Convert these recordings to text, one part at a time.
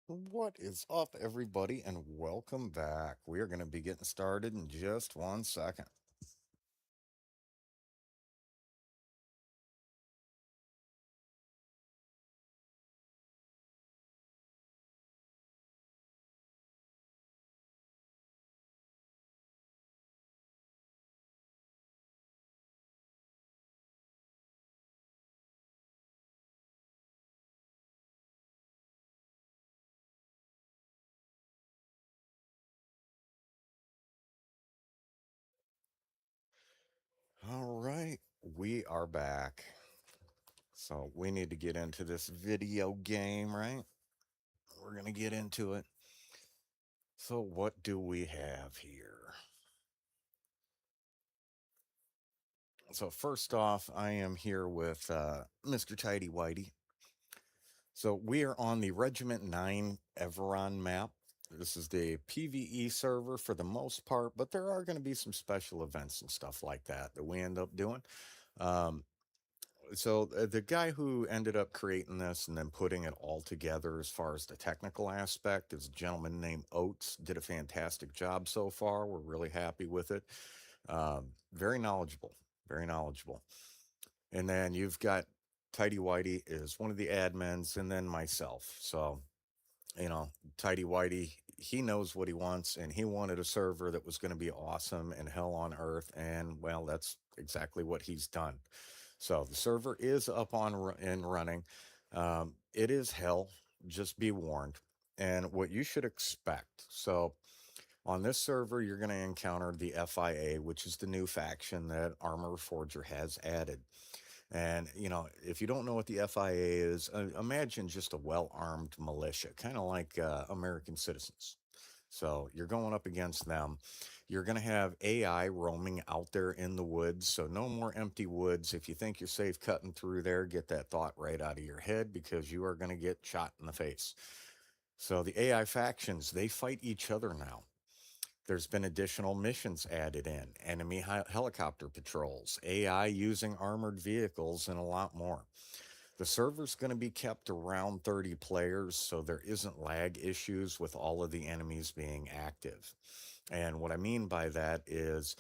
What is up, everybody, and welcome back. We are going to be getting started in just 1 second. All right, we are back. So, we need to get into this video game, right? We're going to get into it. So, what do we have here? So, first off, I am here with Mr. Tidy Whitey. So, we are on the Regiment 9 Everon map. This is the PvE server for the most part, but there are going to be some special events and stuff like that we end up doing. Um, the guy who ended up creating this and then putting it all together as far as the technical aspect is a gentleman named Oates. Did a fantastic job so far. We're really happy with it. Very knowledgeable, very knowledgeable. And then you've got Tidy Whitey is one of the admins, and then myself. So you know, Tidy Whitey, he knows what he wants, and he wanted a server that was going to be awesome and hell on earth. And well, that's exactly what he's done. So the server is up and running. It is hell, just be warned. And what you should expect. So on this server, you're going to encounter the FIA, which is the new faction that ARMA REFORGER has added. And, if you don't know what the FIA is, imagine just a well armed militia, kind of like American citizens. So you're going up against them. You're going to have AI roaming out there in the woods. So no more empty woods. If you think you're safe cutting through there, get that thought right out of your head because you are going to get shot in the face. So the AI factions, they fight each other now. There's been additional missions added in, enemy helicopter patrols, AI using armored vehicles, and a lot more. The server's going to be kept around 30 players, so there isn't lag issues with all of the enemies being active. And what I mean by that is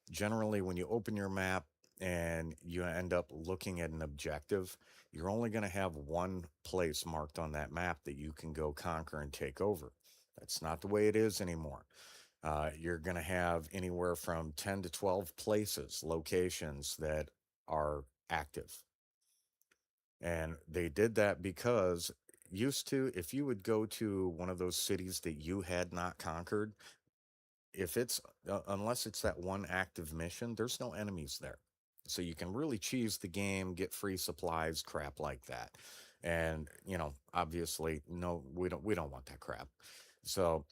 generally when you open your map and you end up looking at an objective, you're only going to have one place marked on that map that you can go conquer and take over. That's not the way it is anymore. You're going to have anywhere from 10 to 12 places, locations that are active. And they did that because used to, if you would go to one of those cities that you had not conquered, if it's, unless it's that one active mission, there's no enemies there. So you can really cheese the game, get free supplies, crap like that. And, obviously, no, we don't want that crap. So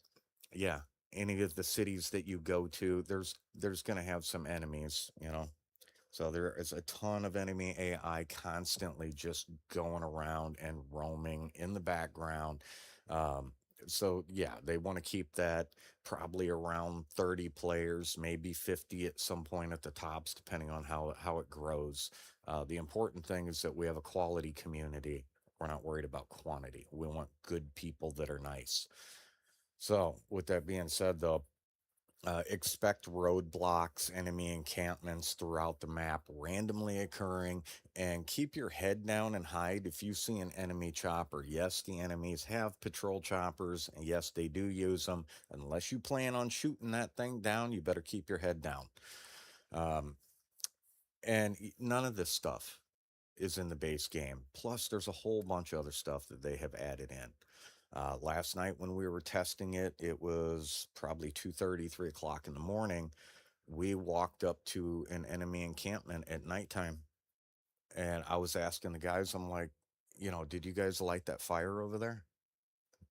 yeah, any of the cities that you go to, there's going to have some enemies. So there is a ton of enemy AI constantly just going around and roaming in the background. Um, so yeah, they want to keep that probably around 30 players, maybe 50 at some point at the tops, depending on how it grows. The important thing is that we have a quality community. We're not worried about quantity. We want good people that are nice. So, with that being said, though, expect roadblocks, enemy encampments throughout the map randomly occurring, and keep your head down and hide if you see an enemy chopper. Yes, the enemies have patrol choppers, and yes, they do use them. Unless you plan on shooting that thing down, you better keep your head down. Um, and none of this stuff is in the base game. Plus, there's a whole bunch of other stuff that they have added in. Last night when we were testing it, it was probably 2:30, 3 o'clock in the morning. We walked up to an enemy encampment at nighttime, and I was asking the guys, I'm like, did you guys light that fire over there?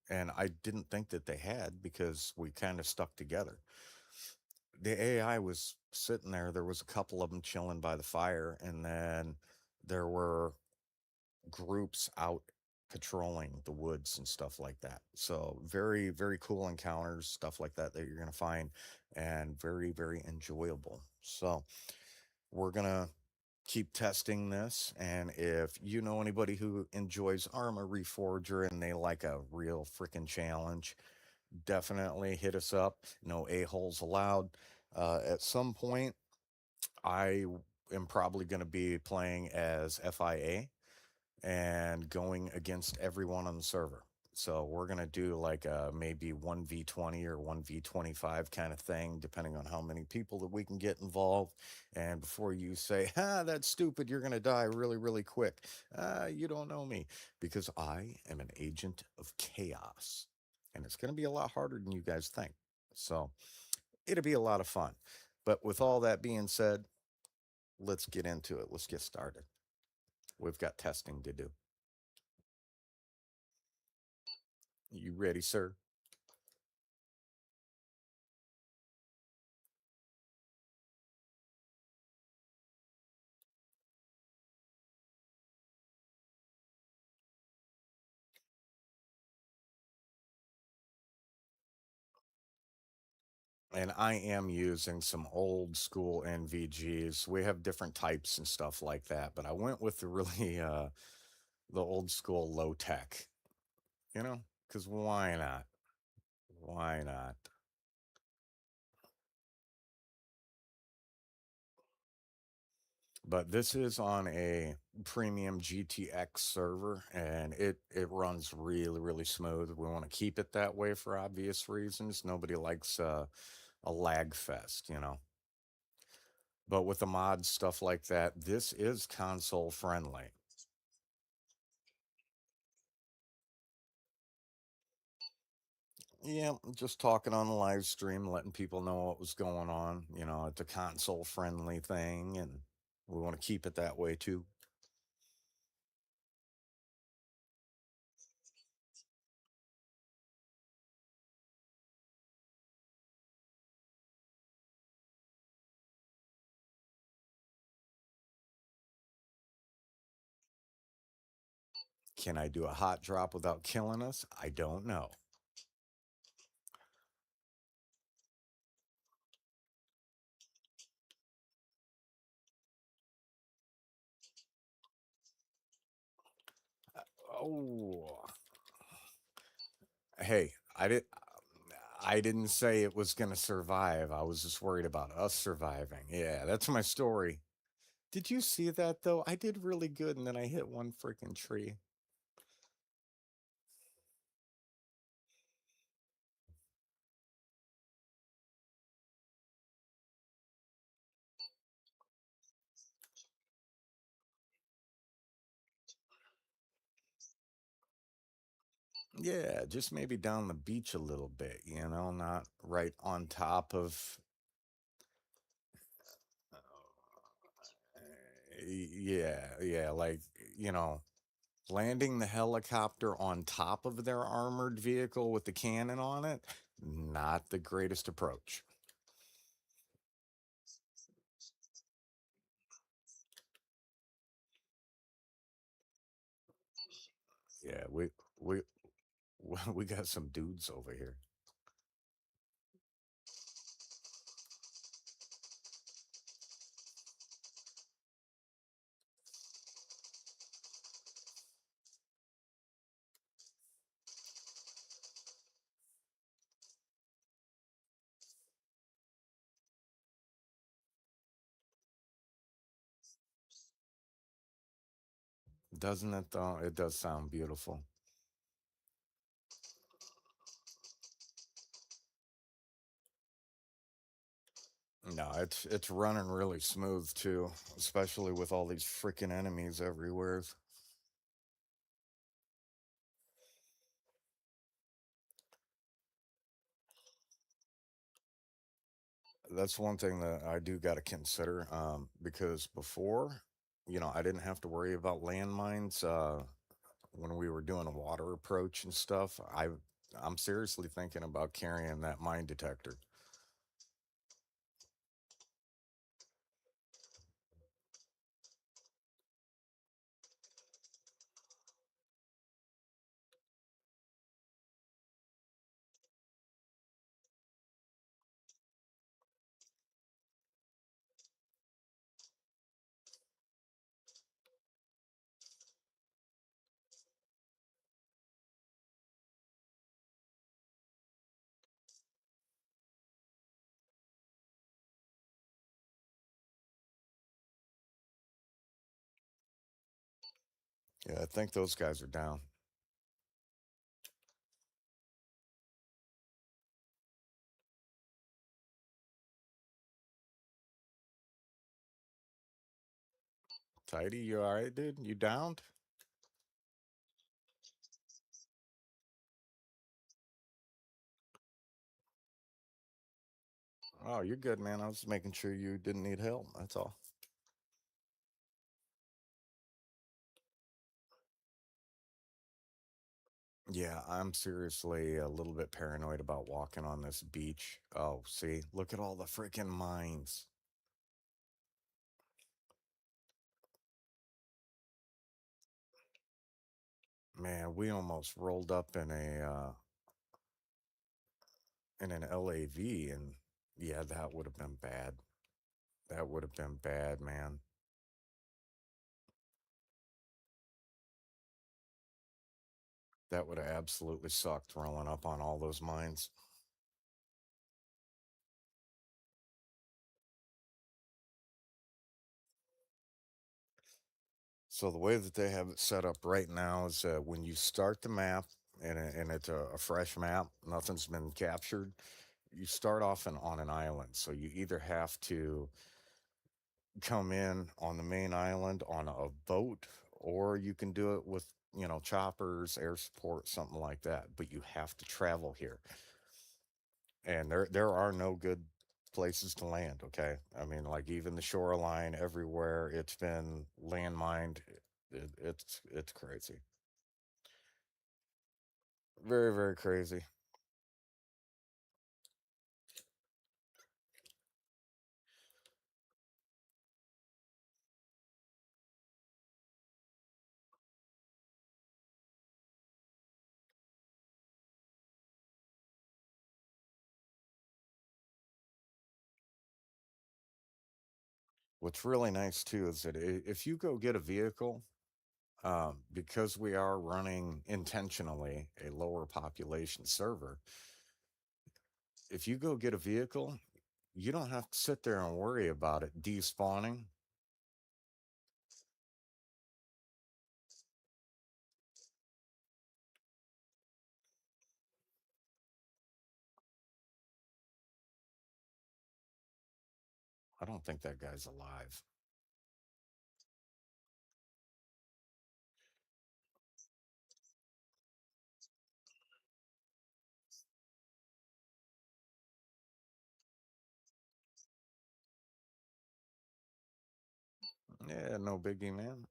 And I didn't think that they had because we kind of stuck together. The AI was sitting there. There was a couple of them chilling by the fire, and then there were groups out patrolling the woods and stuff like that. So very, very cool encounters, stuff like that you're going to find, and very, very enjoyable. So we're going to keep testing this. And if you know anybody who enjoys ARMA Reforger and they like a real freaking challenge, definitely hit us up. No a-holes allowed. At some point, I am probably going to be playing as FIA and going against everyone on the server. So we're going to do like a maybe 1v20 or 1v25 kind of thing, depending on how many people that we can get involved. And before you say, that's stupid, you're going to die really, really quick, you don't know me because I am an agent of chaos. And it's going to be a lot harder than you guys think. So it'll be a lot of fun. But with all that being said, let's get into it. Let's get started. We've got testing to do. You ready, sir? And I am using some old school NVGs. We have different types and stuff like that, but I went with the really the old school low tech, you know, because why not? Why not? But this is on a premium GTX server, and it runs really really smooth. We want to keep it that way for obvious reasons. Nobody likes a lag fest, you know. But with the mods stuff like that, this is console friendly. Yeah, just talking on the live stream, letting people know what was going on. You know, it's a console friendly thing, and we want to keep it that way too. Can I do a hot drop without killing us? I don't know. Oh, hey, I didn't say it was going to survive. I was just worried about us surviving. Yeah, that's my story. Did you see that though? I did really good, and then I hit one freaking tree. Yeah, just maybe down the beach a little bit, you know, not right on top of. Yeah, yeah, like, you know, landing the helicopter on top of their armored vehicle with the cannon on it, not the greatest approach. Yeah, we we got some dudes over here. Doesn't it though? It does sound beautiful. No, it's running really smooth too, especially with all these freaking enemies everywhere. That's one thing that I do got to consider because before, you know, I didn't have to worry about landmines when we were doing a water approach and stuff. I'm seriously thinking about carrying that mine detector. Yeah, I think those guys are down. Tidy, you all right, dude? You downed? Oh, you're good, man. I was making sure you didn't need help. That's all. Yeah, I'm seriously a little bit paranoid about walking on this beach. Oh, see, look at all the freaking mines. Man, we almost rolled up in an LAV, and yeah, that would have been bad. That would have been bad, man. That would have absolutely sucked rolling up on all those mines. So the way that they have it set up right now is when you start the map and it's a fresh map, nothing's been captured. You start off on an island, so you either have to come in on the main island on a boat, or you can do it with choppers, air support, something like that. But you have to travel here, and there are no good places to land. Okay, I mean, like even the shoreline, everywhere it's been landmined. It's crazy, very very crazy. What's really nice too is that if you go get a vehicle, because we are running intentionally a lower population server, if you go get a vehicle, you don't have to sit there and worry about it despawning. I don't think that guy's alive. Yeah, no biggie, man.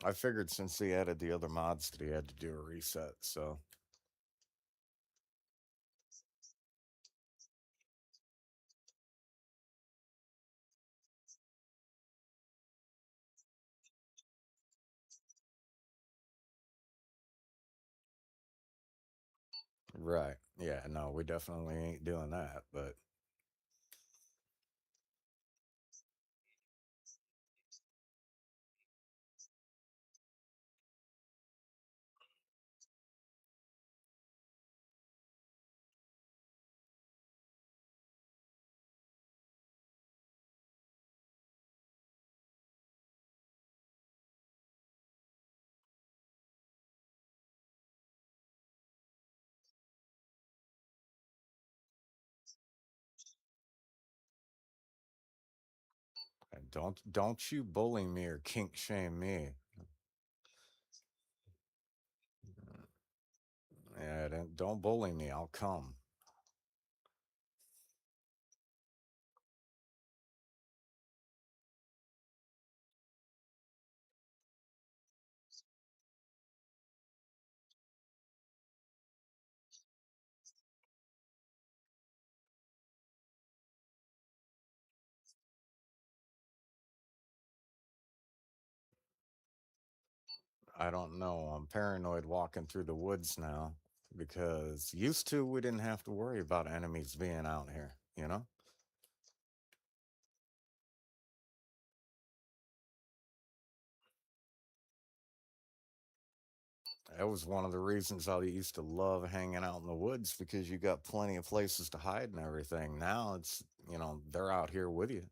I figured since he added the other mods that he had to do a reset. So, right. Yeah, no, we definitely ain't doing that. But don't you bully me or kink shame me. Yeah, don't bully me. I'll come. I don't know. I'm paranoid walking through the woods now because used to we didn't have to worry about enemies being out here, you know? That was one of the reasons I used to love hanging out in the woods because you got plenty of places to hide and everything. Now it's, they're out here with you.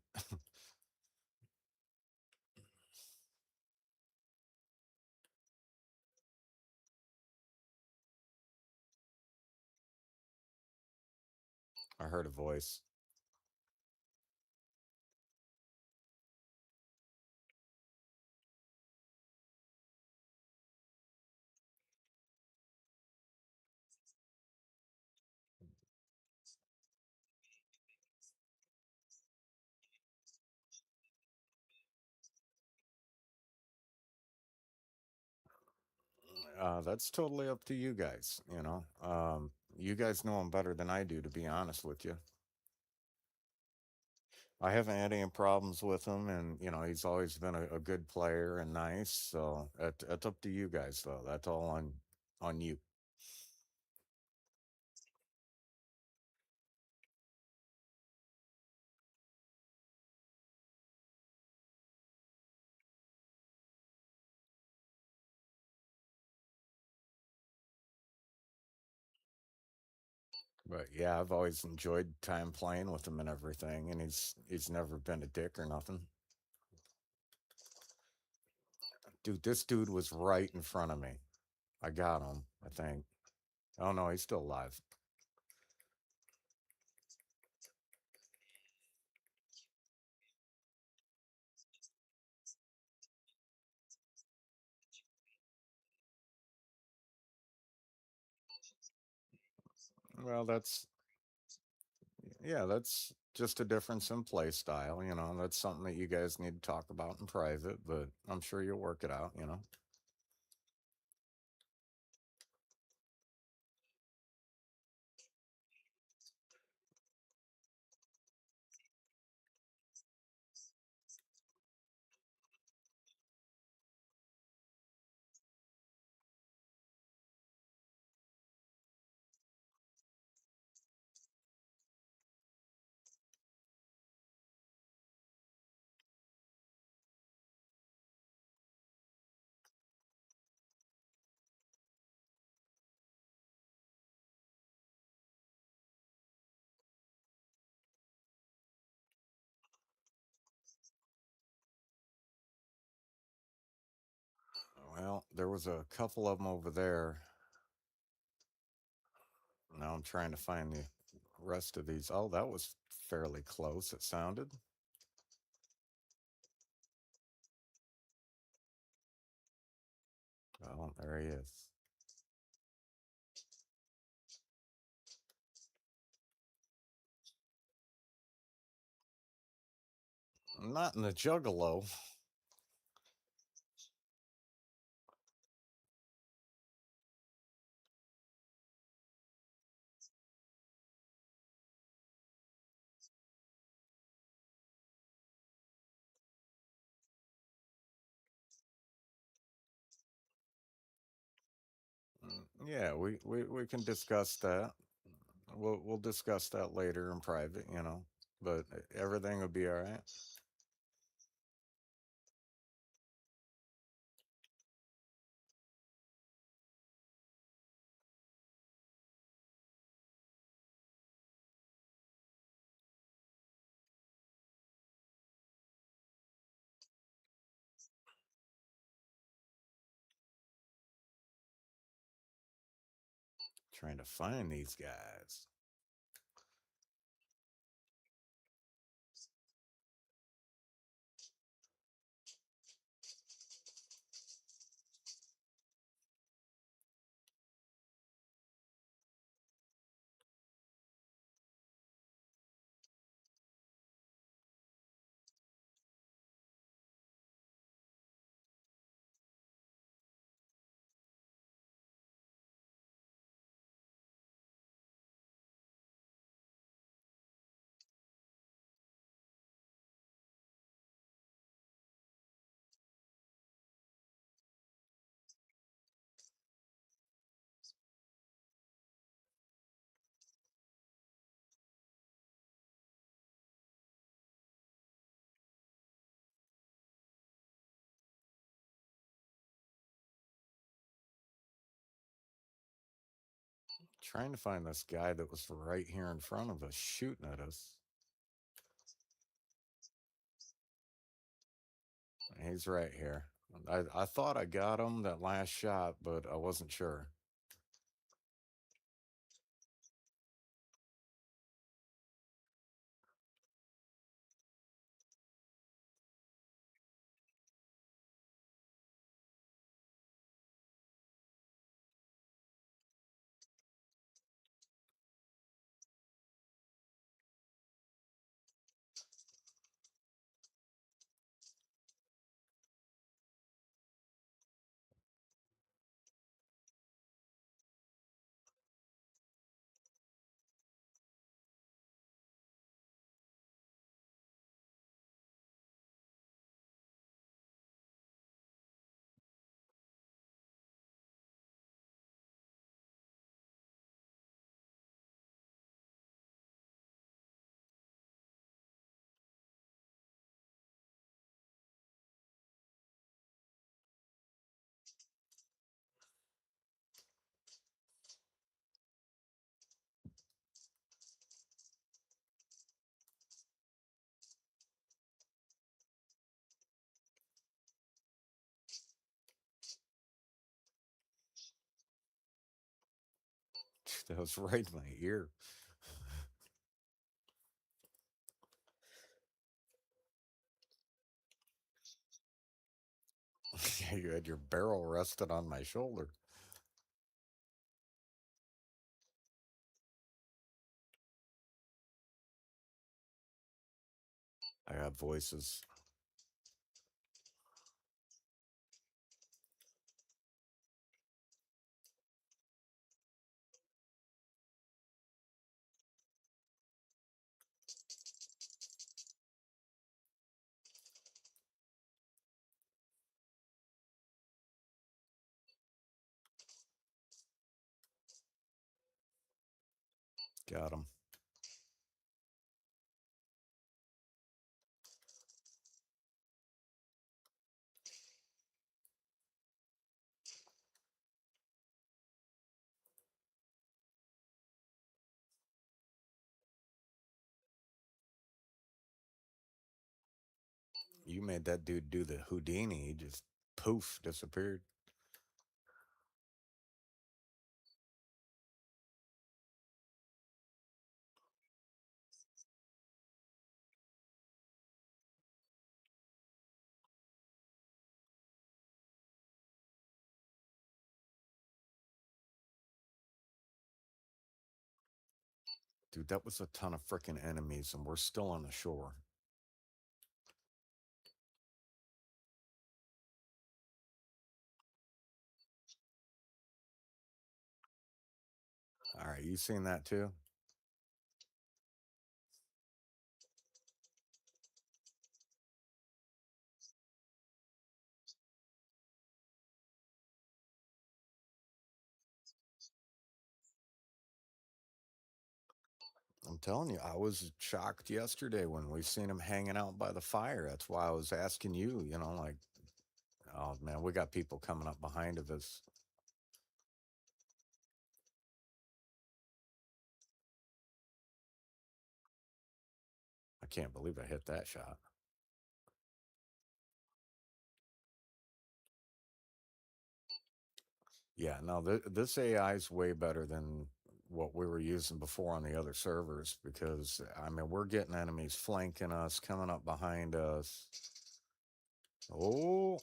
I heard a voice. That's totally up to you guys. You guys know him better than I do, to be honest with you. I haven't had any problems with him, and he's always been a good player and nice. So that's up to you guys, though. That's all on you. But yeah, I've always enjoyed time playing with him and everything, and he's never been a dick or nothing. Dude, this dude was right in front of me. I got him, I think. Oh no, he's still alive. Well, that's just a difference in play style. That's something that you guys need to talk about in private, but I'm sure you'll work it out. Well, there was a couple of them over there. Now I'm trying to find the rest of these. Oh, that was fairly close, it sounded. Oh, there he is. Not in the juggalo. Yeah, we can discuss that. We'll discuss that later in private. But everything will be all right. Trying to find these guys. Trying to find this guy that was right here in front of us shooting at us. He's right here. I thought I got him that last shot, but I wasn't sure. That was right in my ear. You had your barrel rested on my shoulder. I got voices. Got them. You made that dude do the Houdini. He just poof disappeared. Dude, that was a ton of freaking enemies, and we're still on the shore. All right, you seen that too? I'm telling you, I was shocked yesterday when we seen him hanging out by the fire. That's why I was asking you, like, oh man, we got people coming up behind of us. I can't believe I hit that shot. Yeah, no, this AI is way better than what we were using before on the other servers because, I mean, we're getting enemies flanking us, coming up behind us. Oh,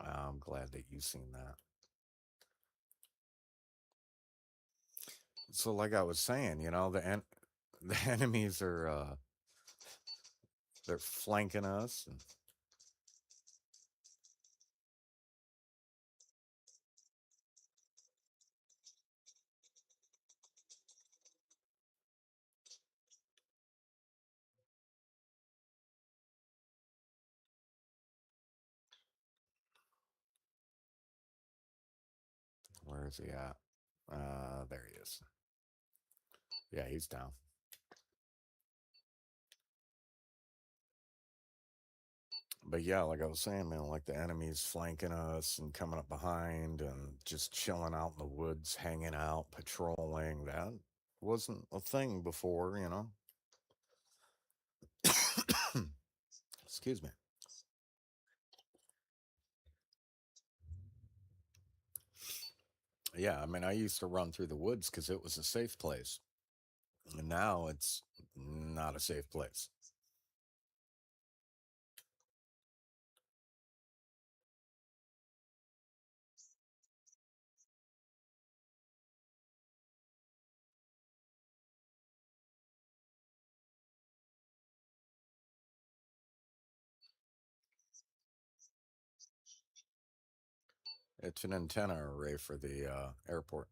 I'm glad that you've seen that. So, like I was saying, the enemies are they're flanking us. And where is he at? There he is. Yeah, he's down. But yeah, like I was saying, man, like the enemies flanking us and coming up behind and just chilling out in the woods, hanging out, patrolling. That wasn't a thing before. Excuse me. Yeah, I mean, I used to run through the woods because it was a safe place. And now it's not a safe place. It's an antenna array for the airport.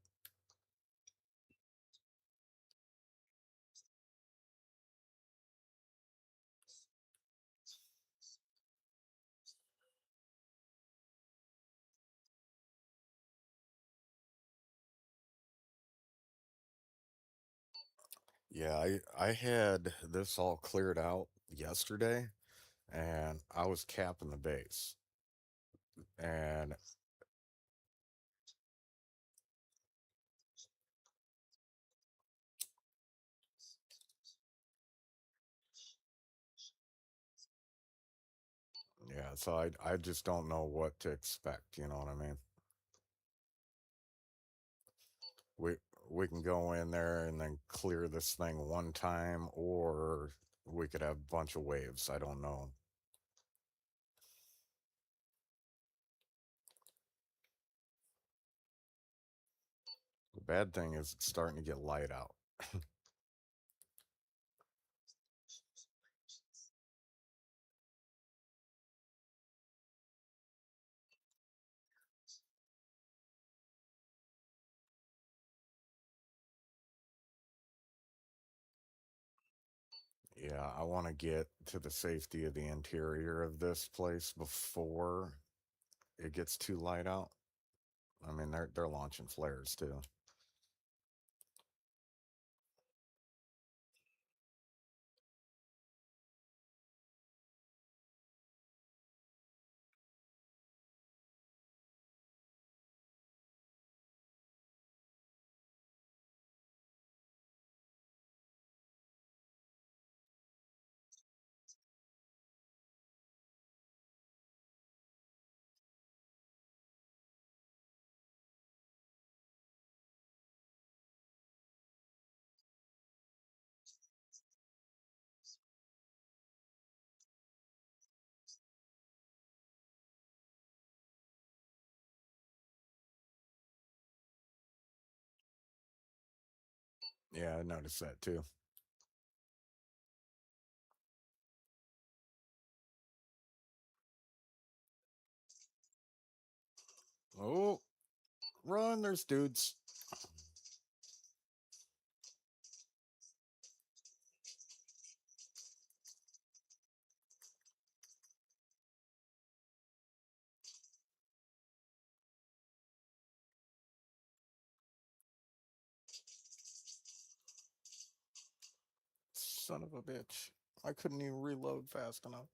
Yeah, I had this all cleared out yesterday, and I was capping the base. And Yeah, so I just don't know what to expect, you know what I mean? We we can go in there and then clear this thing one time, or we could have a bunch of waves. I don't know. The bad thing is it's starting to get light out. Yeah, I want to get to the safety of the interior of this place before it gets too light out. I mean, they're launching flares too. Yeah, I noticed that too. Oh, run! There's dudes. Son of a bitch! I couldn't even reload fast enough.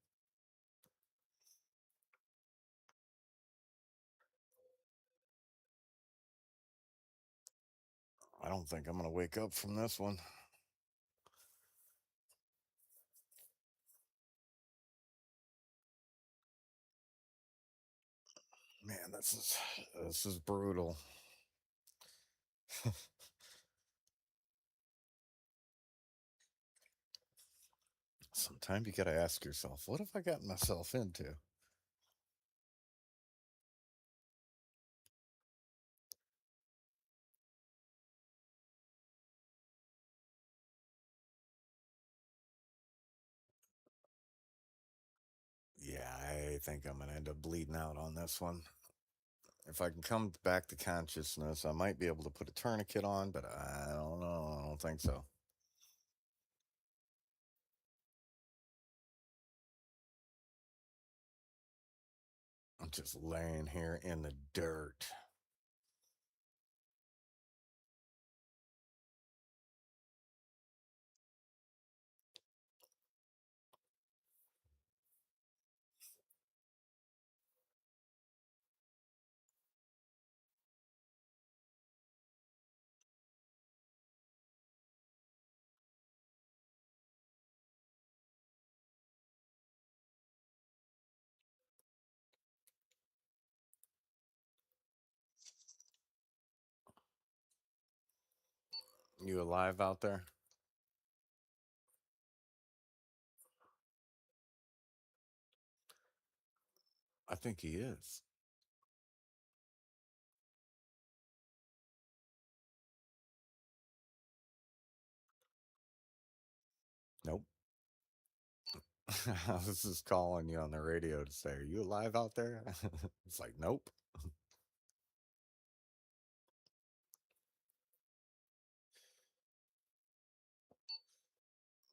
I don't think I'm gonna wake up from this one. Man, this is brutal. Sometimes you gotta ask yourself, what have I gotten myself into? Yeah, I think I'm gonna end up bleeding out on this one. If I can come back to consciousness, I might be able to put a tourniquet on, but I don't know. I don't think so. I'm just laying here in the dirt. You alive out there? I think he is. Nope. I was just calling you on the radio to say, "Are you alive out there?" It's like, nope.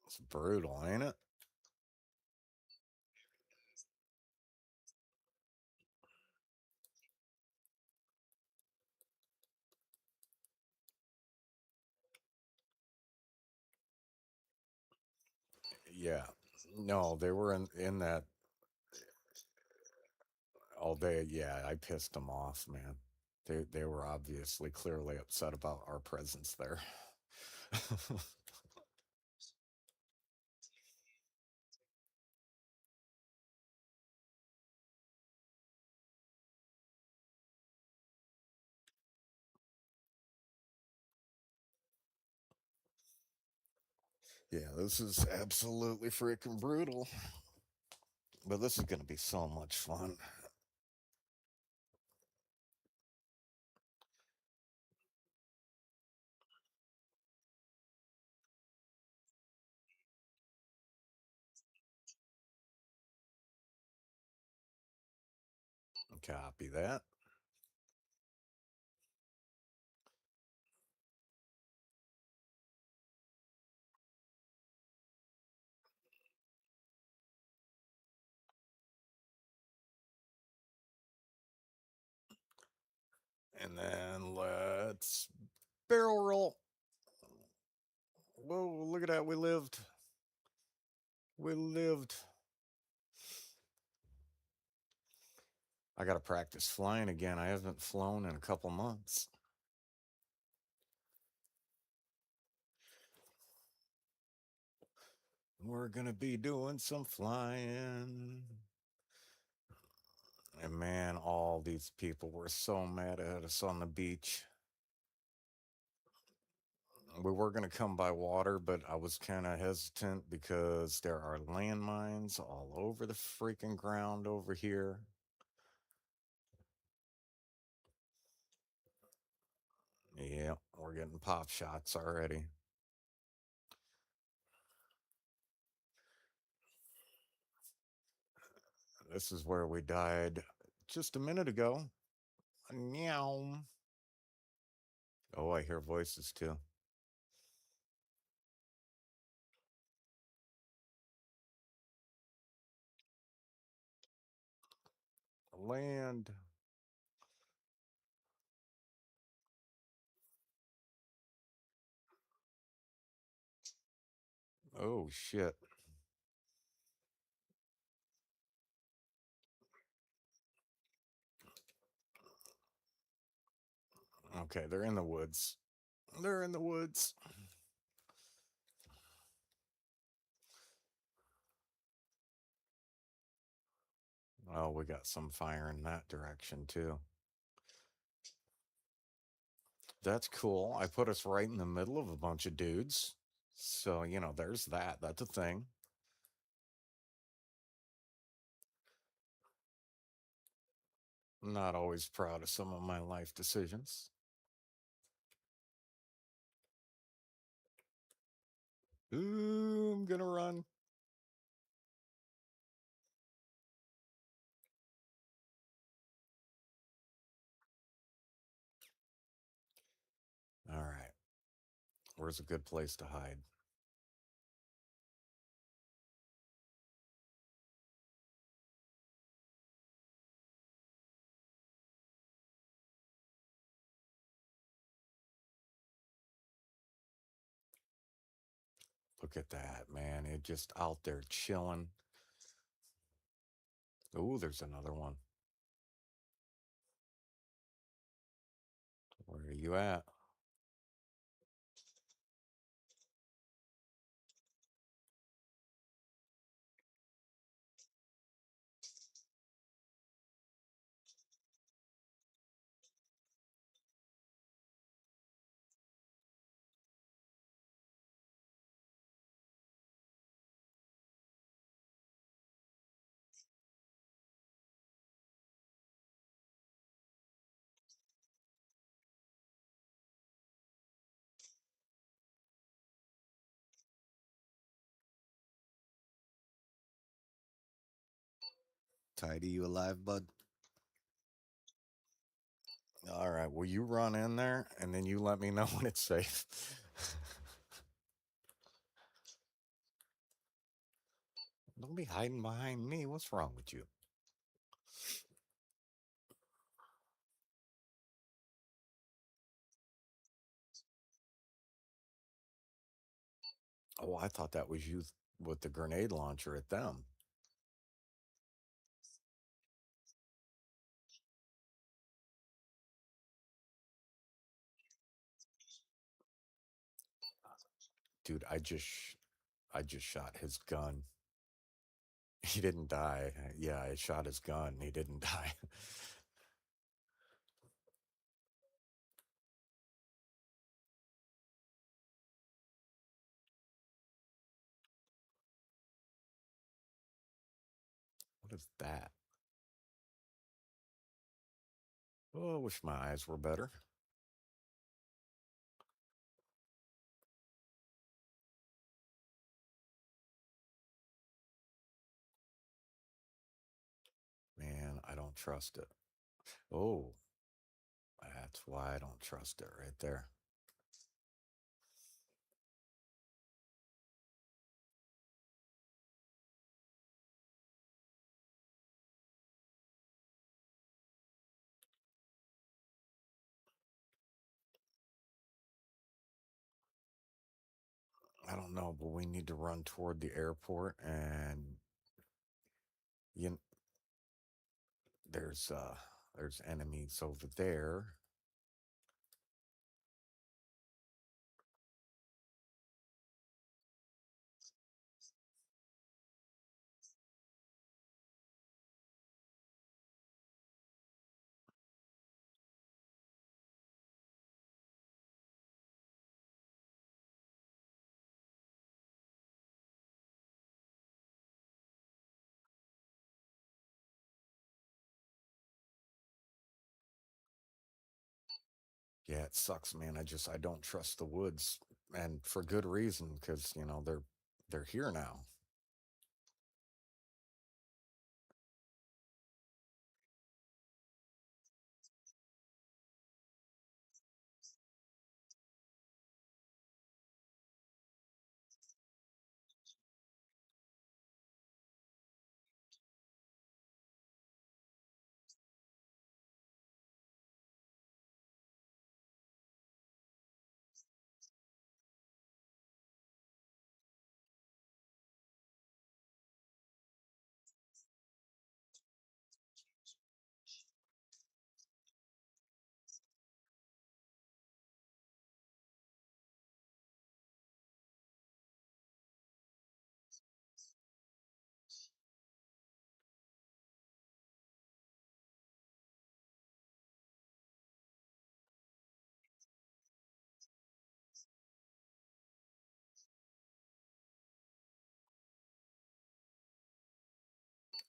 It's brutal, ain't it? Yeah. No, they were in that all day. Yeah, I pissed them off, man. They were obviously clearly upset about our presence there. Yeah, this is absolutely freaking brutal. But this is going to be so much fun. Copy that. And then let's barrel roll. Whoa, look at that. We lived. We lived. I got to practice flying again. I haven't flown in a couple months. We're going to be doing some flying. And man, all these people were so mad at us on the beach. We were going to come by water, but I was kind of hesitant because there are landmines all over the freaking ground over here. Yeah, we're getting pop shots already. This is where we died just a minute ago. Meow. Oh, I hear voices too. Land. Oh, shit. Okay, they're in the woods. They're in the woods. Oh, we got some fire in that direction too. That's cool. I put us right in the middle of a bunch of dudes. So, there's that. That's a thing. I'm not always proud of some of my life decisions. Ooh, I'm gonna run. All right. Where's a good place to hide? Look at that, man. It just out there chilling. Ooh, there's another one. Where are you at? Tidy, you alive, bud? All right. Will you run in there and then you let me know when it's safe? Don't be hiding behind me. What's wrong with you? Oh, I thought that was you with the grenade launcher at them. Dude, I just shot his gun. He didn't die. Yeah, I shot his gun. He didn't die. What is that? Oh, I wish my eyes were better. Man, I don't trust it. Oh, that's why I don't trust it right there. I don't know, but we need to run toward the airport, and you, there's uh, there's enemies over there. Yeah, it sucks, man. I don't trust the woods, and for good reason, because they're here now.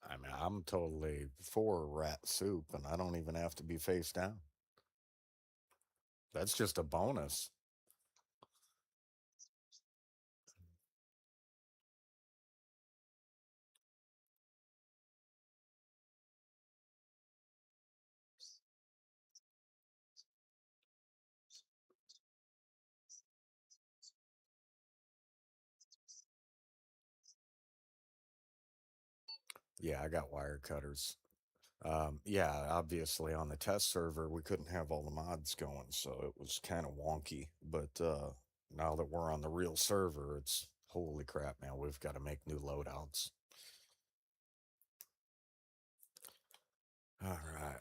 I mean, I'm totally for rat soup, and I don't even have to be face down. That's just a bonus. Yeah, I got wire cutters. Yeah, obviously on the test server we couldn't have all the mods going, so it was kind of wonky. But now that we're on the real server, it's holy crap, man. We've got to make new loadouts. All right.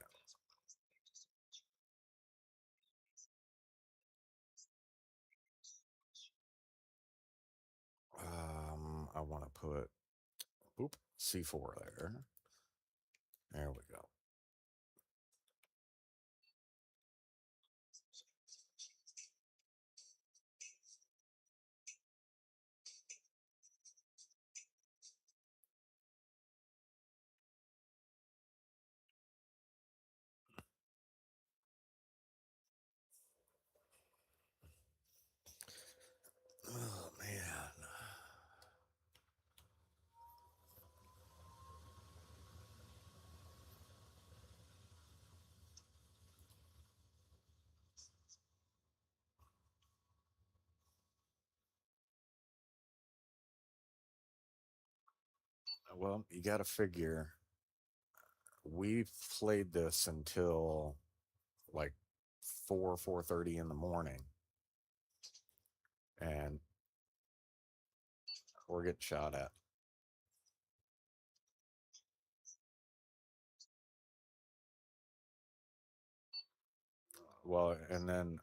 I want to put oop C4 there. There we go. Oh man. Well, you got to figure we played this until like 4:30 in the morning, and we're getting shot at. Well, and then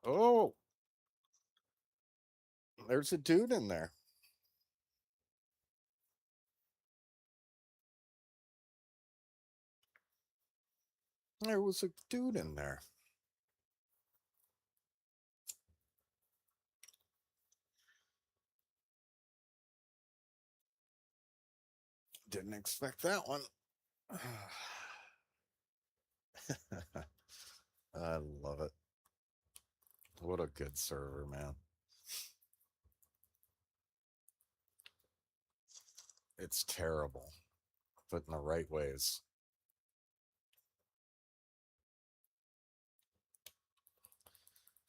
oh, there's a dude in there. There was a dude in there. Didn't expect that one. I love it. What a good server, man. It's terrible, but in the right ways.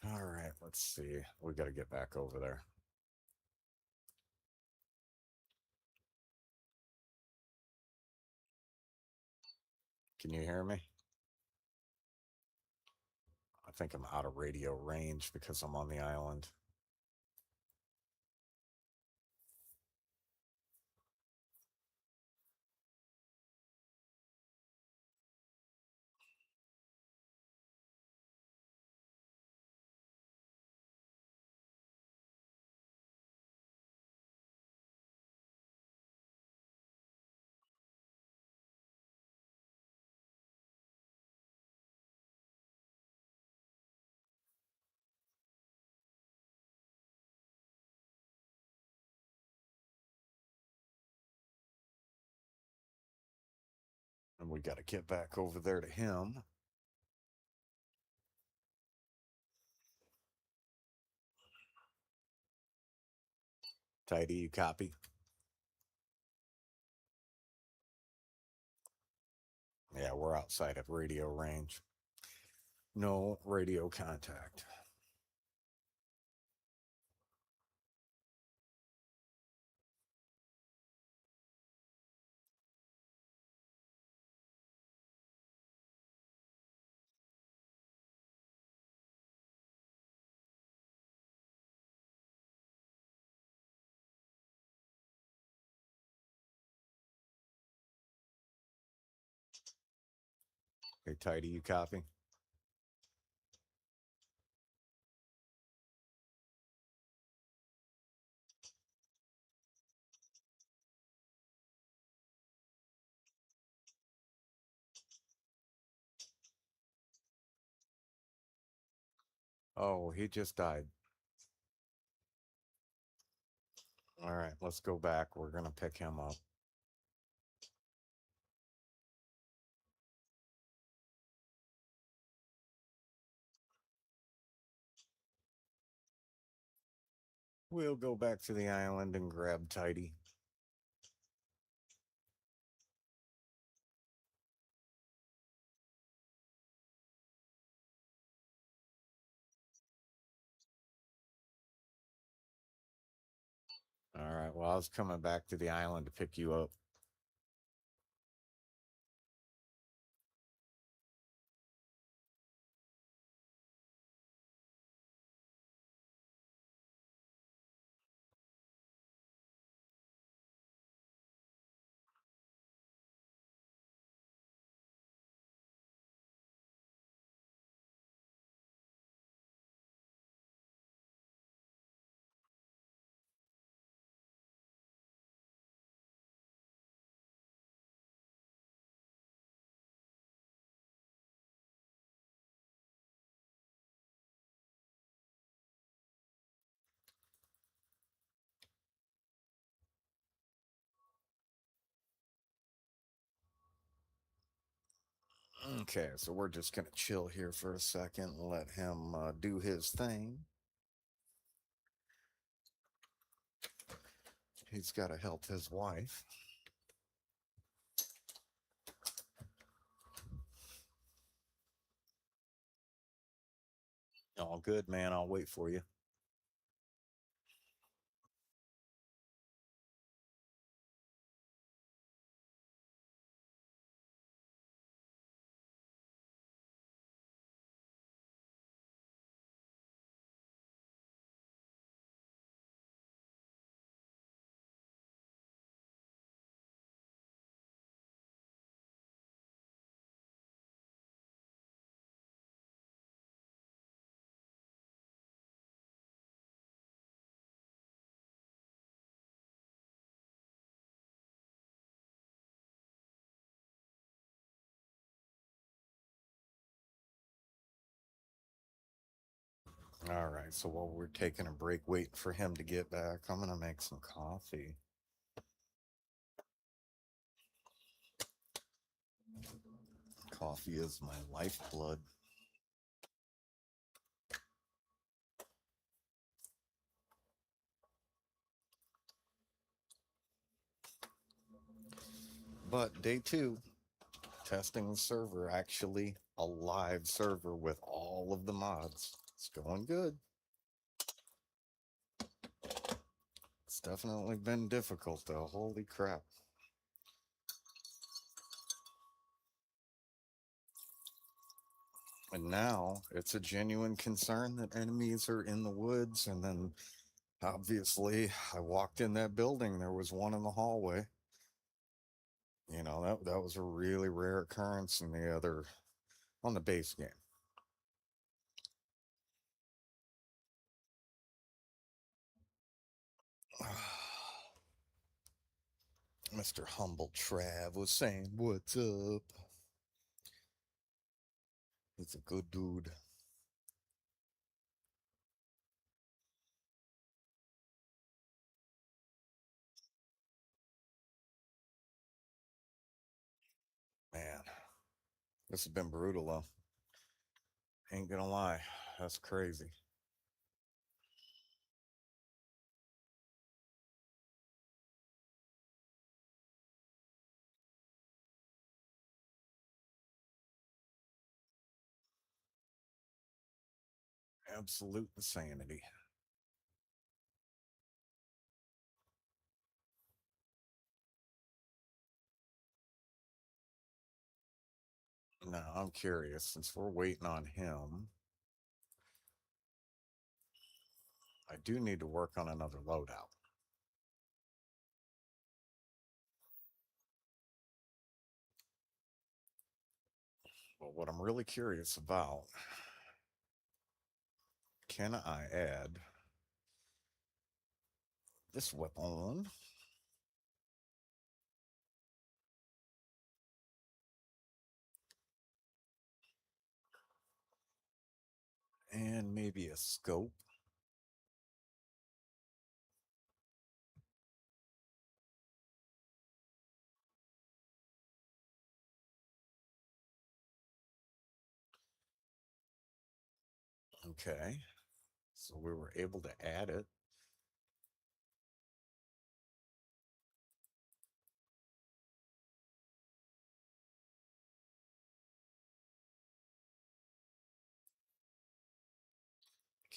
All right, let's see. We got to get back over there. Can you hear me? I think I'm out of radio range because I'm on the island. And we got to get back over there to him. Tidy, you copy? Yeah, we're outside of radio range. No radio contact. Hey, Tidy, you copy? Oh, he just died. All right, let's go back. We're going to pick him up. We'll go back to the island and grab Tidy. All right, well, I was coming back to the island to pick you up. Okay, so we're just going to chill here for a second and let him do his thing. He's got to help his wife. All good, man. I'll wait for you. All right, so while we're taking a break, waiting for him to get back, I'm going to make some coffee. Coffee is my lifeblood. But day two, testing the server, actually a live server with all of the mods. It's going good. It's definitely been difficult though. Holy crap. And now it's a genuine concern that enemies are in the woods. And then obviously, I walked in that building, there was one in the hallway. You know, that was a really rare occurrence in the other on the base game. Mr. Humble Trav was saying, "What's up?" He's a good dude. Man, this has been brutal though. Ain't gonna lie. That's crazy. Absolute insanity. Now, I'm curious, since we're waiting on him, I do need to work on another loadout. But what I'm really curious about, can I add this weapon and maybe a scope? Okay, so we were able to add it.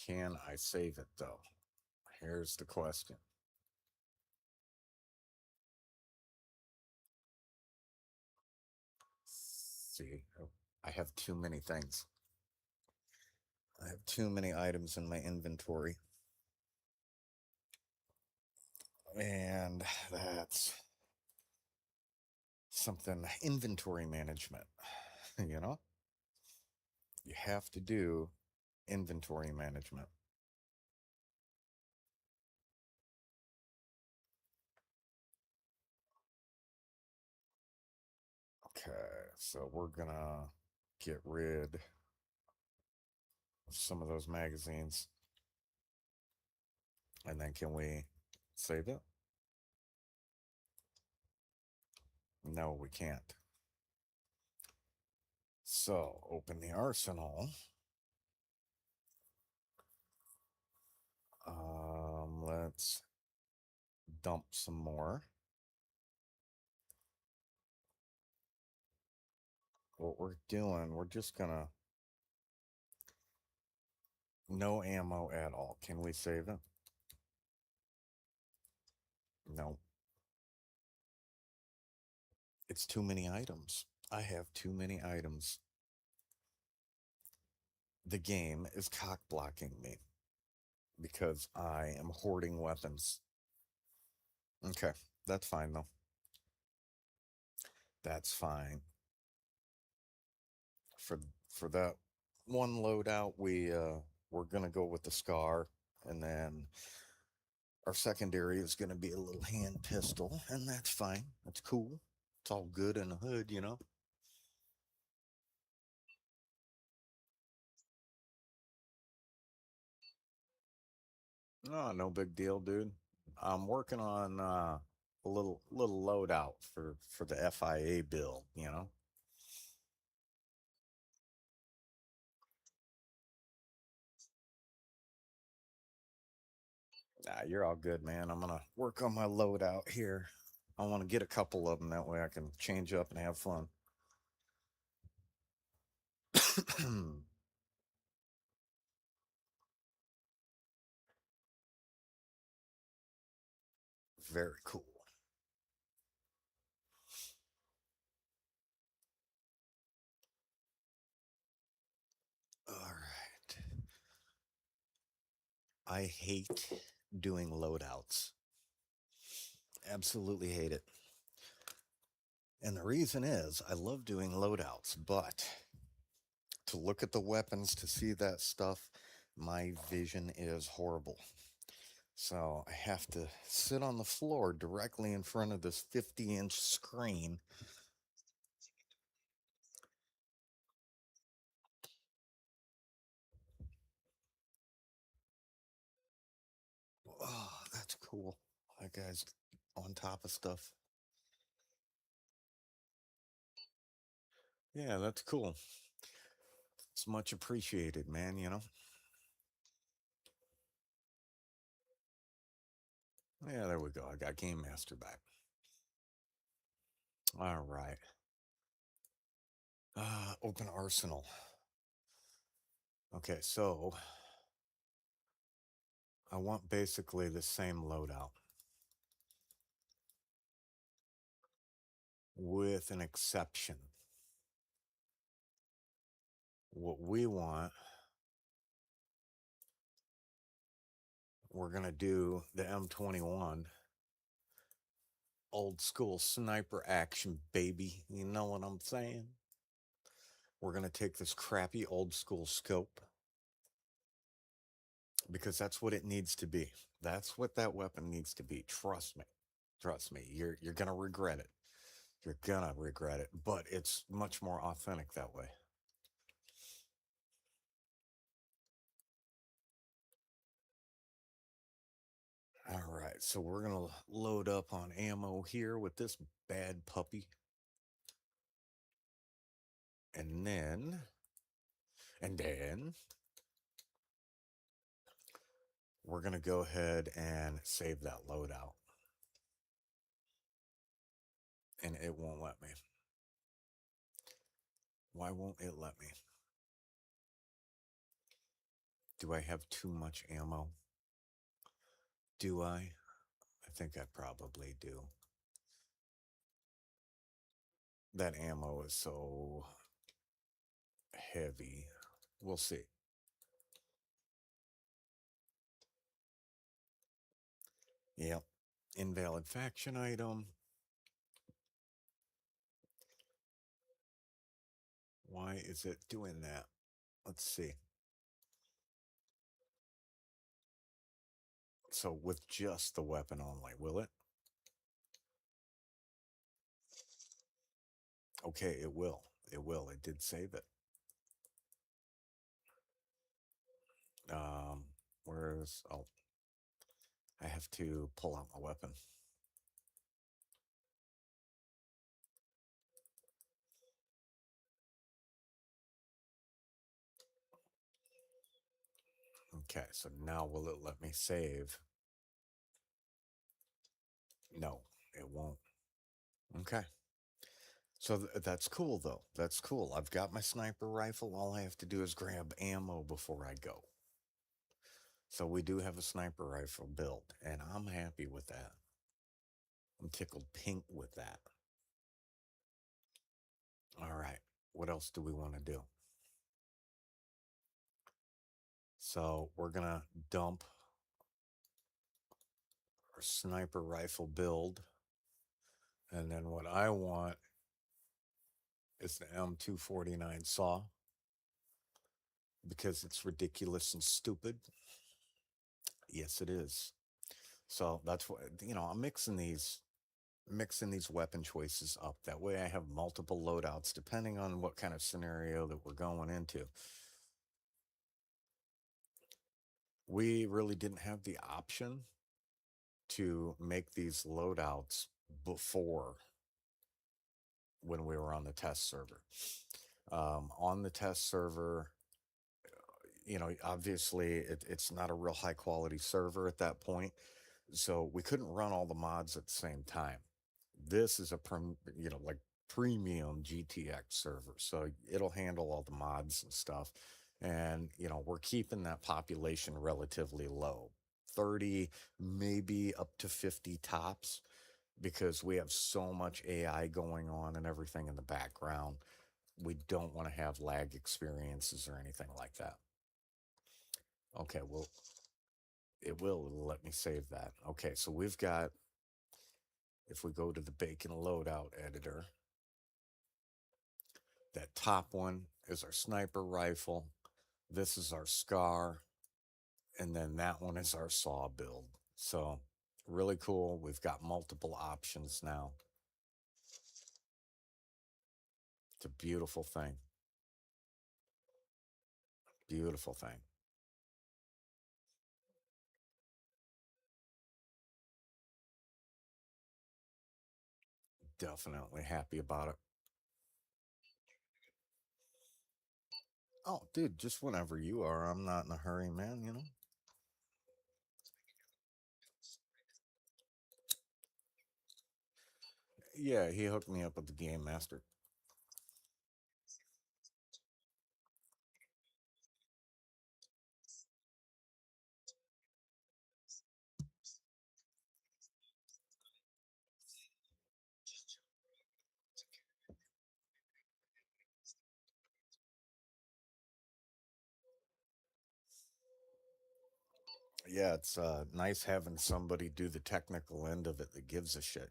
Can I save it though? Here's the question. See, I have too many things. I have too many items in my inventory. And that's something inventory management. You know, you have to do inventory management. Okay, so we're gonna get rid of some of those magazines. And then can we save it? No, we can't. So open the arsenal. Let's dump some more. What we're doing, we're just gonna no ammo at all. Can we save it? No. It's too many items. I have too many items. The game is cock blocking me because I am hoarding weapons. Okay, that's fine though. That's fine. For for that one loadout, we're gonna go with the Scar, and then our secondary is gonna be a little hand pistol, and that's fine. That's cool. It's all good in the hood, you know. No, no big deal, dude. I'm working on a little loadout for the FIA build, you know. You're all good, man. I'm gonna work on my loadout here. I want to get a couple of them that way I can change up and have fun. Very cool. All right. I hate doing loadouts. Absolutely hate it. And the reason is I love doing loadouts, but to look at the weapons to see that stuff, my vision is horrible. So I have to sit on the floor directly in front of this 50-inch screen. Oh, that's cool. That guy's on top of stuff. Yeah, that's cool. It's much appreciated, man. Yeah, there we go. I got Game Master back. All right. Open Arsenal. Okay, so I want basically the same loadout with an exception. What we want, we're going to do the M21 old school sniper action, baby. You know what I'm saying? We're going to take this crappy old school scope because that's what it needs to be. That's what that weapon needs to be. Trust me. Trust me. You're going to regret it. You're going to regret it, but it's much more authentic that way. All right, so we're gonna load up on ammo here with this bad puppy, and then we're gonna go ahead and save that loadout, and it won't let me. Why won't it let me? Do I have too much ammo? Do I? I think I probably do. That ammo is so heavy. We'll see. Yep. Invalid faction item. Why is it doing that? Let's see. So with just the weapon only, will it? Okay, it will. It will. It did save it. Um, where's, oh, I have to pull out my weapon. Okay, so now will it let me save? No, it won't. Okay. So that's cool though. That's cool. I've got my sniper rifle. All I have to do is grab ammo before I go. So we do have a sniper rifle build, and I'm happy with that. I'm tickled pink with that. All right. What else do we want to do? So we're going to dump our sniper rifle build. And then what I want is the M249 saw because it's ridiculous and stupid. Yes, it is. So that's what I'm mixing these weapon choices up. That way I have multiple loadouts depending on what kind of scenario that we're going into. We really didn't have the option to make these loadouts before when we were on the test server. On the test server, Obviously it's not a real high quality server at that point, so we couldn't run all the mods at the same time. This is like premium GTX server, so it'll handle all the mods and stuff. And we're keeping that population relatively low, 30, maybe up to 50 tops, because we have so much AI going on and everything in the background. We don't want to have lag experiences or anything like that. Okay, well, it will let me save that. Okay, so we've got, if we go to the bacon loadout editor, that top one is our sniper rifle. This is our SCAR. And then that one is our saw build. So, really cool. We've got multiple options now. It's a beautiful thing. Beautiful thing. Definitely happy about it. Oh, dude, just whenever you are. I'm not in a hurry, man. Yeah, he hooked me up with the Game Master. Yeah, it's nice having somebody do the technical end of it that gives a shit.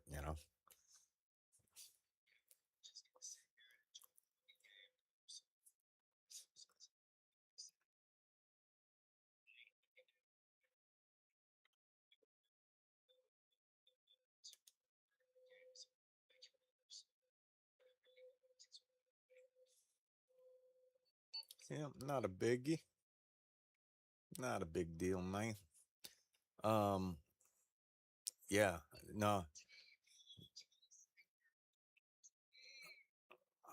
Yeah, not a biggie. Not a big deal, man. Um, yeah, no,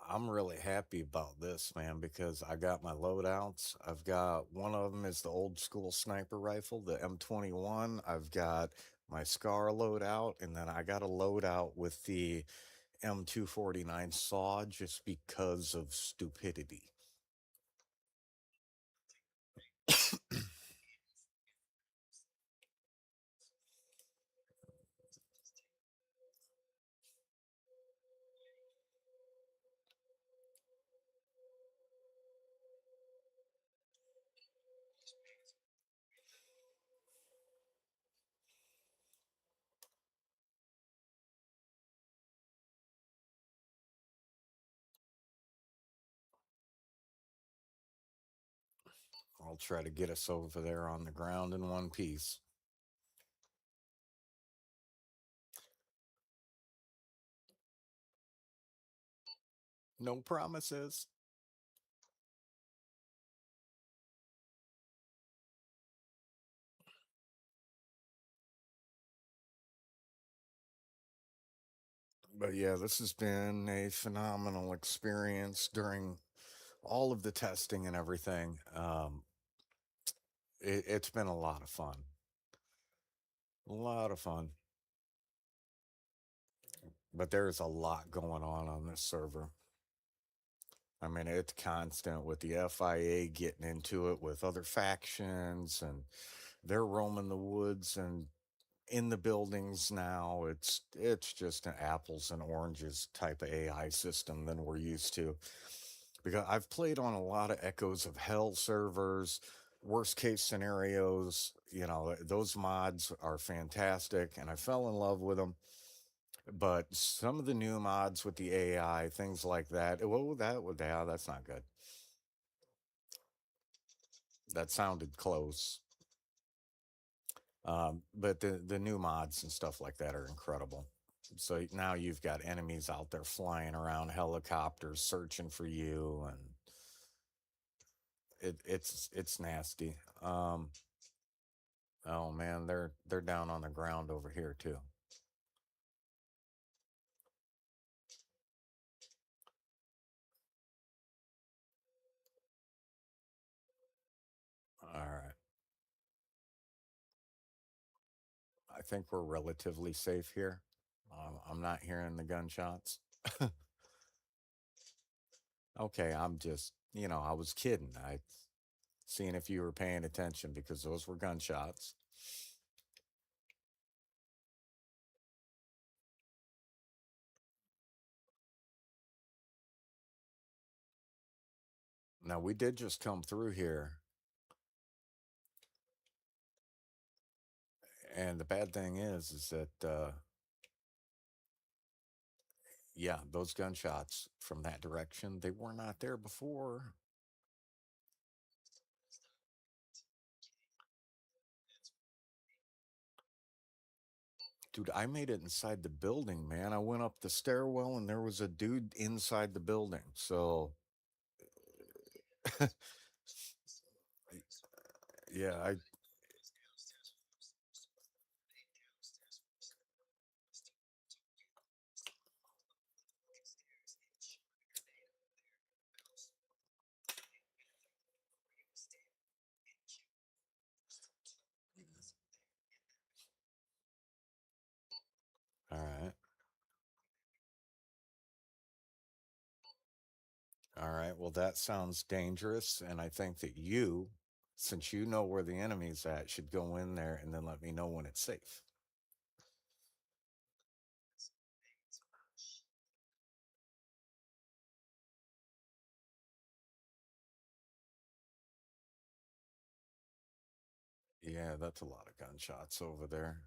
I'm really happy about this, man, because I got my loadouts. I've got one of them is the old school sniper rifle, the M21. I've got my SCAR loadout, and then I got a loadout with the M249 saw just because of stupidity. I'll try to get us over there on the ground in one piece. No promises. But yeah, this has been a phenomenal experience during all of the testing and everything. It's been a lot of fun. A lot of fun. But there's a lot going on this server. I mean, it's constant with the FIA getting into it with other factions, and they're roaming the woods and in the buildings now. It's just an apples and oranges type of AI system than we're used to. Because I've played on a lot of Echoes of Hell servers, worst case scenarios. Those mods are fantastic, and I fell in love with them. But some of the new mods with the AI, things like that, well, yeah, that's not good. That sounded close. But the new mods and stuff like that are incredible. So now you've got enemies out there flying around, helicopters searching for you, and it's nasty. Oh man, they're down on the ground over here too. I think we're relatively safe here. I'm not hearing the gunshots. Okay, I'm just, I was kidding. I seeing if you were paying attention because those were gunshots. Now we did just come through here, and the bad thing is that yeah, those gunshots from that direction, they were not there before. Dude, I made it inside the building, man. I went up the stairwell and there was a dude inside the building. So, yeah, all right. All right. Well, that sounds dangerous. And I think that you, since you know where the enemy's at, should go in there and then let me know when it's safe. Yeah, that's a lot of gunshots over there.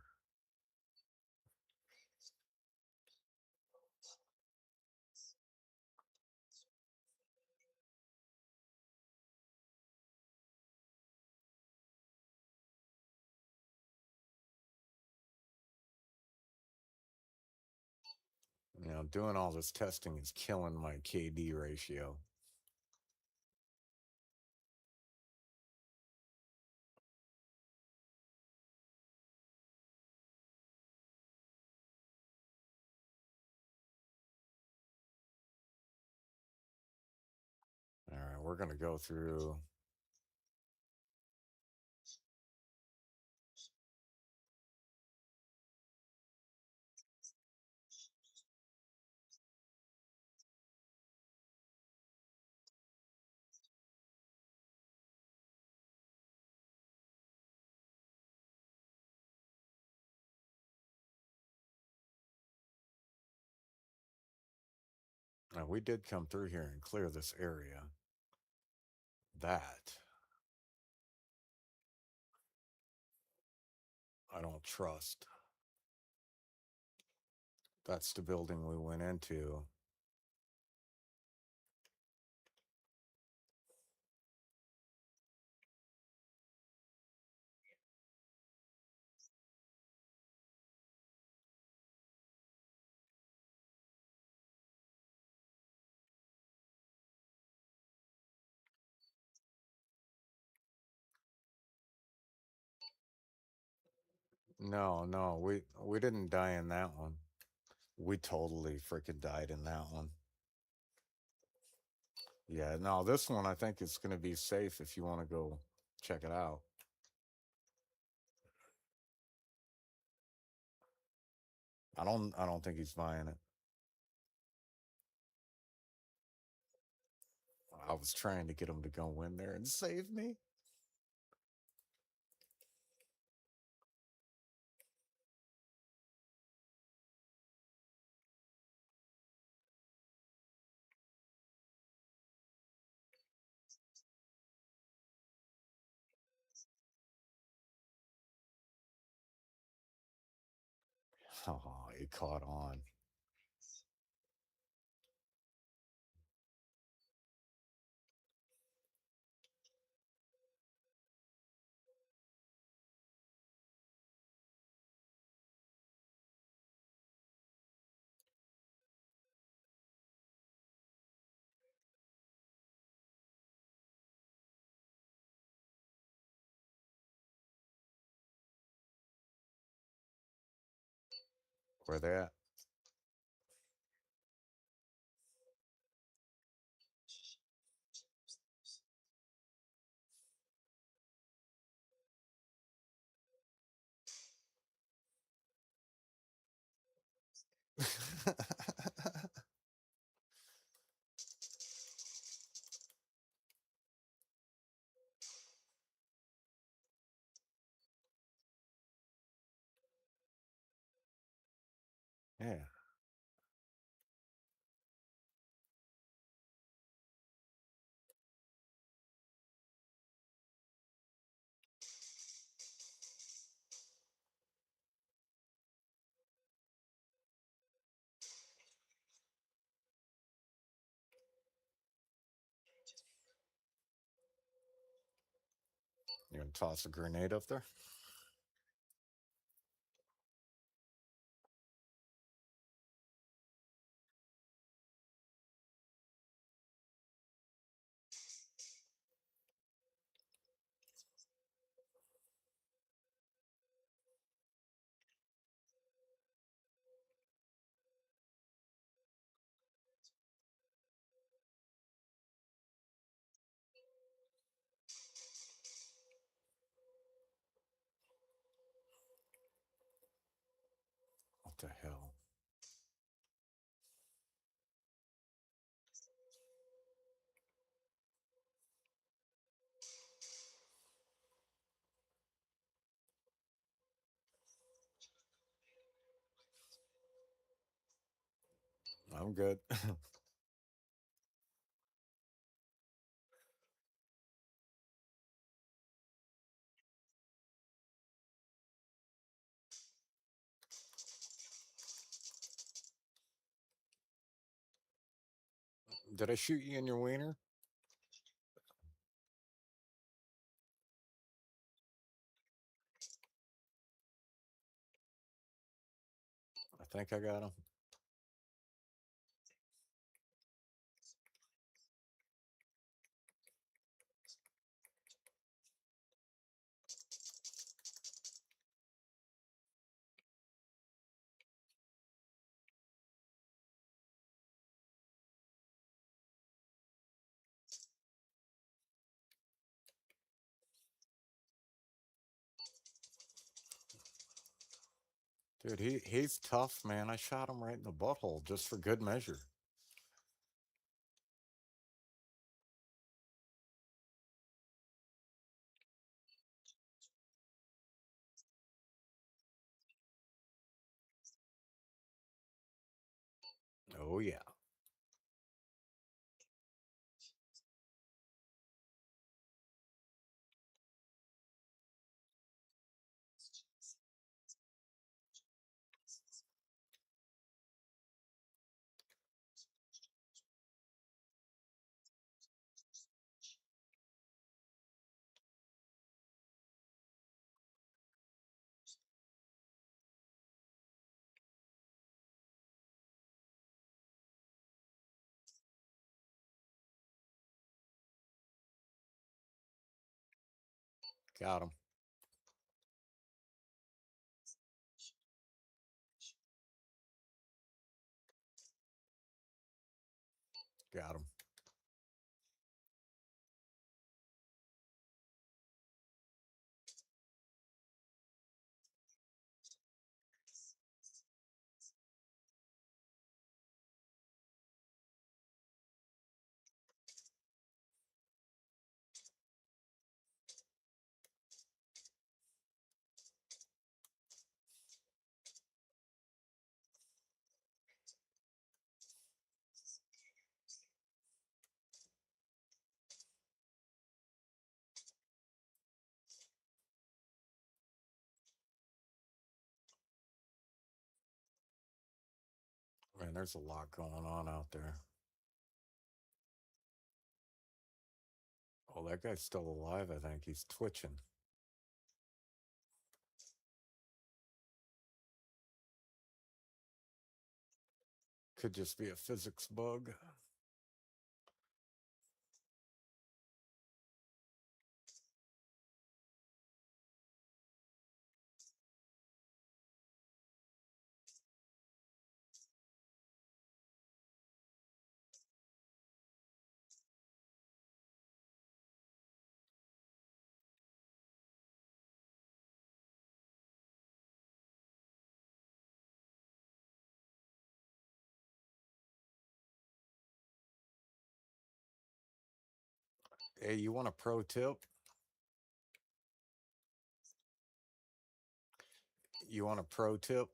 Doing all this testing is killing my KD ratio. All right, we're going to go through. Now, we did come through here and clear this area. That I don't trust. That's the building we went into. No, no, we didn't die in that one. We totally freaking died in that one. Yeah, no, this one I think is going to be safe if you want to go check it out. I don't think he's buying it. I was trying to get him to go in there and save me. Oh, he caught on. Where they at? You gonna toss a grenade up there? What the hell? I'm good. Did I shoot you in your wiener? I think I got him. Dude, he's tough, man. I shot him right in the butthole just for good measure. Oh yeah. Got him. Got him. Man, there's a lot going on out there. Oh, that guy's still alive, I think. He's twitching. Could just be a physics bug. Hey, you want a pro tip? You want a pro tip?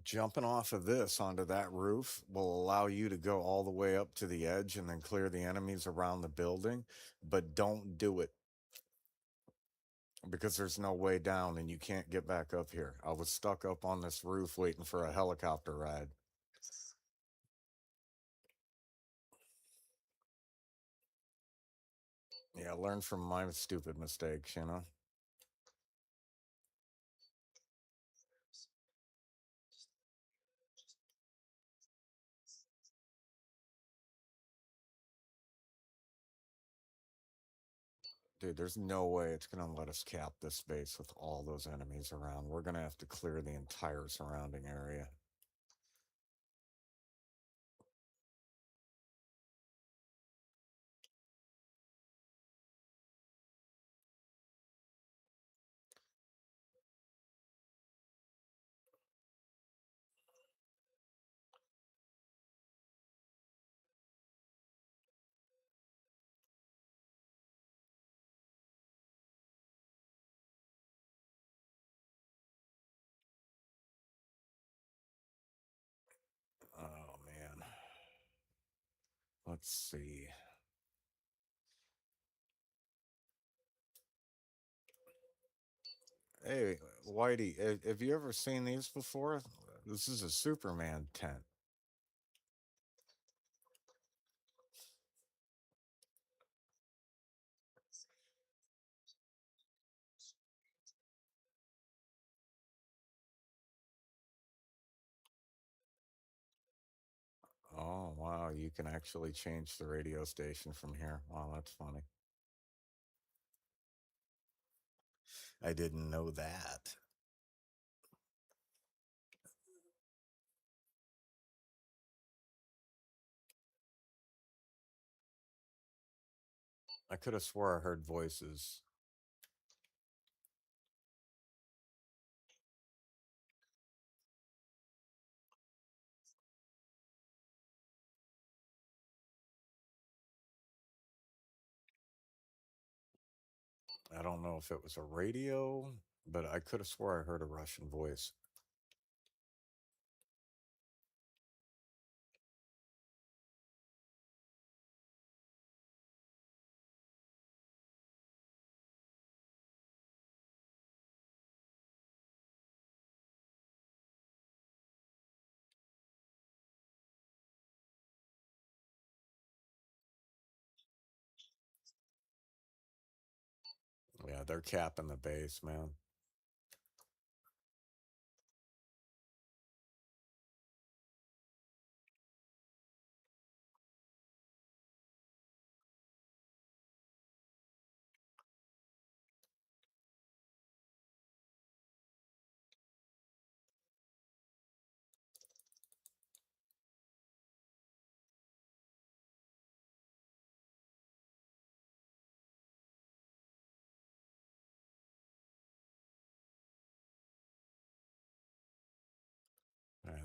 Jumping off of this onto that roof will allow you to go all the way up to the edge and then clear the enemies around the building, but don't do it because there's no way down and you can't get back up here. I was stuck up on this roof waiting for a helicopter ride. Yeah, learn from my stupid mistakes, you know? Dude, there's no way it's going to let us cap this base with all those enemies around. We're going to have to clear the entire surrounding area. Oh, man. Let's see. Hey, Whitey, have you ever seen these before? This is a Superman tent. Oh, wow. You can actually change the radio station from here. Wow, that's funny. I didn't know that. I could have swore I heard voices. I don't know if it was a radio, but I could have swore I heard a Russian voice. Yeah, they're capping the base, man.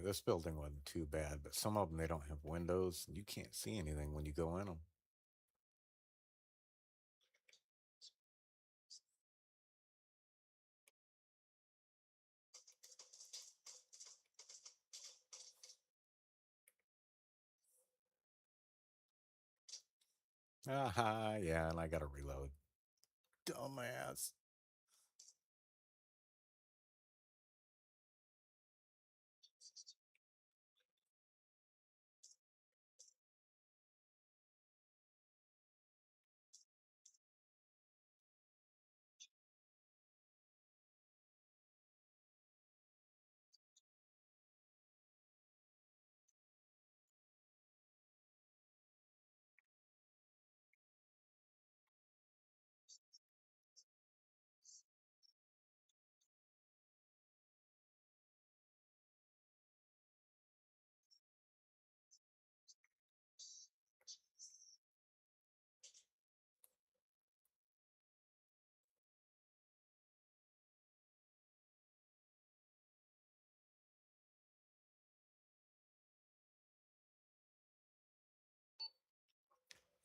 This building wasn't too bad, but some of them they don't have windows. You can't see anything when you go in them. Aha, yeah, and I got to reload. Dumbass.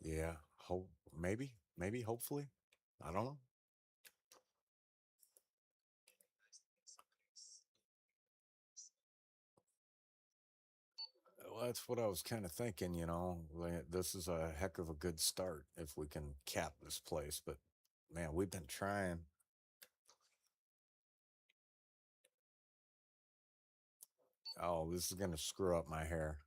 Yeah, hope maybe, hopefully. I don't know. Well, that's what I was kind of thinking, you know. This is a heck of a good start if we can cap this place, but man, we've been trying. Oh, this is going to screw up my hair.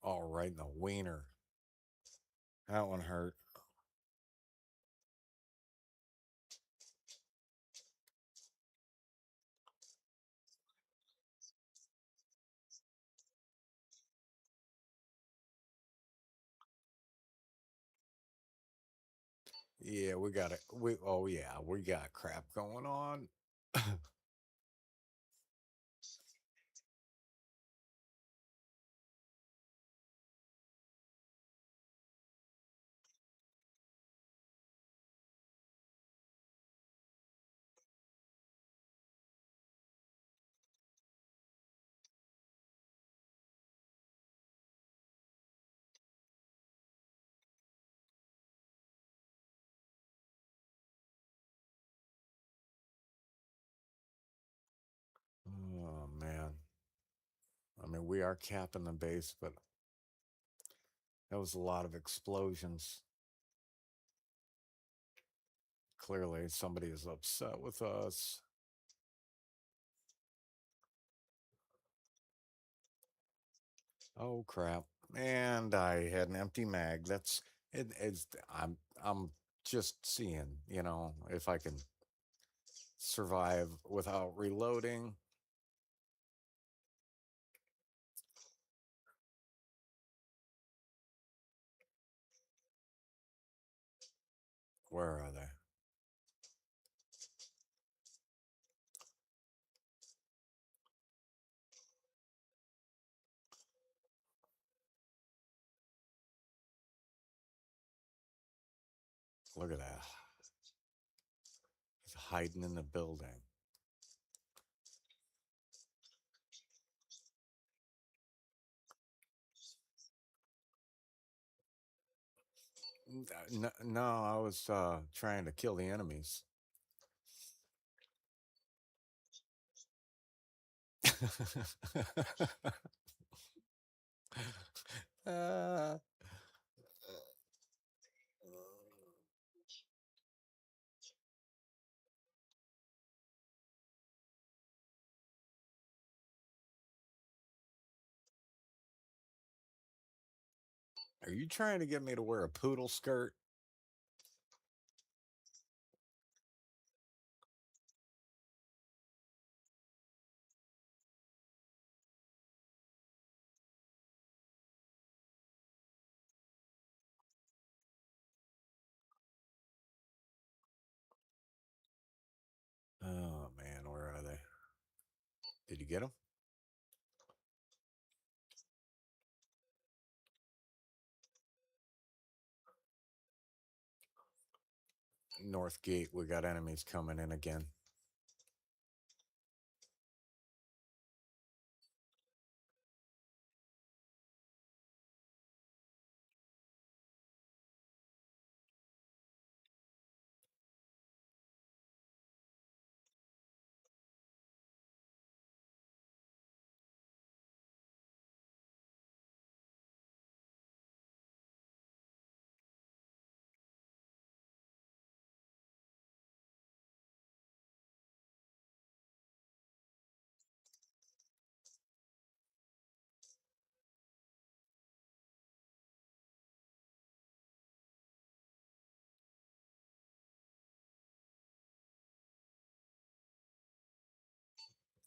All right in the wiener. That one hurt. Yeah, we got it. Oh yeah, we got crap going on. Oh man. I mean, we are capping the base, but that was a lot of explosions. Clearly, somebody is upset with us. Oh crap! And I had an empty mag. That's it. It's I'm just seeing, if I can survive without reloading. Where are they? Look at that. He's hiding in the building. No, no, I was trying to kill the enemies. uh, are you trying to get me to wear a poodle skirt? Oh man, where are they? Did you get them? North Gate, we got enemies coming in again.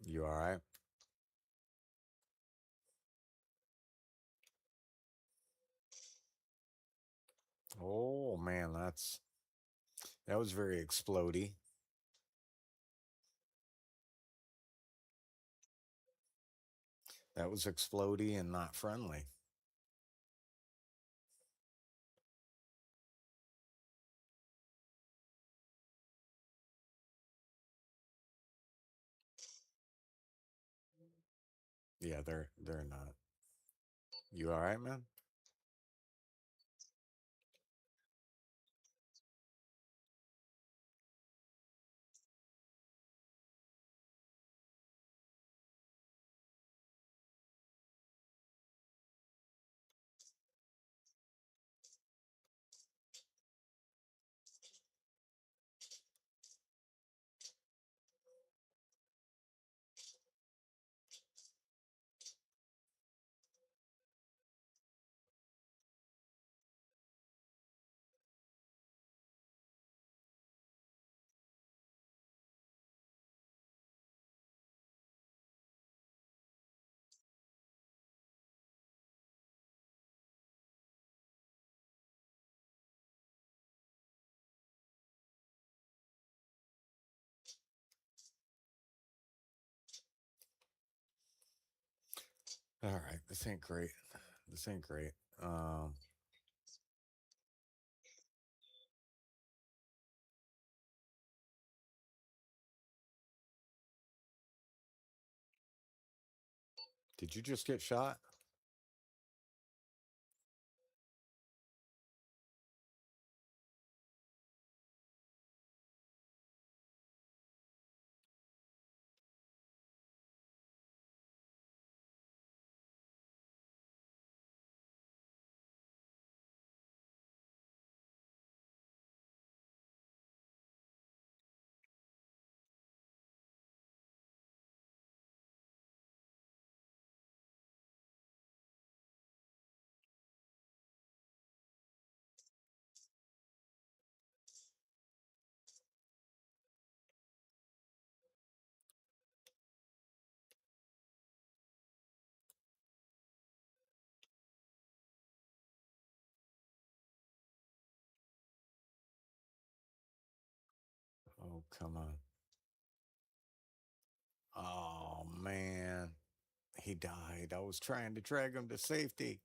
You all right? Oh man, that was very explodey. That was explodey and not friendly. Yeah, they're not. You all right, man? All right, this ain't great. This ain't great. Um, did you just get shot? Oh, come on. Oh, man. He died. I was trying to drag him to safety.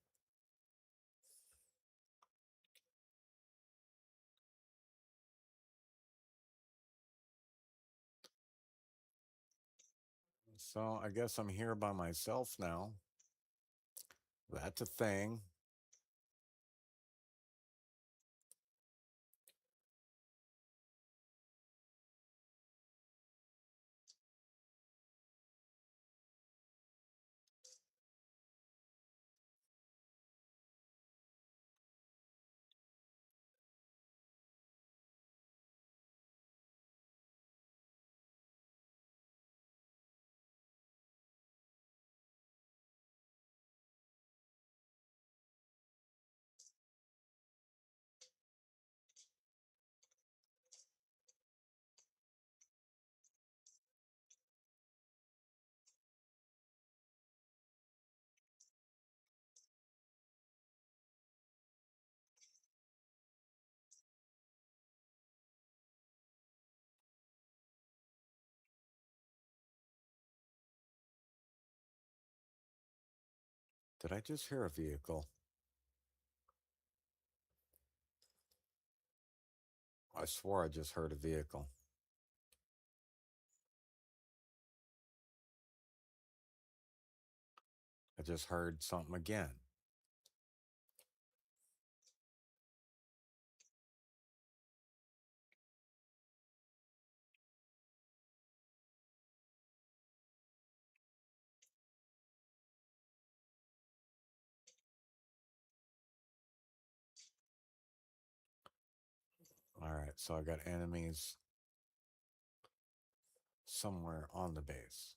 So I guess I'm here by myself now. That's a thing. Did I just hear a vehicle? I swore I just heard a vehicle. I just heard something again. All right, so I got enemies somewhere on the base.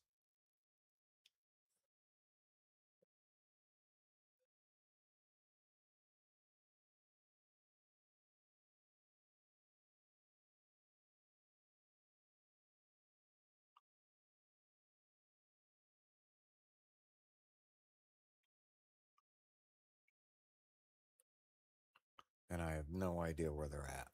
And I have no idea where they're at.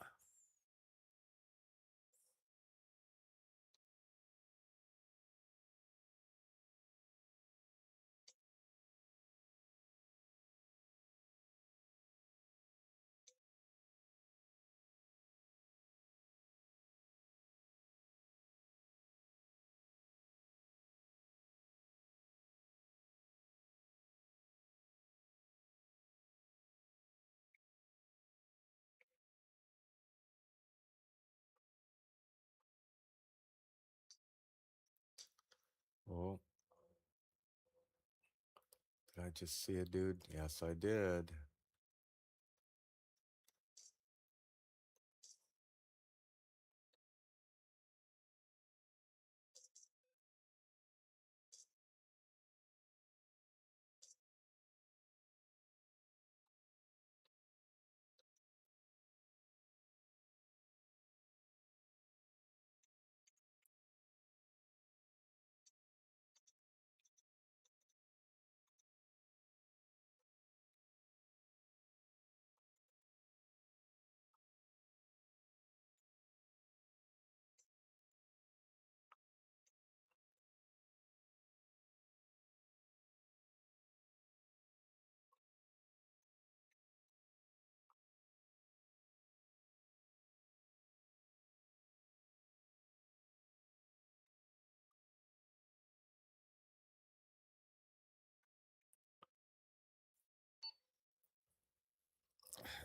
Oh, did I just see a dude? Yes, I did.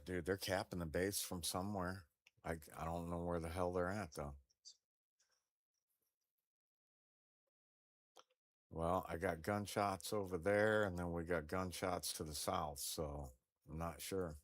Dude, they're capping the base from somewhere. I don't know where the hell they're at though. Well, I got gunshots over there, and then we got gunshots to the south, so I'm not sure.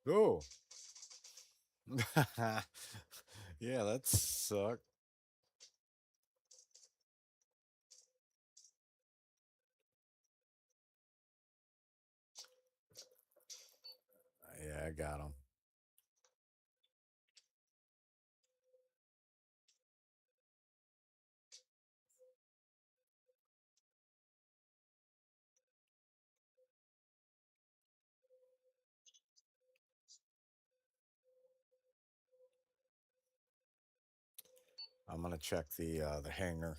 Oh, yeah, that sucked. Yeah, I got them. I'm gonna check the hangar.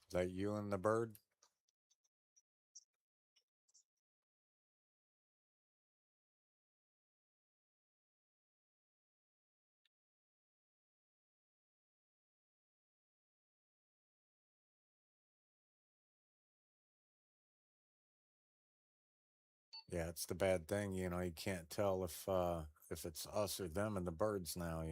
Is that you and the bird? Yeah, it's the bad thing, you can't tell if it's us or them and the birds now.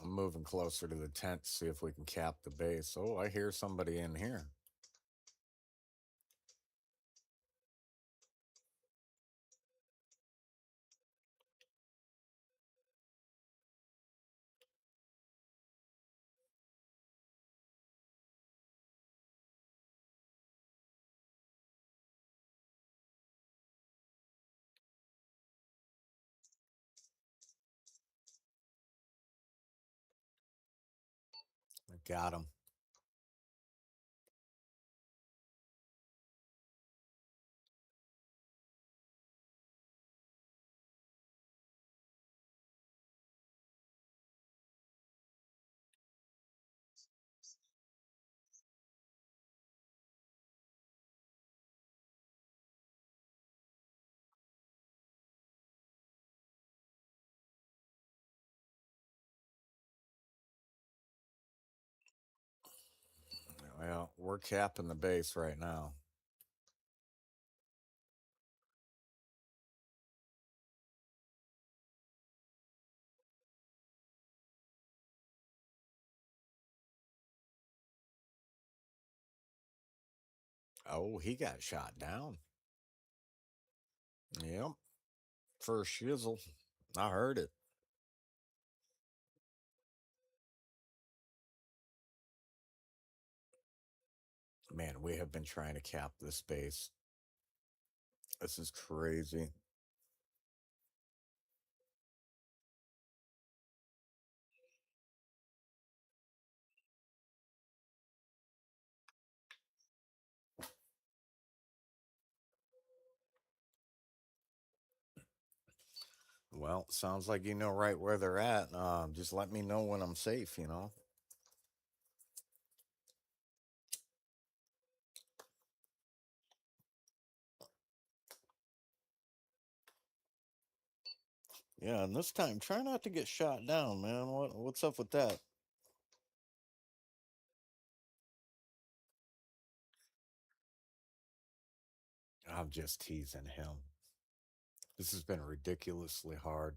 I'm moving closer to the tent to see if we can cap the base. Oh, I hear somebody in here. I got him. Well, we're capping the base right now. Oh, he got shot down. Yep. First shizzle. I heard it. Man, we have been trying to cap this base. This is crazy. Well, sounds like you know right where they're at. Just let me know when I'm safe. Yeah, and this time try not to get shot down, man. What's up with that? I'm just teasing him. This has been ridiculously hard.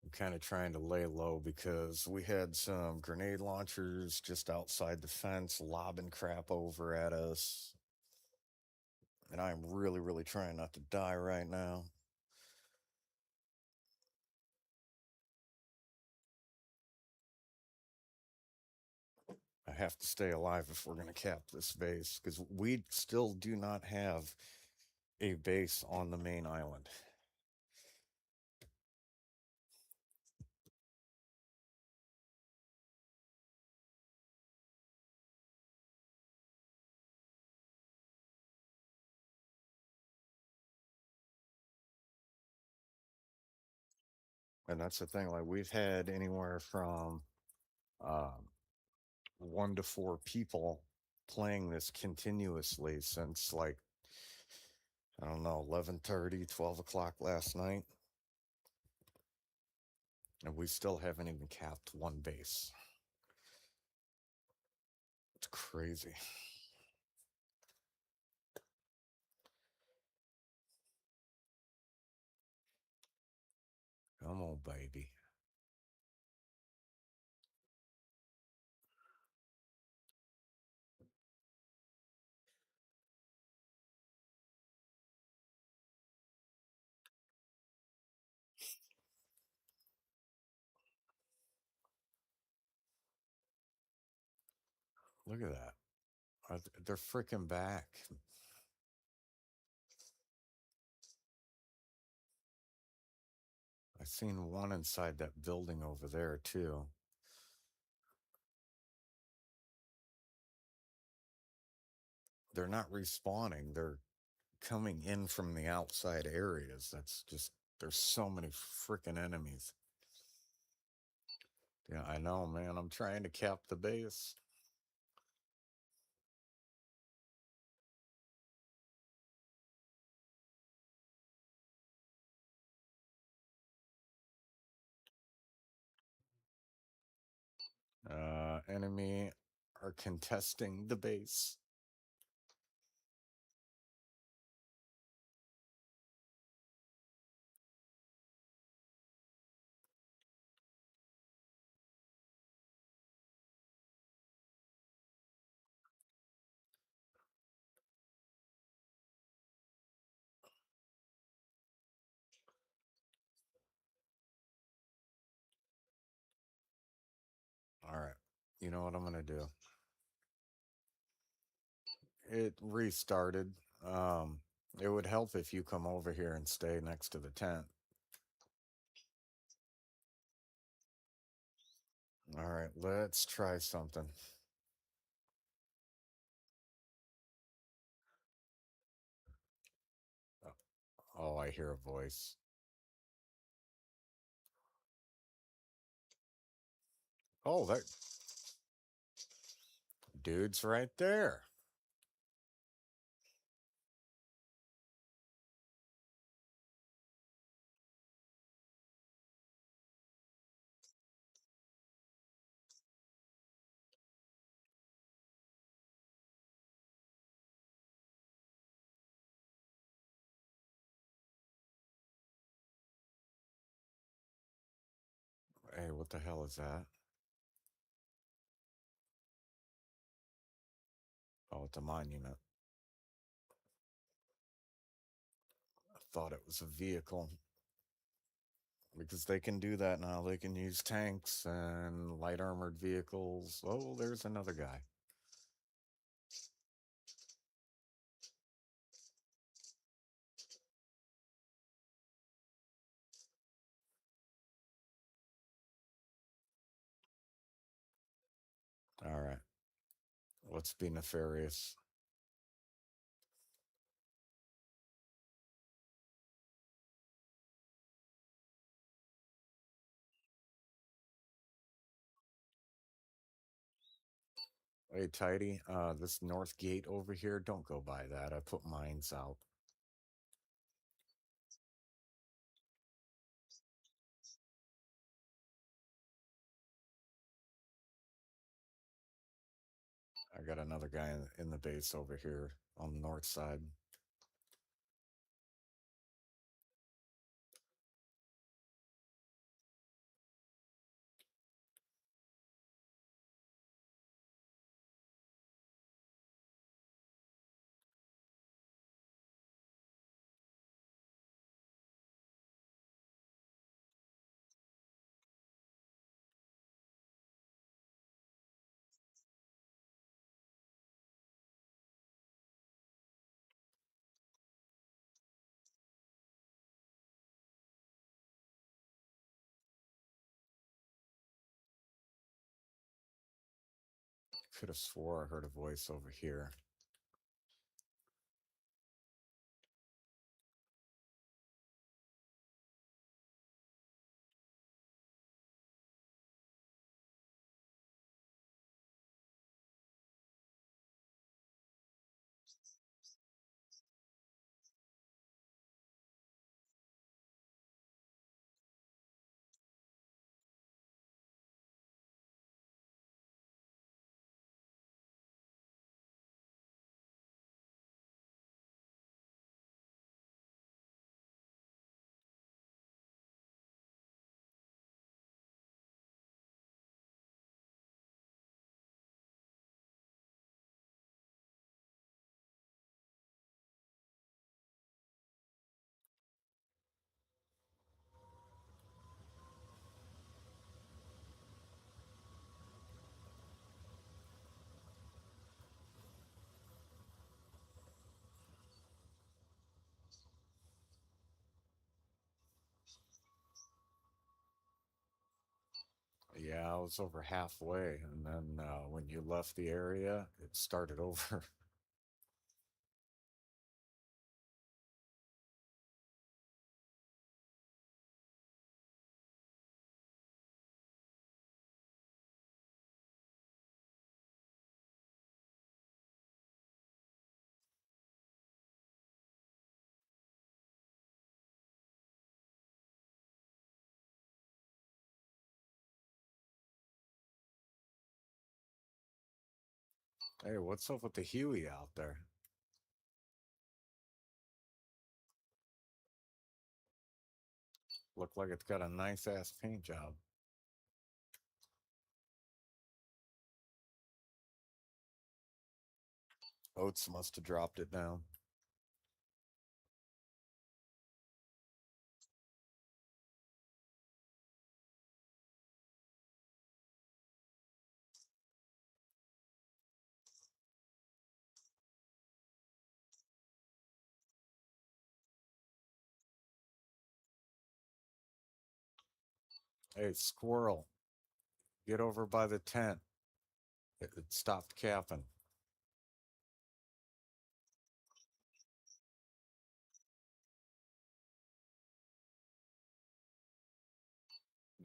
I'm kind of trying to lay low because we had some grenade launchers just outside the fence lobbing crap over at us. And I'm really, really trying not to die right now. I have to stay alive if we're going to cap this base because we still do not have a base on the main island. And that's the thing, like, we've had anywhere from um, 1 to 4 people playing this continuously since, like, I don't know, 11:30, 12 o'clock last night. And we still haven't even capped one base. It's crazy. Come on, baby. Look at that. They're freaking back. I seen one inside that building over there, too. They're not respawning, they're coming in from the outside areas. That's just, there's so many freaking enemies. Yeah, I know, man. I'm trying to cap the base. Enemy are contesting the base. All right. You know what I'm gonna do? It restarted. Um, it would help if you come over here and stay next to the tent. All right, let's try something. Oh, oh, I hear a voice. Oh, that dude's right there. Hey, what the hell is that? Oh, it's a monument. I thought it was a vehicle because they can do that now. They can use tanks and light armored vehicles. Oh, there's another guy. All right. Let's be nefarious. Hey, Tidy, this north gate over here, don't go by that. I put mines out. I got another guy in the base over here on the north side. Could have swore I heard a voice over here. Yeah, I was over halfway, and then when you left the area, it started over. Hey, what's up with the Huey out there? Look like it's got a nice ass paint job. Oats must have dropped it down. Hey, squirrel, get over by the tent. It stopped capping.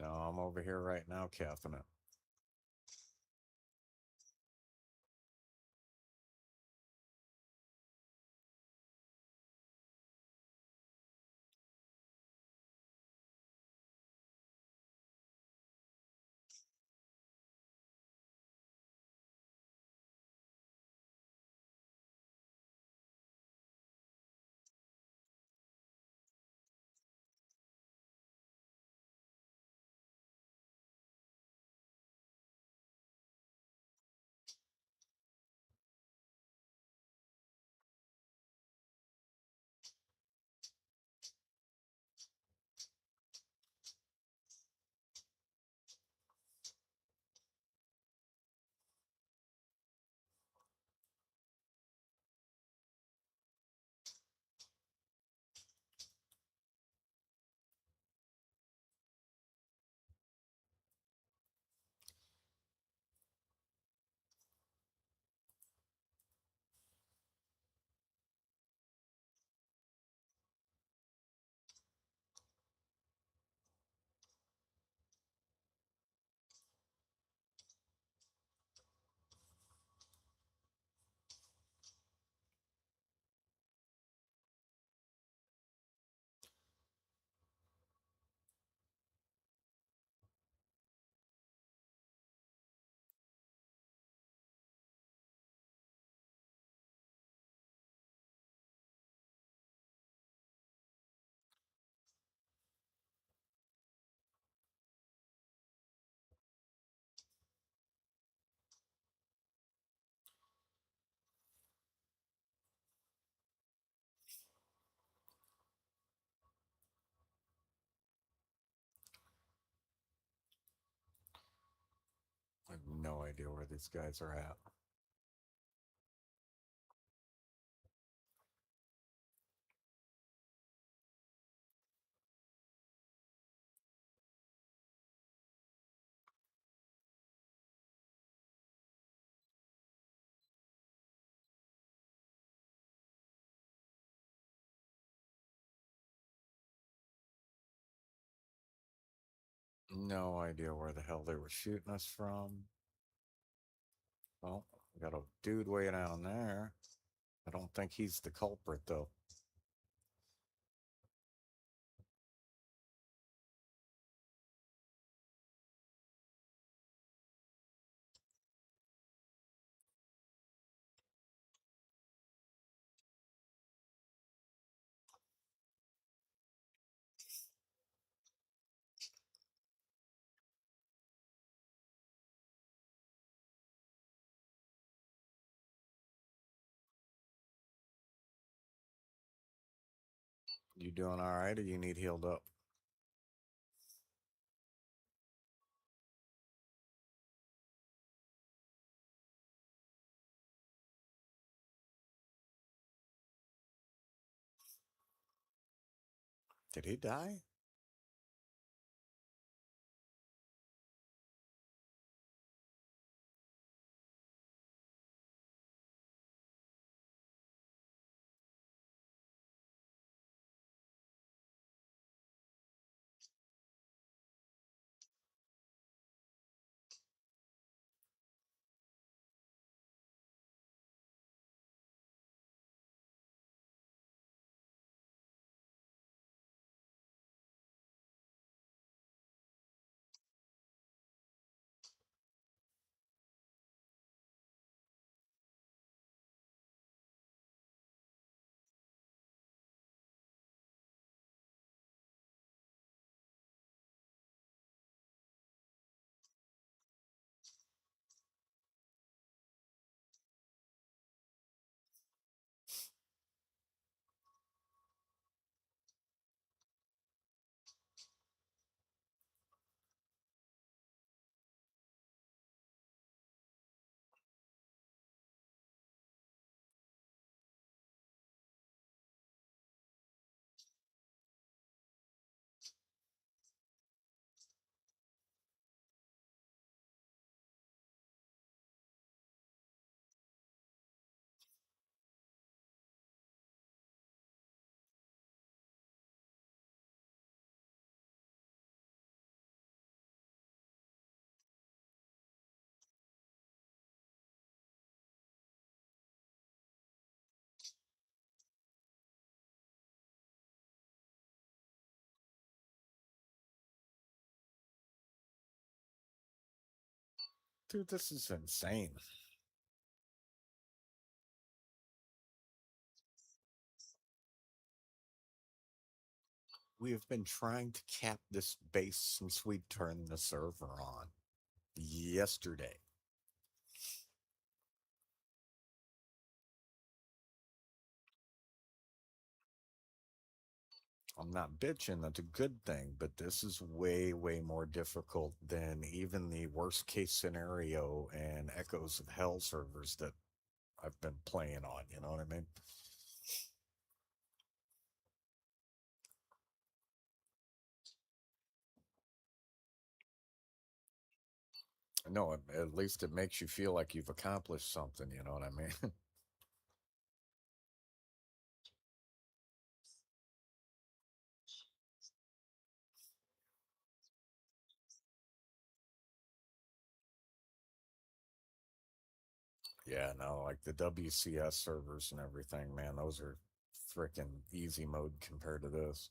No, I'm over here right now capping it. No idea where these guys are at. No idea where the hell they were shooting us from. Well, we got a dude way down there. I don't think he's the culprit, though. You doing all right, or you need healed up? Did he die? Dude, this is insane. We have been trying to cap this base since we turned the server on yesterday. I'm not bitching, that's a good thing, but this is way, way more difficult than even the worst case scenario and Echoes of Hell servers that I've been playing on. You know what I mean? No, at least it makes you feel like you've accomplished something. You know what I mean? Yeah, no, like the WCS servers and everything, man, those are freaking easy mode compared to this.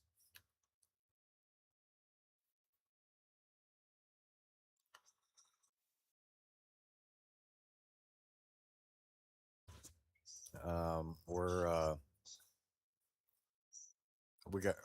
We're we got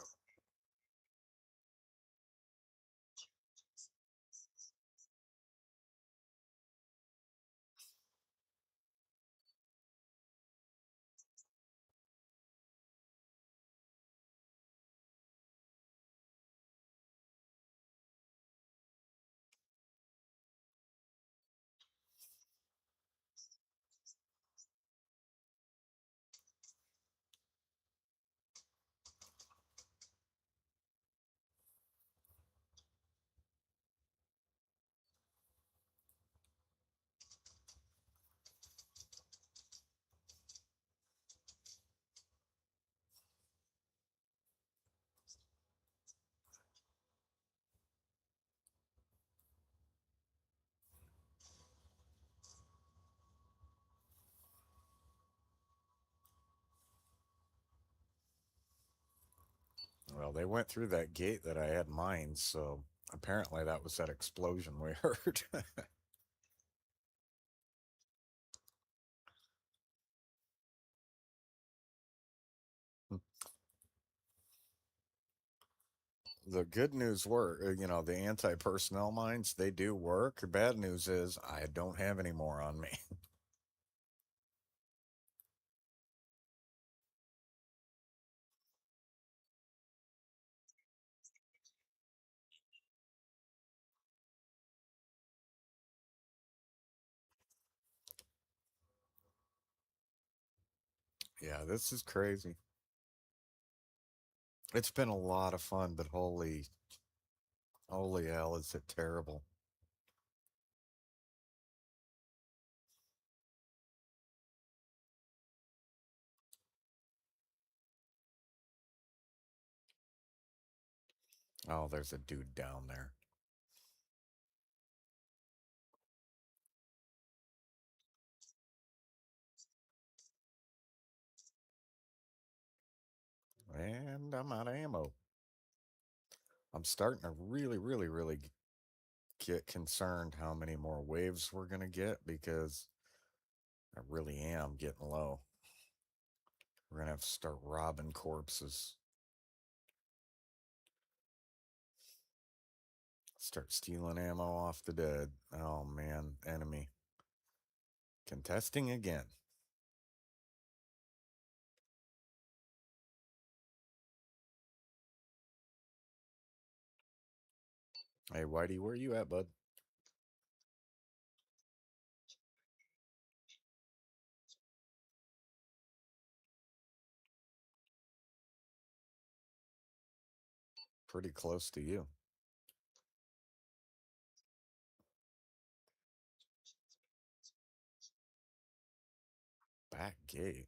Well, they went through that gate that I had mines, so apparently that was that explosion we heard. The good news were, the anti-personnel mines, they do work. The bad news is I don't have any more on me. Yeah, this is crazy. It's been a lot of fun, but holy hell, is it terrible. Oh, there's a dude down there. And I'm out of ammo. I'm starting to really, really, really get concerned how many more waves we're going to get because I really am getting low. We're going to have to start robbing corpses, start stealing ammo off the dead. Oh man, enemy. Contesting again. Hey, Whitey, where you at, bud? Pretty close to you. Back gate.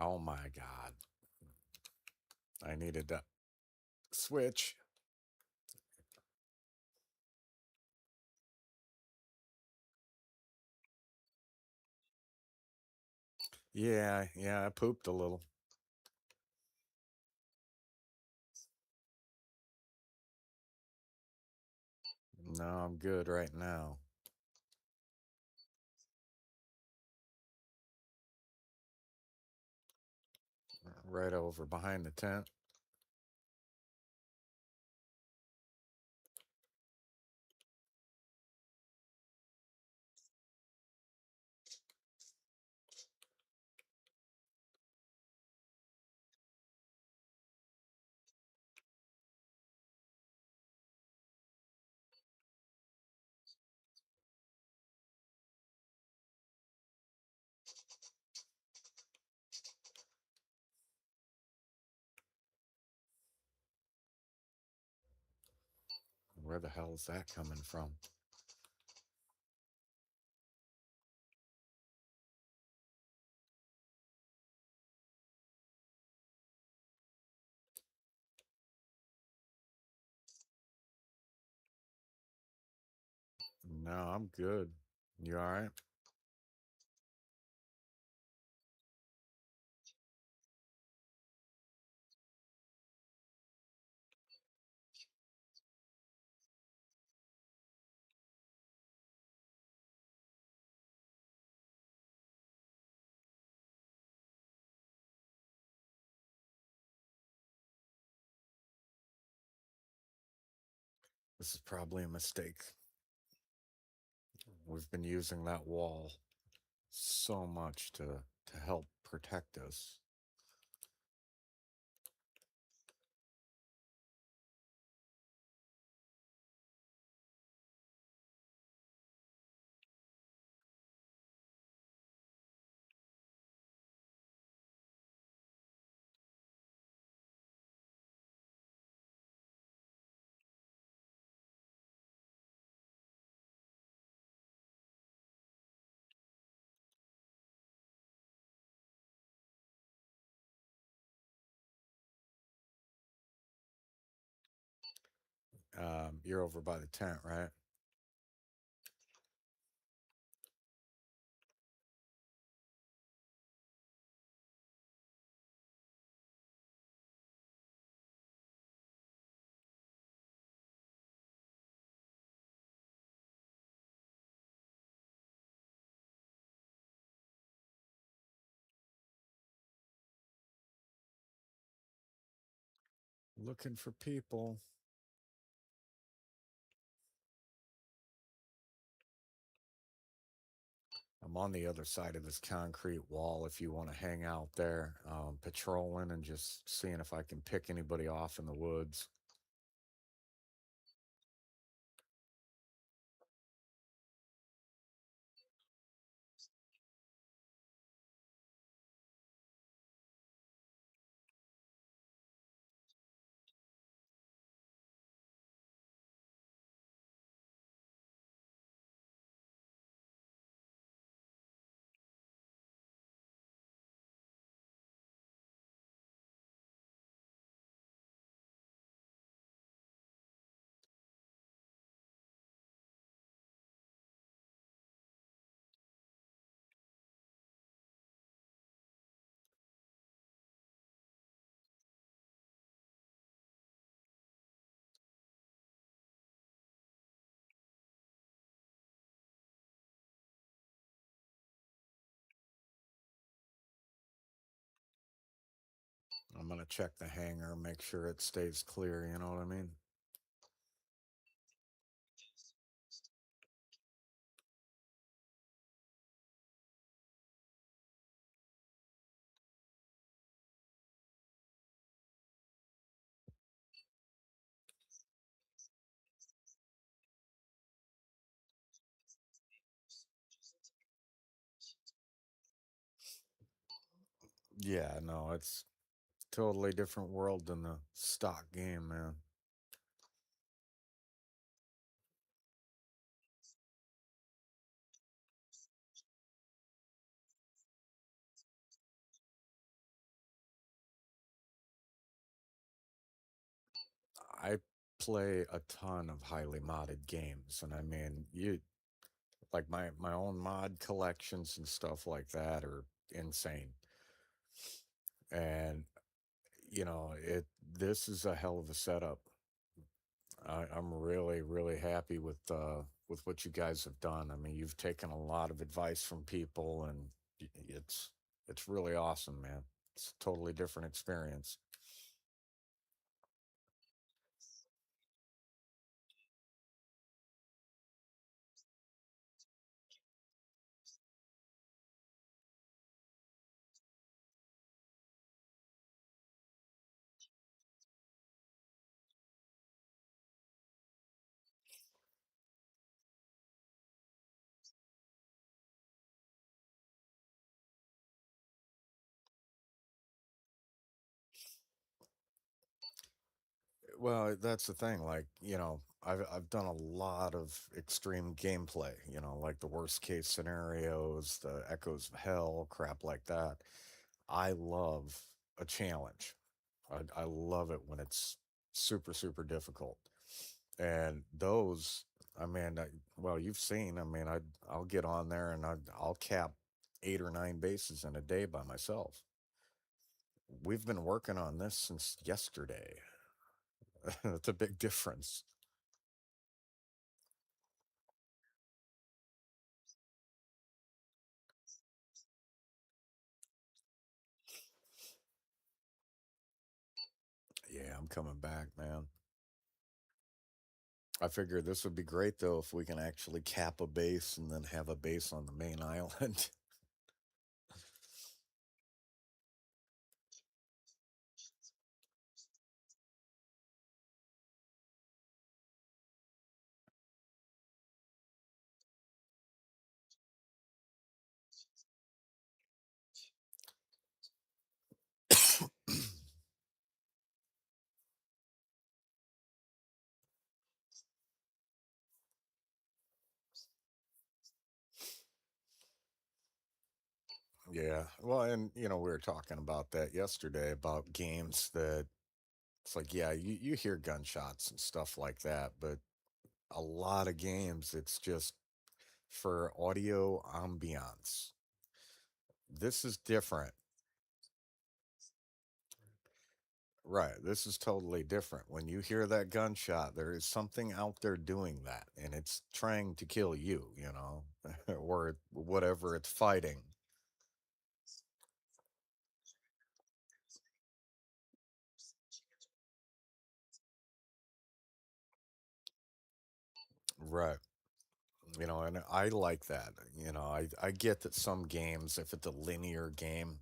Oh my God. I needed to switch. Yeah, I pooped a little. No, I'm good right now. Right over behind the tent. Where the hell is that coming from? No, I'm good. You all right? This is probably a mistake. We've been using that wall so much to help protect us. You're over by the tent, right? Looking for people. I'm on the other side of this concrete wall if you want to hang out there, patrolling and just seeing if I can pick anybody off in the woods. I'm going to check the hangar, make sure it stays clear, you know what I mean? Yeah, no, it's totally different world than the stock game, man. I play a ton of highly modded games, and I mean, you like my own mod collections and stuff like that are insane. And you know, it this is a hell of a setup. I'm really, really happy with what you guys have done. I mean, you've taken a lot of advice from people, and it's really awesome, man. It's a totally different experience. Well, that's the thing. Like, you know, I've done a lot of extreme gameplay. You know, like the worst case scenarios, the echoes of hell, crap like that. I love a challenge. I love it when it's super, super difficult. And those, I mean, well, you've seen. I mean, I'll get on there and I'll cap 8 or 9 bases in a day by myself. We've been working on this since yesterday. That's a big difference. Yeah, I'm coming back, man. I figure this would be great though if we can actually cap a base and then have a base on the main island. Yeah. Well, and you know, we were talking about that yesterday about games that It's like, yeah, you hear gunshots and stuff like that, but a lot of games, it's just for audio ambiance. This is different. Right. This is totally different. When you hear that gunshot, there is something out there doing that, and it's trying to kill you, or whatever it's fighting. Right. And I like that. I get that some games, if it's a linear game,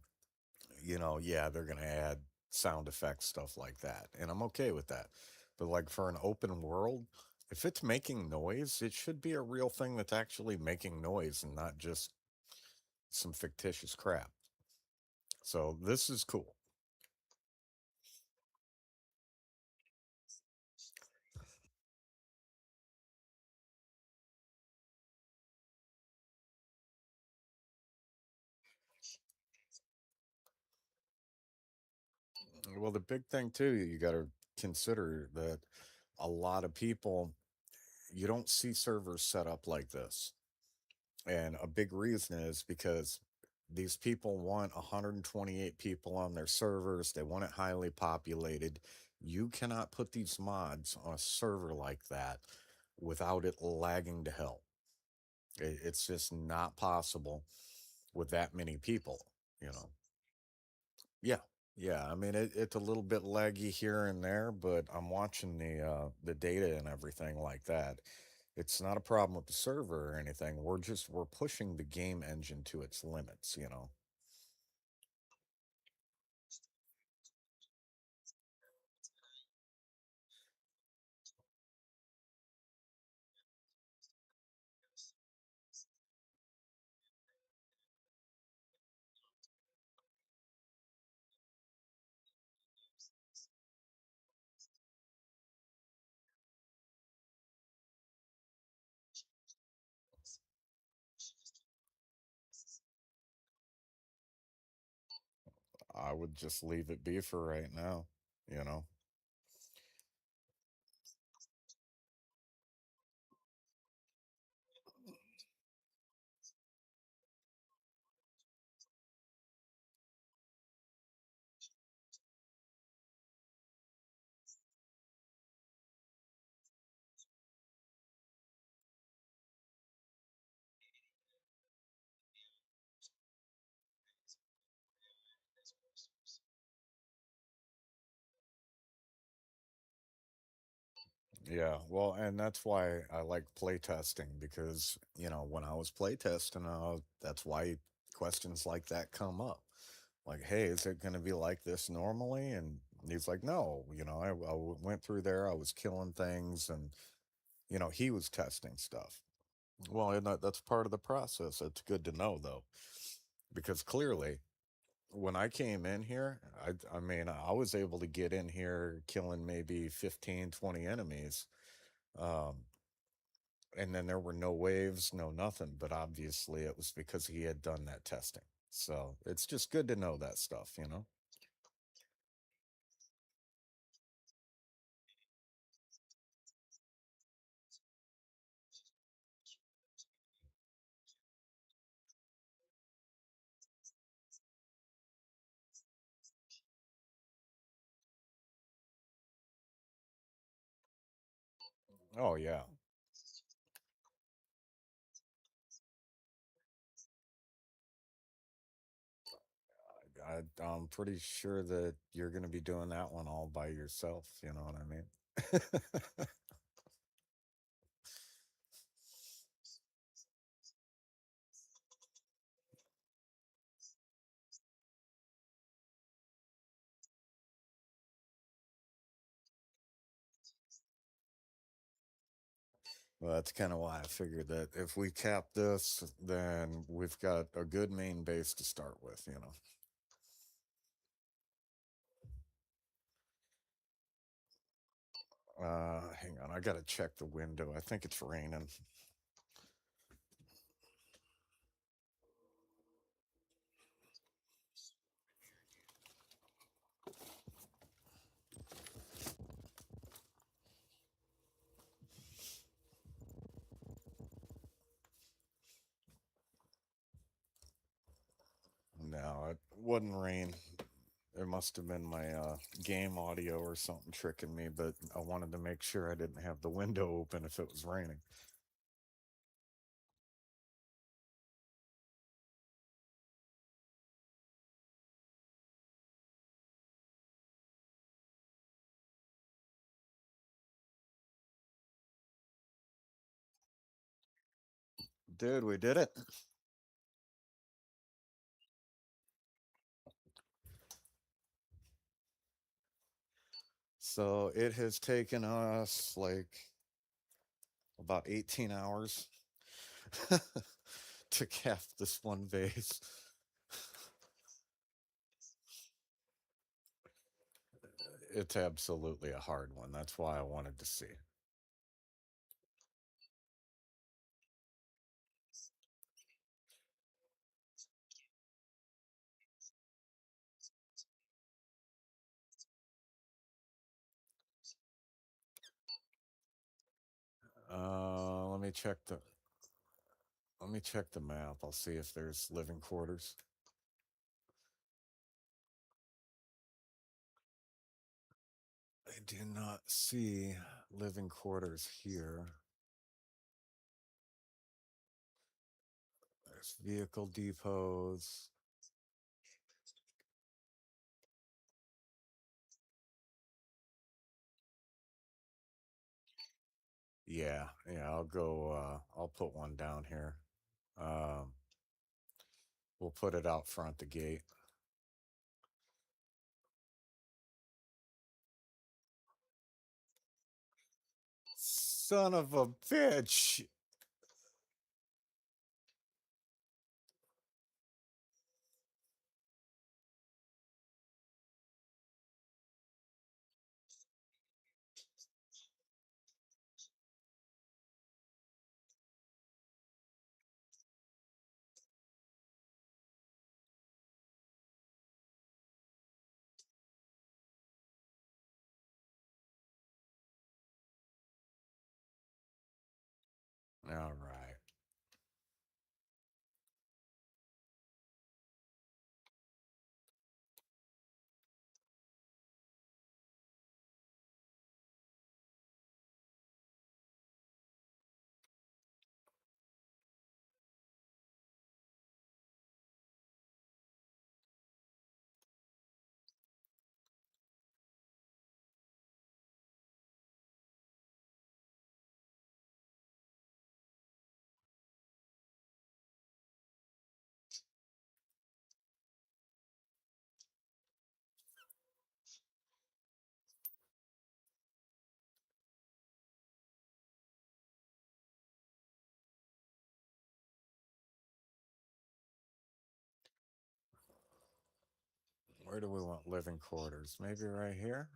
yeah, they're going to add sound effects, stuff like that. And I'm okay with that. But like for an open world, if it's making noise, it should be a real thing that's actually making noise and not just some fictitious crap. So this is cool. Well, the big thing too, you got to consider that a lot of people, you don't see servers set up like this. And a big reason is because these people want 128 people on their servers. They want it highly populated. You cannot put these mods on a server like that without it lagging to hell. It's just not possible with that many people, you know. Yeah. Yeah, I mean it's a little bit laggy here and there, but I'm watching the data and everything like that. It's not a problem with the server or anything. We're pushing the game engine to its limits. I would just leave it be for right now, you know. Yeah, well, and that's why I like playtesting because, when I was playtesting, that's why questions like that come up. Like, hey, is it going to be like this normally? And he's like, no, went through there, I was killing things, and, he was testing stuff. Well, and that's part of the process. It's good to know, though, because clearly, when I came in here, I mean, I was able to get in here killing maybe 15, 20 enemies. Um, and then there were no waves, no nothing. But obviously, it was because he had done that testing. So it's just good to know that stuff. Oh, yeah. I'm pretty sure that you're going to be doing that one all by yourself. You know what I mean? Well, that's kind of why I figured that if we cap this, then we've got a good main base to start with. Hang on, I gotta check the window. I think it's raining. it wouldn't rain. It must have been my game audio or something tricking me, but I wanted to make sure I didn't have the window open if it was raining. Dude, we did it. So it has taken us like about 18 hours to cap this one vase. It's absolutely a hard one. That's why I wanted to see. Let me check the map. I'll see if there's living quarters. I do not see living quarters here. There's vehicle depots. Yeah, yeah, I'll go I'll put one down here. Um we'll put it out front the gate. Son of a bitch. All right. Where do we want living quarters? Maybe right here?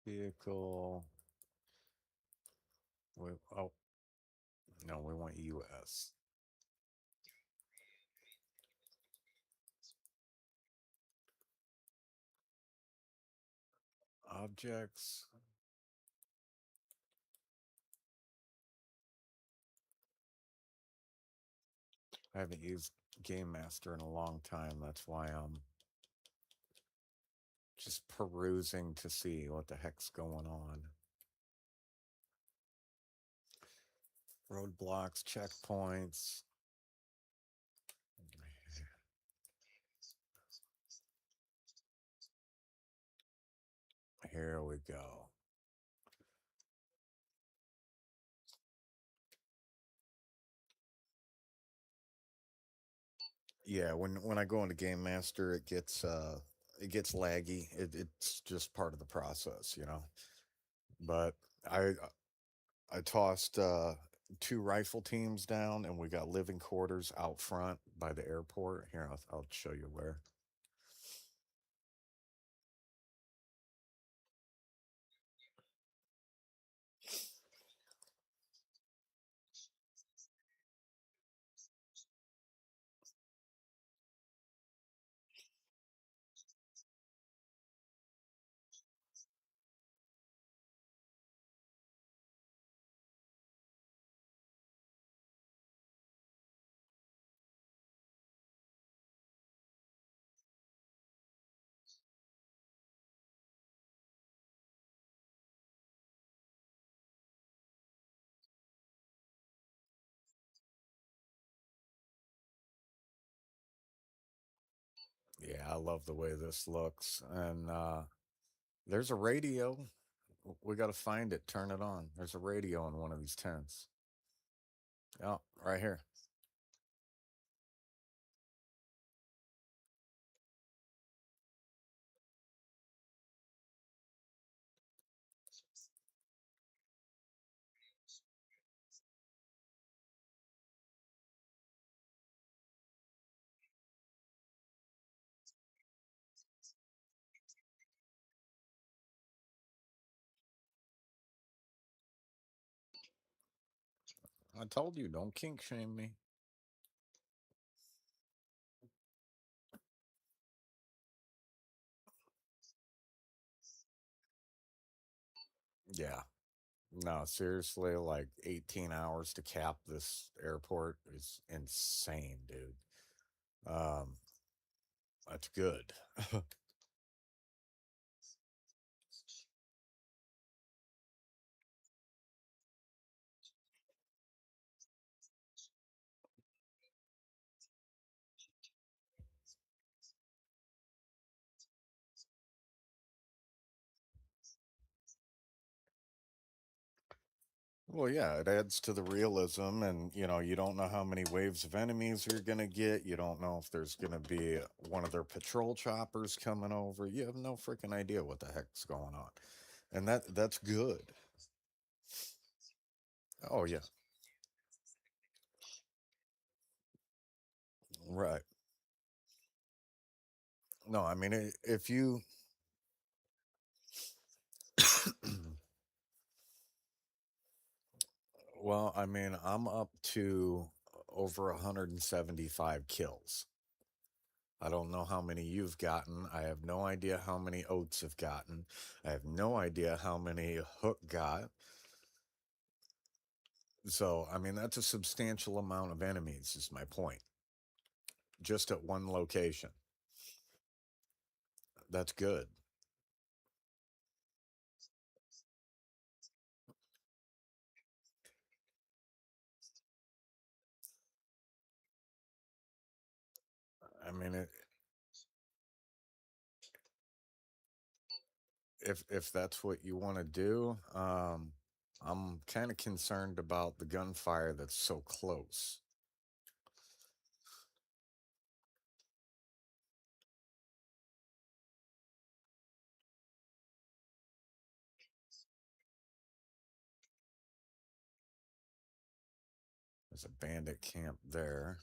Vehicle. Oh, no, we want US. Objects. I haven't used Game Master in a long time. That's why I'm just perusing to see what the heck's going on. Roadblocks, checkpoints. Here we go. Yeah, when I go into Game Master, it gets laggy. It's just part of the process, you know. But I I tossed two rifle teams down, and we got living quarters out front by the airport. Here, I'll show you where. Yeah, I love the way this looks. And there's a radio. We got to find it, turn it on. There's a radio in one of these tents. Oh, right here. I told you, don't kink shame me. Yeah. No, seriously, like 18 hours to cap this airport is insane, dude. Um, that's good. Well, yeah, it adds to the realism, and you don't know how many waves of enemies you're gonna get. You don't know if there's gonna be one of their patrol choppers coming over. You have no freaking idea what the heck's going on, and that's good. Oh yeah, right. No, I mean if you, well, I mean I'm up to over 175 kills. I don't know how many you've gotten. I have no idea how many Oats have gotten. I have no idea how many Hook got. So, I mean, that's a substantial amount of enemies, is my point, just at one location. That's good. I mean, if that's what you want to do, I'm kind of concerned about the gunfire that's so close. There's a bandit camp there.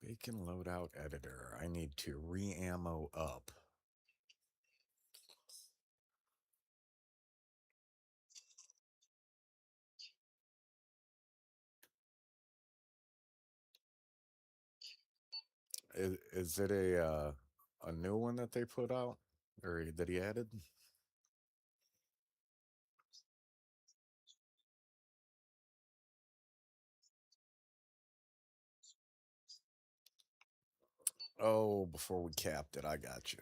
Bacon loadout editor. I need to re-ammo up. Is it a new one that they put out or that he added? Oh, before we capped it, I got you.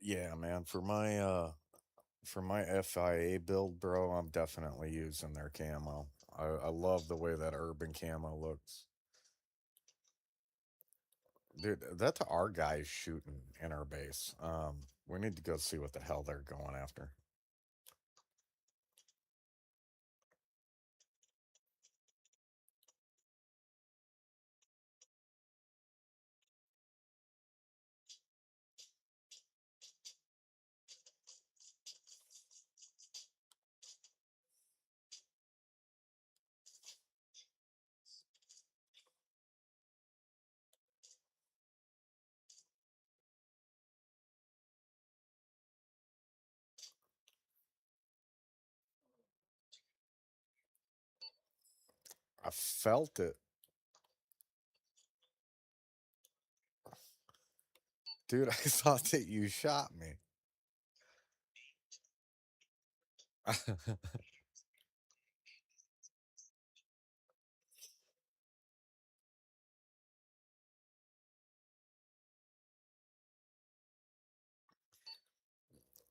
Yeah, man. For my FIA build, bro, I'm definitely using their camo. I love the way that urban camo looks. Dude, that's our guys shooting in our base. We need to go see what the hell they're going after. I felt it. Dude, I thought that you shot me.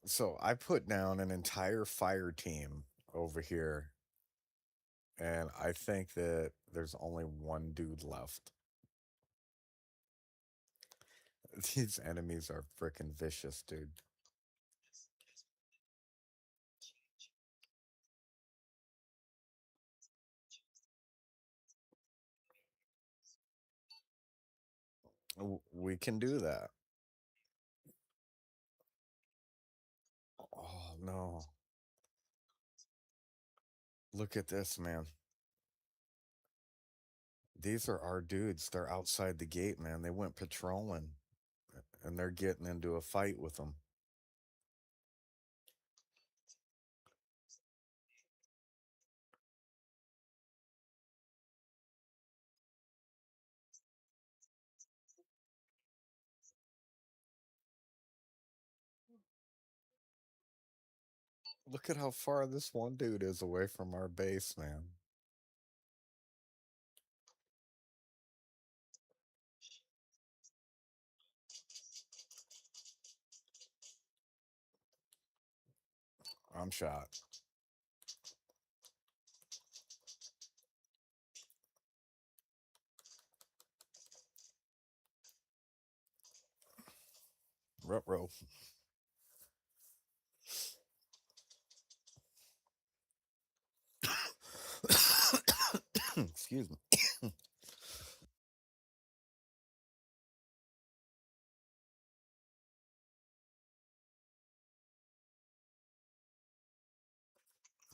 So I put down an entire fire team over here, and I think that there's only one dude left. These enemies are freaking vicious, dude. We can do that. Oh no. Look at this, man. These are our dudes. They're outside the gate, man. They went patrolling and they're getting into a fight with them. Look at how far this one dude is away from our base, man. I'm shot. Ruh-roh. Excuse me.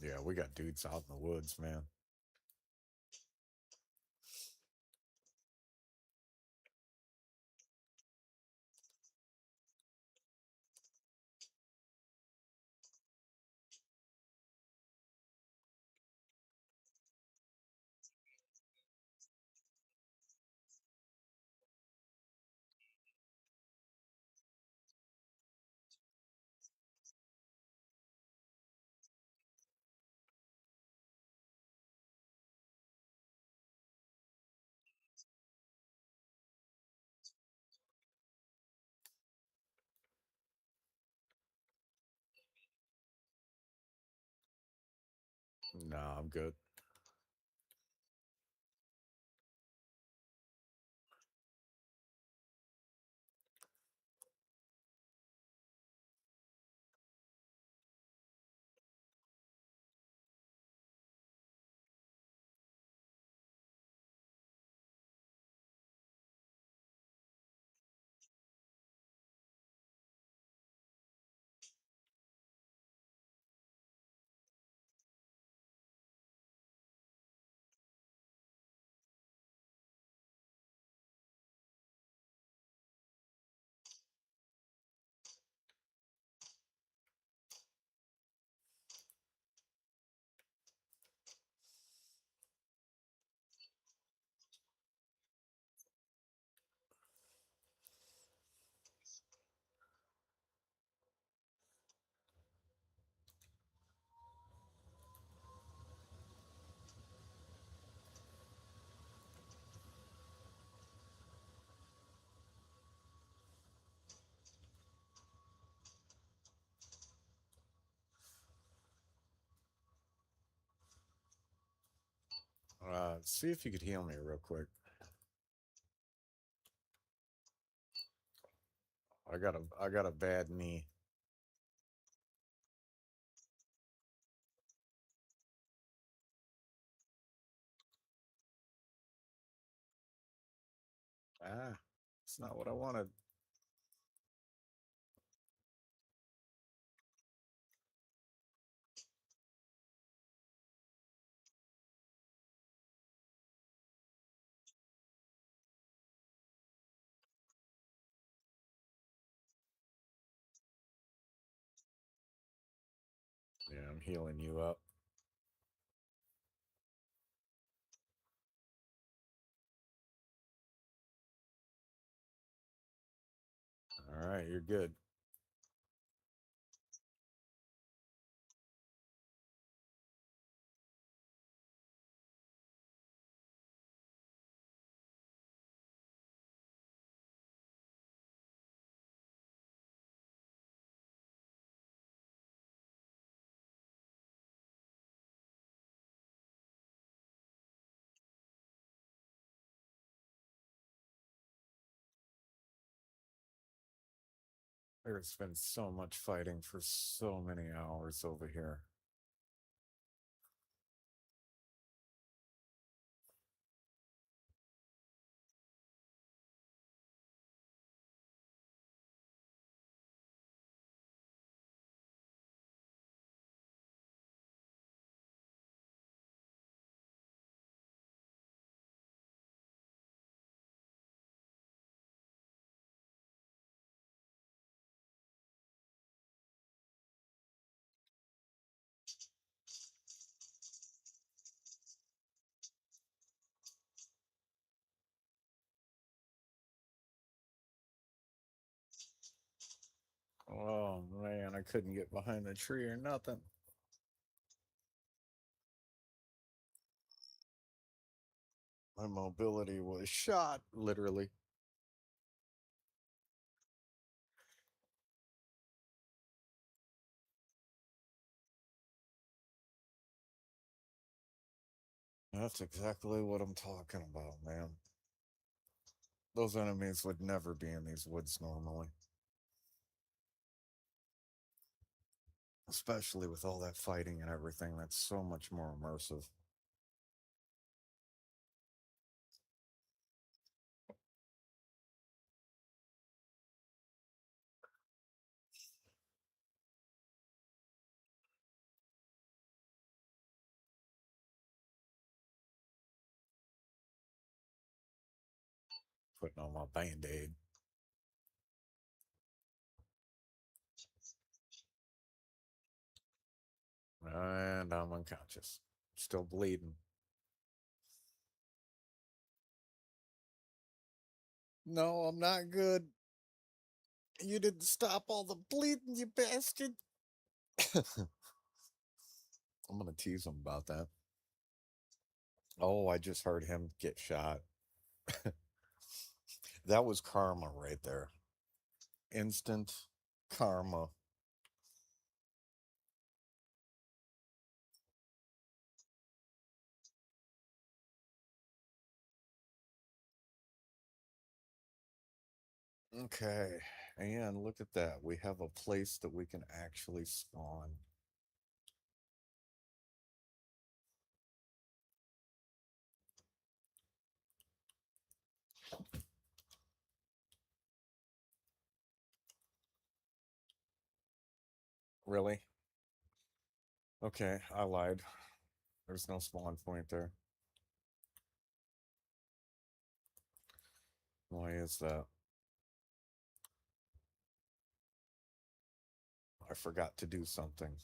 Yeah, we got dudes out in the woods, man. No, I'm good. See if you could heal me real quick. I got a bad knee. Ah, it's not what I wanted. Yeah, I'm healing you up. All right, you're good. There's been so much fighting for so many hours over here. Oh man, I couldn't get behind the tree or nothing. My mobility was shot, literally. That's exactly what I'm talking about, man. Those enemies would never be in these woods normally, especially with all that fighting and everything. That's so much more immersive. Putting on my band aid, and I'm unconscious, still bleeding. No, I'm not good. You didn't stop all the bleeding, you bastard. I'm gonna tease him about that. Oh, I just heard him get shot. That was karma right there. Instant karma. Okay, and look at that. We have a place that we can actually spawn. Really? Okay, I lied. There's no spawn point there. Why is that? I forgot to do something.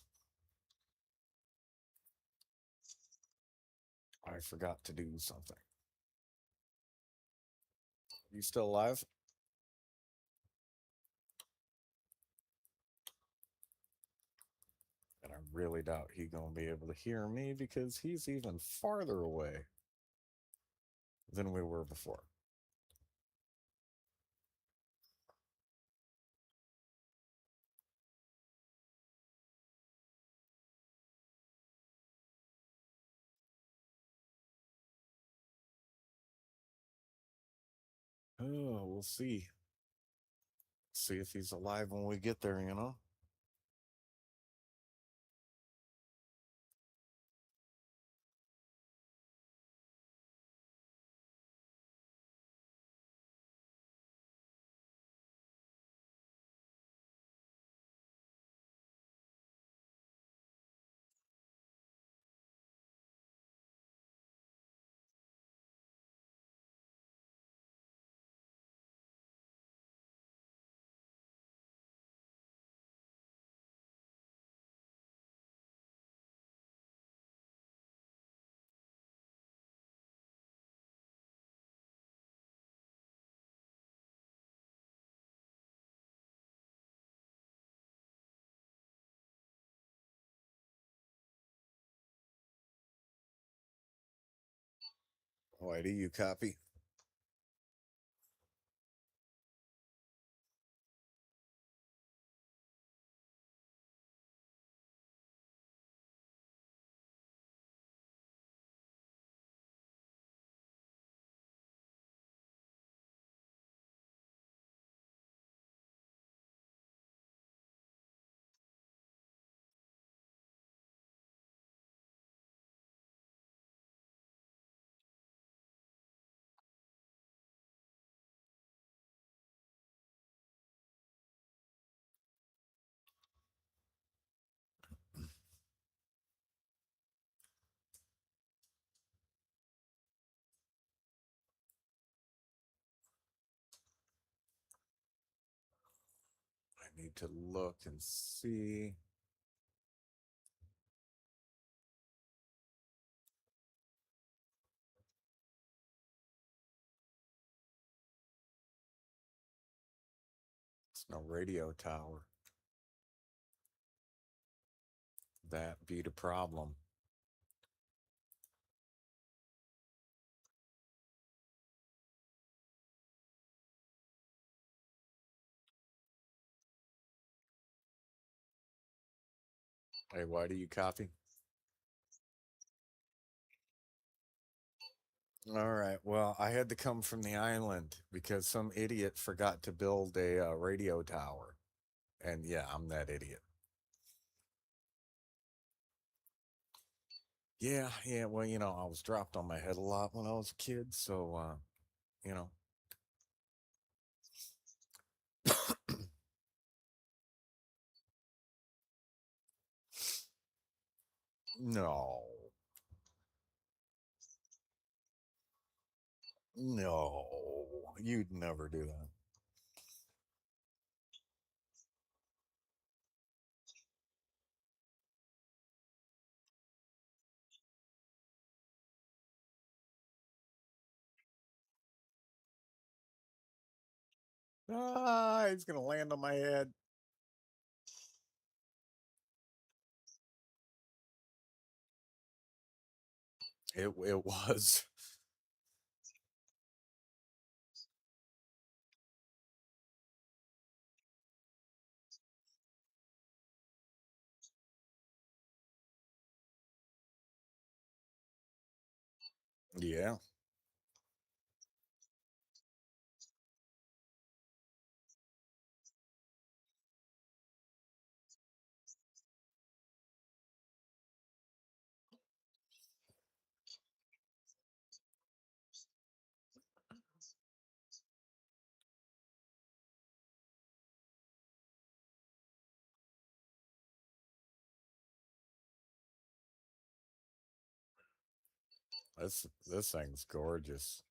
I forgot to do something. You still alive? And I really doubt he gonna be able to hear me because he's even farther away than we were before. Oh, we'll see. See if he's alive when we get there, you know? Why do you copy? I need to look and see. It's no radio tower. That be the problem. Hey, why do you copy? All right. Well, I had to come from the island because some idiot forgot to build a radio tower. And yeah, I'm that idiot. Yeah, yeah. Well, I was dropped on my head a lot when I was a kid. So, you know, no, no, you'd never do that. Ah, it's going to land on my head. It was. Yeah. This thing's gorgeous.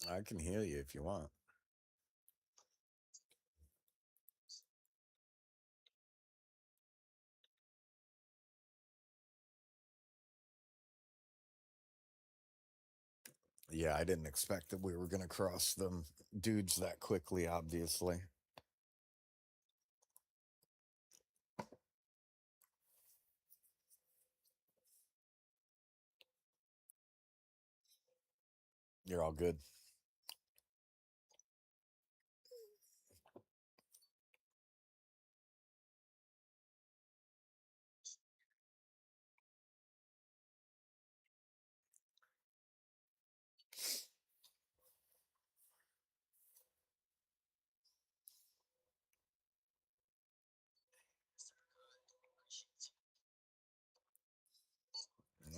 I can heal you if you want. Yeah, I didn't expect that we were going to cross them dudes that quickly, obviously. You're all good.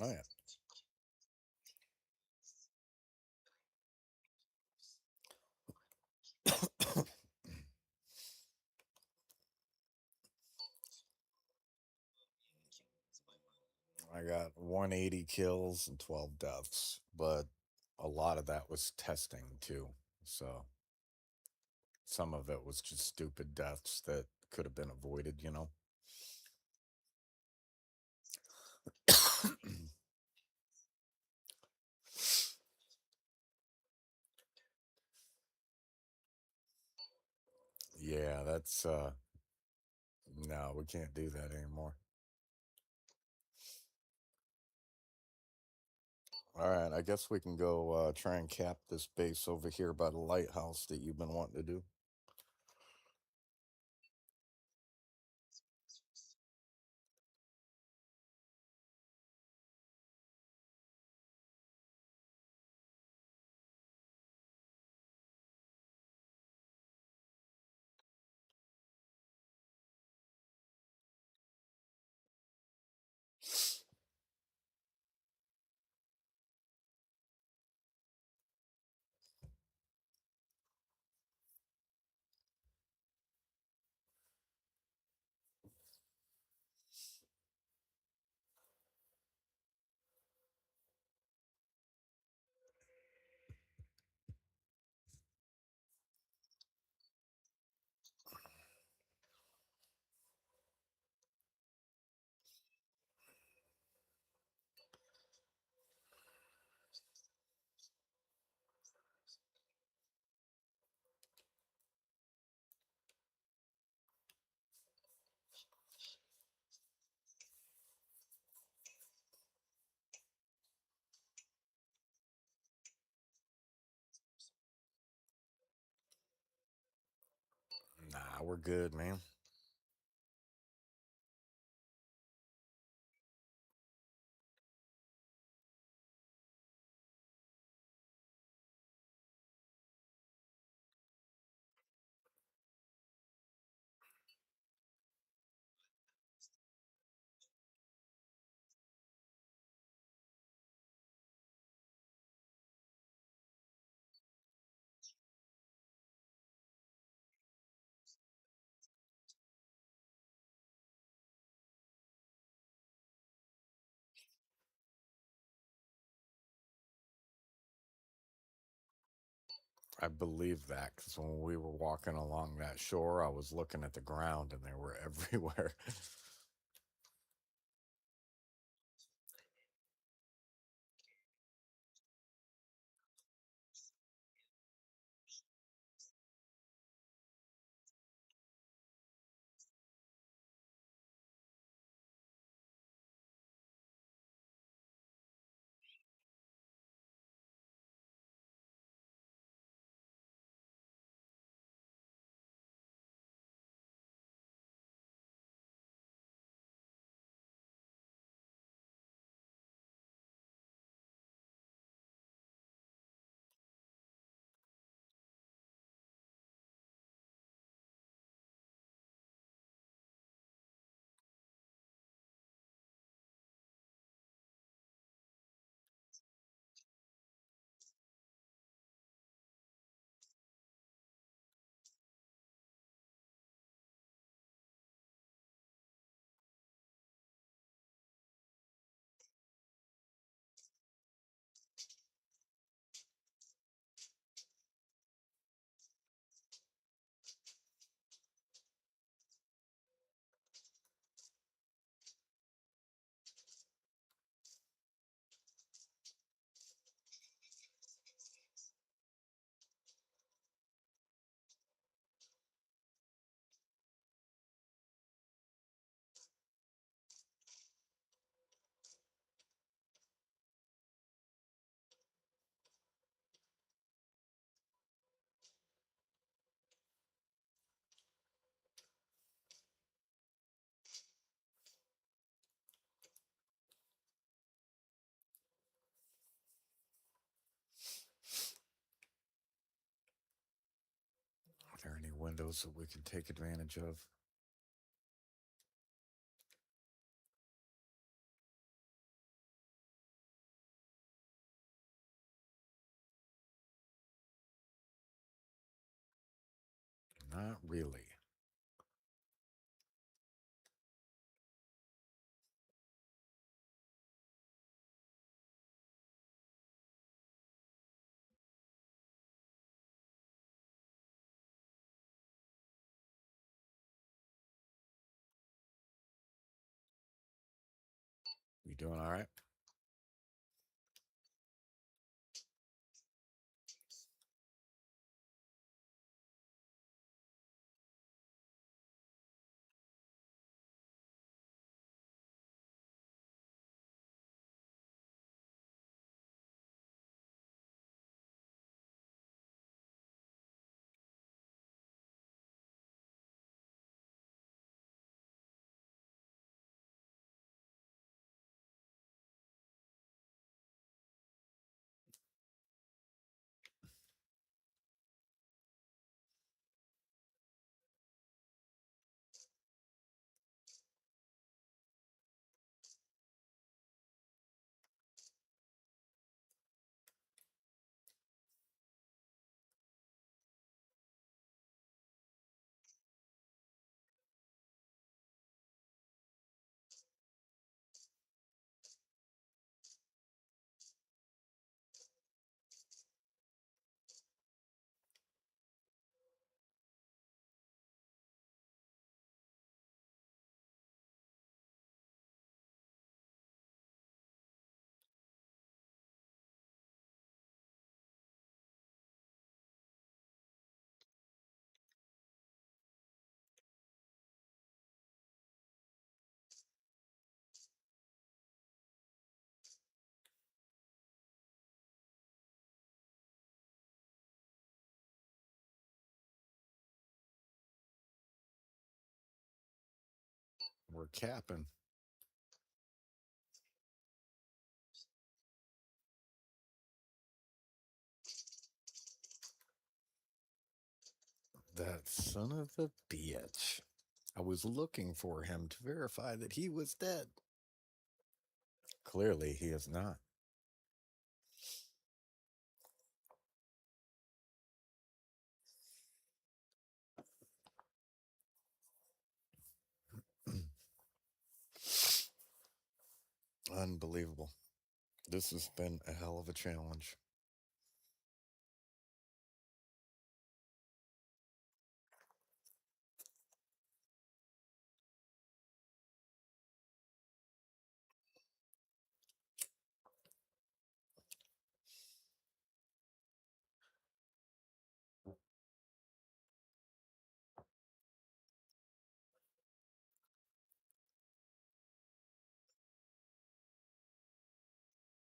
Oh, yeah. I got 180 kills and 12 deaths, but a lot of that was testing too. So some of it was just stupid deaths that could have been avoided. Yeah, that's no, we can't do that anymore. All right, I guess we can go try and cap this base over here by the lighthouse that you've been wanting to do. Nah, we're good, man. I believe that because when we were walking along that shore, I was looking at the ground and they were everywhere. Are there any windows that we can take advantage of? Not really. You doing all right? we're capping. That son of a bitch. I was looking for him to verify that he was dead. Clearly, he is not. Unbelievable. This has been a hell of a challenge.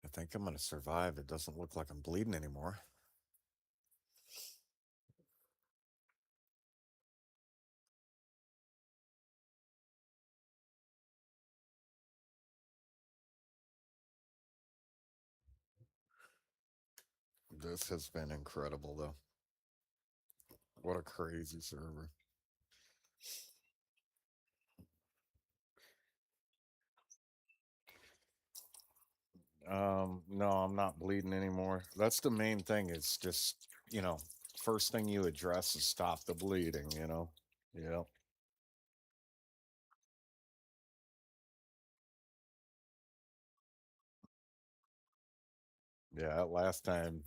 I think I'm going to survive. It doesn't look like I'm bleeding anymore. This has been incredible, though. What a crazy server. No, I'm not bleeding anymore. That's the main thing. It's just, first thing you address is stop the bleeding. Yeah. Yeah. Last time,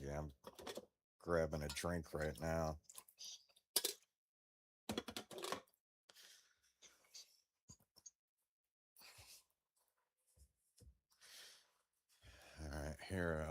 yeah, I'm grabbing a drink right now. All right, here,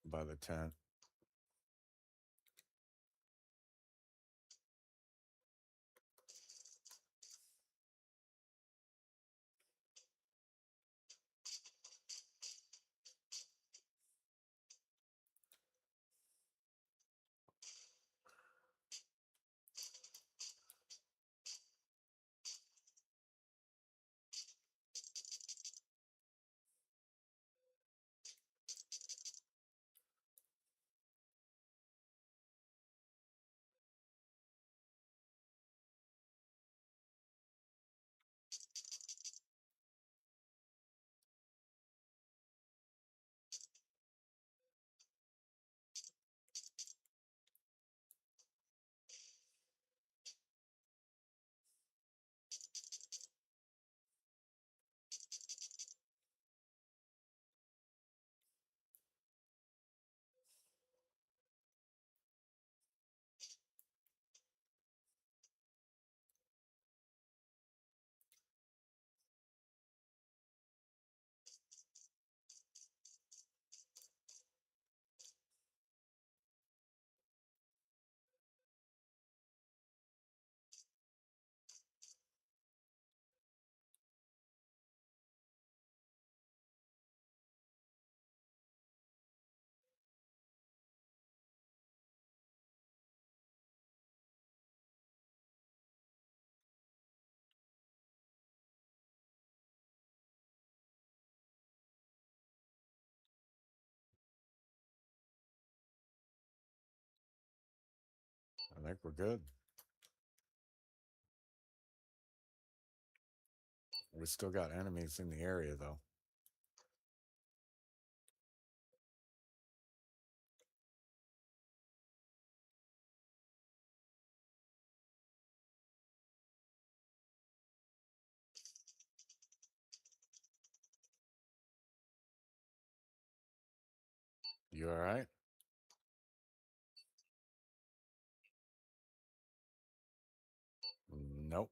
by the tent. I think we're good. We still got enemies in the area, though. You all right? Nope.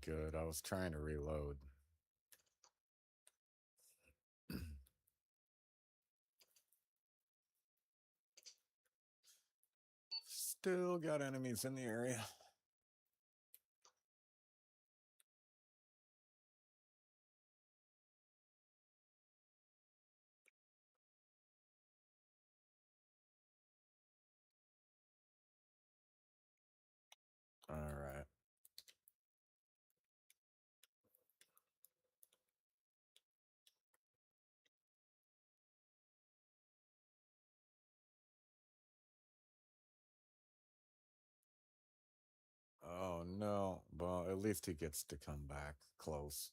Good. I was trying to reload. Still got enemies in the area. All right. Oh no. Well, at least he gets to come back close.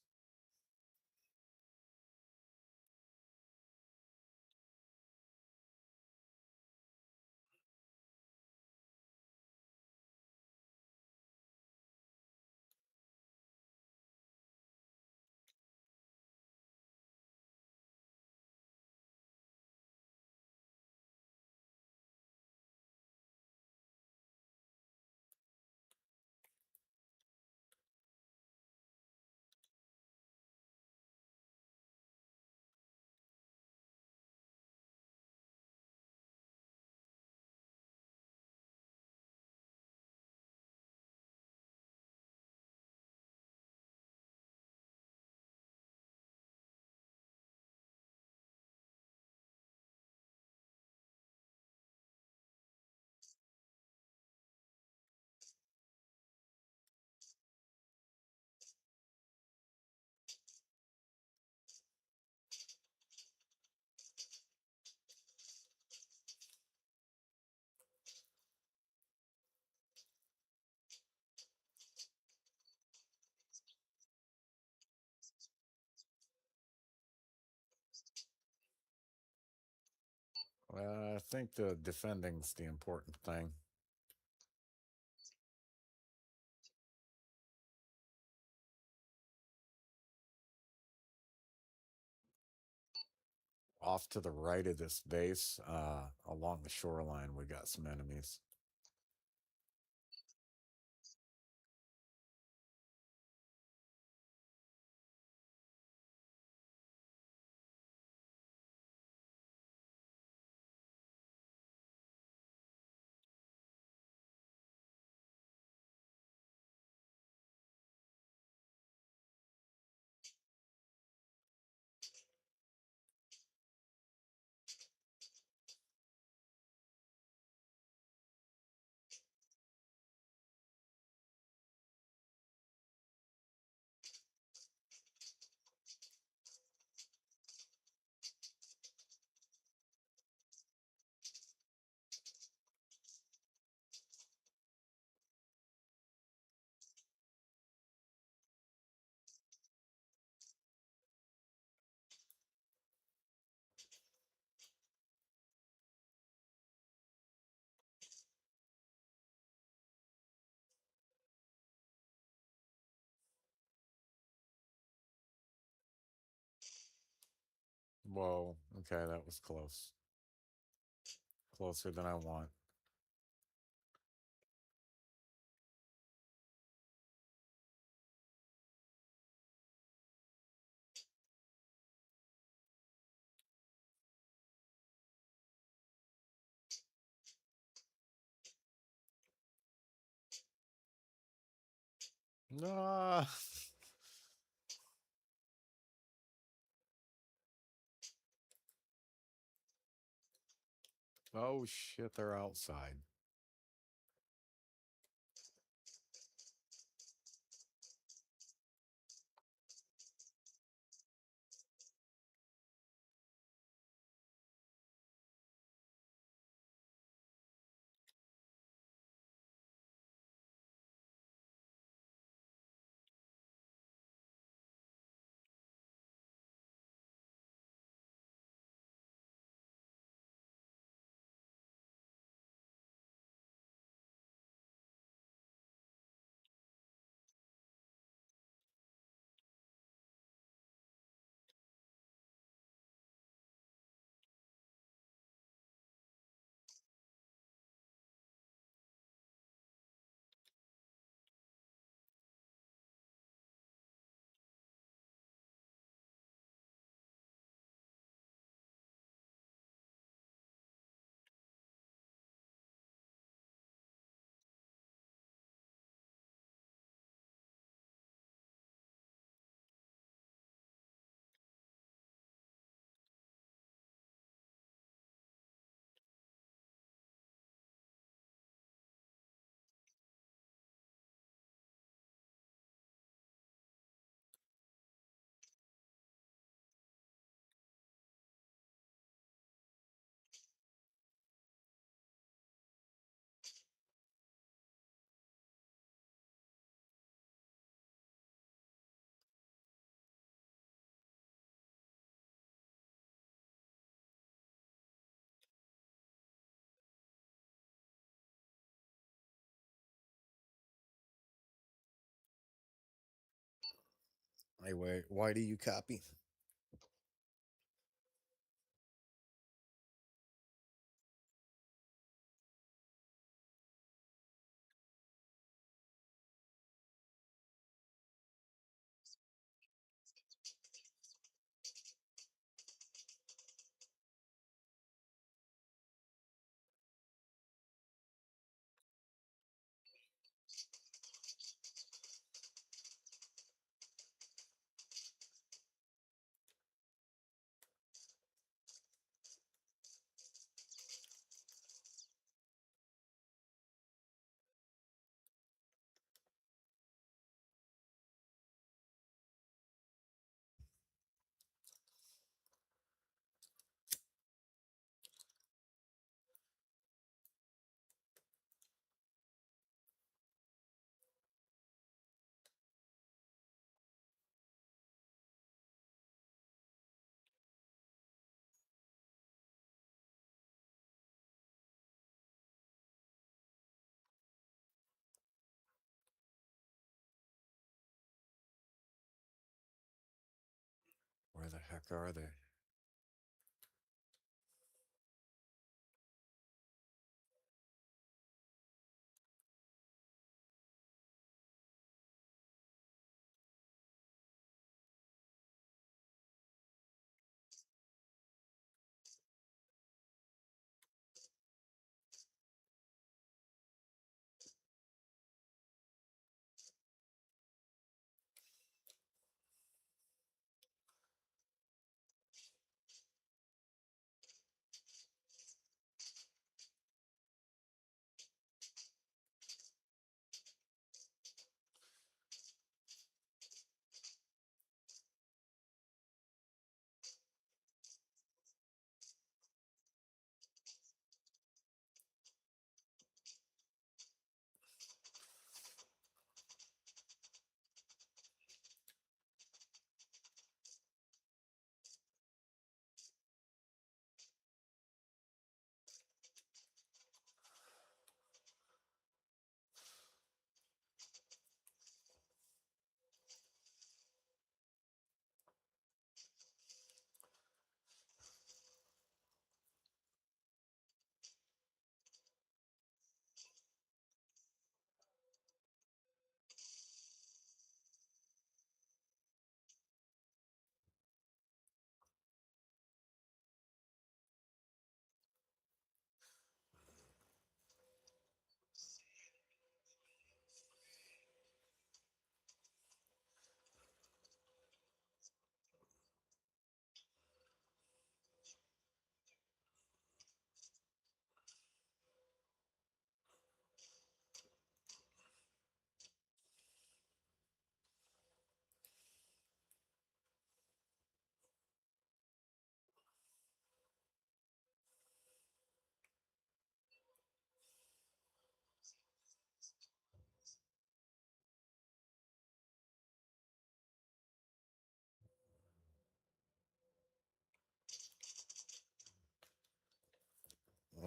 I think the defending's the important thing. Off to the right of this base, along the shoreline, we got some enemies. Whoa. Okay, that was close. Closer than I want. No. Oh shit, they're outside. Anyway, why do you copy? Where the heck are they?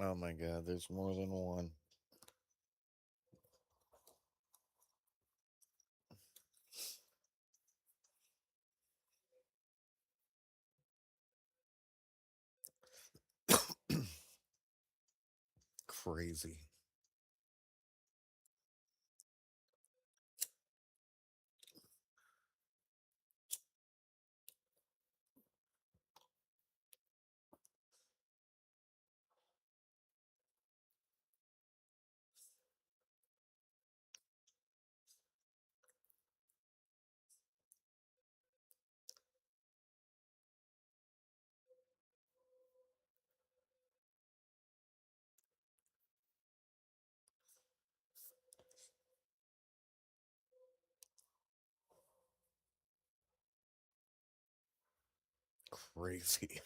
Oh my god, there's more than one. Crazy. Crazy.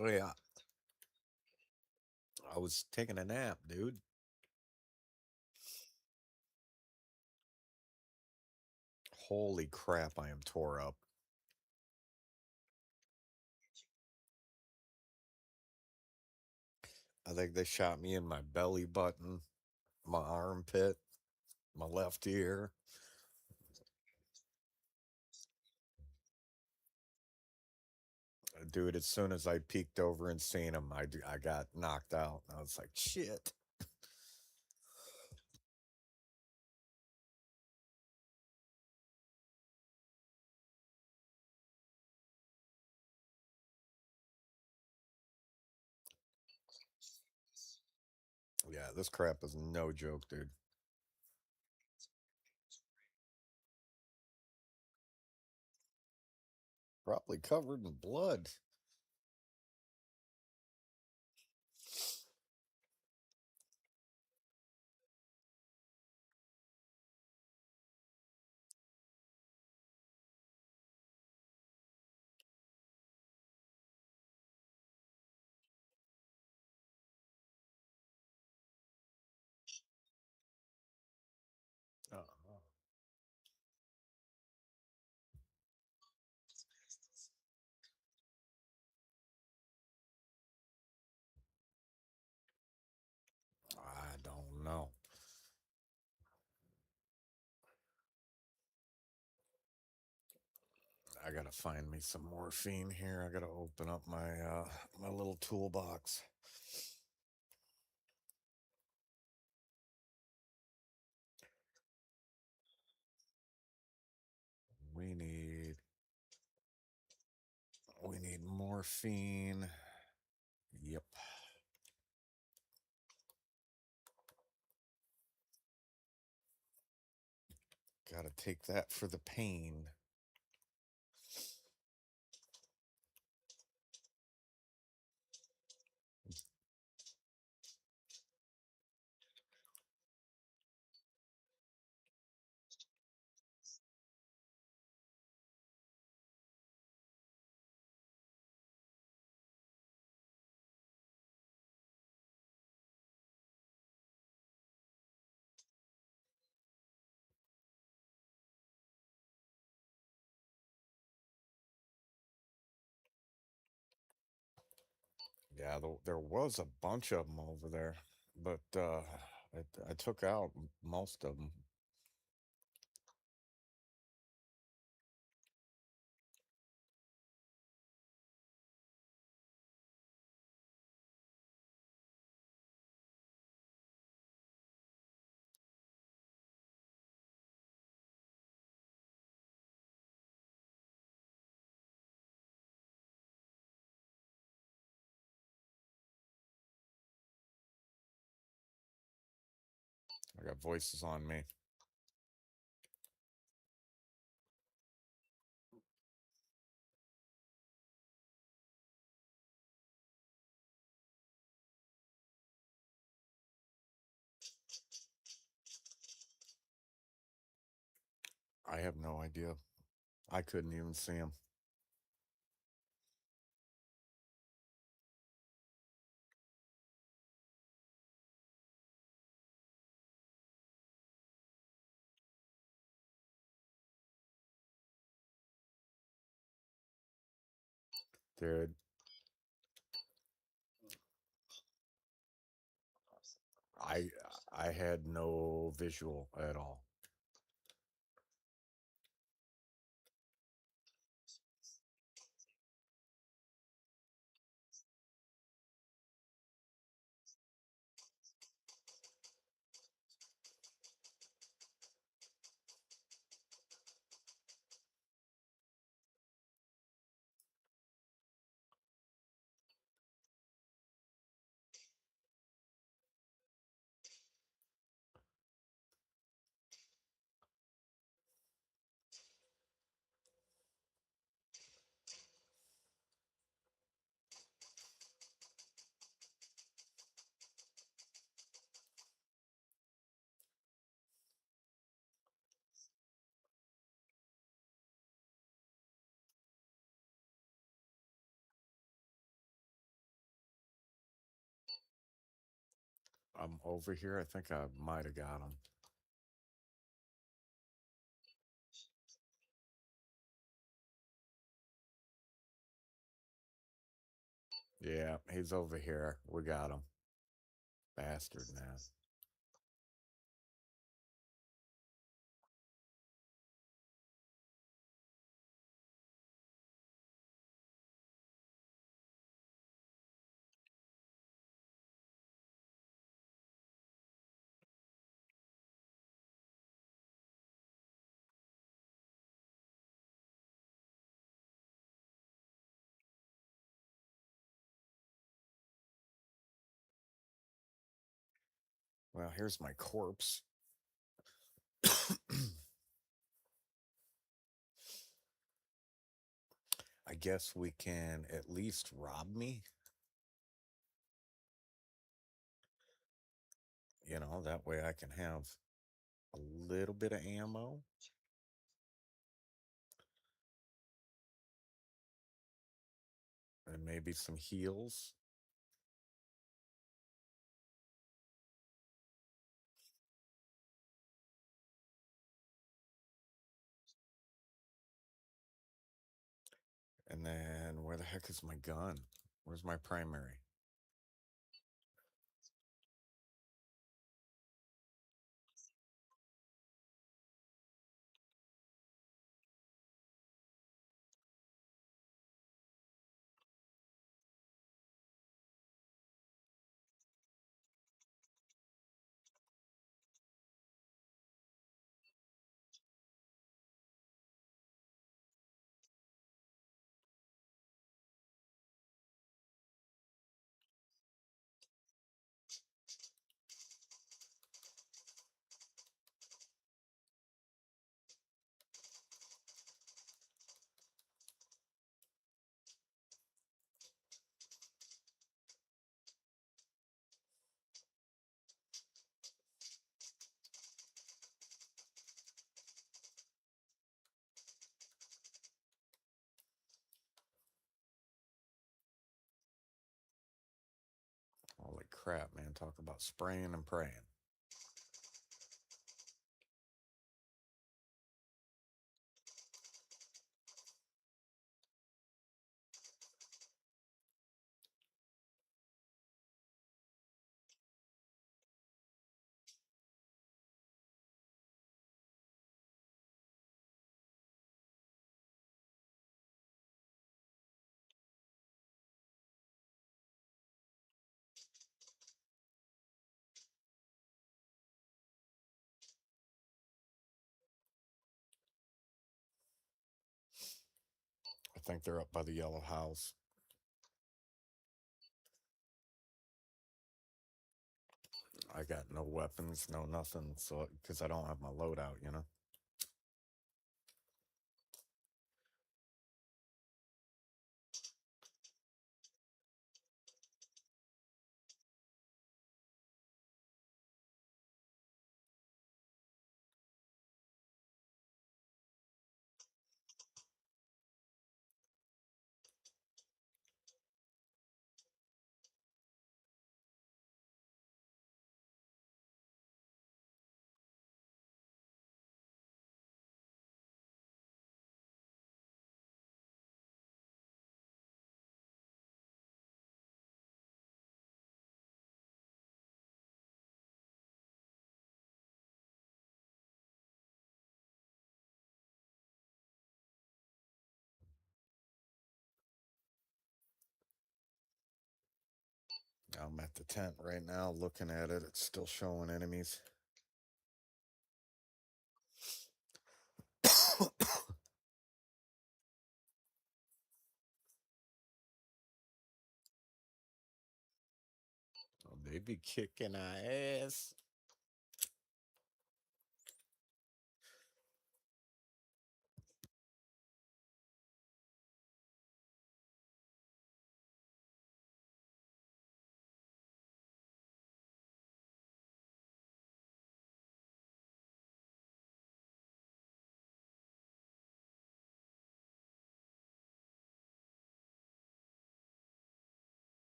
Oh yeah, I was taking a nap, dude. Holy crap, I am tore up. I think they shot me in my belly button, my armpit, my left ear. Dude, as soon as I peeked over and seen him, I got knocked out. I was like, shit. Yeah, this crap is no joke, dude. Probably covered in blood. Uh, I don't know. I gotta find me some morphine here. I gotta open up my little toolbox. We need we need morphine. Yep. Gotta take that for the pain. Yeah, there was a bunch of them over there, but I took out most of them. I got voices on me. I have no idea. I couldn't even see them. Dude, I I had no visual at all. I'm over here. I think I might have got him. Yeah, he's over here. We got him. Bastard, man. Well, here's my corpse. I guess we can at least rob me. That way I can have a little bit of ammo and maybe some heals. And then where the heck is my gun? Where's my primary? Holy crap, man. Talk about spraying and praying. I think they're up by the yellow house. I got no weapons, no nothing, so because I don't have my loadout. I'm at the tent right now looking at it. It's still showing enemies. Oh, they be kicking our ass.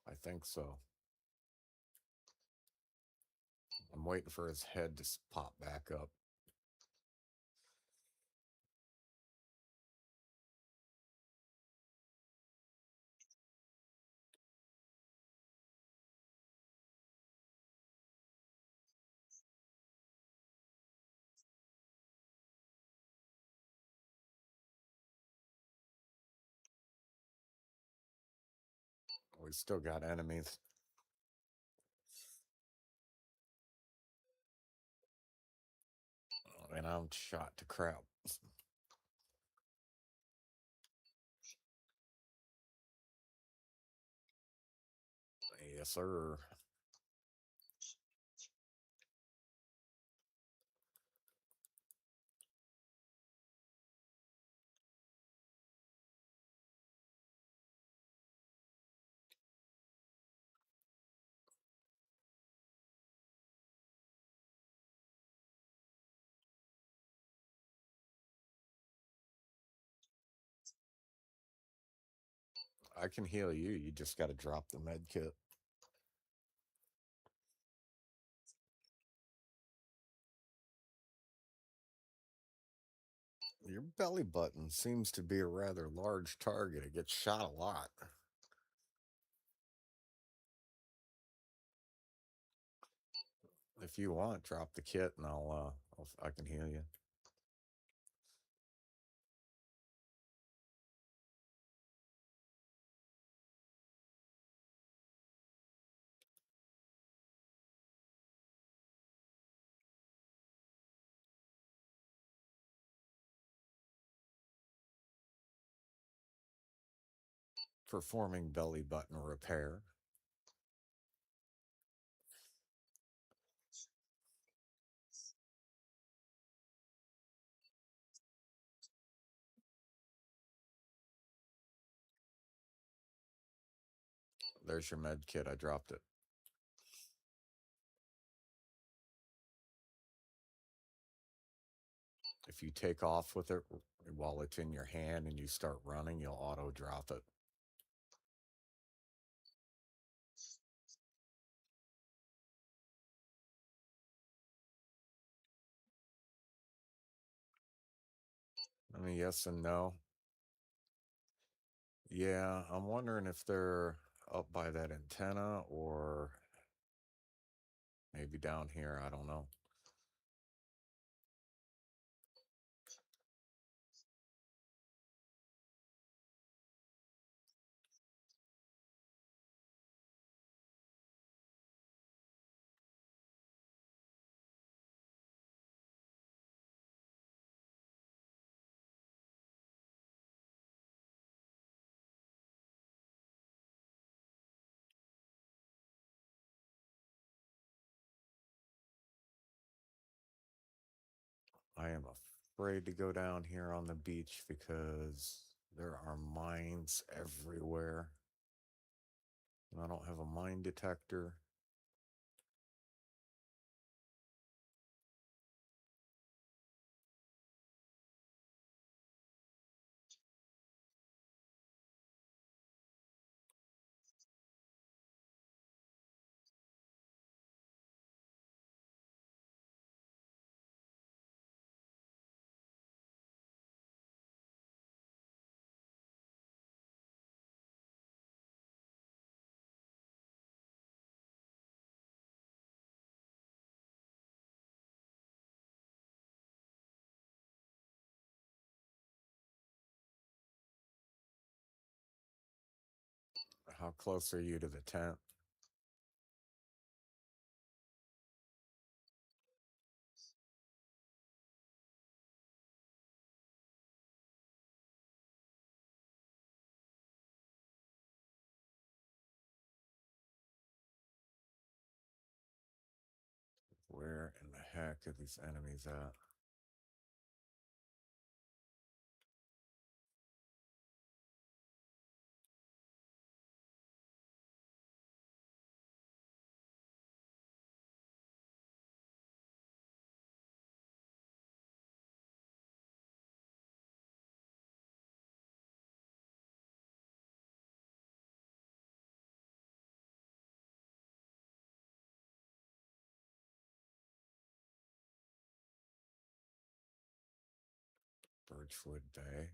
I think so. I'm waiting for his head to pop back up. We still got enemies. And I'm shot to crap. Yes, sir. I can heal you. You just got to drop the med kit. Your belly button seems to be a rather large target. It gets shot a lot. If you want, drop the kit and I can heal you. Performing belly button repair. There's your med kit. I dropped it. If you take off with it while it's in your hand and you start running, you'll auto drop it. I mean, yes and no. Yeah, I'm wondering if they're up by that antenna or maybe down here. I don't know. I am afraid to go down here on the beach because there are mines everywhere. I don't have a mine detector. How close are you to the tent? Where in the heck are these enemies at? Birchwood Bay.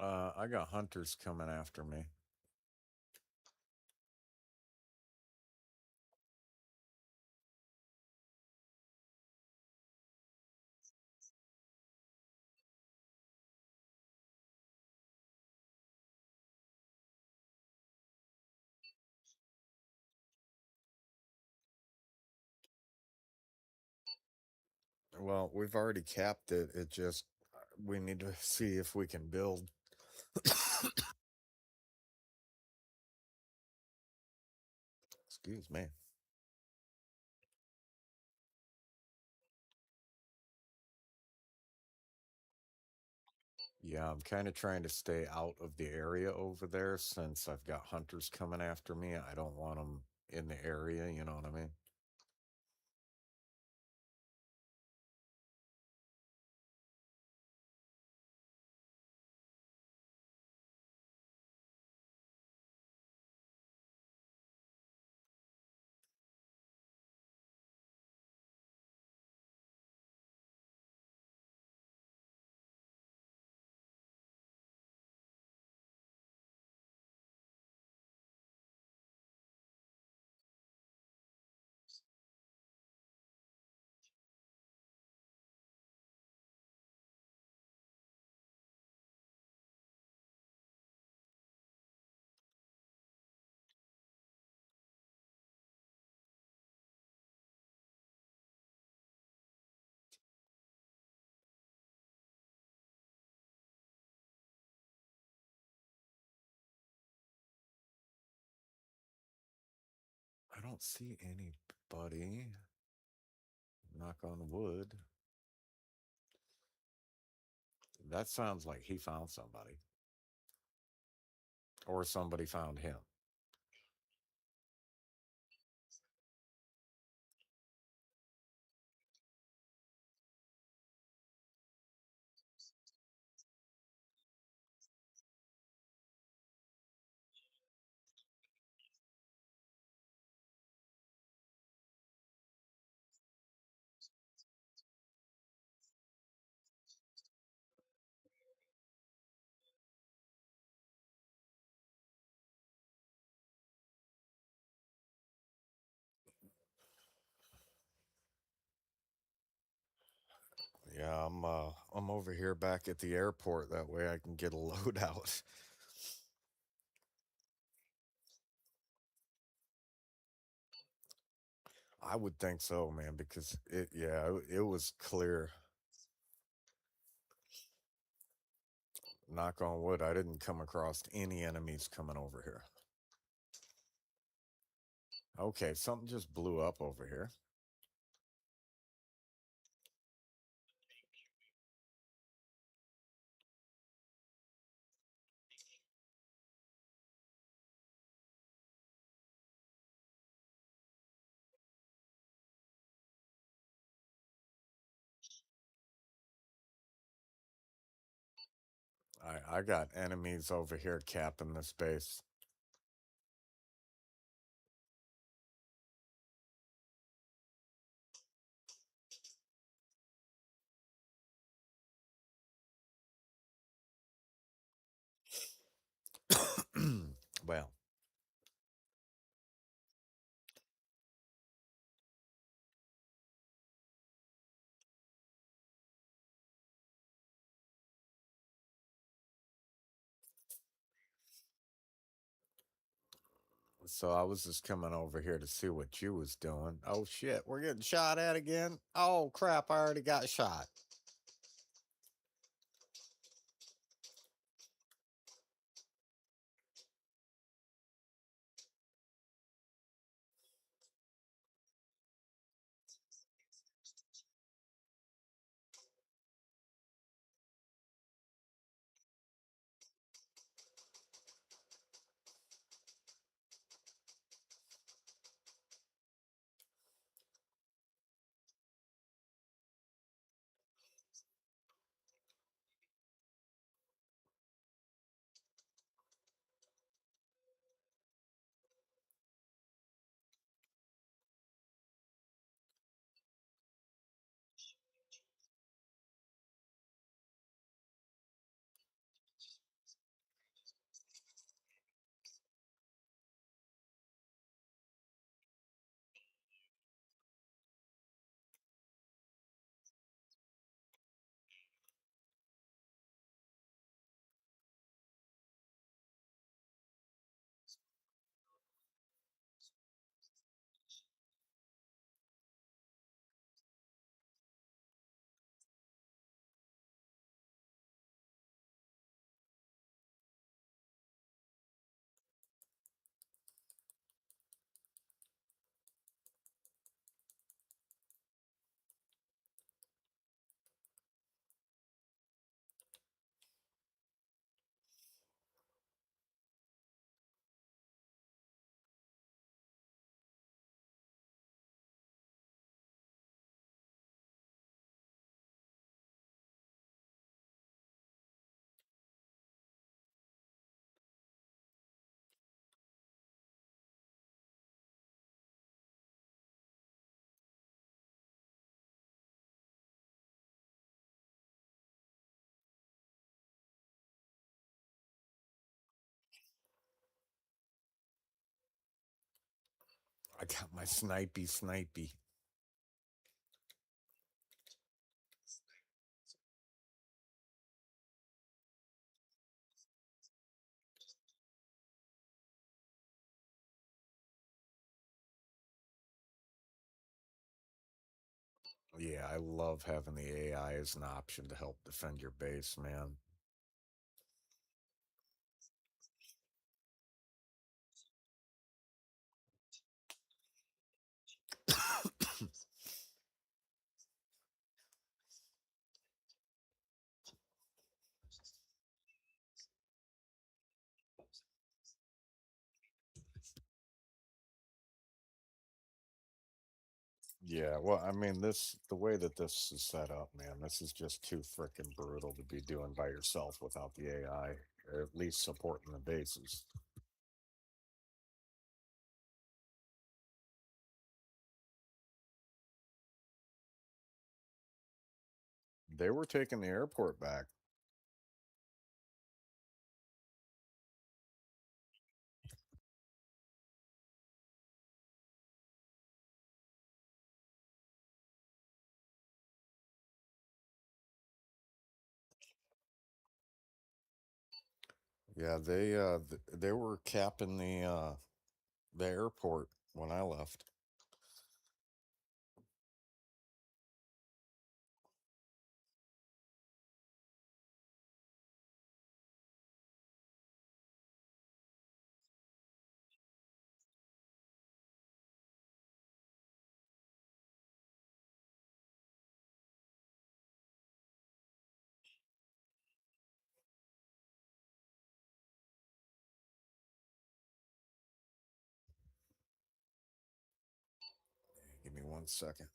I got hunters coming after me. Well, we've already capped it. It just, we need to see if we can build. Excuse me. Yeah, I'm kind of trying to stay out of the area over there since I've got hunters coming after me. I don't want them in the area, you know what I mean? I don't see anybody. Knock on wood. That sounds like he found somebody, or somebody found him. Yeah, I'm over here back at the airport. That way I can get a load out. I would think so, man, because it was clear. Knock on wood, I didn't come across any enemies coming over here. Okay, something just blew up over here. I got enemies over here capping this base. Well, so I was just coming over here to see what you was doing. Oh shit, we're getting shot at again. Oh crap, I already got shot. I got my snipey. Yeah, I love having the AI as an option to help defend your base, man. Yeah, well, I mean, the way that this is set up, man, this is just too freaking brutal to be doing by yourself without the AI, or at least supporting the bases. They were taking the airport back. Yeah, they were capping the airport when I left. Give me 1 second.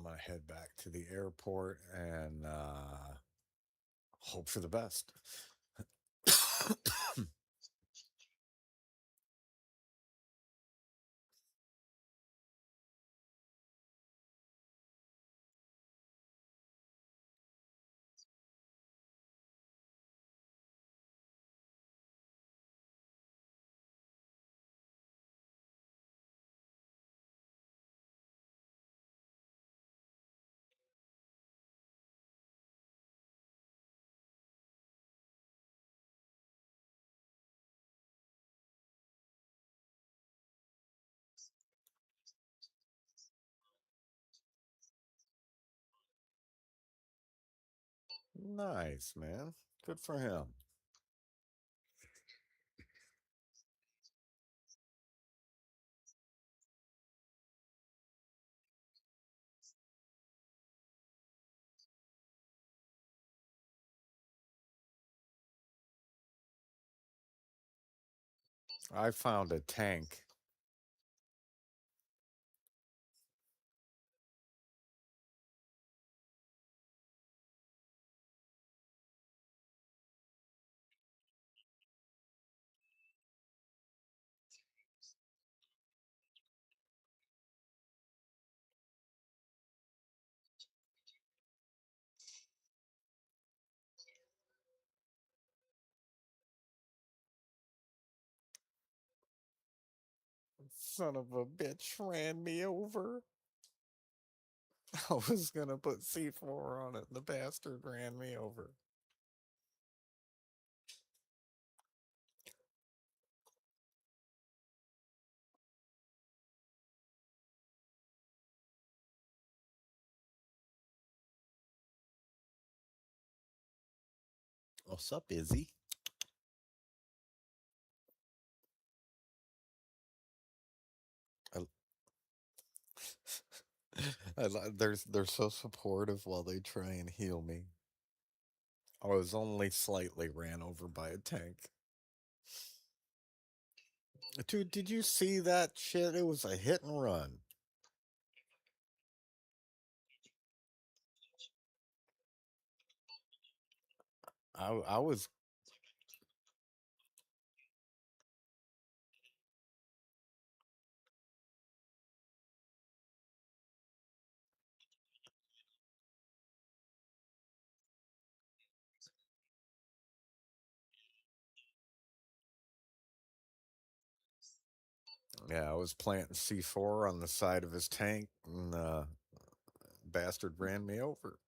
I'm gonna head back to the airport and hope for the best. Nice, man. Good for him. I found a tank. Son of a bitch ran me over. I was gonna put C4 on it. The bastard ran me over. What's up, Izzy? I, they're so supportive while they try and heal me. I was only slightly ran over by a tank. Dude, did you see that shit? It was a hit and run. I was, yeah, I was planting C4 on the side of his tank, and bastard ran me over.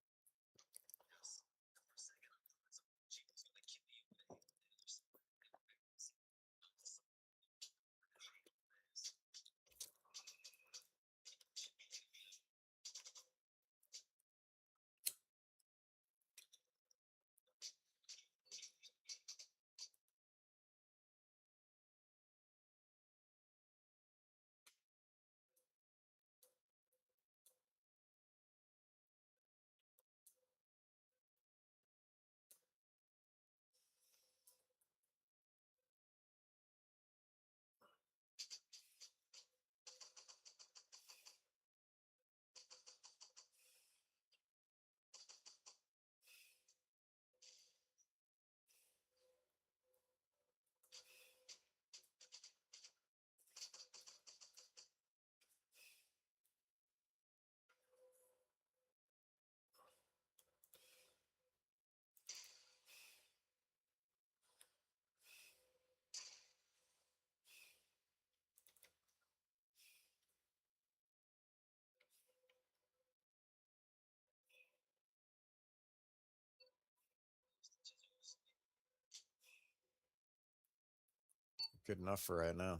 Good enough for right now.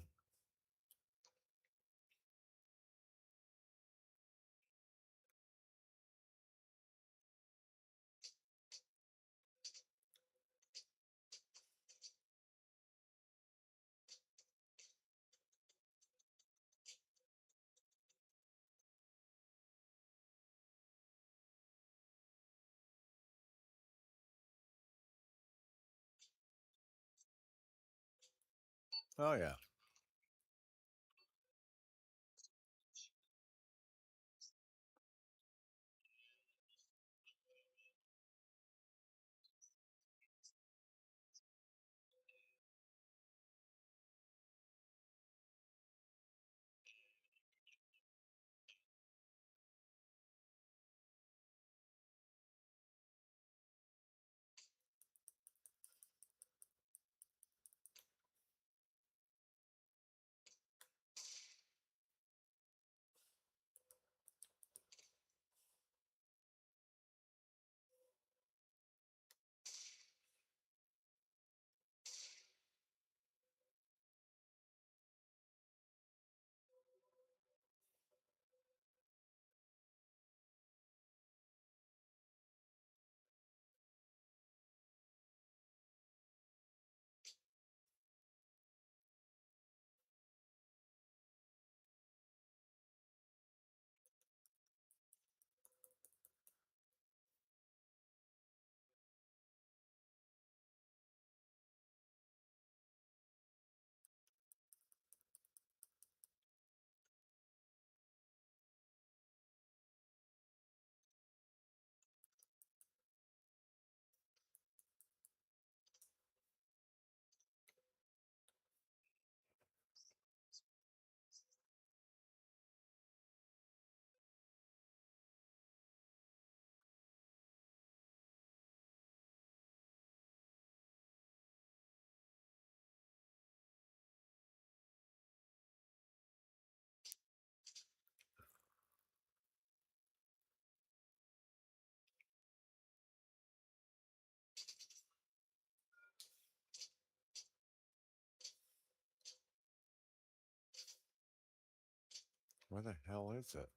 Oh yeah. Where the hell is it?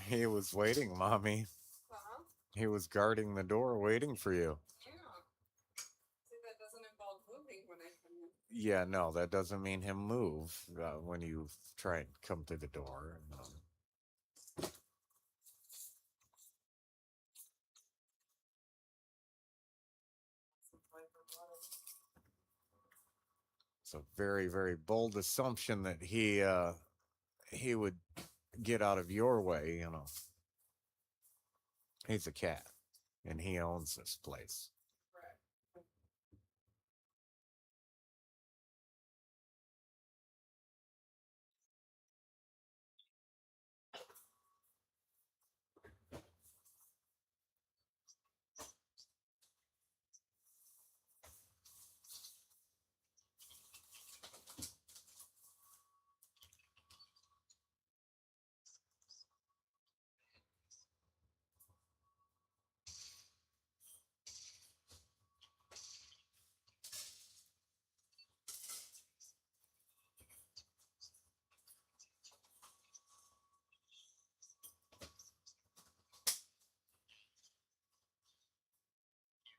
He was waiting, Mommy. Uh-huh. He was guarding the door waiting for you. Yeah. See, that doesn't involve moving when I come in. Yeah, no, that doesn't mean him move when you try and come to the door. It's a very, very bold assumption that he would get out of your way. He's a cat, and he owns this place. Right.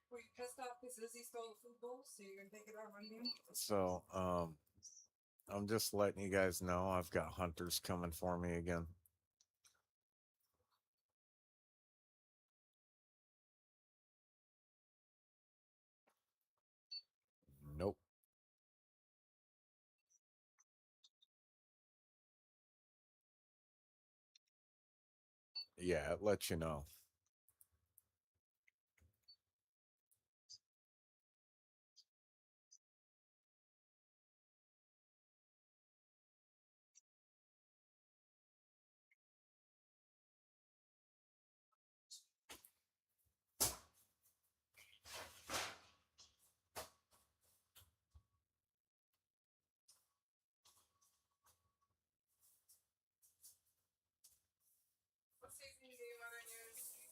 Were you pissed off because Lizzie stole the food bowl, so you're gonna take it out on you? So, I'm just letting you guys know I've got hunters coming for me again. Nope. Yeah, it lets you know. What seasoning do you want to use?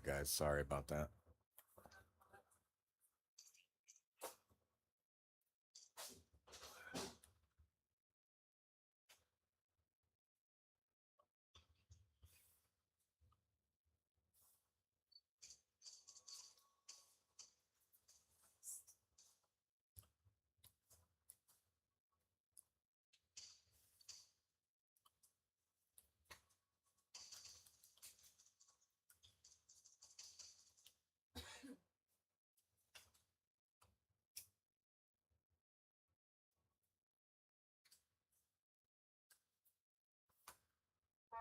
guys. Sorry about that. Hi.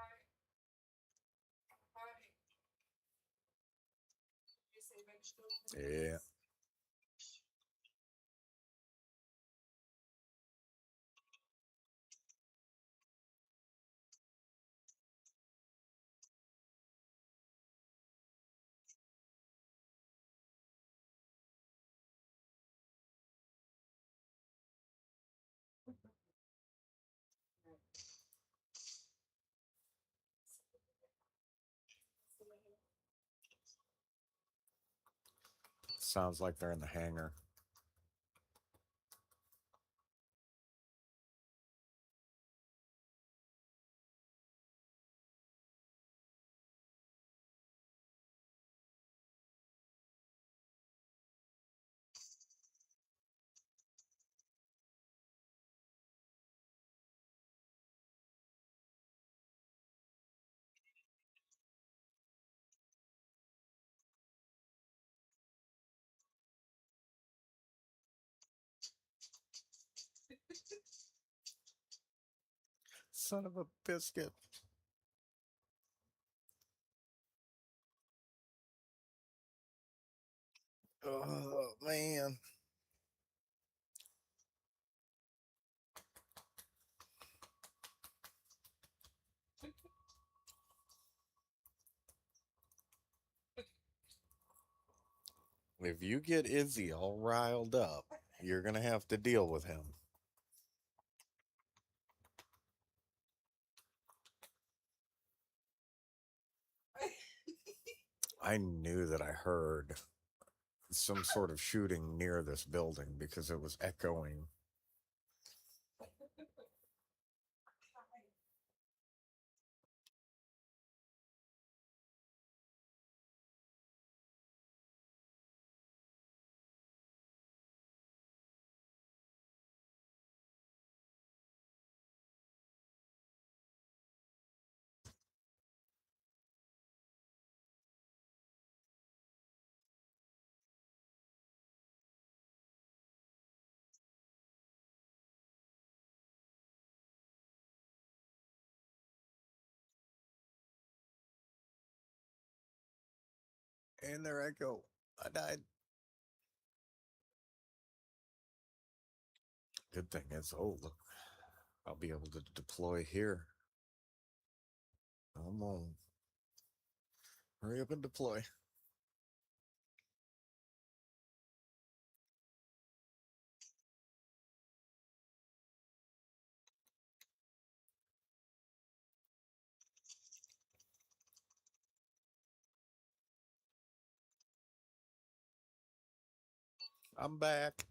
Hi. You say vegetables? Yeah. Sounds like they're in the hangar. Son of a biscuit. Oh, man. If you get Izzy all riled up, you're going to have to deal with him. I knew that I heard some sort of shooting near this building because it was echoing. And there I go. I died. Good thing is, oh, look, I'll be able to deploy here. Come on. Hurry up and deploy. I'm back.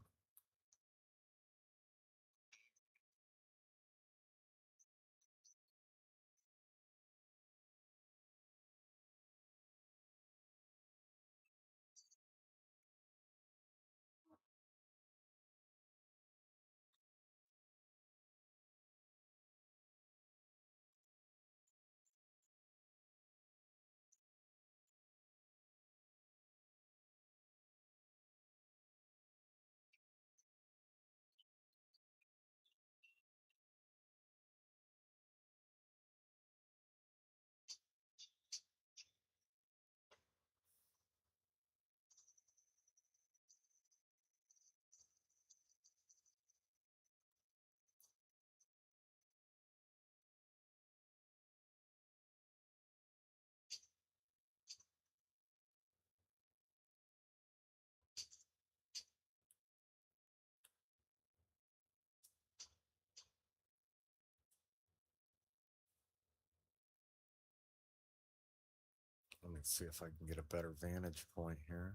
Let's see if I can get a better vantage point here.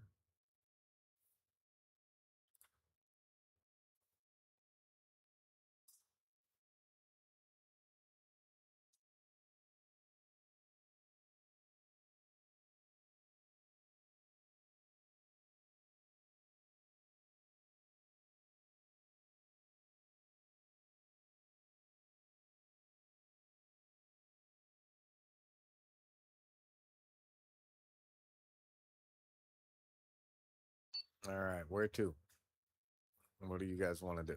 All right, where to? What do you guys want to do?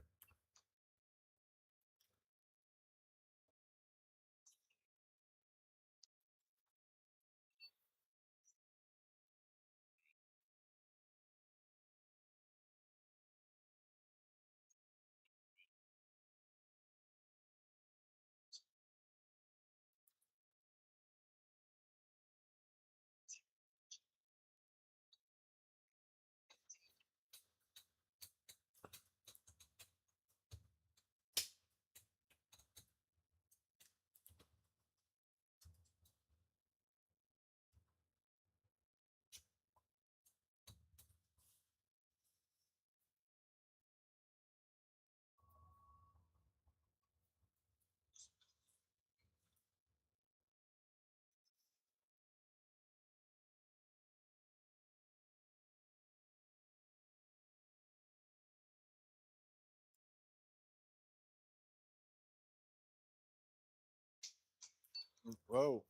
Whoa.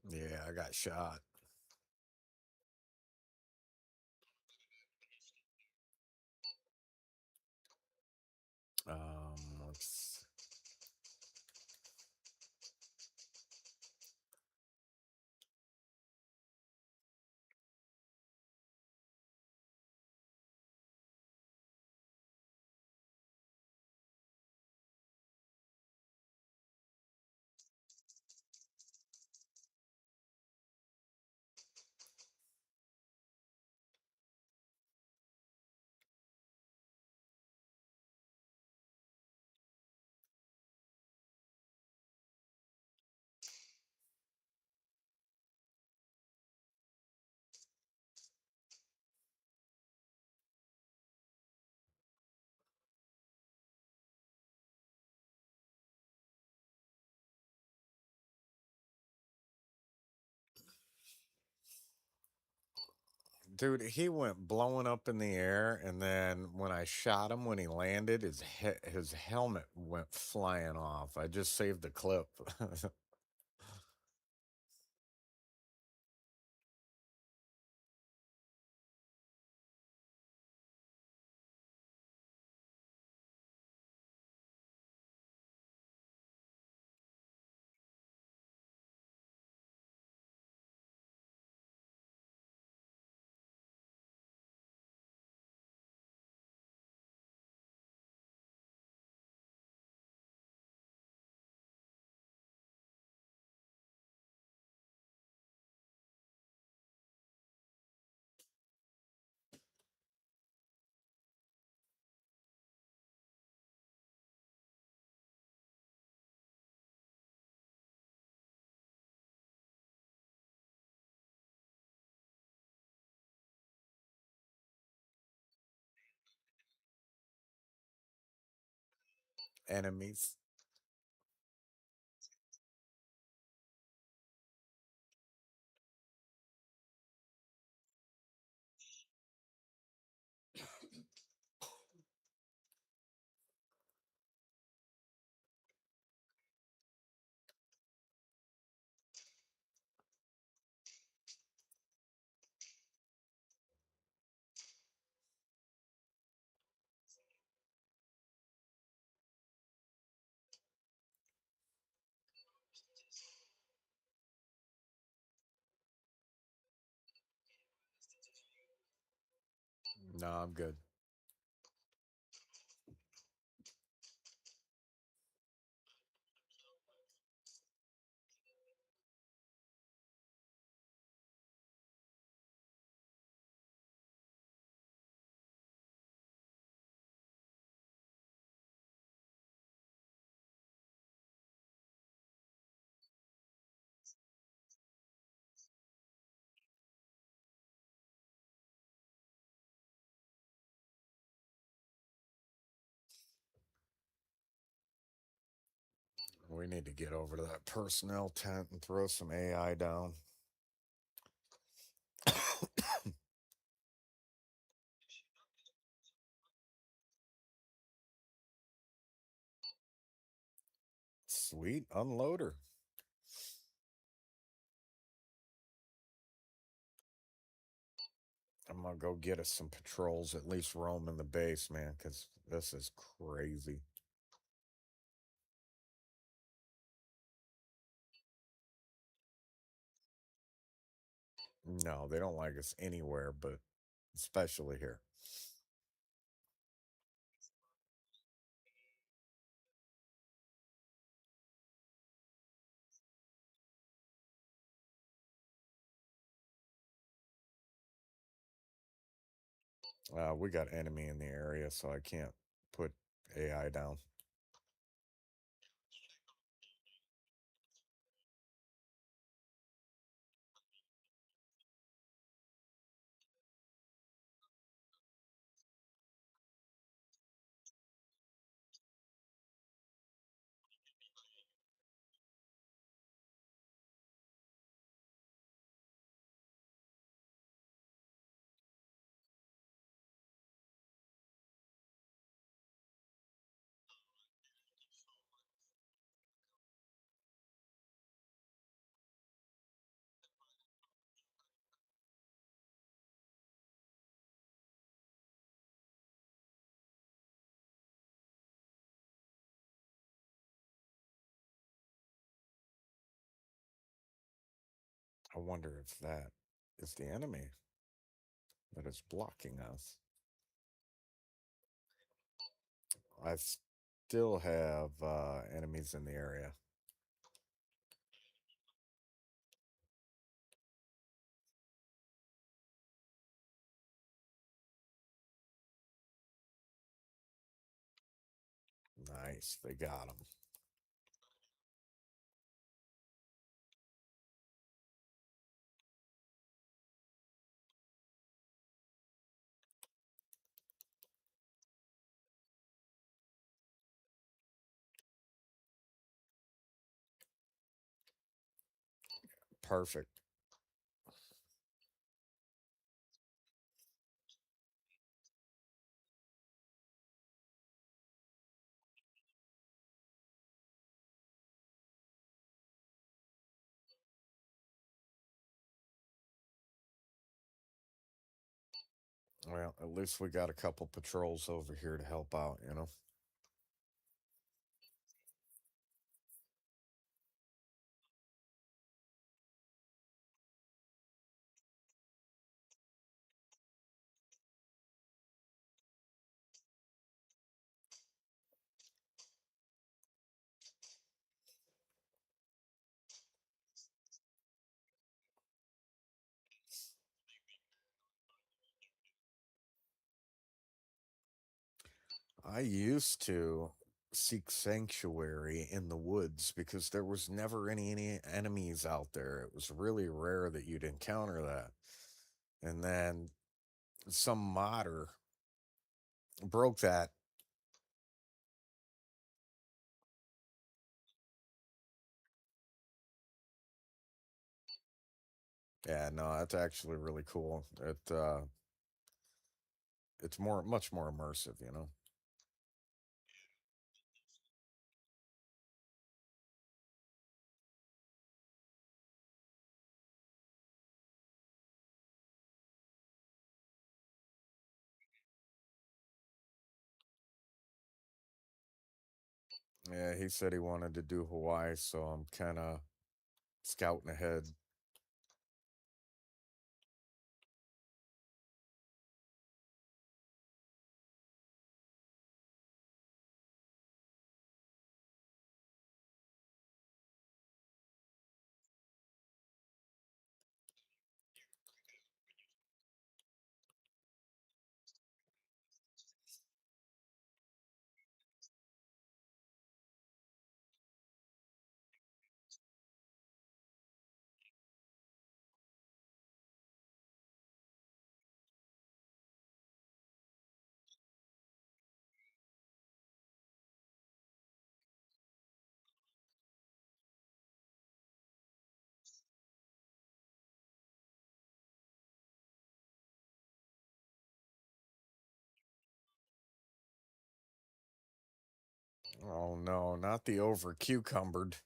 Yeah, I got shot. Let's. Dude, he went blowing up in the air, and then when I shot him, when he landed, his helmet went flying off. I just saved the clip. Enemies. No, I'm good. We need to get over to that personnel tent and throw some AI down. Sweet, unloader. I'm gonna go get us some patrols, at least roam in the base, man, because this is crazy. No, they don't like us anywhere, but especially here. We got enemy in the area, so I can't put AI down. I wonder if that is the enemy that is blocking us. I still have enemies in the area. Nice, they got him. Perfect. Well, at least we got a couple patrols over here to help out, you know? I used to seek sanctuary in the woods because there was never any enemies out there. It was really rare that you'd encounter that. And then some modder broke that. Yeah, no, that's actually really cool. It's much more immersive, you know. Yeah, he said he wanted to do Hawaii, so I'm kind of scouting ahead. Oh no, not the over cucumbered.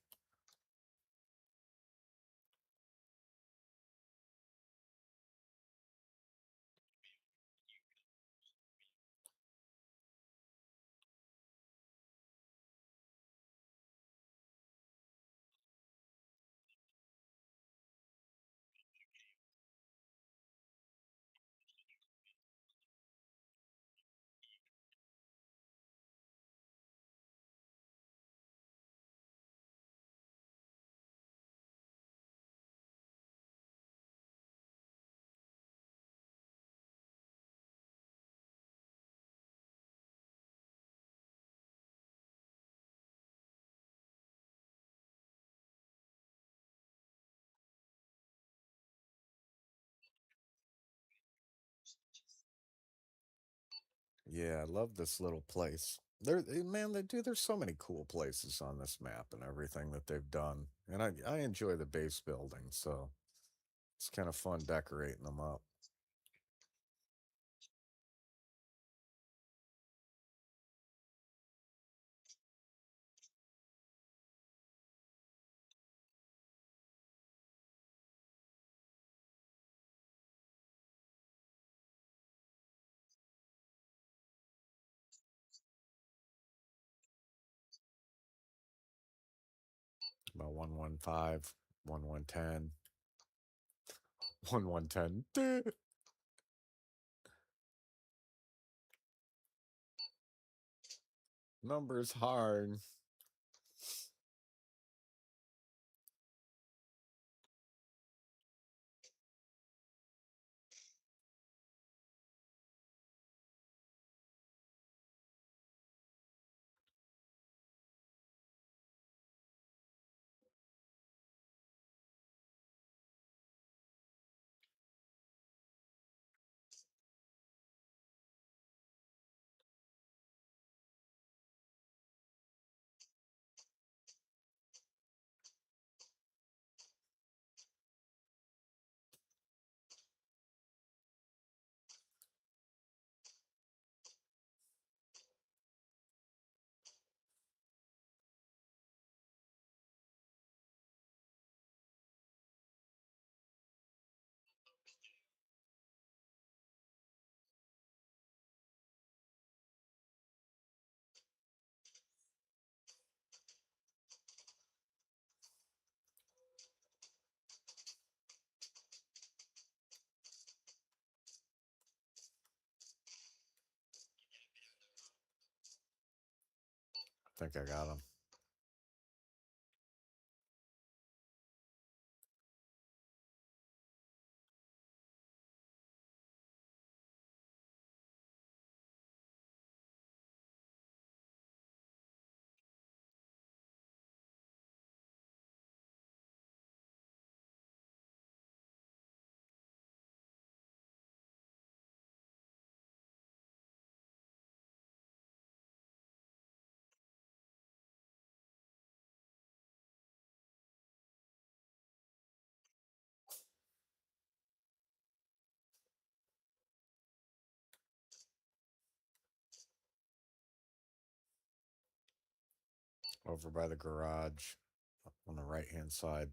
Yeah, I love this little place. Man, there's so many cool places on this map and everything that they've done. And I enjoy the base building, so it's kind of fun decorating them up. About 115, 1110, 1110. Numbers hard. I think I got them. Over by the garage on the right hand side.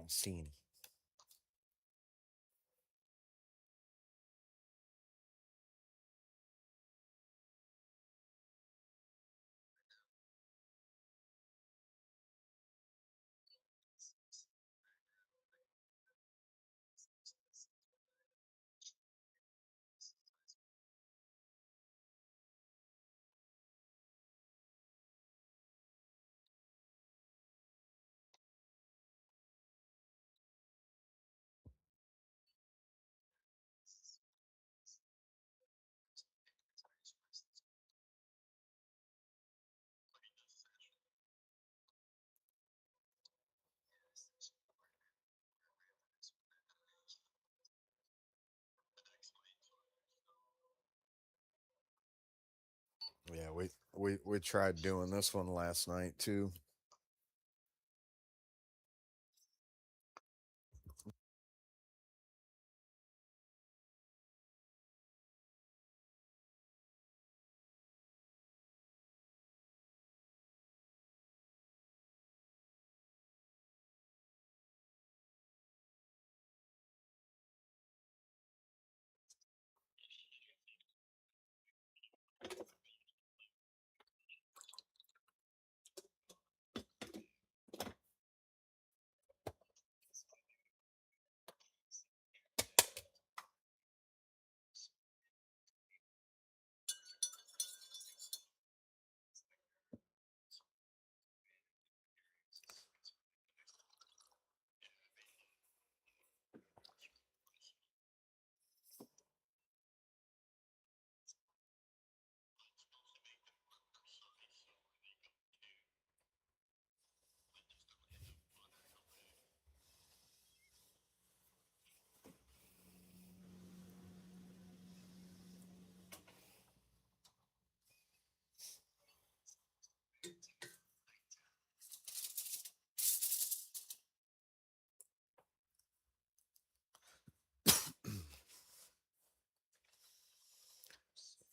don't see any. Yeah, we tried doing this one last night too.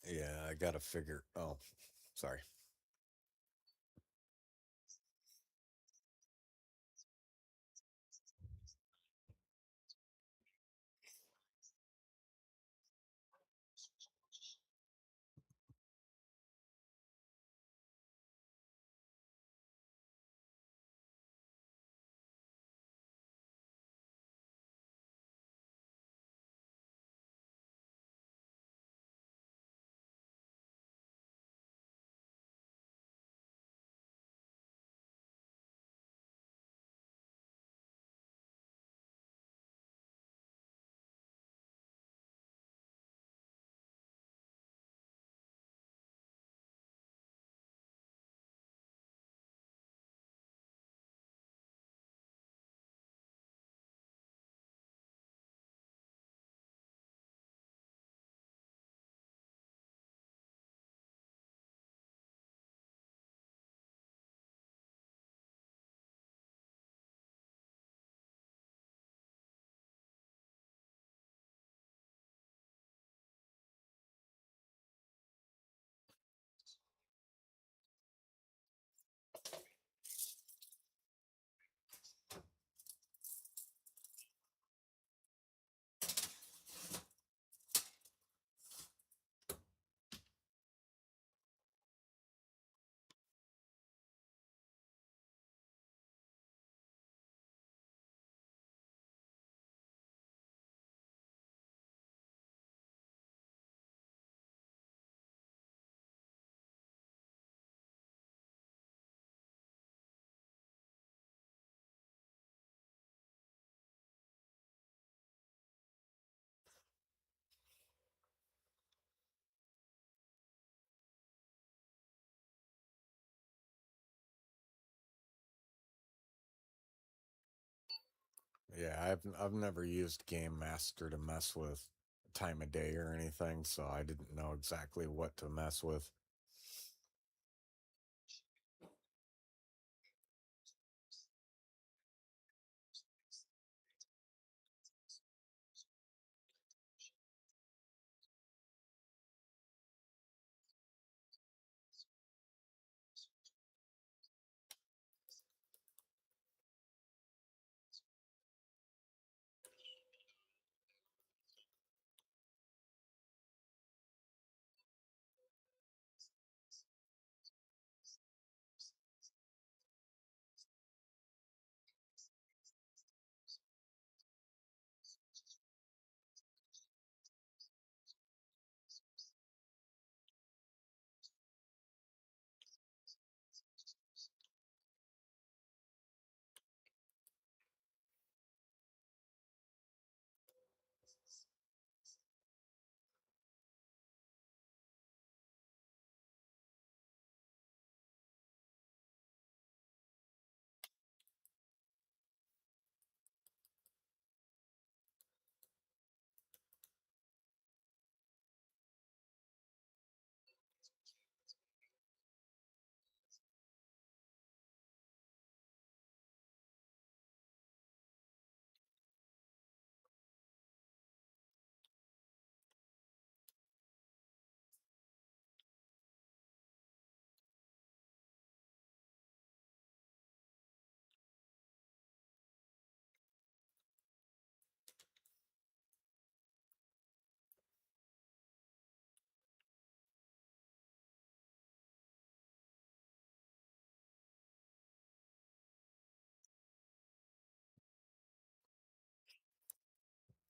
Yeah, I gotta figure. Oh, sorry. Yeah, I've never used Game Master to mess with time of day or anything, so I didn't know exactly what to mess with.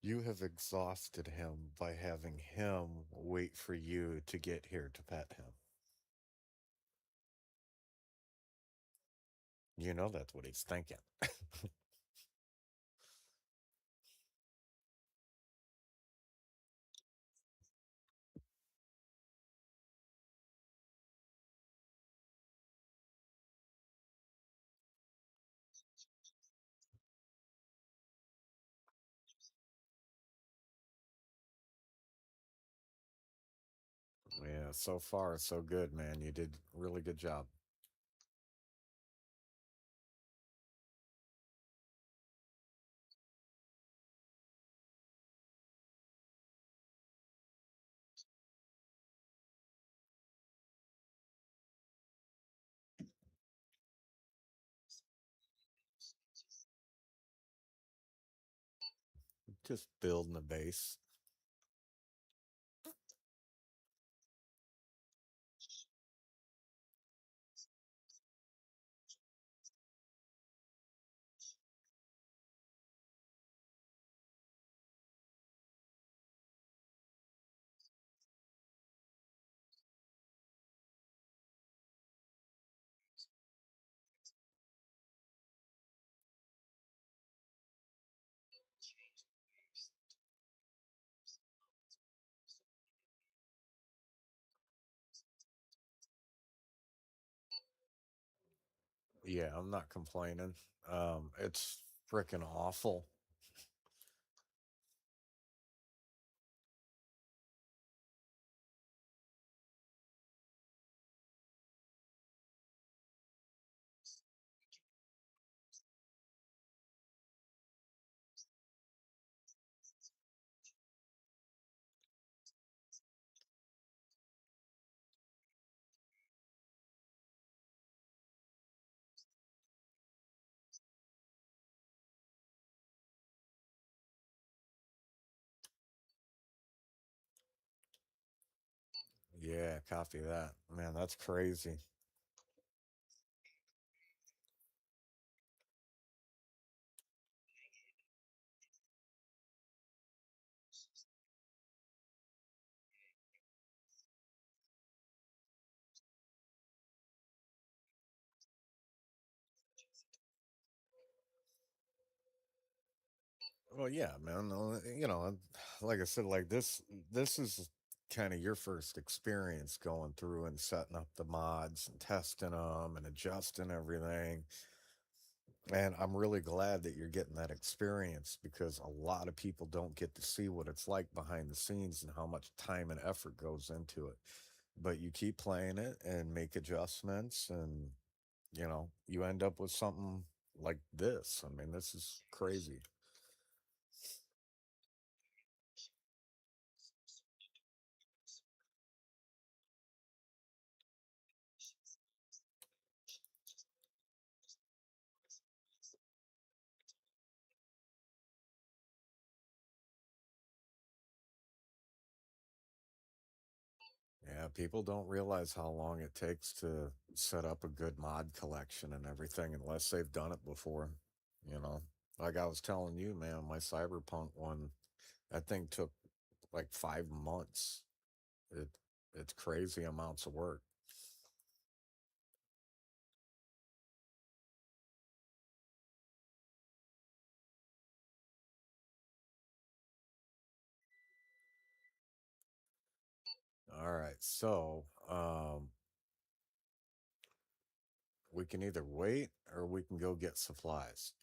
You have exhausted him by having him wait for you to get here to pet him. You know that's what he's thinking. Yeah, so far so good, man. You did really good job. Just building a base. Yeah, I'm not complaining. It's freaking awful. Yeah, copy that. Man, that's crazy. Well, yeah, man. Like I said, like this is kind of your first experience going through and setting up the mods and testing them and adjusting everything. And I'm really glad that you're getting that experience because a lot of people don't get to see what it's like behind the scenes and how much time and effort goes into it. But you keep playing it and make adjustments, and you end up with something like this. I mean, this is crazy. Yeah, people don't realize how long it takes to set up a good mod collection and everything unless they've done it before, you know. Like I was telling you, man, my Cyberpunk one, that thing took like 5 months. It it's crazy amounts of work. All right, so we can either wait or we can go get supplies.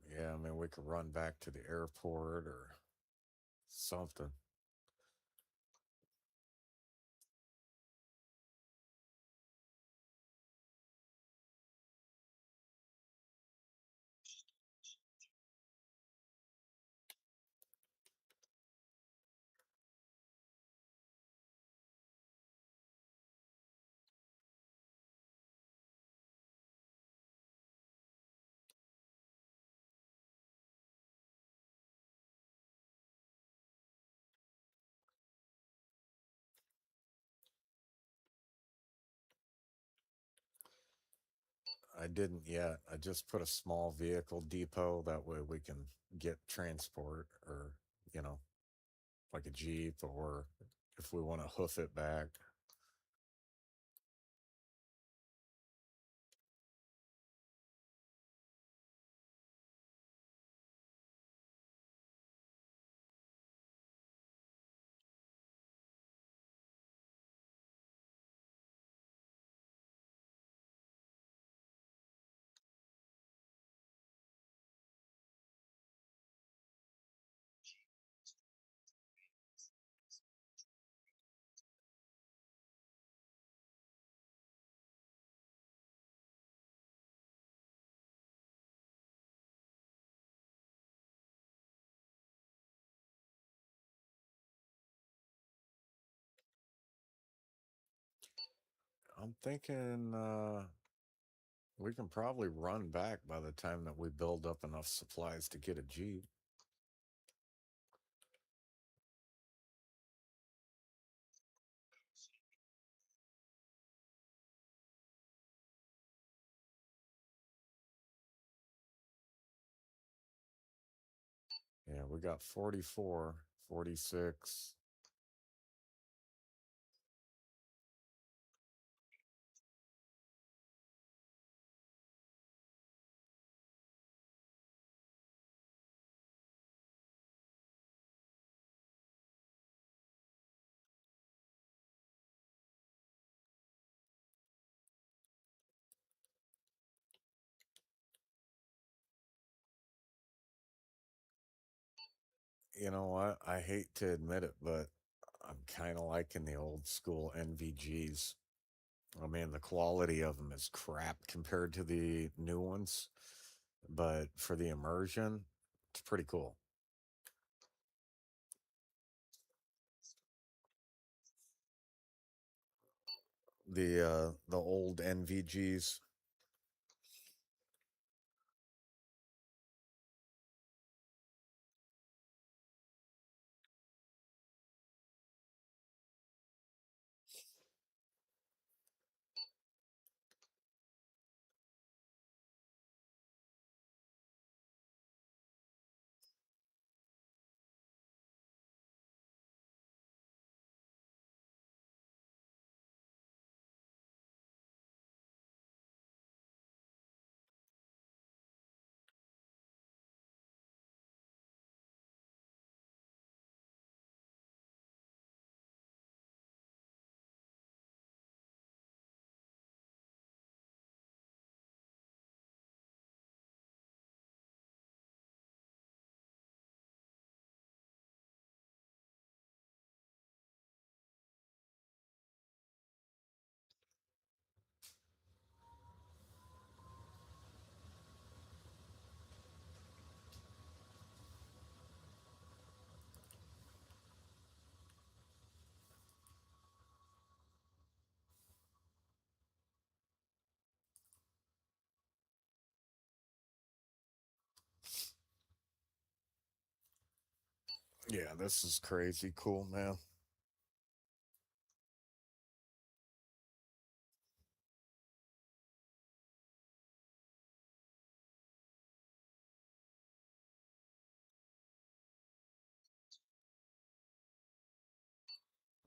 Yeah, I mean we could run back to the airport or something. I didn't yet. I just put a small vehicle depot. That way we can get transport or, you know, like a Jeep or if we want to hoof it back. I'm thinking we can probably run back by the time that we build up enough supplies to get a Jeep. Yeah, we got 44, 46. You know what? I hate to admit it, but I'm kind of liking the old school NVGs. I mean, the quality of them is crap compared to the new ones, but for the immersion, it's pretty cool. The old NVGs. Yeah, this is crazy cool, man.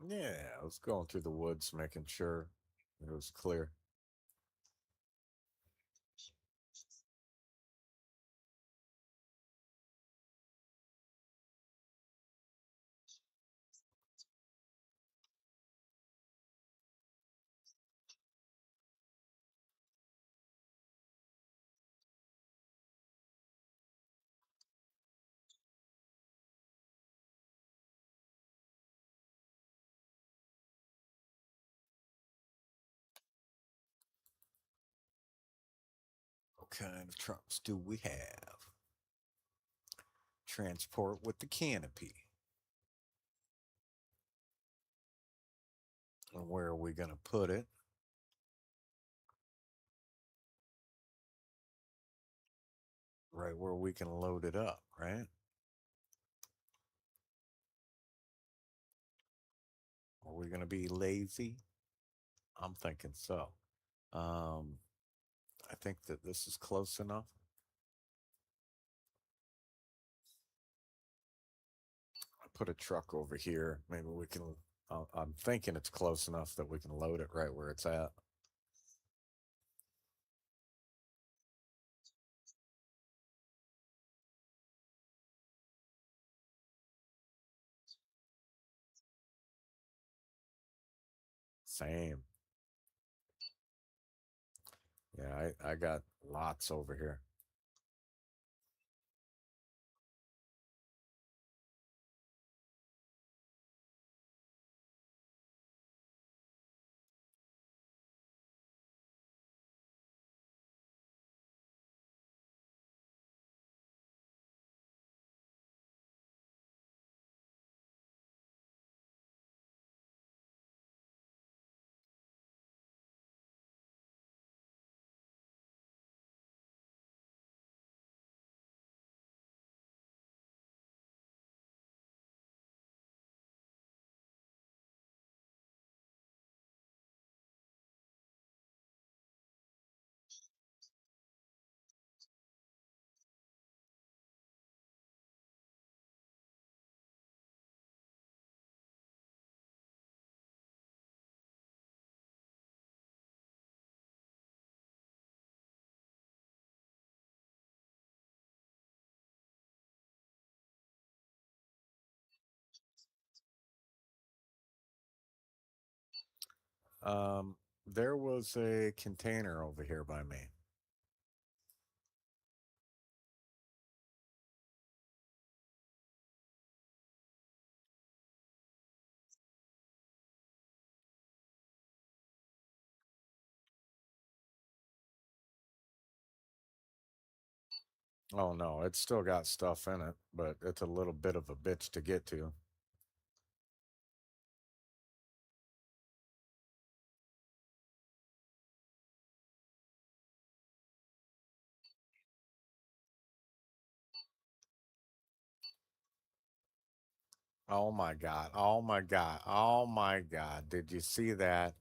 Yeah, I was going through the woods making sure it was clear. What kind of trucks do we have? Transport with the canopy. And where are we going to put it? Right where we can load it up, right? Are we going to be lazy? I'm thinking so. Um, I think that this is close enough. I put a truck over here. Maybe we can. I'm thinking it's close enough that we can load it right where it's at. Same. Yeah, I got lots over here. There was a container over here by me. Oh no, it's still got stuff in it, but it's a little bit of a bitch to get to. Oh my god. Oh my god. Oh my god. Did you see that?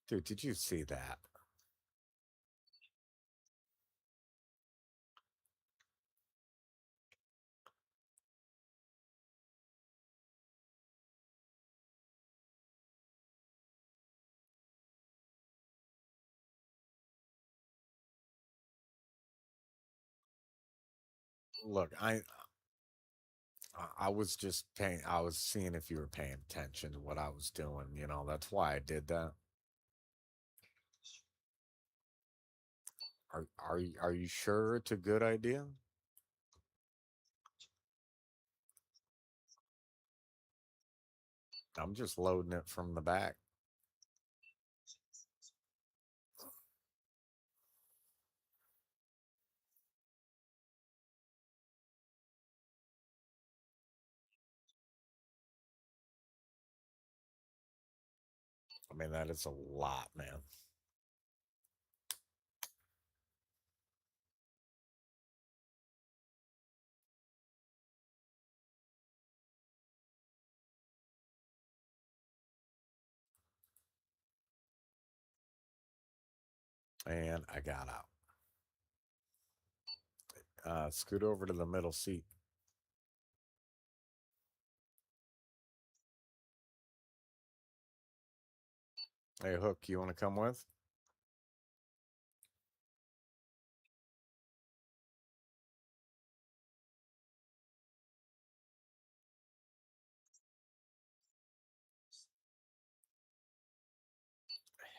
Dude, did you see that? Look, I was just paying I was seeing if you were paying attention to what I was doing, you know. That's why I did that. Are you sure it's a good idea? I'm just loading it from the back. I mean, that is a lot, man. And I got out. Scoot over to the middle seat. Hey, Hook, you want to come with?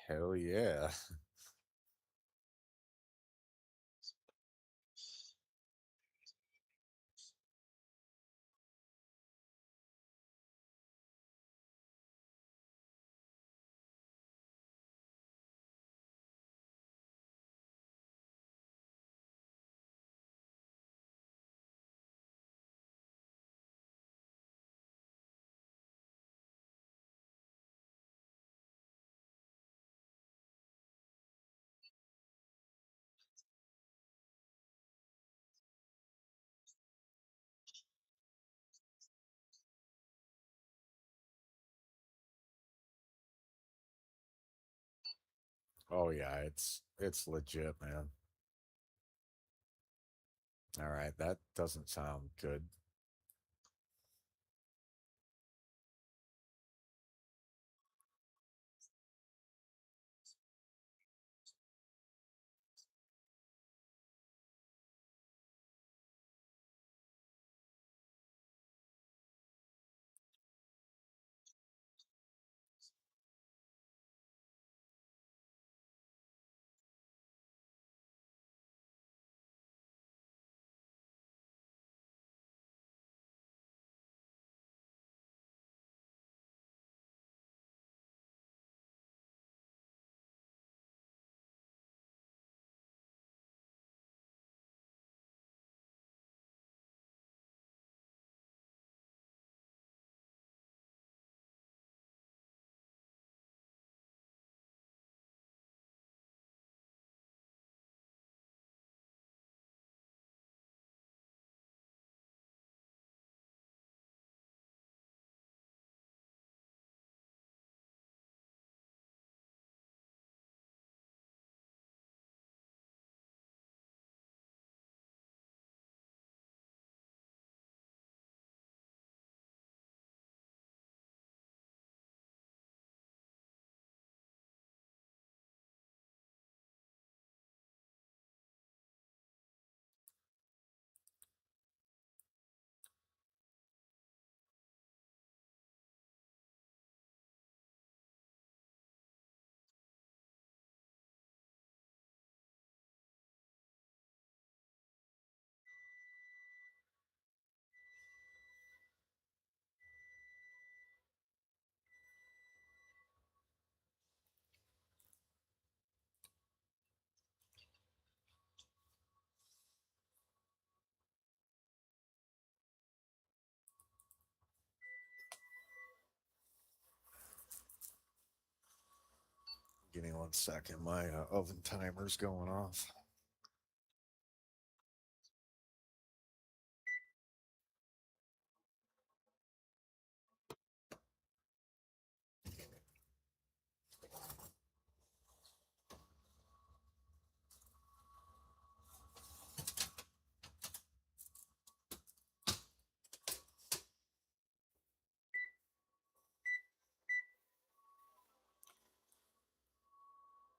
Hell yeah. Oh yeah, it's legit, man. All right, that doesn't sound good. Give me 1 second. My oven timer's going off.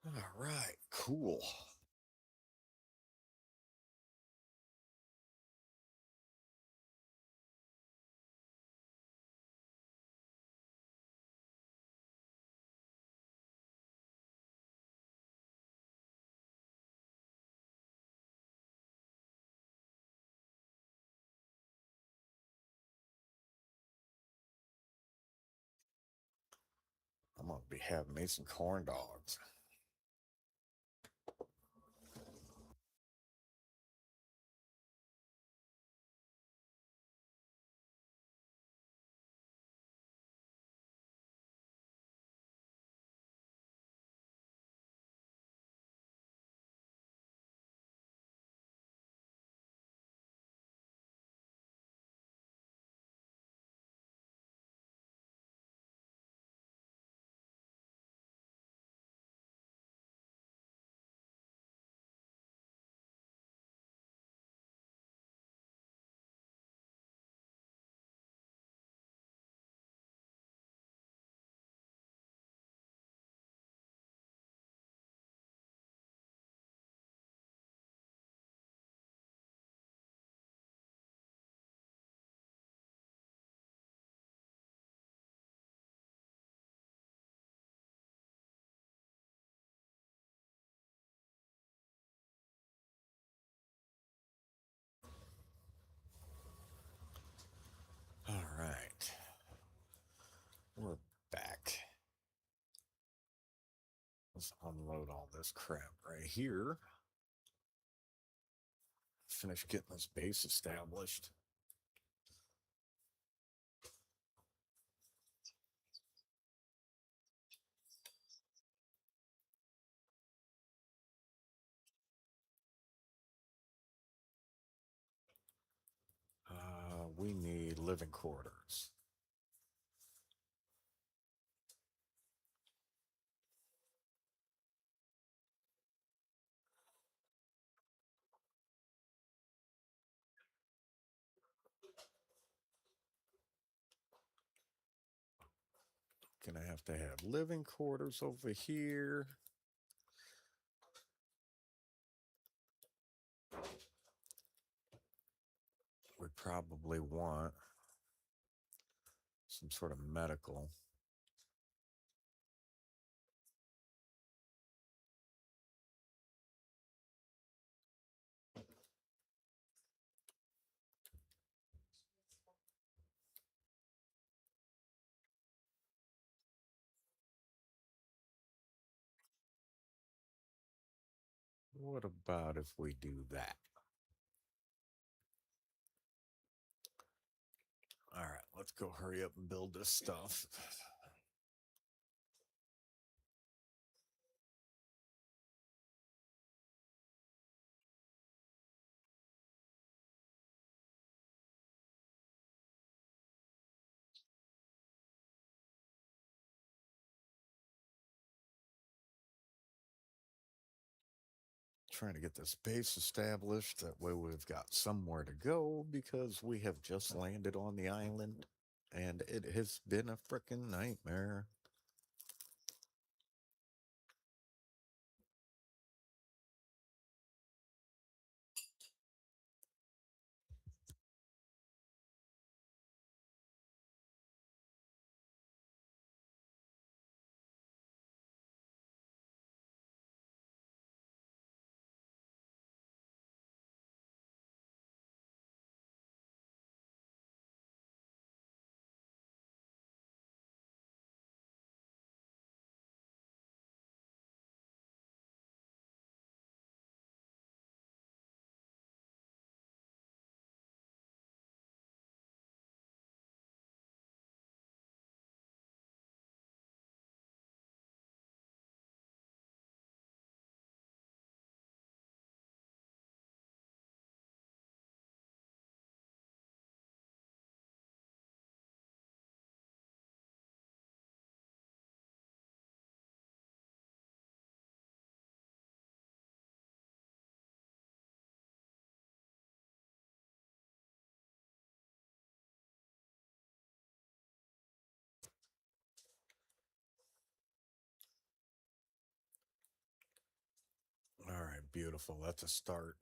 All right, cool. I'm gonna be having me some corn dogs. All right, we're back. Let's unload all this crap right here. Finish getting this base established. We need living quarters. Gonna have to have living quarters over here. We probably want some sort of medical. What about if we do that? All right, let's go hurry up and build this stuff. Trying to get this base established. That way we've got somewhere to go because we have just landed on the island and it has been a freaking nightmare. All right, beautiful. That's a start.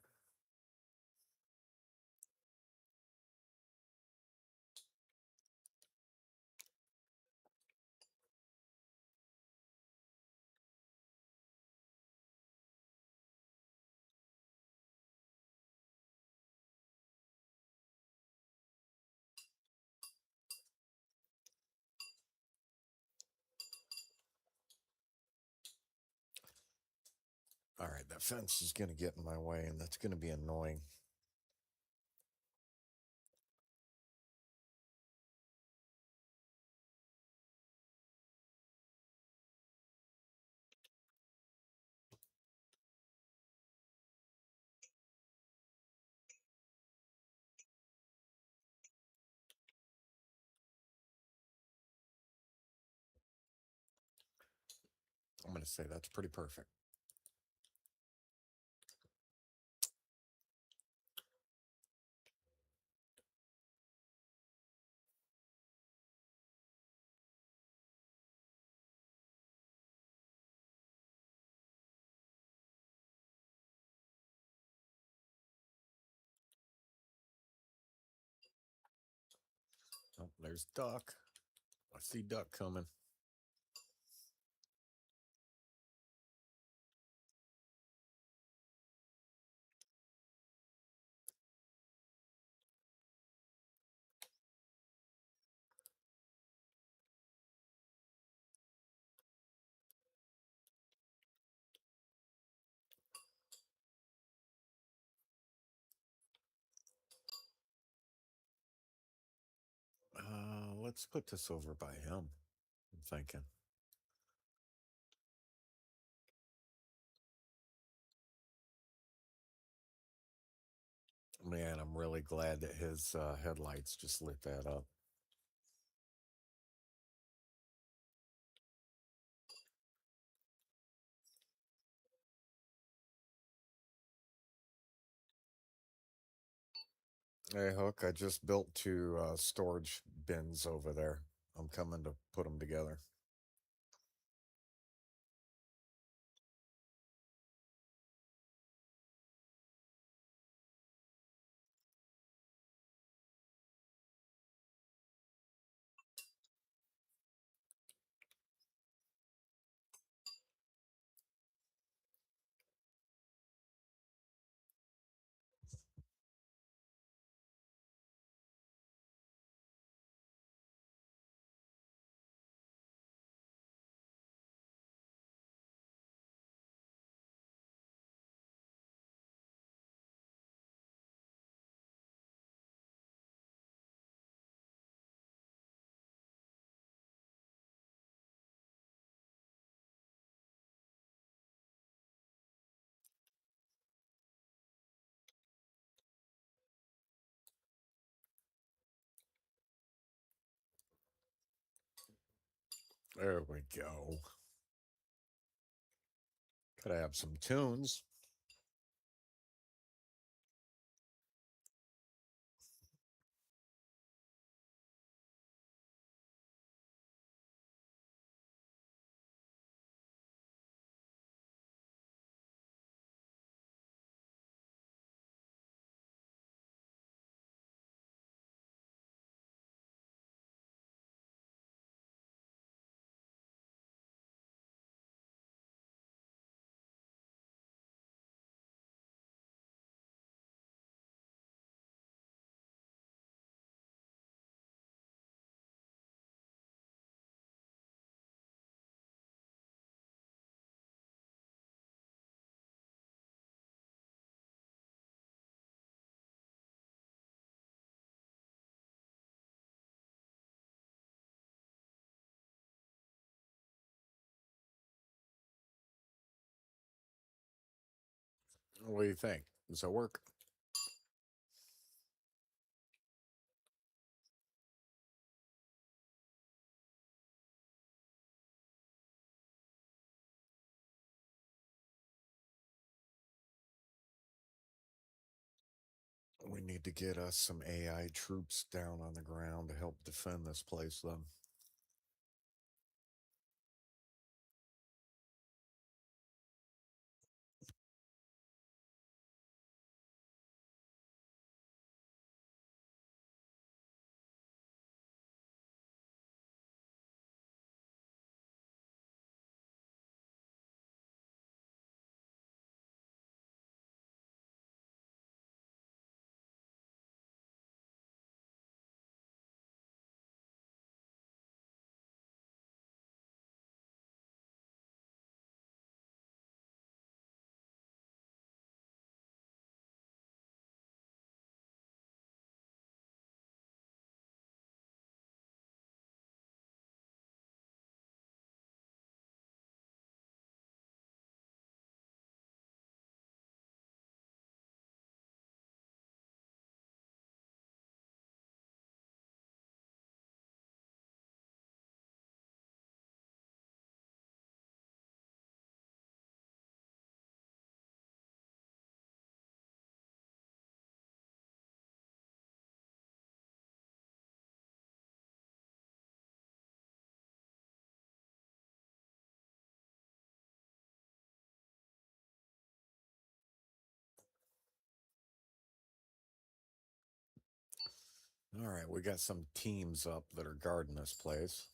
All right, that fence is going to get in my way, and that's going to be annoying. I'm going to say that's pretty perfect. Oh, there's duck. I see duck coming. Let's put this over by him. I'm thinking. Man, I'm really glad that his headlights just lit that up. Hey, Hook, I just built two storage bins over there. I'm coming to put them together. There we go. Gotta have some tunes. What do you think? Does that work? We need to get us some AI troops down on the ground to help defend this place, then. All right, we got some teams up that are guarding this place.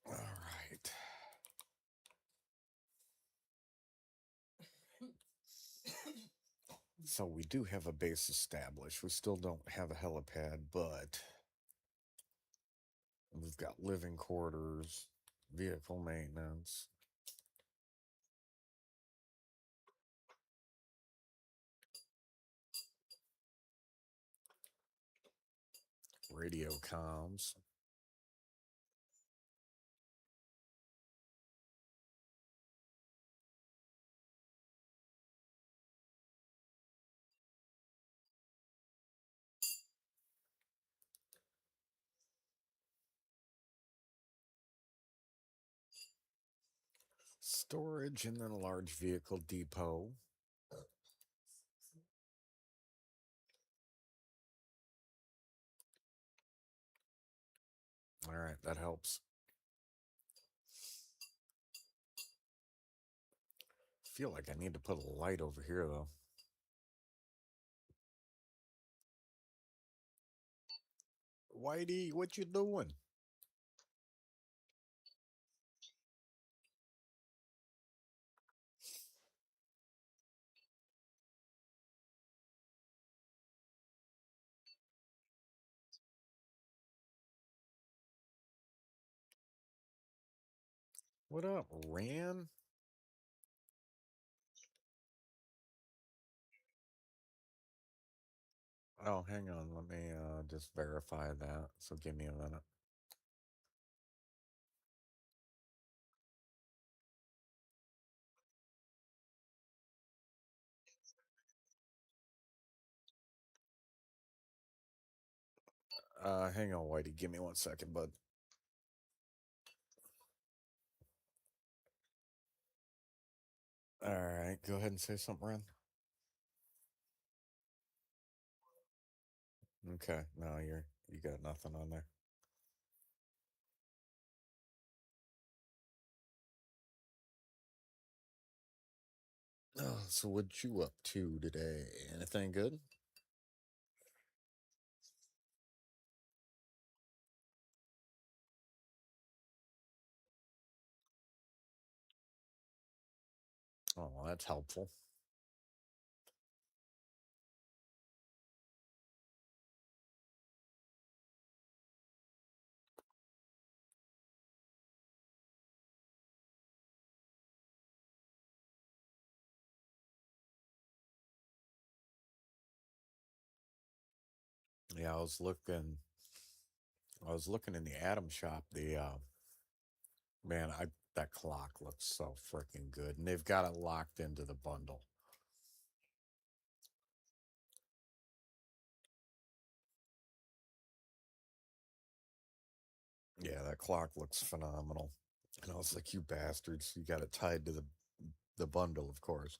All right. So we do have a base established. We still don't have a helipad, but we've got living quarters, vehicle maintenance. Radio comms. Storage and then a large vehicle depot. All right, that helps. Feel like I need to put a light over here though. Whitey, what you doing? What up, Ran? Oh, hang on. Let me just verify that. So give me a minute. Hang on, Whitey. Give me 1 second, bud. All right, go ahead and say something, Ren. Okay, no, you got nothing on there. Oh, so what you up to today? Anything good? Oh, well, that's helpful. Yeah, I was looking in the Atom shop. The man, I that clock looks so freaking good, and they've got it locked into the bundle. Yeah, that clock looks phenomenal. And I was like, you bastards, you got it tied to the bundle, of course.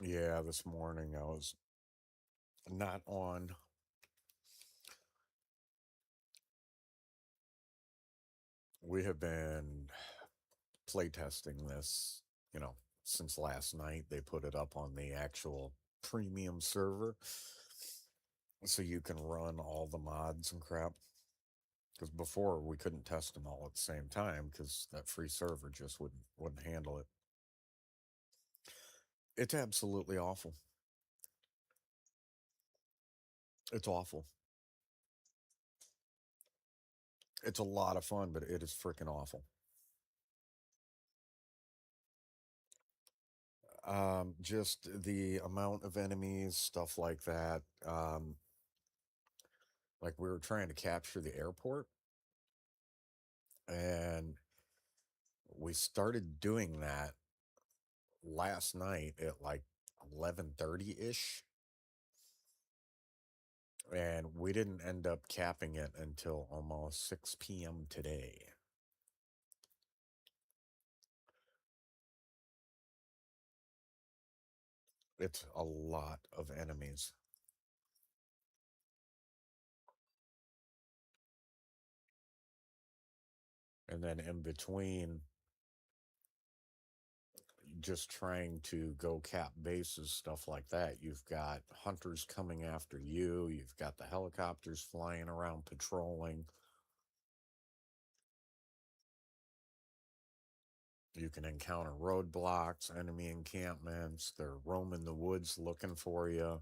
Yeah, this morning I was not on. We have been playtesting this, you know, since last night. They put it up on the actual premium server so you can run all the mods and crap. Because before we couldn't test them all at the same time because that free server just wouldn't handle it. It's absolutely awful. It's awful. It's a lot of fun, but it is freaking awful. Just the amount of enemies, stuff like that. Like we were trying to capture the airport, and we started doing that last night at like 11:30 ish, and we didn't end up capping it until almost 6 p.m. today. It's a lot of enemies. And then in between, just trying to go cap bases, stuff like that. You've got hunters coming after you, you've got the helicopters flying around patrolling. You can encounter roadblocks, enemy encampments, they're roaming the woods looking for you.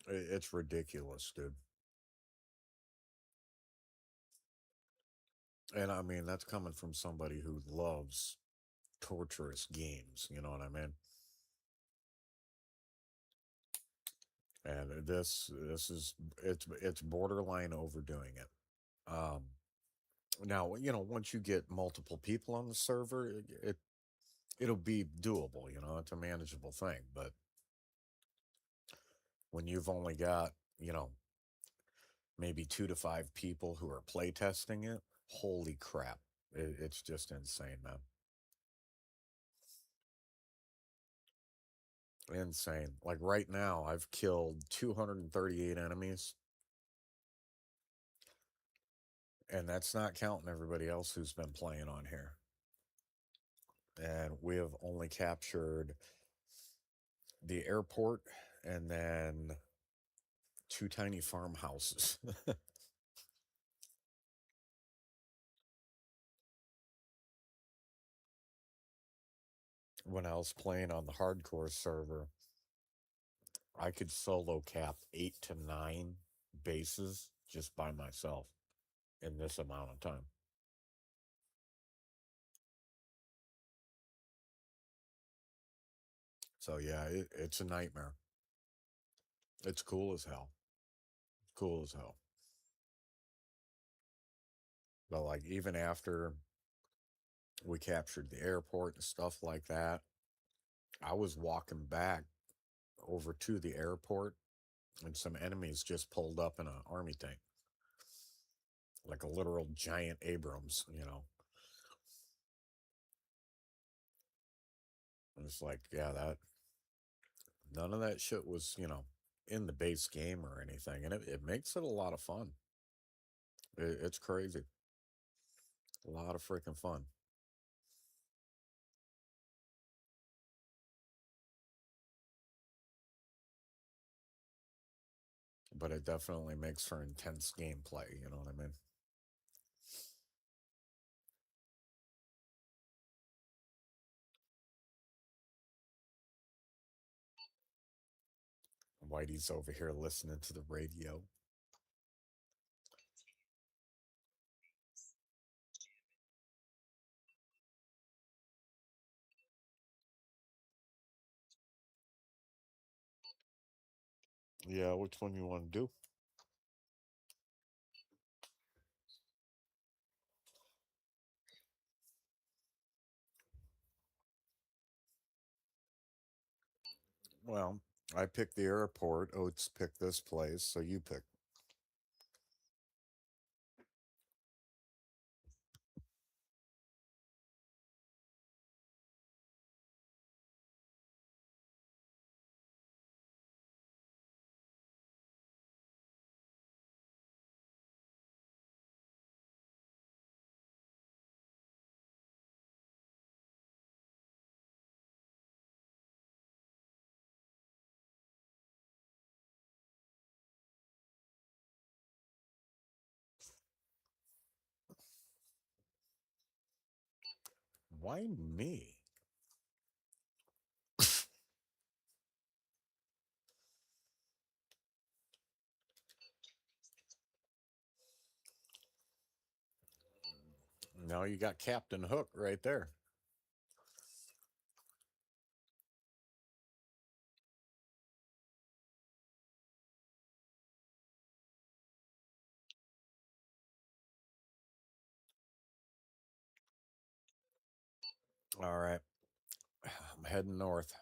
It's ridiculous, dude. And I mean, that's coming from somebody who loves torturous games, you know what I mean? And this is it's borderline overdoing it. Um, Now, you know, once you get multiple people on the server, it'll be doable. You know, it's a manageable thing. But when you've only got, you know, maybe 2 to 5 people who are playtesting it, holy crap, it's just insane, man. Insane. Like right now, I've killed 238 enemies, and that's not counting everybody else who's been playing on here. And we have only captured the airport and then two tiny farmhouses. when I was playing on the hardcore server, I could solo cap 8 to 9 bases just by myself in this amount of time. So yeah, it's a nightmare. It's cool as hell. Cool as hell. But like even after we captured the airport and stuff like that, I was walking back over to the airport and some enemies just pulled up in an army tank. Like a literal giant Abrams, you know. And it's like, yeah, that none of that shit was, in the base game or anything. And it makes it a lot of fun. It's crazy. A lot of freaking fun. But it definitely makes for intense gameplay, you know what I mean? Whitey's over here listening to the radio. Yeah, which one you want to do? Well, I picked the airport. Oates picked this place, so you pick. Why me? Now you got Captain Hook right there. All right. I'm heading north.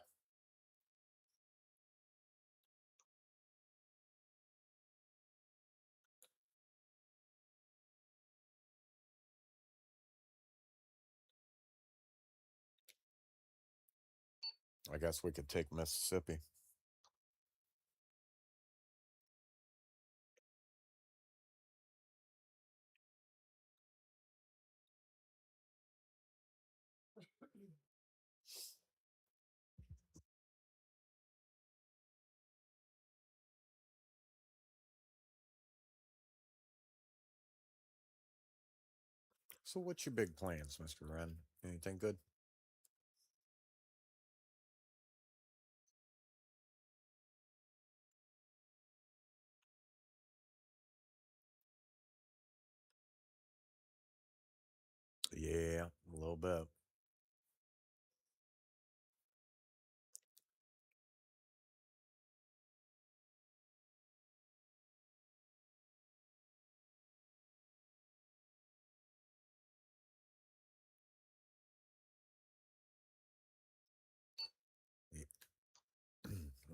I guess we could take Mississippi. So, what's your big plans, Mr. Wren? Anything good? Yeah, a little bit.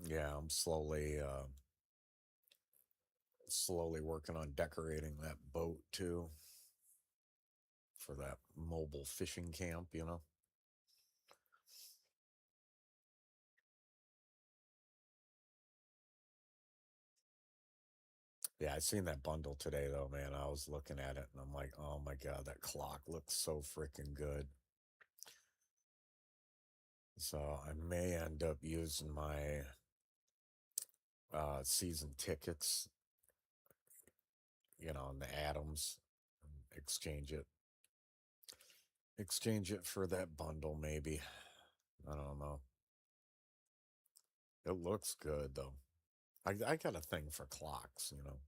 Yeah, I'm slowly working on decorating that boat too for that mobile fishing camp, you know. Yeah, I seen that bundle today though, man. I was looking at it and I'm like, oh my god, that clock looks so freaking good. So I may end up using my season tickets, in the Adams, and exchange it for that bundle maybe. I don't know. It looks good though. I got a thing for clocks, you know.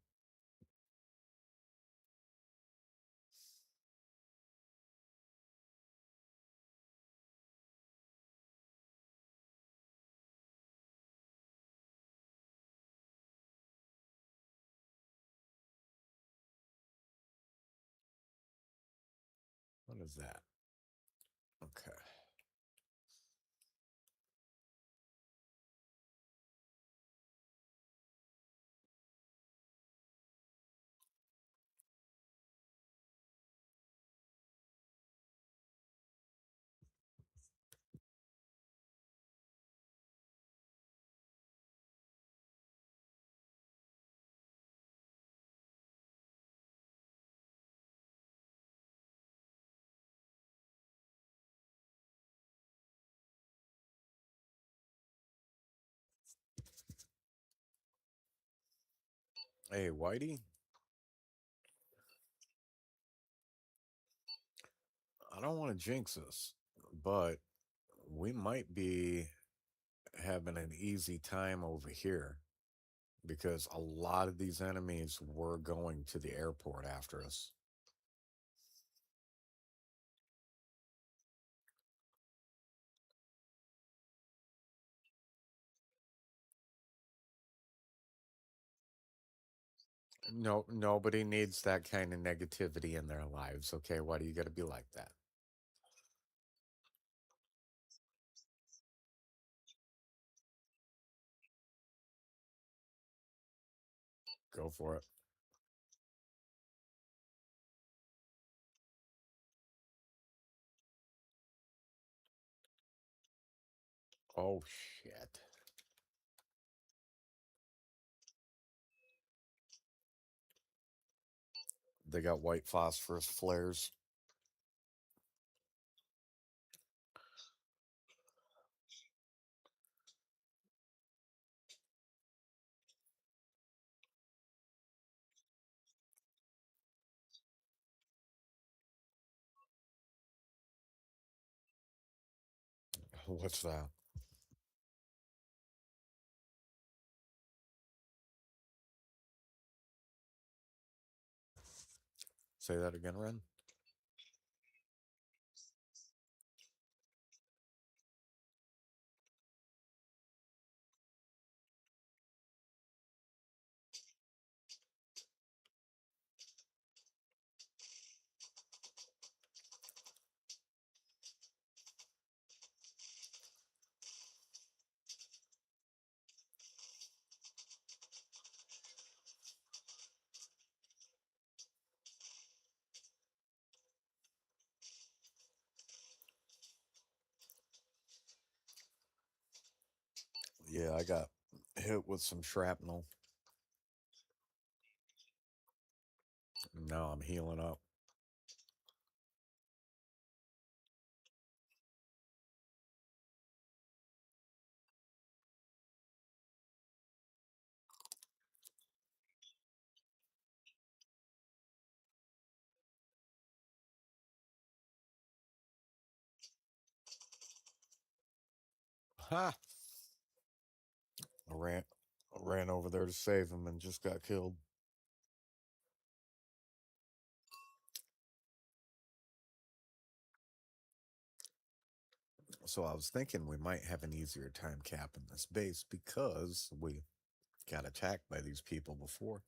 What is that? Okay. Hey, Whitey, I don't want to jinx us, but we might be having an easy time over here because a lot of these enemies were going to the airport after us. No, nobody needs that kind of negativity in their lives. Okay, why do you got to be like that? Go for it. Oh shit! They got white phosphorus flares. What's that? Say that again, Ren. Yeah, I got hit with some shrapnel. Now I'm healing up. Ha! I ran over there to save him and just got killed. So I was thinking we might have an easier time capping this base because we got attacked by these people before,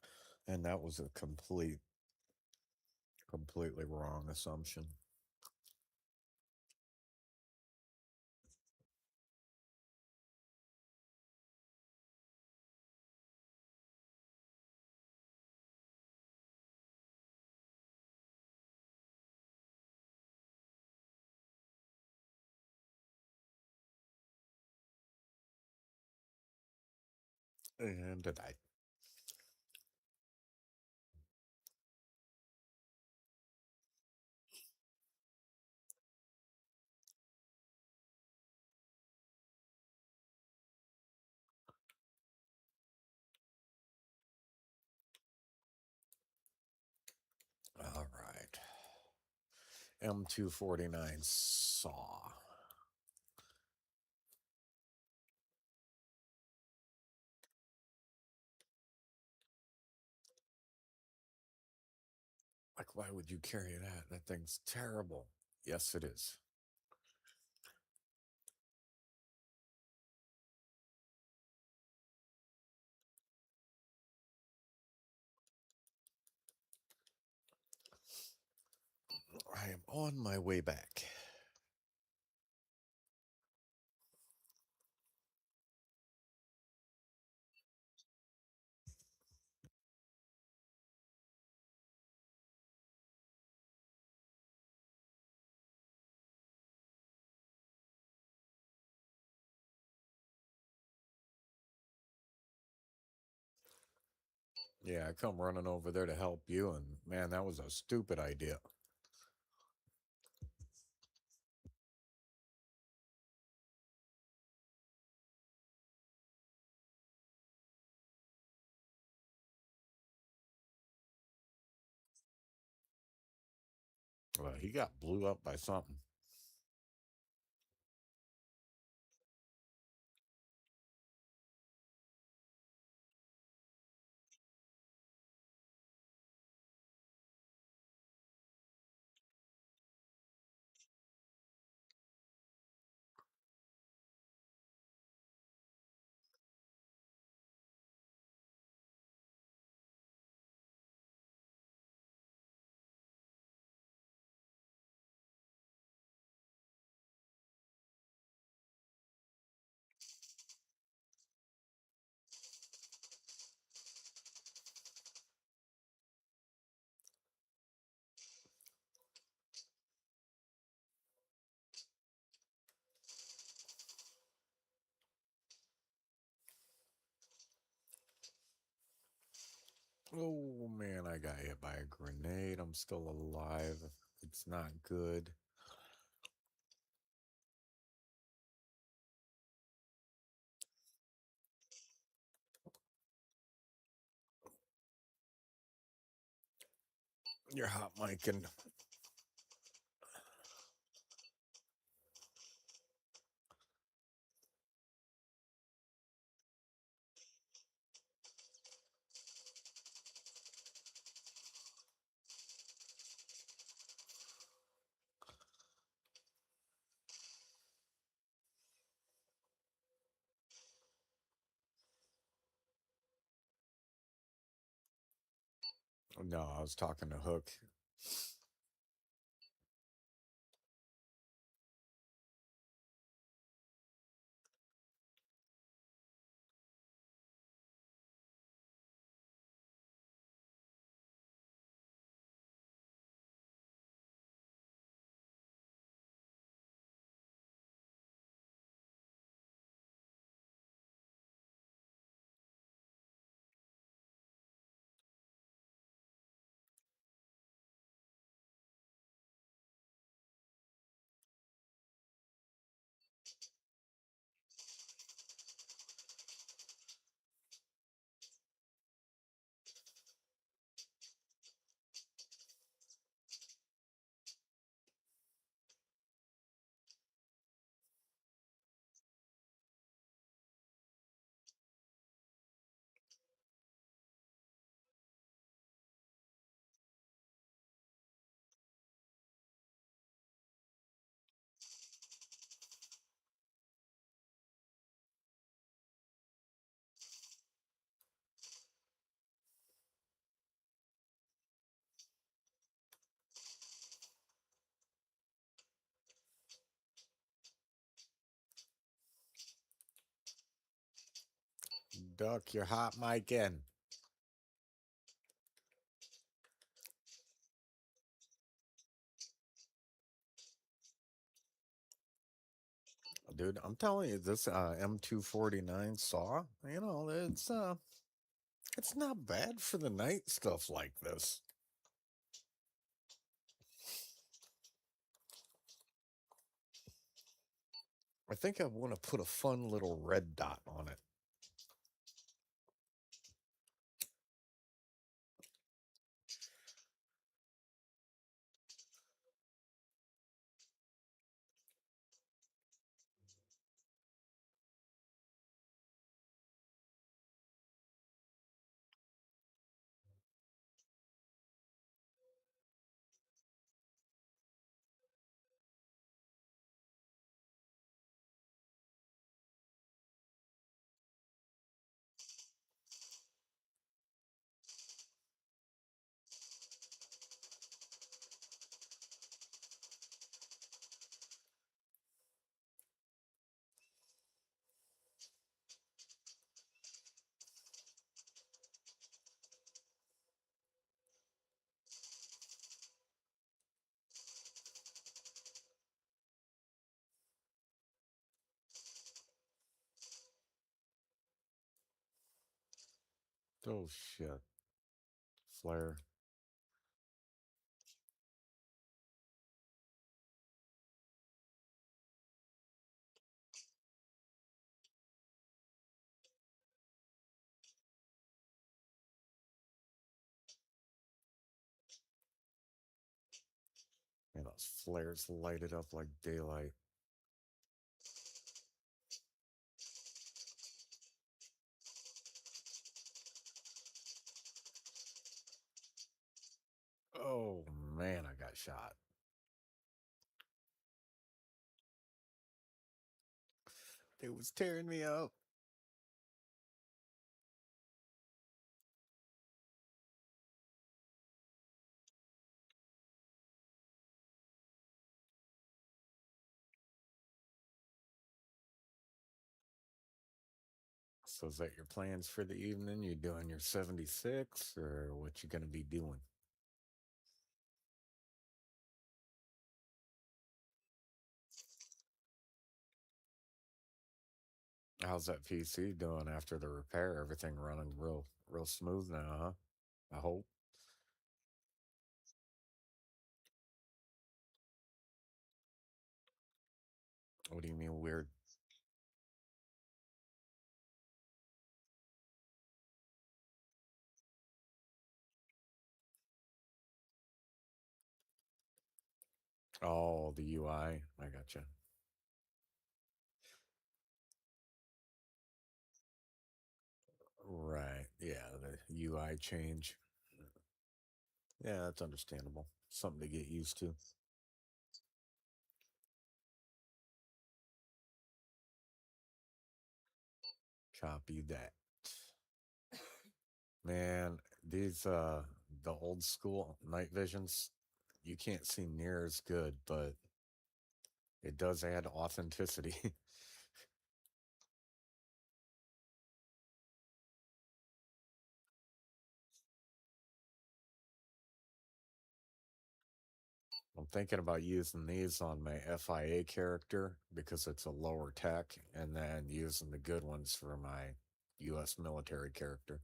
and that was a completely wrong assumption. And did I? All right. M249 saw. Like, why would you carry that? That thing's terrible. Yes, it is. I am on my way back. Yeah, I come running over there to help you, and man, that was a stupid idea. Well, he got blew up by something. Oh man, I got hit by a grenade. I'm still alive. It's not good. You're hot micing. No, I was talking to Hook. Duck, you're hot micing. Dude, I'm telling you, this M249 saw, it's not bad for the night stuff like this. I think I want to put a fun little red dot on it. Oh shit. Flare. Man, those flares light it up like daylight. Oh man, I got shot. It was tearing me up. So is that your plans for the evening? You doing your 76 or what you gonna be doing? How's that PC doing after the repair? Everything running real smooth now, huh? I hope. What do you mean weird? Oh, the UI. I gotcha. Right. Yeah, the UI change. Yeah, that's understandable. Something to get used to. Copy that. Man, these the old school night visions, you can't see near as good, but it does add authenticity. I'm thinking about using these on my FIA character because it's a lower tech, and then using the good ones for my US military character.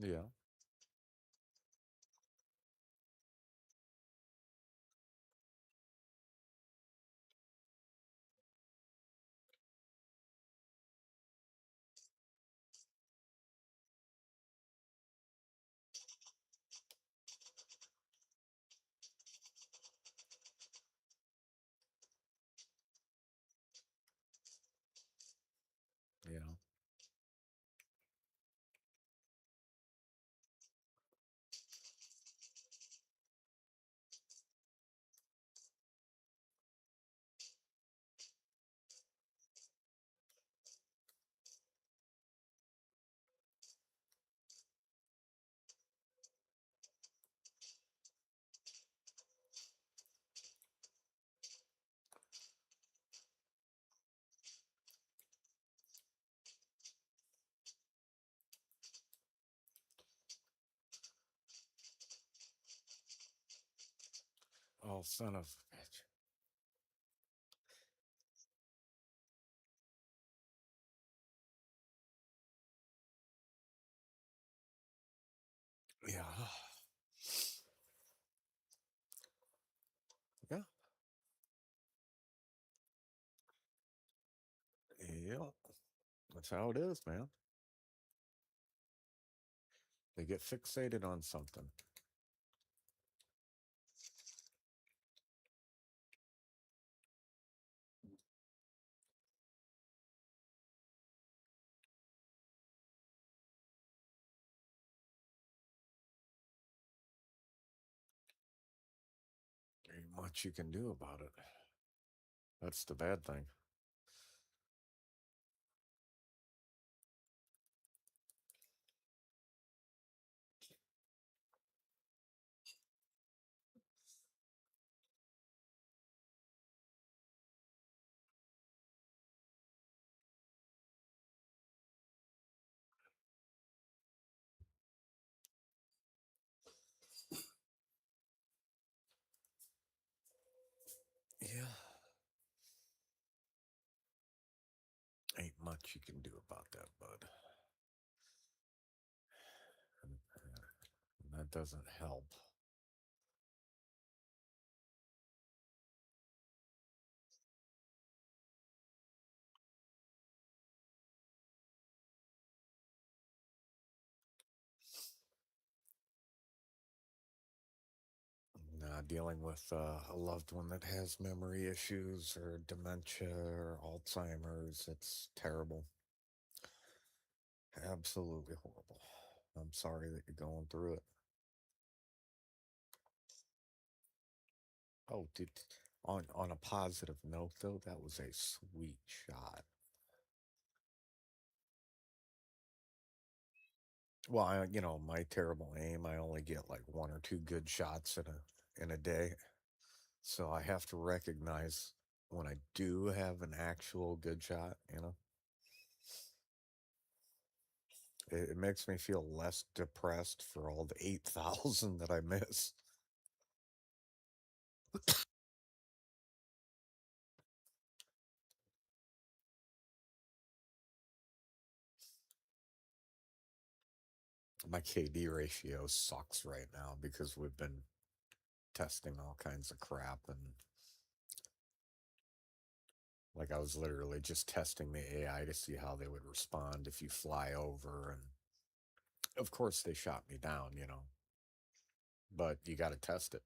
Yeah. Yeah. Oh, son of a bitch. Yeah. Yeah. Yeah. That's how it is, man. They get fixated on something. There ain't much you can do about it. That's the bad thing. Yeah. Ain't much you can do about that, bud. And that doesn't help. Dealing with a loved one that has memory issues or dementia or Alzheimer's, it's terrible. Absolutely horrible. I'm sorry that you're going through it. Oh, did on a positive note though, that was a sweet shot. Well, my terrible aim, I only get like one or two good shots in a day. So I have to recognize when I do have an actual good shot. It makes me feel less depressed for all the 8,000 that I miss. My KD ratio sucks right now because we've been testing all kinds of crap, and like I was literally just testing the AI to see how they would respond if you fly over, and of course they shot me down, but you got to test it.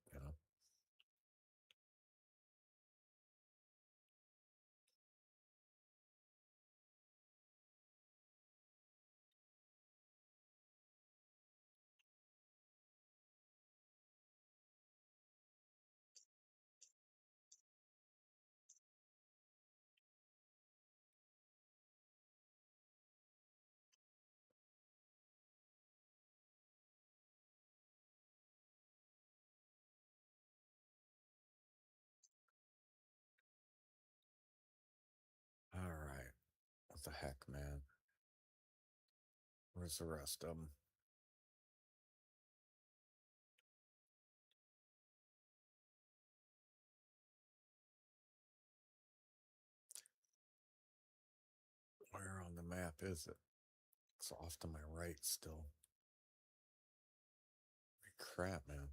All right. What the heck, man? Where's the rest of them? Where on the map is it? It's off to my right still. crap, man.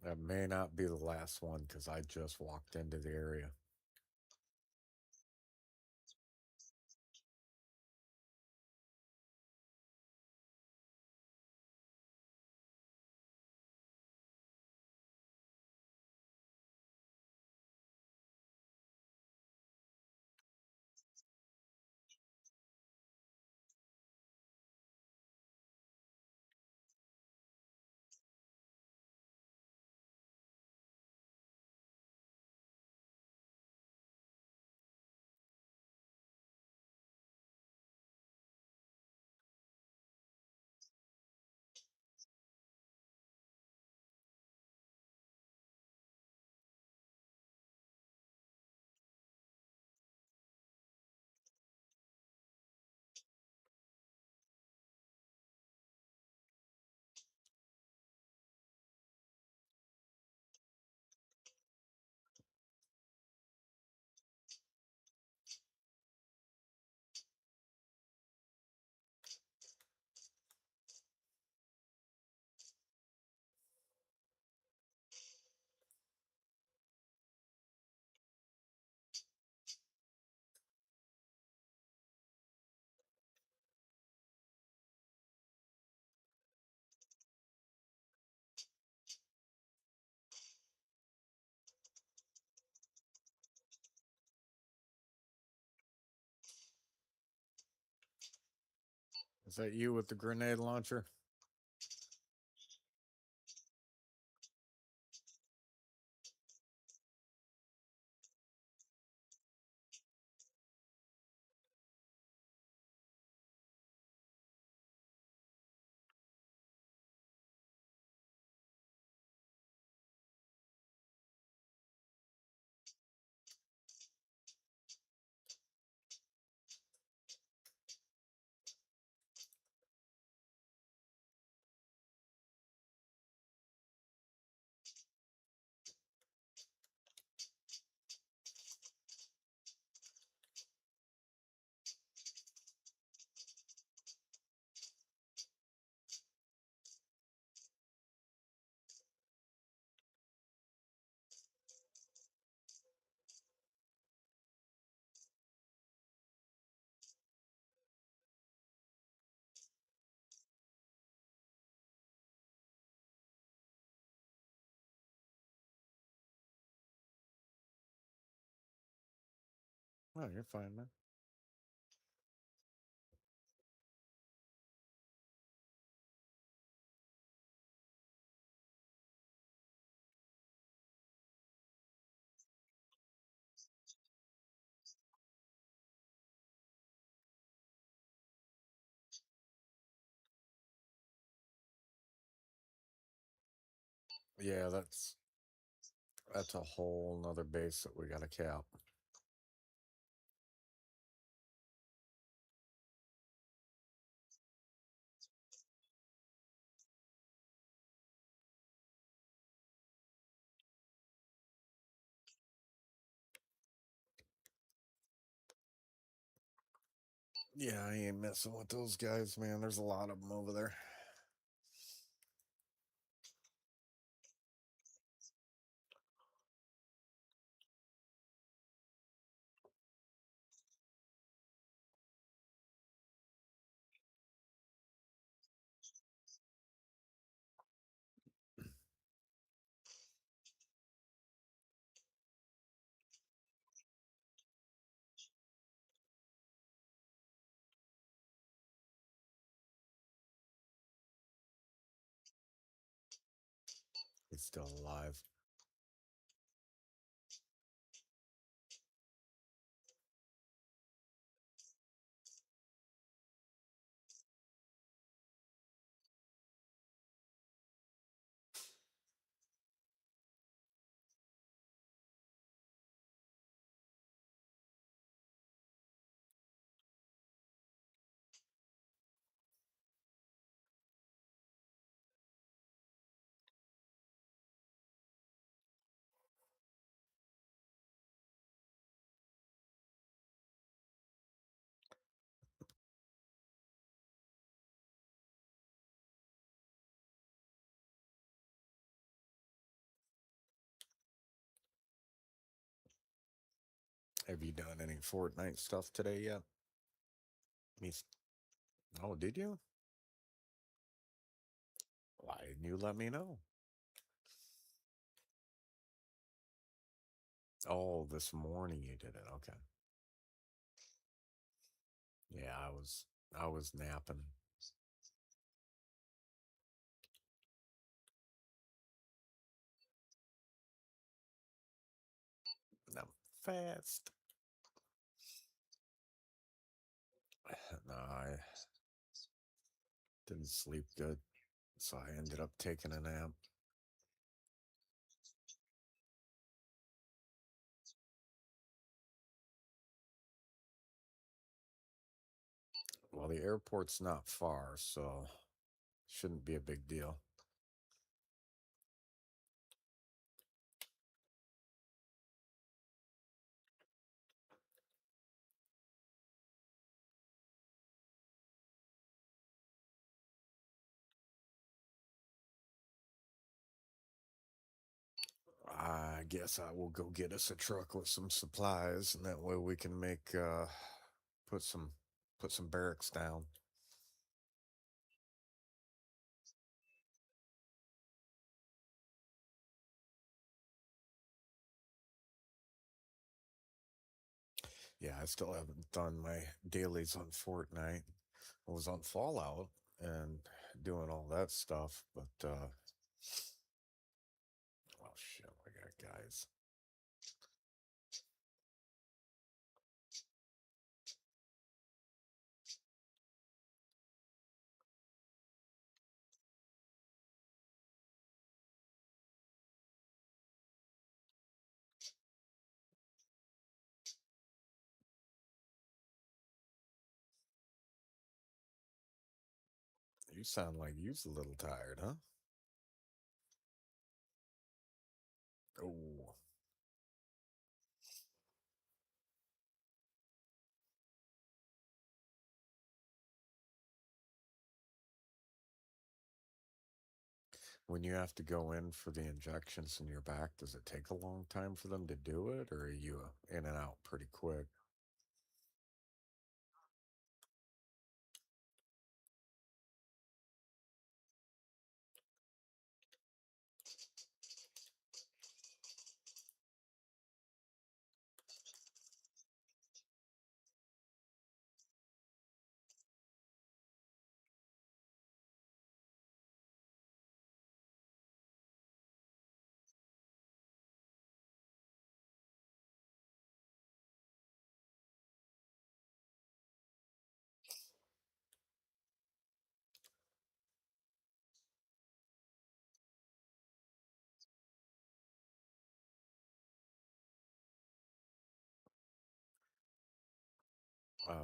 That may not be the last one because I just walked into the area. Is that you with the grenade launcher? Oh, you're fine, man. Yeah, that's a whole nother base that we got to cap. Yeah, I ain't messing with those guys, man. There's a lot of them over there. He's still alive. Have you done any Fortnite stuff today yet? Me, oh, did you? Why didn't you let me know? Oh, this morning you did it. Okay. Yeah, I was napping. I'm fast. No, I didn't sleep good, so I ended up taking a nap. Well, the airport's not far, so shouldn't be a big deal. I guess I will go get us a truck with some supplies, and that way we can make put some put some barracks down. Yeah, I still haven't done my dailies on Fortnite. I was on Fallout and doing all that stuff, but oh shit, we got guys. You sound like you're a little tired, huh? Oh, when you have to go in for the injections in your back, does it take a long time for them to do it, or are you in and out pretty quick?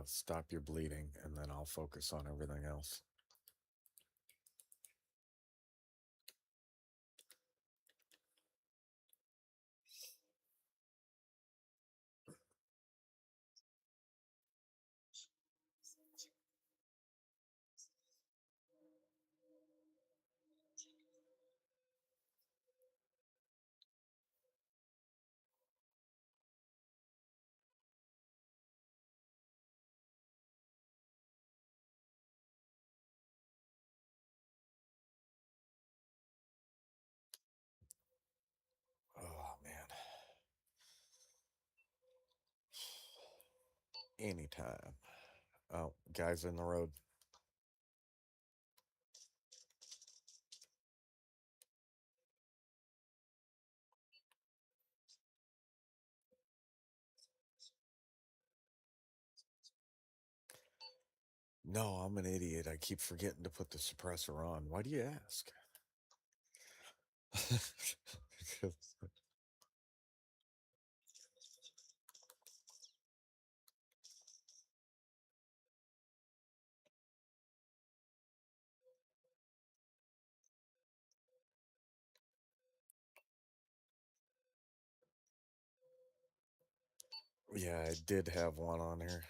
Stop your bleeding, and then I'll focus on everything else. Oh man, anytime. Oh, guys in the road. No, I'm an idiot. I keep forgetting to put the suppressor on. Why do you ask? Yeah, I did have one on here.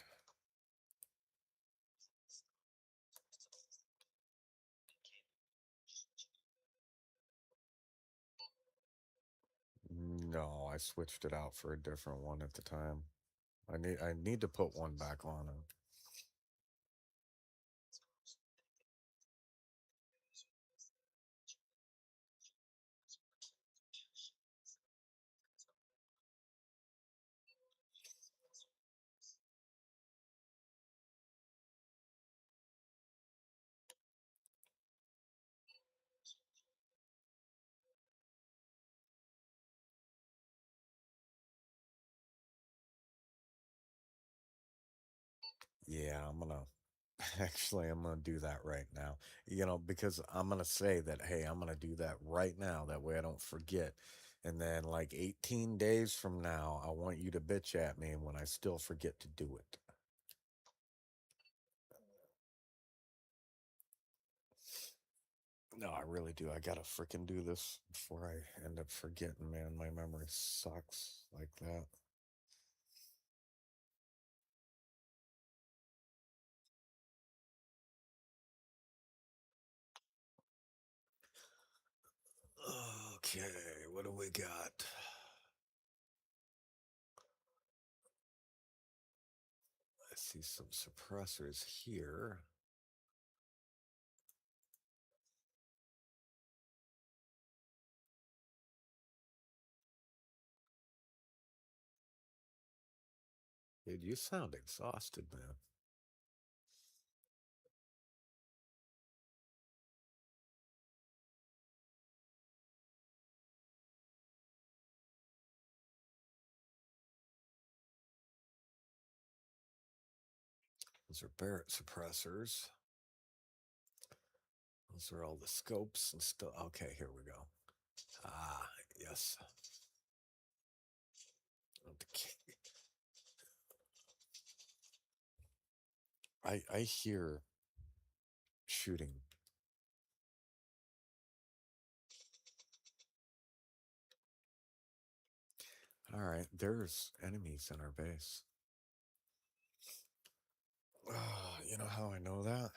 No, I switched it out for a different one at the time. I need to put one back on him. Yeah, I'm gonna actually I'm gonna do that right now. Because I'm gonna say that, hey, I'm gonna do that right now. That way I don't forget. And then like 18 days from now, I want you to bitch at me when I still forget to do it. No, I really do. I gotta freaking do this before I end up forgetting, man. My memory sucks like that. Okay, what do we got? I see some suppressors here. Dude, you sound exhausted, man. Those are Barrett suppressors. Those are all the scopes and stuff. Okay, here we go. Ah, yes. Okay. I hear shooting. All right, there's enemies in our base. You know how I know that?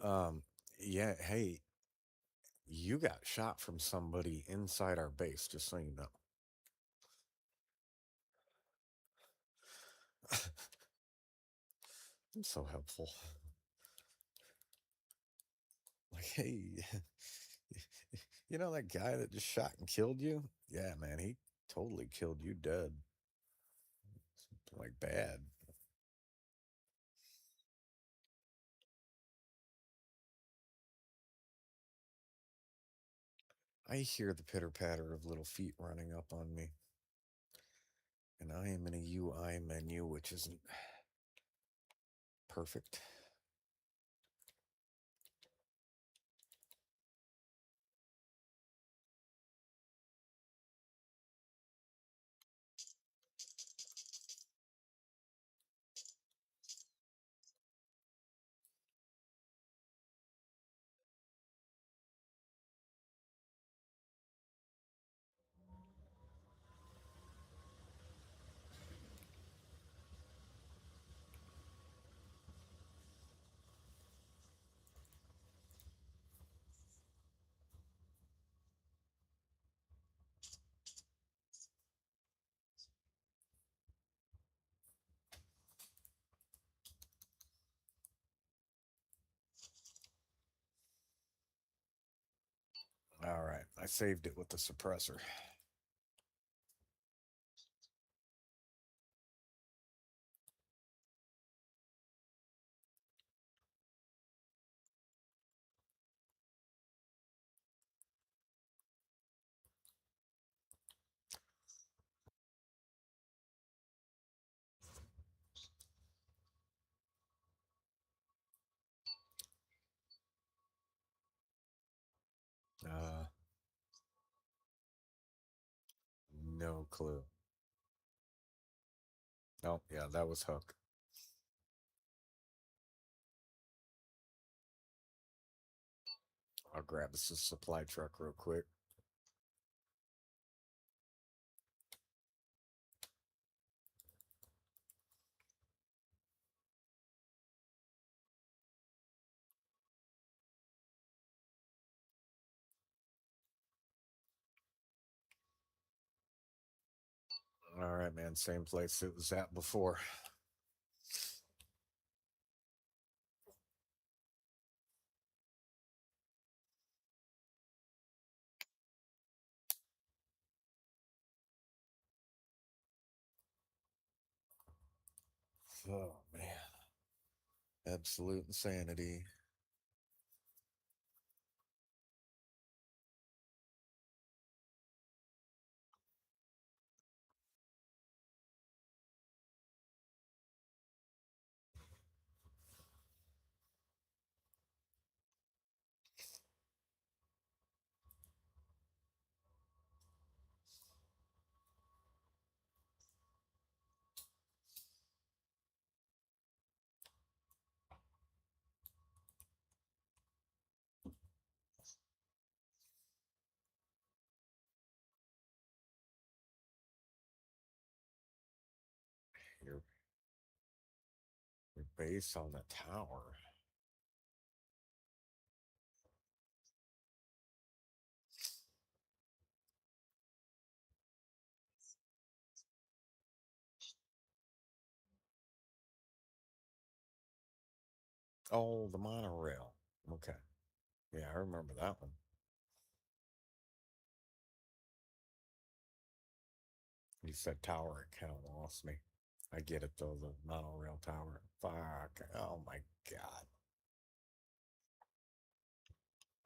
Um, yeah, hey, you got shot from somebody inside our base, just so you know. I'm so helpful. Like, hey, you know that guy that just shot and killed you? Yeah, man, he totally killed you dead. Like, bad. I hear the pitter patter of little feet running up on me. And I am in a UI menu, which isn't perfect. All right, I saved it with the suppressor. Uh, no clue. Oh, yeah, that was Hook. I'll grab us a supply truck real quick. All right, man. Same place it was at before. Oh man, absolute insanity. Your your base on the tower. Oh, the monorail. Okay. Yeah, I remember that one. You said tower, it kind of lost me. I get it though, the monorail tower. Fuck. Oh my god.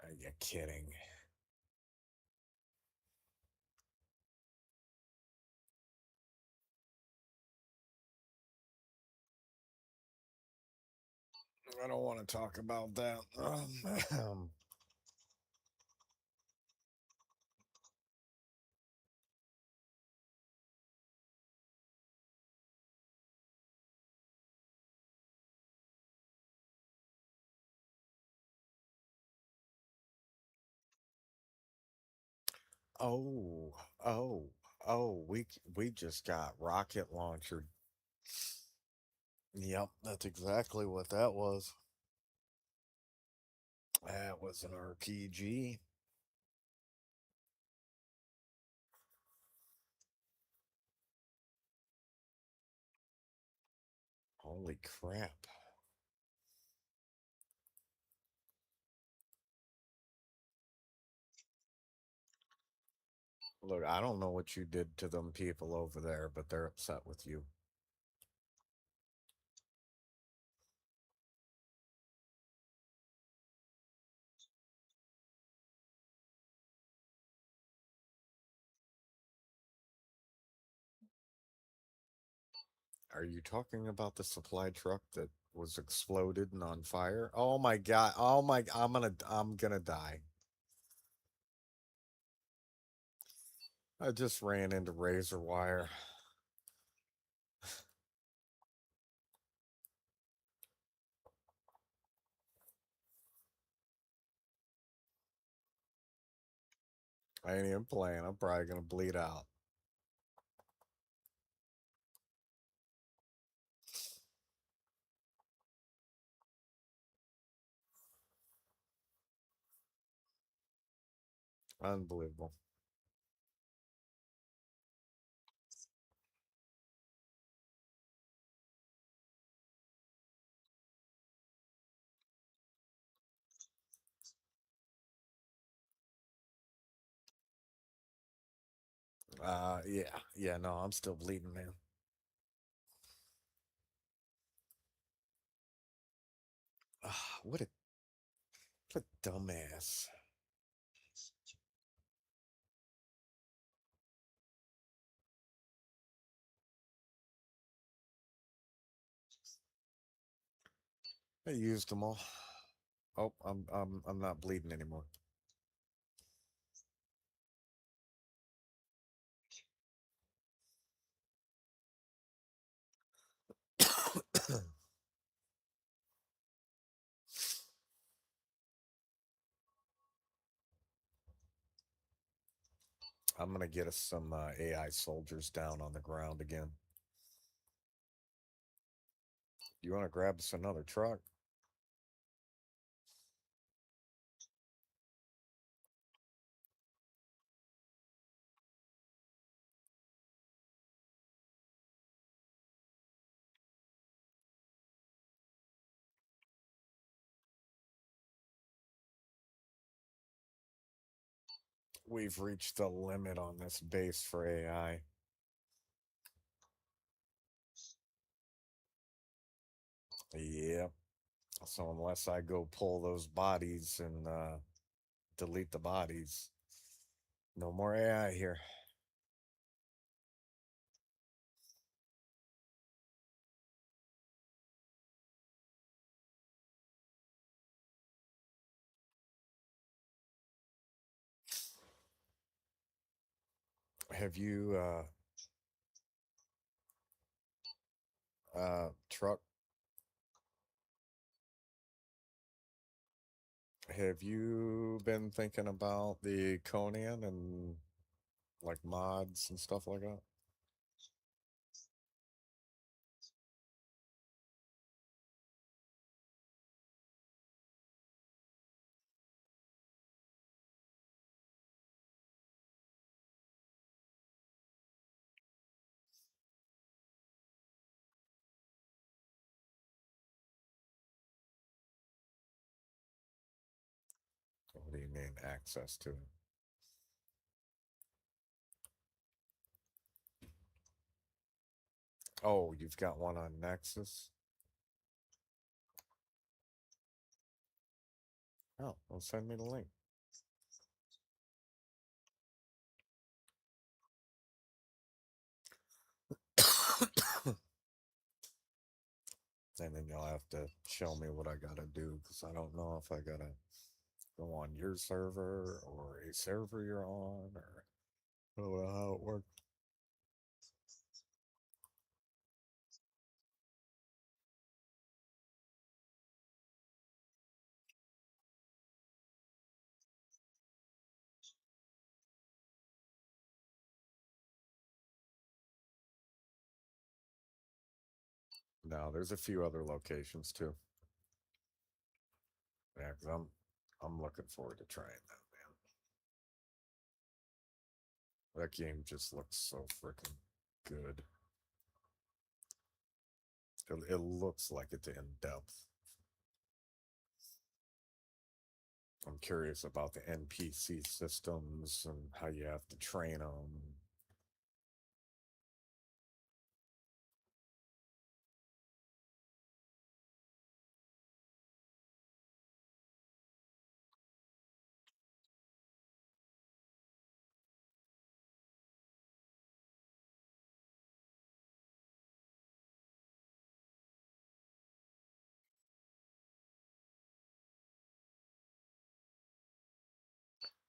Are you kidding? I don't want to talk about that. oh, oh, oh, we just got rocket launcher. Yep, that's exactly what that was. That was an RPG. Holy crap. Look, I don't know what you did to them people over there, but they're upset with you. Are you talking about the supply truck that was exploded and on fire? Oh my god. Oh my, I'm gonna die. I just ran into razor wire. I ain't even playing. I'm probably gonna bleed out. Unbelievable. Yeah, yeah, no, I'm still bleeding, man. What a dumbass. I used them all. Oh, I'm not bleeding anymore. I'm gonna get us some AI soldiers down on the ground again. You want to grab us another truck? We've reached the limit on this base for AI. Yep. So unless I go pull those bodies and delete the bodies, no more AI here. Have you truck? Have you been thinking about the Conan and like mods and stuff like that? What do you mean access to it? Oh, you've got one on Nexus? Oh, well, send me the link. And then you'll have to show me what I gotta do because I don't know if I gotta go on your server or a server you're on or I don't know how it works. No, there's a few other locations too. Yeah, because I'm looking forward to trying that, man. That game just looks so freaking good. It looks like it's in depth. I'm curious about the NPC systems and how you have to train them.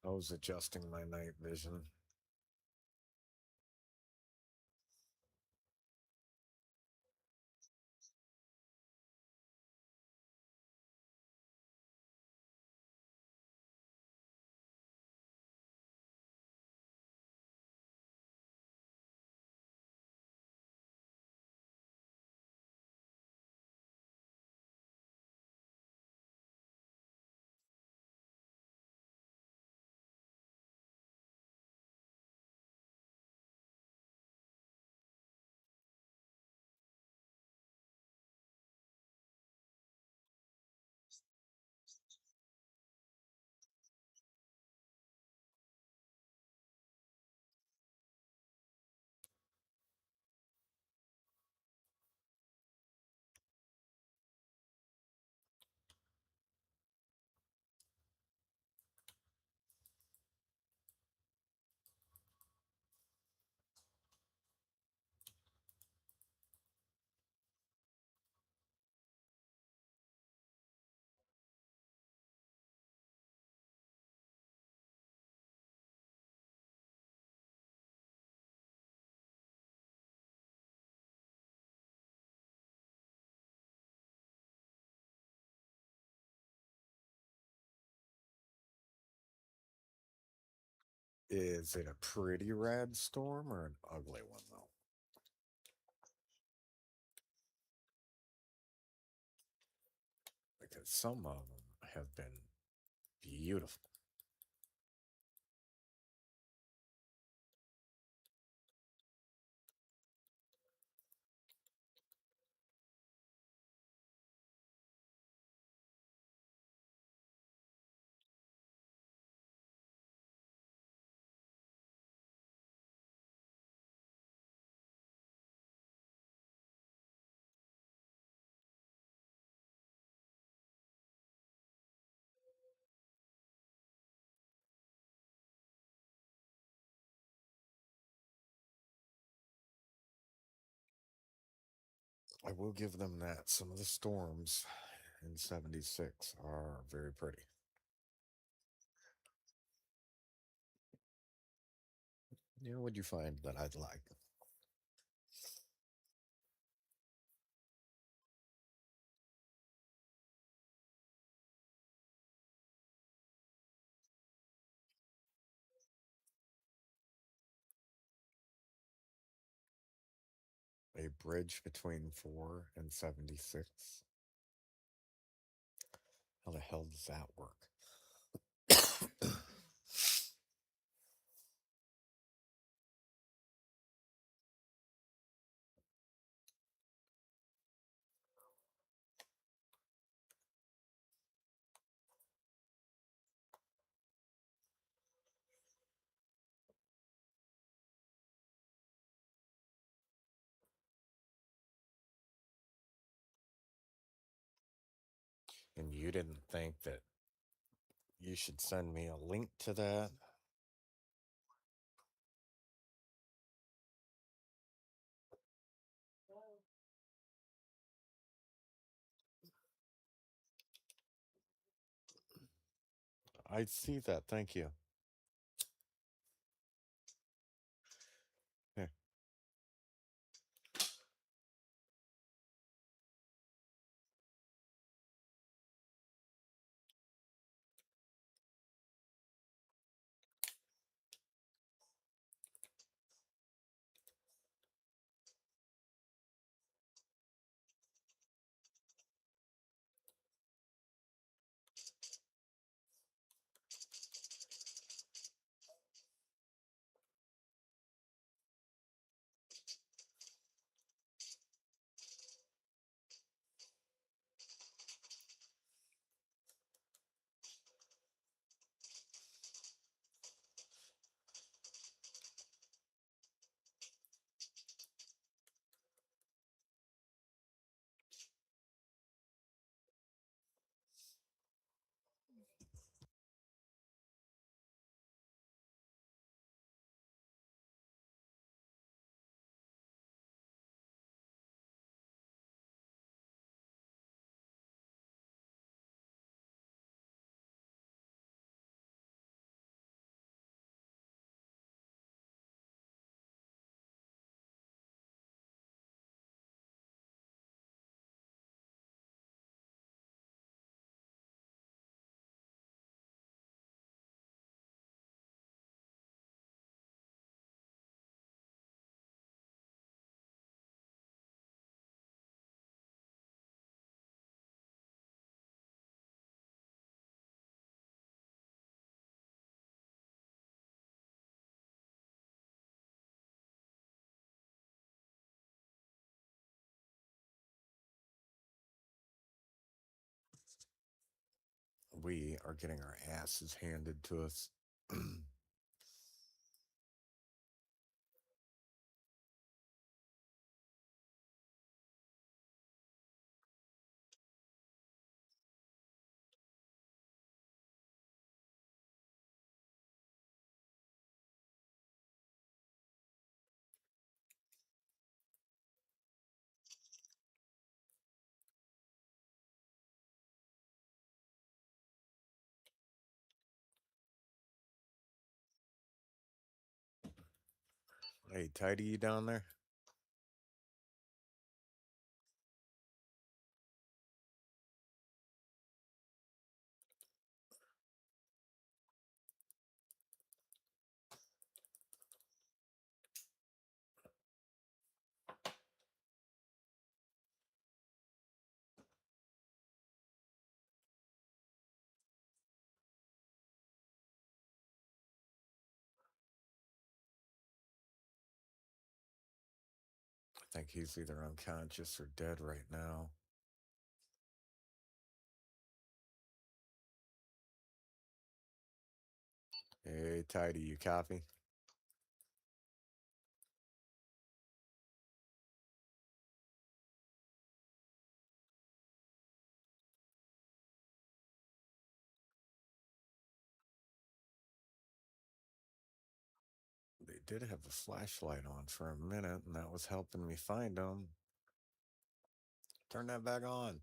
I was adjusting my night vision. Is it a pretty rad storm or an ugly one, though? Because some of them have been beautiful. I will give them that. Some of the storms in 76 are very pretty. What'd you find that I'd like? A bridge between 4 and 76. How the hell does that work? And you didn't think that you should send me a link to that? I see that. Thank you. Here. We are getting our asses handed to us. Hey, Tidy, you down there? I think he's either unconscious or dead right now. Hey, Tidy, you copy? They did have a flashlight on for a minute, and that was helping me find them. Turn that back on.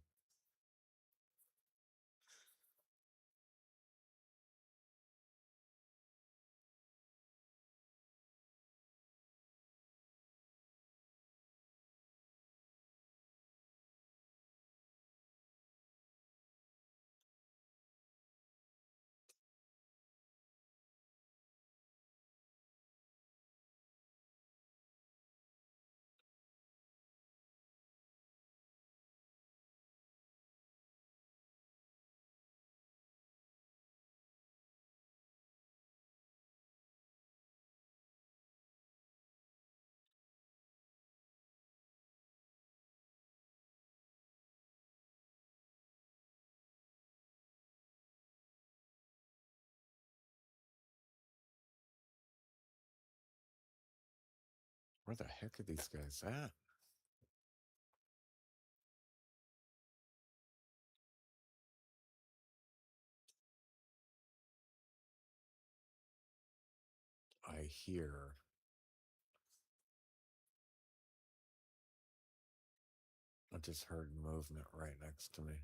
Where the heck are these guys at? I hear. I just heard movement right next to me.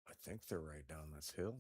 I think they're right down this hill.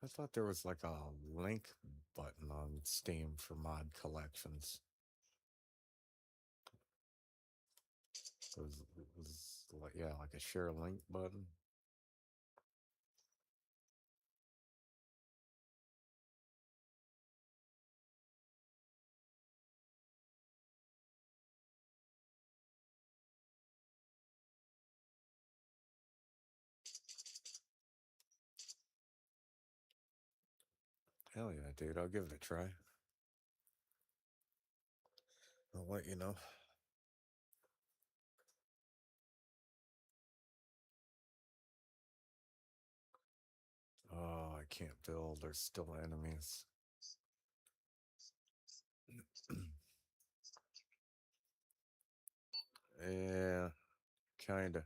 I thought there was like a link button on Steam for mod collections. It was like, yeah, like a share link button. Hell yeah, dude. I'll give it a try. I'll let you know. Oh, I can't build. There's still enemies. Yeah, kinda.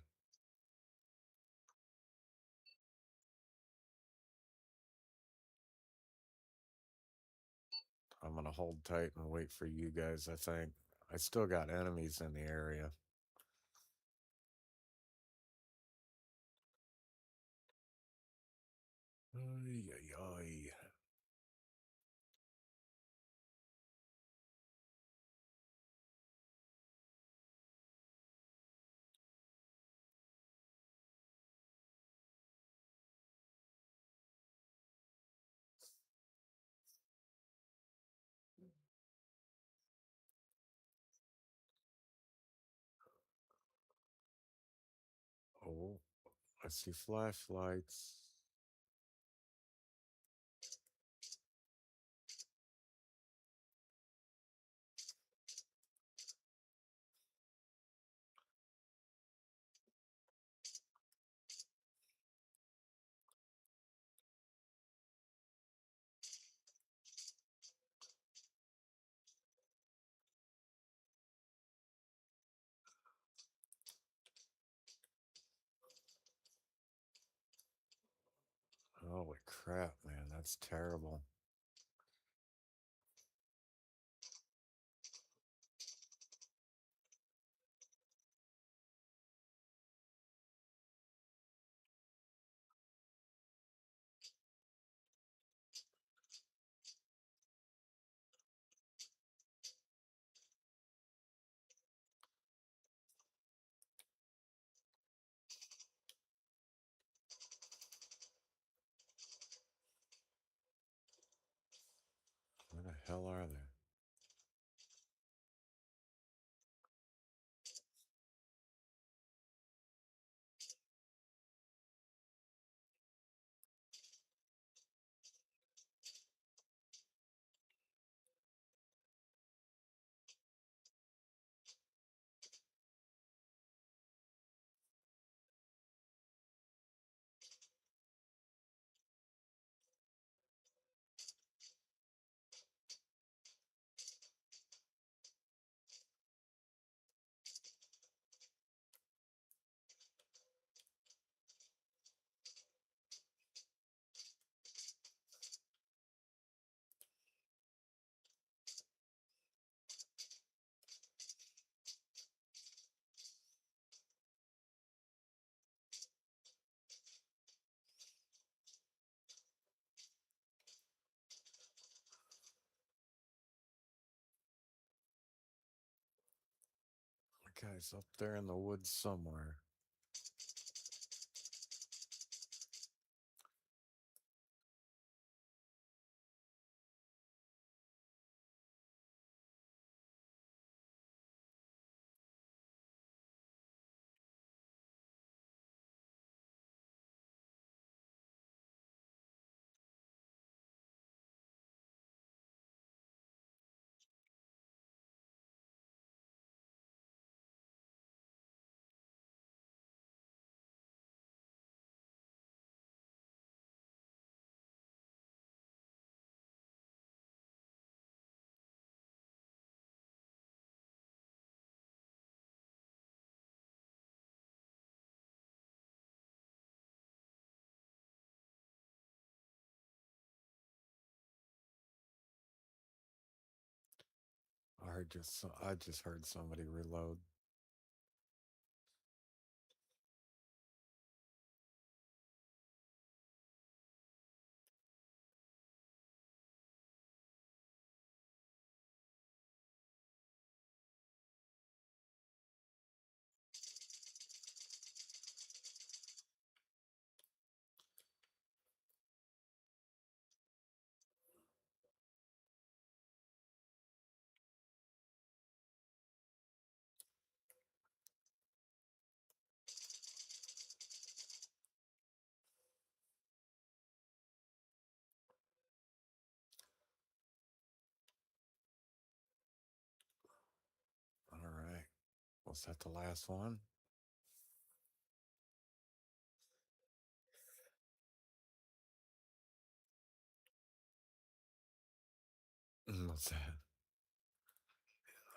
I'm gonna hold tight and wait for you guys, I think. I still got enemies in the area. Ay, ay, ay. Oh, I see flashlights. crap, man. That's terrible. Where the hell are they? The guy's up there in the woods somewhere. I just heard somebody reload. All right. Was that the last one? What's that?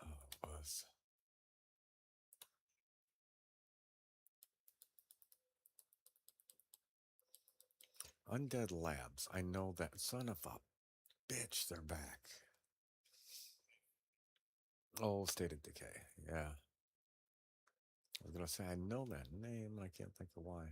Oh, it was. Undead Labs. I know that. Son of a bitch, they're back. Oh, State of Decay. Yeah. I was gonna say I know that name. I can't think of why.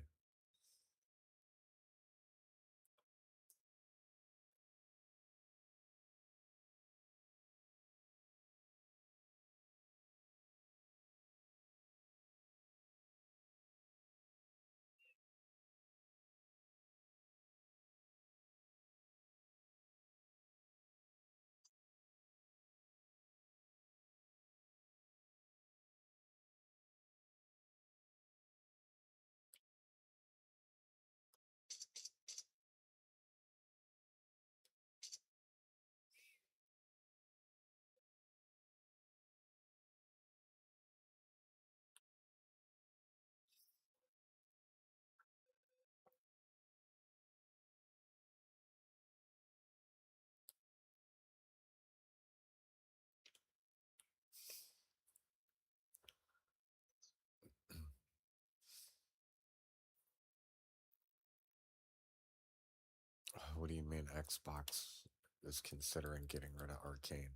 What do you mean Xbox is considering getting rid of Arcane?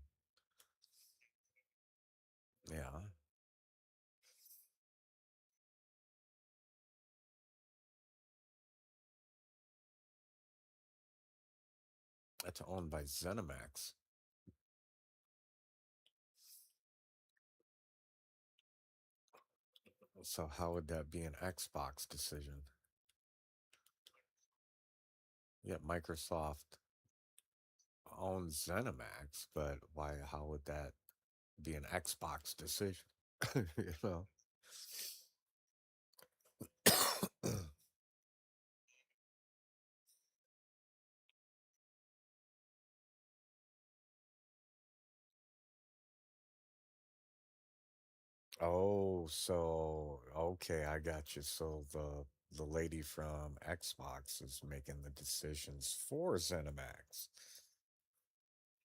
Yeah, that's owned by ZeniMax. So how would that be an Xbox decision? Yeah, Microsoft owns ZeniMax, but why? How would that be an Xbox decision? you know. Oh, so okay, I got you. So the lady from Xbox is making the decisions for ZeniMax.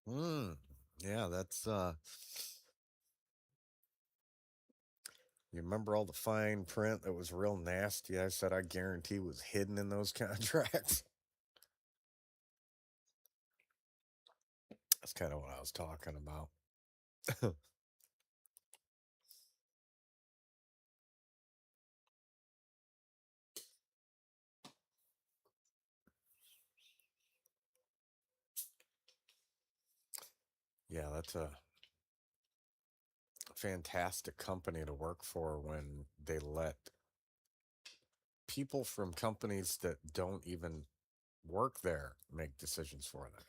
Hmm. Yeah, that's you remember all the fine print that was real nasty? I said I guarantee was hidden in those contracts. That's kind of what I was talking about. Yeah, that's a fantastic company to work for when they let people from companies that don't even work there make decisions for them.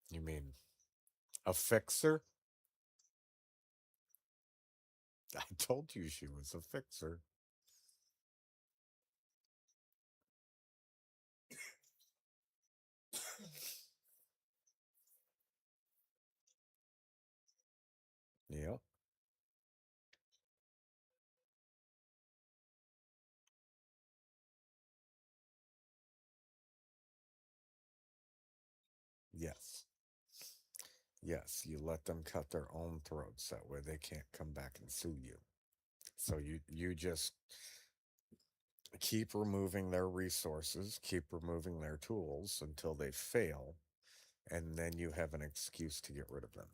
You mean a fixer? I told you she was a fixer. Yep. Yes. Yes, you let them cut their own throats. That way they can't come back and sue you. So you just keep removing their resources, keep removing their tools until they fail, and then you have an excuse to get rid of them.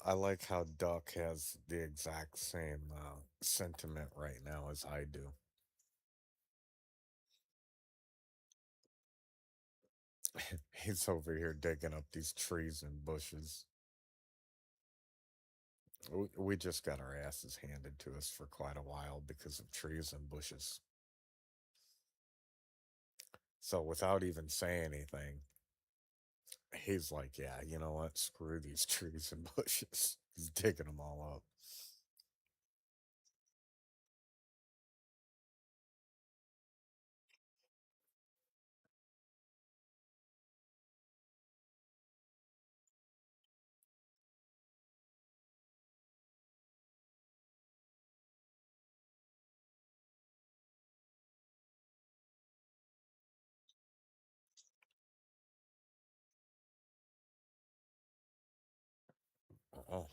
I like how Duck has the exact same sentiment right now as I do. He's over here digging up these trees and bushes. We just got our asses handed to us for quite a while because of trees and bushes. So without even saying anything, he's like, "Yeah, you know what? Screw these trees and bushes." He's digging them all up. Oh,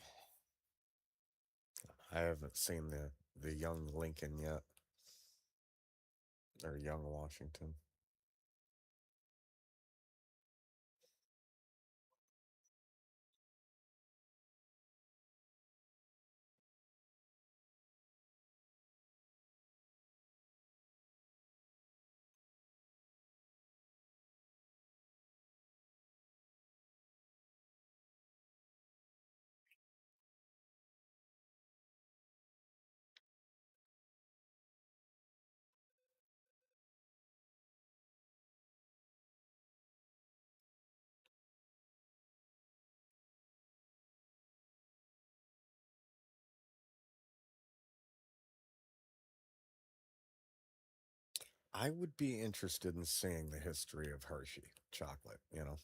I haven't seen the young Lincoln yet, or young Washington. I would be interested in seeing the history of Hershey chocolate, you know.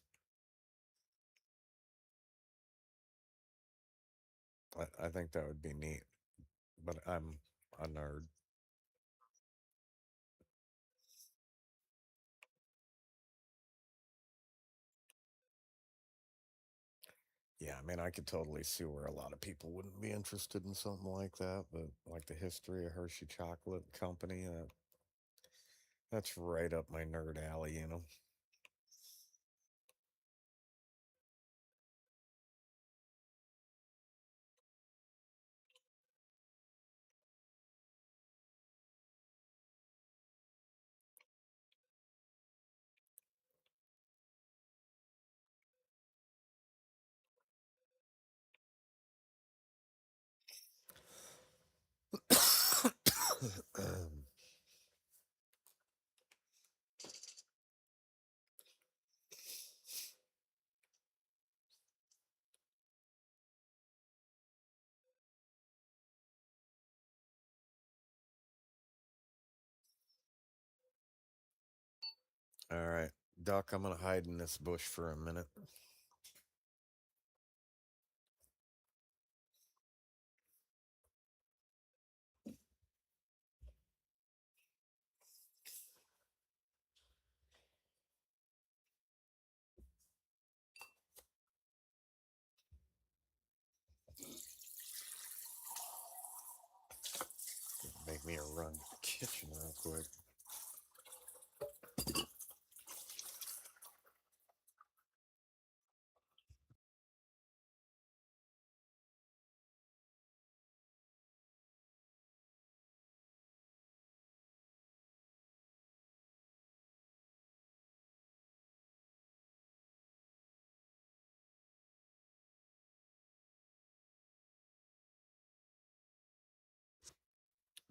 I think that would be neat, but I'm a nerd. Yeah, I mean, I could totally see where a lot of people wouldn't be interested in something like that, but like the history of Hershey Chocolate Company, that's right up my nerd alley, you know. All right, Doc, I'm gonna hide in this bush for a minute. Make me a run to the kitchen real quick.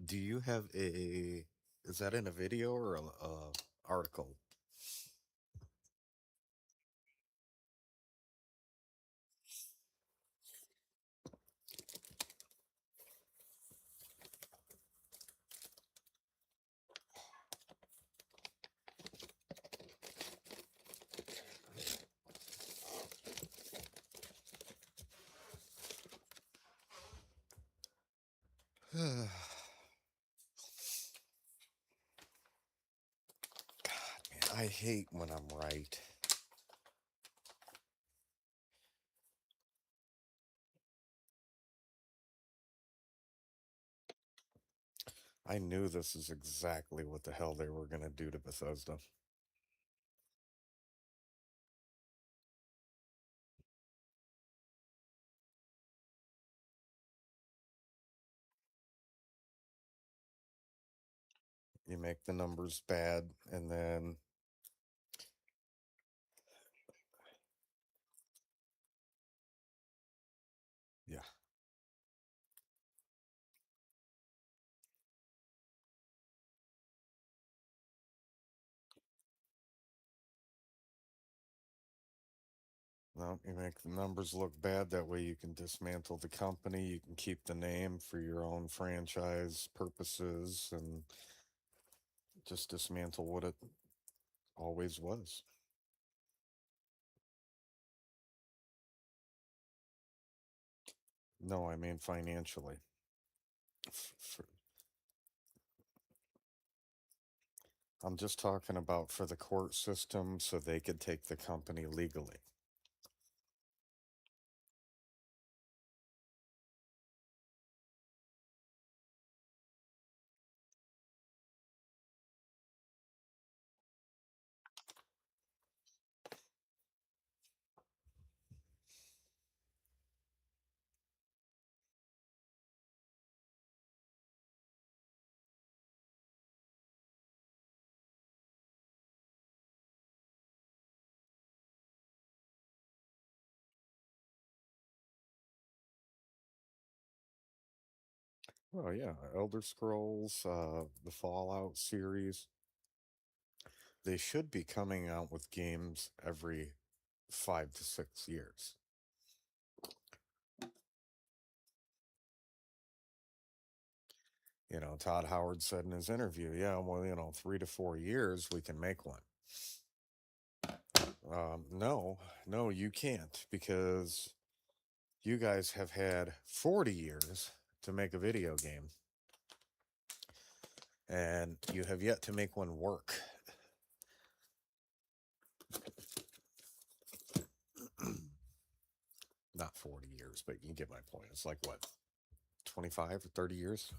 Do you have a? Is that in a video or a article? Man, I hate when I'm right. I knew this is exactly what the hell they were gonna do to Bethesda. You make the numbers bad, and then yeah, no, you make the numbers look bad. That way, you can dismantle the company. You can keep the name for your own franchise purposes, and just dismantle what it always was. No, I mean financially. F- I'm just talking about for the court system so they could take the company legally. Oh yeah, Elder Scrolls, the Fallout series. They should be coming out with games every 5 to 6 years. Todd Howard said in his interview, yeah, well, 3 to 4 years, we can make one. No, no, you can't because you guys have had 40 years to make a video game, and you have yet to make one work. Not 40 years, but you get my point. It's like what, 25 or 30 years?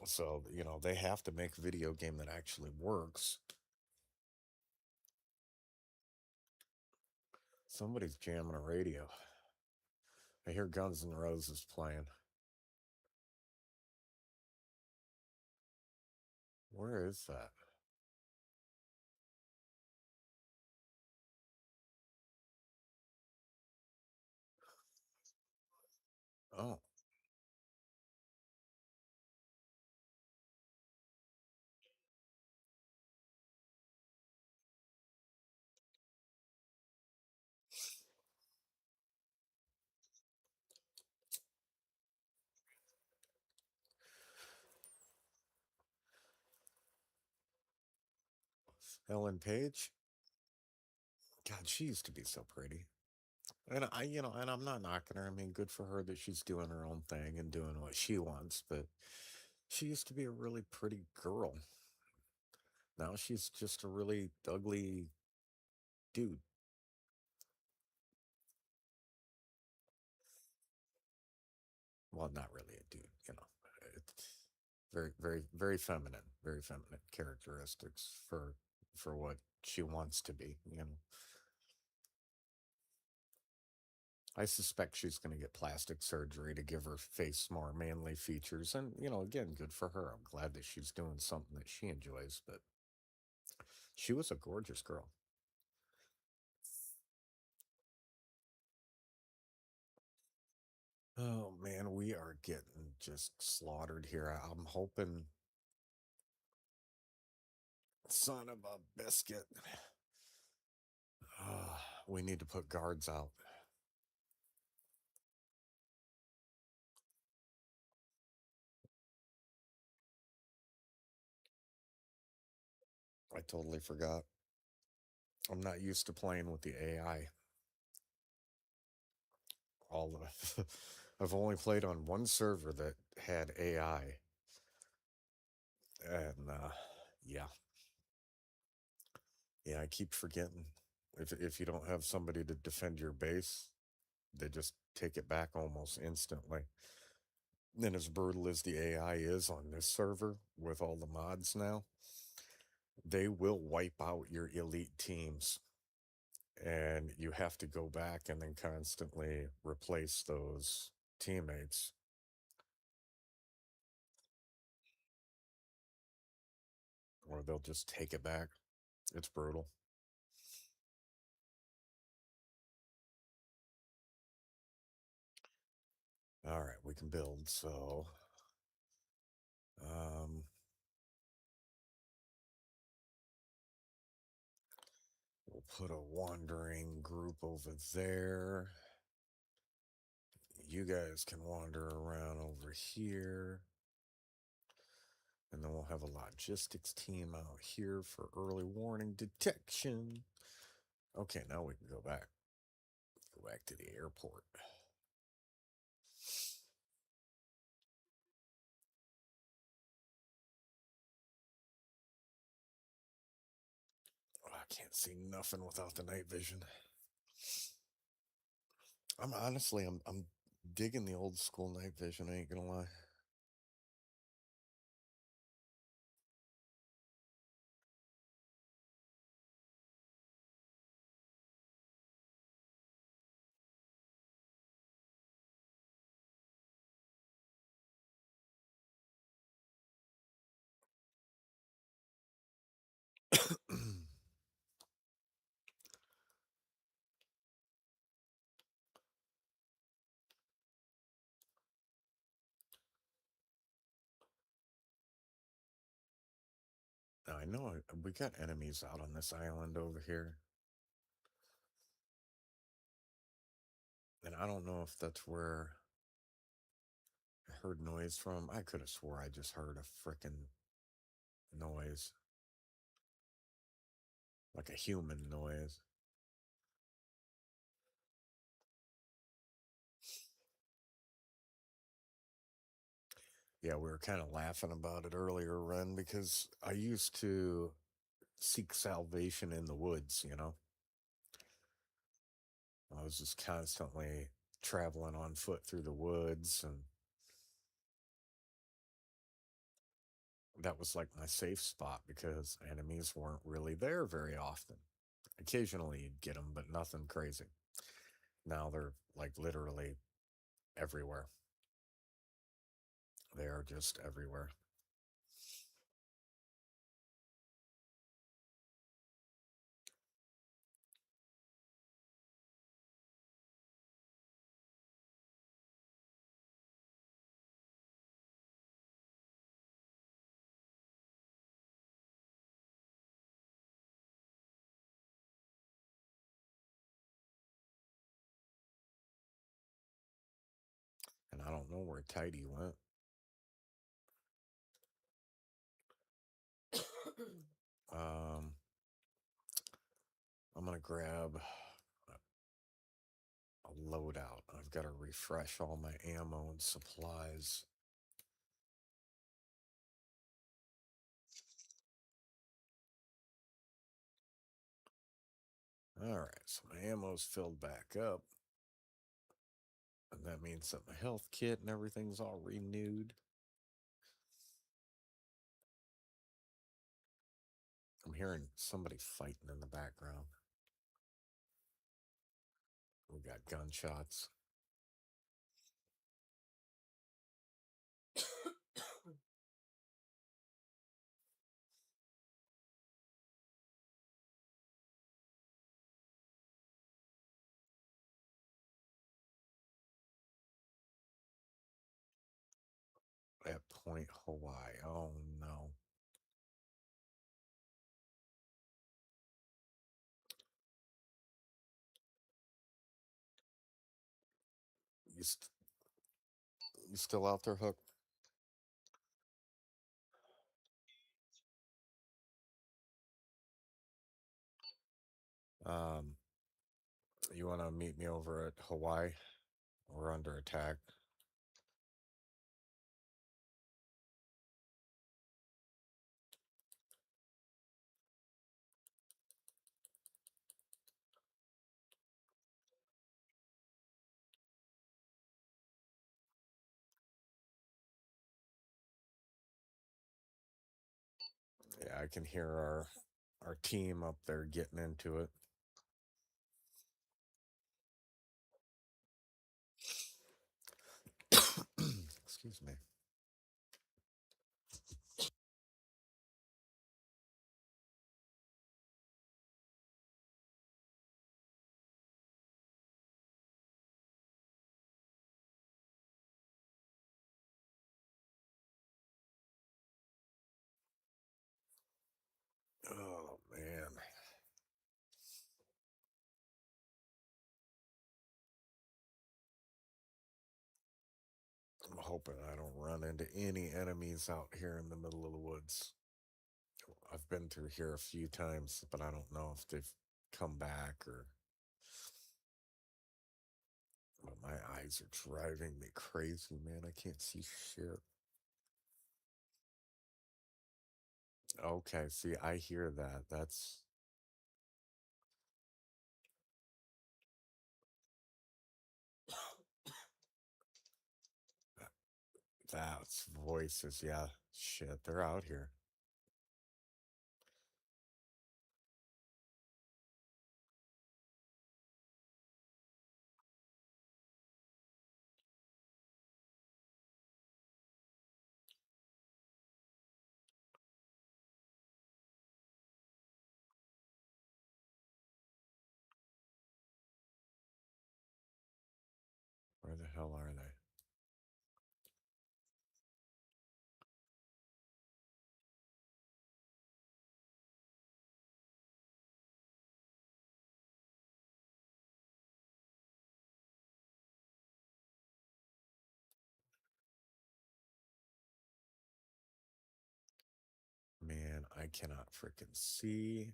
So, they have to make a video game that actually works. Somebody's jamming a radio. I hear Guns N' Roses playing. Where is that? Oh, Ellen Page? God, she used to be so pretty. And I'm not knocking her. I mean, good for her that she's doing her own thing and doing what she wants, but she used to be a really pretty girl. Now she's just a really ugly dude. Well, not really a dude. It's very, very, very feminine characteristics for what she wants to be. I suspect she's going to get plastic surgery to give her face more manly features. And, again, good for her. I'm glad that she's doing something that she enjoys, but she was a gorgeous girl. Oh, man, we are getting just slaughtered here. I'm hoping, son of a biscuit. We need to put guards out. I totally forgot. I'm not used to playing with the AI. All the I've only played on one server that had AI, and yeah, yeah, I keep forgetting. If you don't have somebody to defend your base, they just take it back almost instantly. And as brutal as the AI is on this server with all the mods now, they will wipe out your elite teams, and you have to go back and then constantly replace those teammates, or they'll just take it back. It's brutal. All right, we can build. So, um, we'll put a wandering group over there. You guys can wander around over here. And then we'll have a logistics team out here for early warning detection. Okay, now we can go back. Go back to the airport. Oh, I can't see nothing without the night vision. I'm digging the old school night vision, I ain't gonna lie. Now, I know we got enemies out on this island over here. And I don't know if that's where I heard noise from. I could have swore I just heard a frickin' noise, like a human noise. Yeah, we were kind of laughing about it earlier, Ren, because I used to seek salvation in the woods, you know? I was just constantly traveling on foot through the woods, and that was like my safe spot because enemies weren't really there very often. Occasionally you'd get them, but nothing crazy. Now they're like literally everywhere. They are just everywhere. And I don't know where Tidy went. Um, I'm gonna grab a loadout. I've got to refresh all my ammo and supplies. All right, so my ammo's filled back up. And that means that my health kit and everything's all renewed. I'm hearing somebody fighting in the background. We got gunshots. At Point Hawaii. Oh no. You, st- you still out there, Hook? Um, you want to meet me over at Hawaii? We're under attack. Yeah, I can hear our team up there getting into it. Excuse me. Oh man. I'm hoping I don't run into any enemies out here in the middle of the woods. I've been through here a few times, but I don't know if they've come back or. But my eyes are driving me crazy, man. I can't see shit. Okay, see, I hear that. That's voices. Yeah, shit, they're out here. Where the hell are they? I cannot freaking see.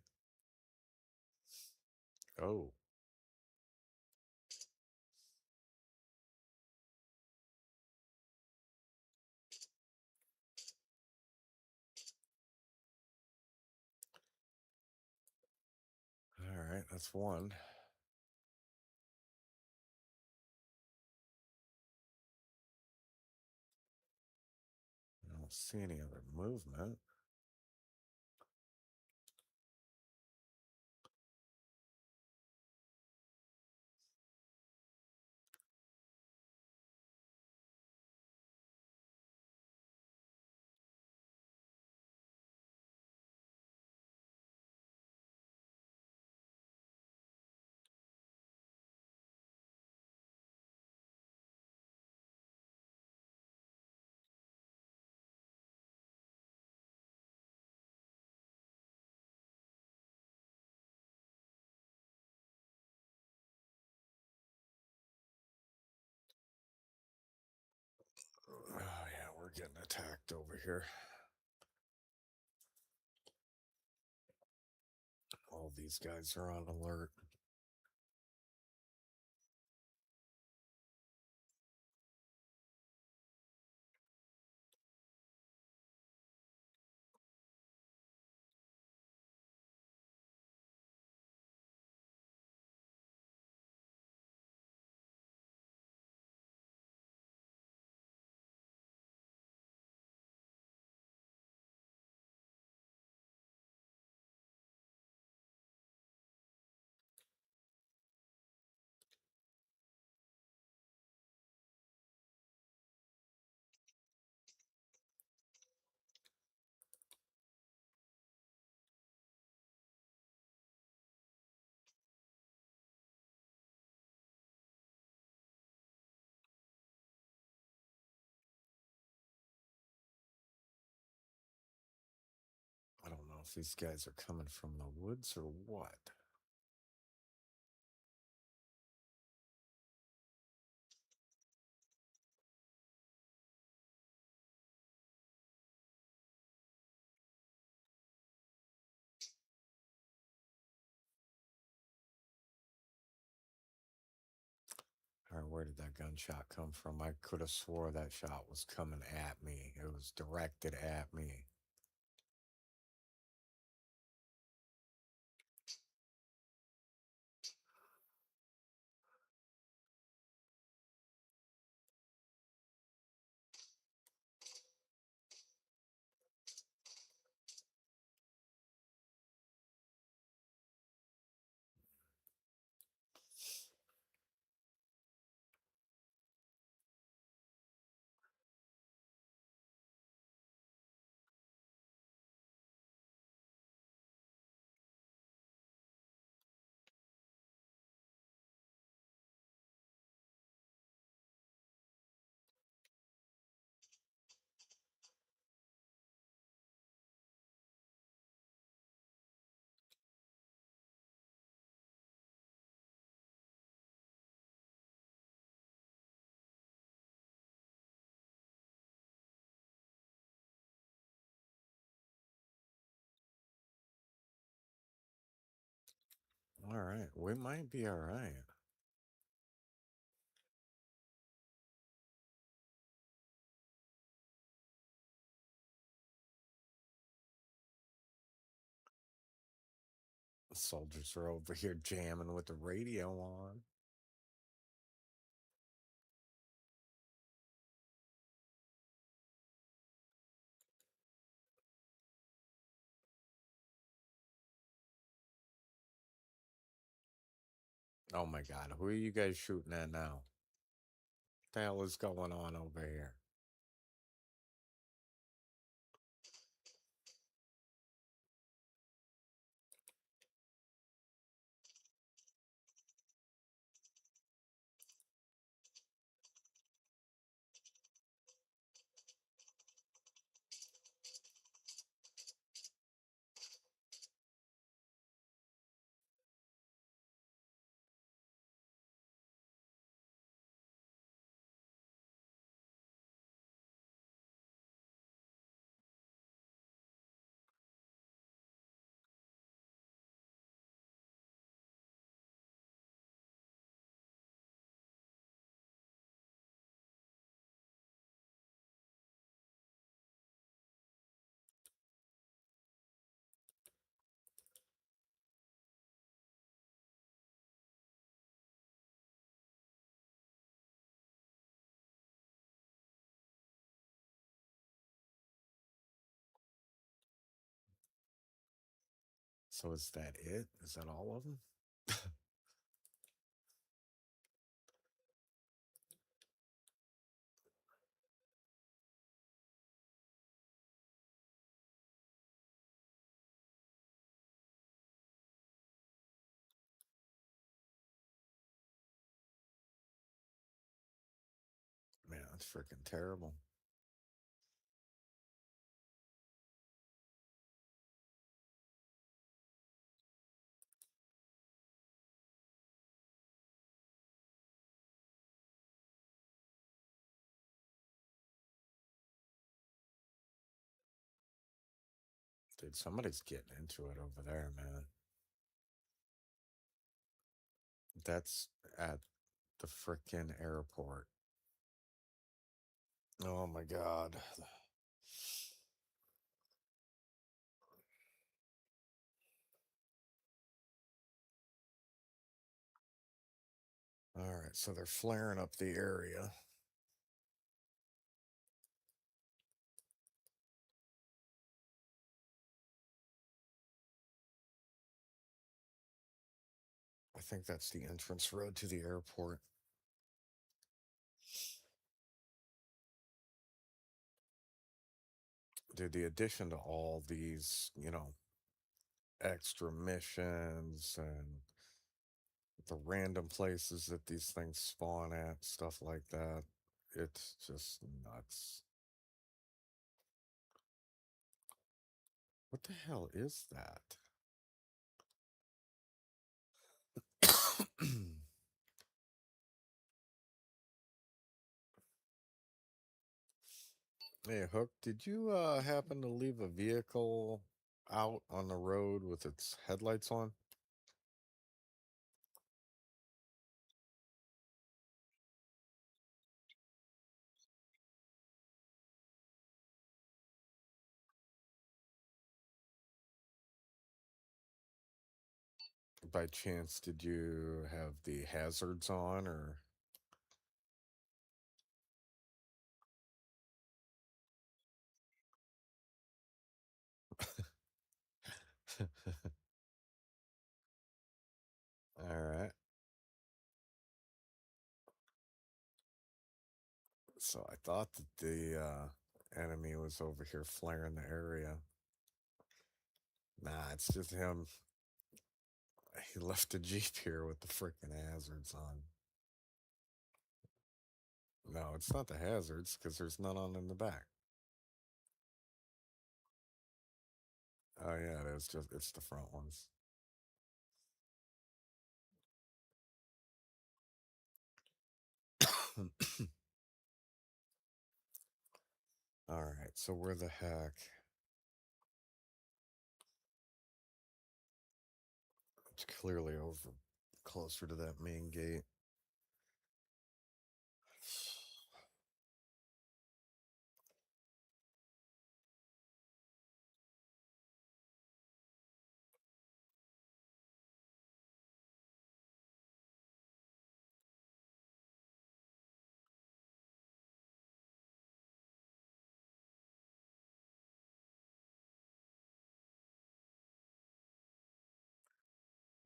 Oh. All right, that's one. I don't see any other movement. Oh, yeah, we're getting attacked over here. All these guys are on alert. I don't know if these guys are coming from the woods or what. All right, where did that gunshot come from? I could have swore that shot was coming at me. It was directed at me. All right, we might be all right. The soldiers are over here jamming with the radio on. Oh my God, who are you guys shooting at now? What the hell is going on over here? So is that it? Is that all of them? Man, that's freaking terrible. Dude, somebody's getting into it over there, man. That's at the frickin' airport. Oh my god. All right, so they're flaring up the area. I think that's the entrance road to the airport. Dude, the addition to all these, extra missions and the random places that these things spawn at, stuff like that, it's just nuts. What the hell is that? Hey, Hook, did you happen to leave a vehicle out on the road with its headlights on? By chance, did you have the hazards on or? All right. So I thought that the enemy was over here flaring the area. Nah, it's just him. He left the Jeep here with the freaking hazards on. No, it's not the hazards because there's none on in the back. Oh yeah, it is just it's the front ones. All right, so where the heck? It's clearly over closer to that main gate.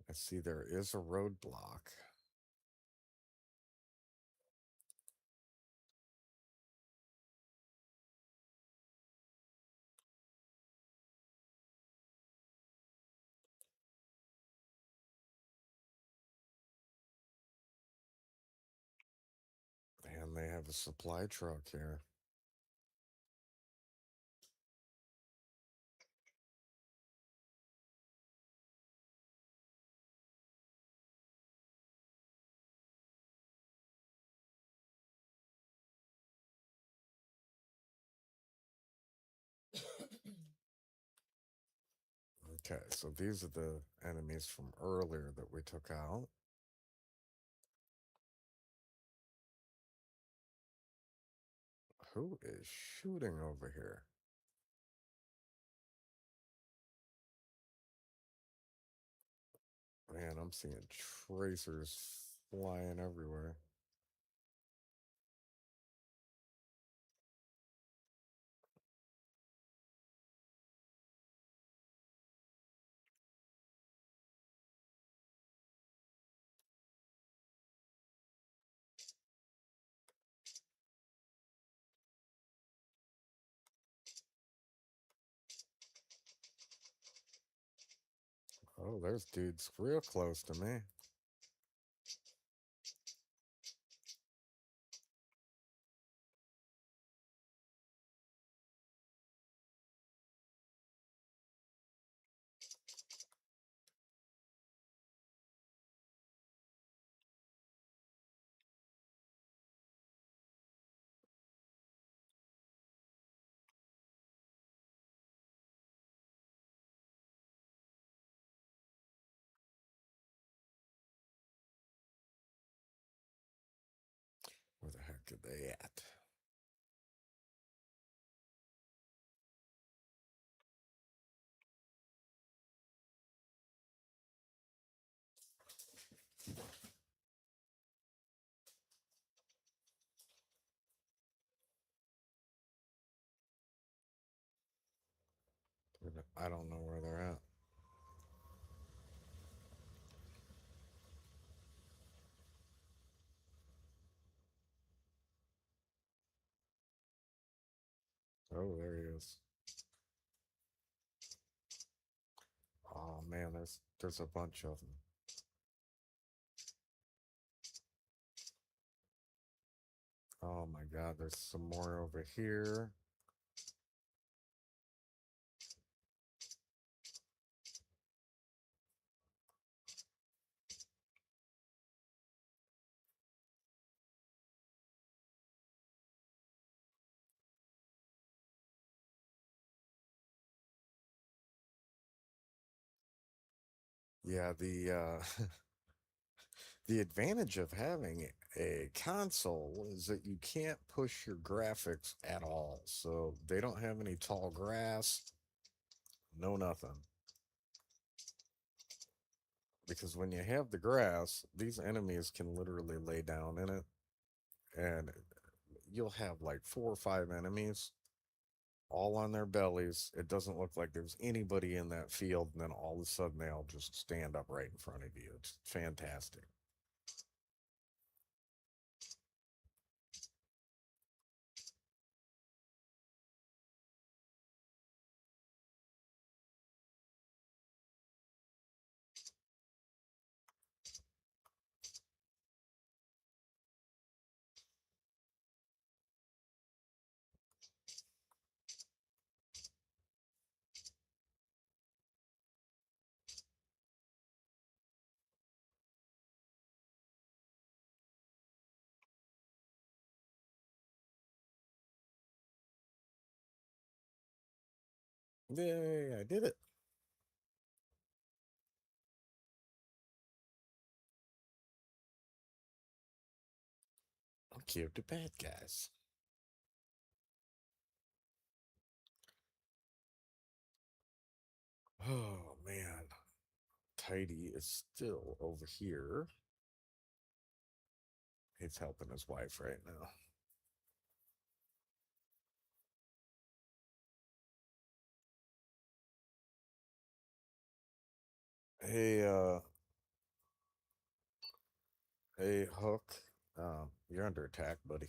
I see there is a roadblock. And they have a supply truck here. Okay, so these are the enemies from earlier that we took out. Who is shooting over here? Man, I'm seeing tracers flying everywhere. Oh, there's dudes real close to me. Where the heck are they at? I don't know where they're at. Oh, there he is. Oh man, there's a bunch of them. Oh my God, there's some more over here. Yeah, the advantage of having a console is that you can't push your graphics at all. So they don't have any tall grass, no nothing. Because when you have the grass, these enemies can literally lay down in it, and you'll have like 4 or 5 enemies all on their bellies. It doesn't look like there's anybody in that field, and then all of a sudden they all just stand up right in front of you. It's fantastic. Yay, I did it. I killed the bad guys. Oh man, Tidy is still over here. He's helping his wife right now. Hey, hey, Hook. You're under attack, buddy.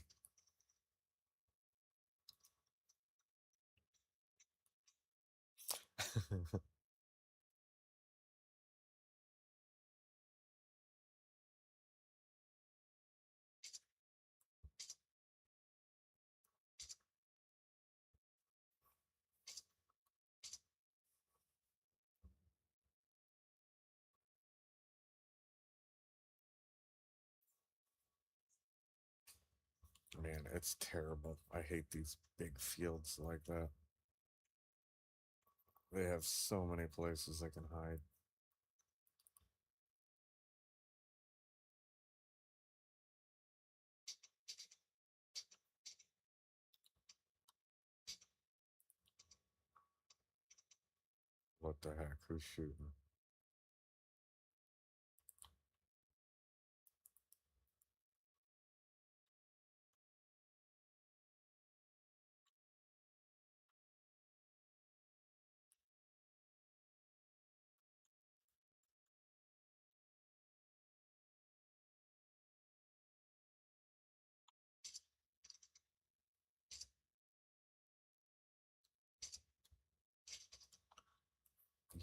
Man, it's terrible. I hate these big fields like that. They have so many places they can hide. What the heck? Who's shooting?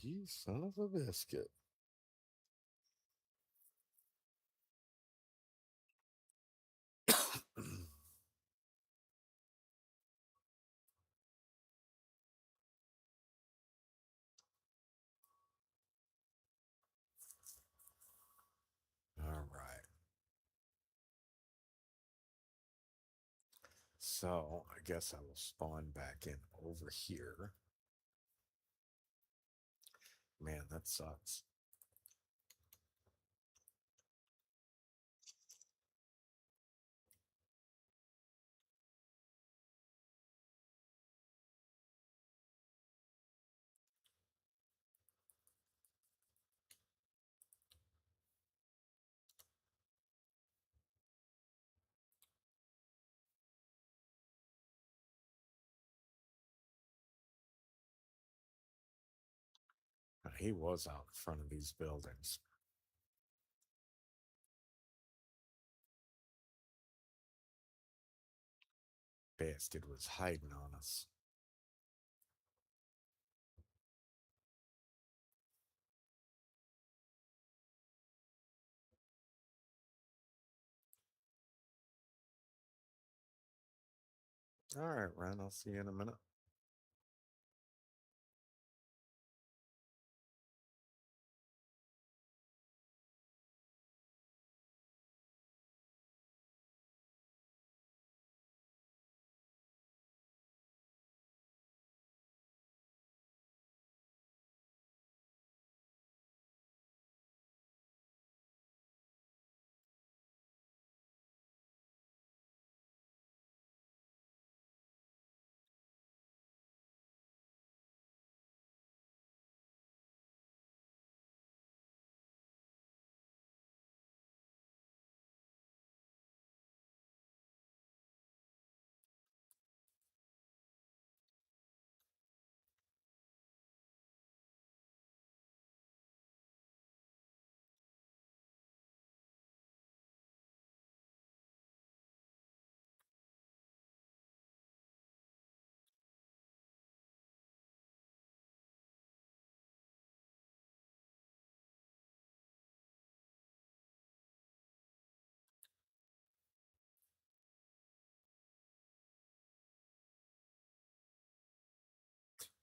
You son of a biscuit. So I guess I will spawn back in over here. Man, that sucks. He was out in front of these buildings. Bastard was hiding on us. All right, Ren, I'll see you in a minute.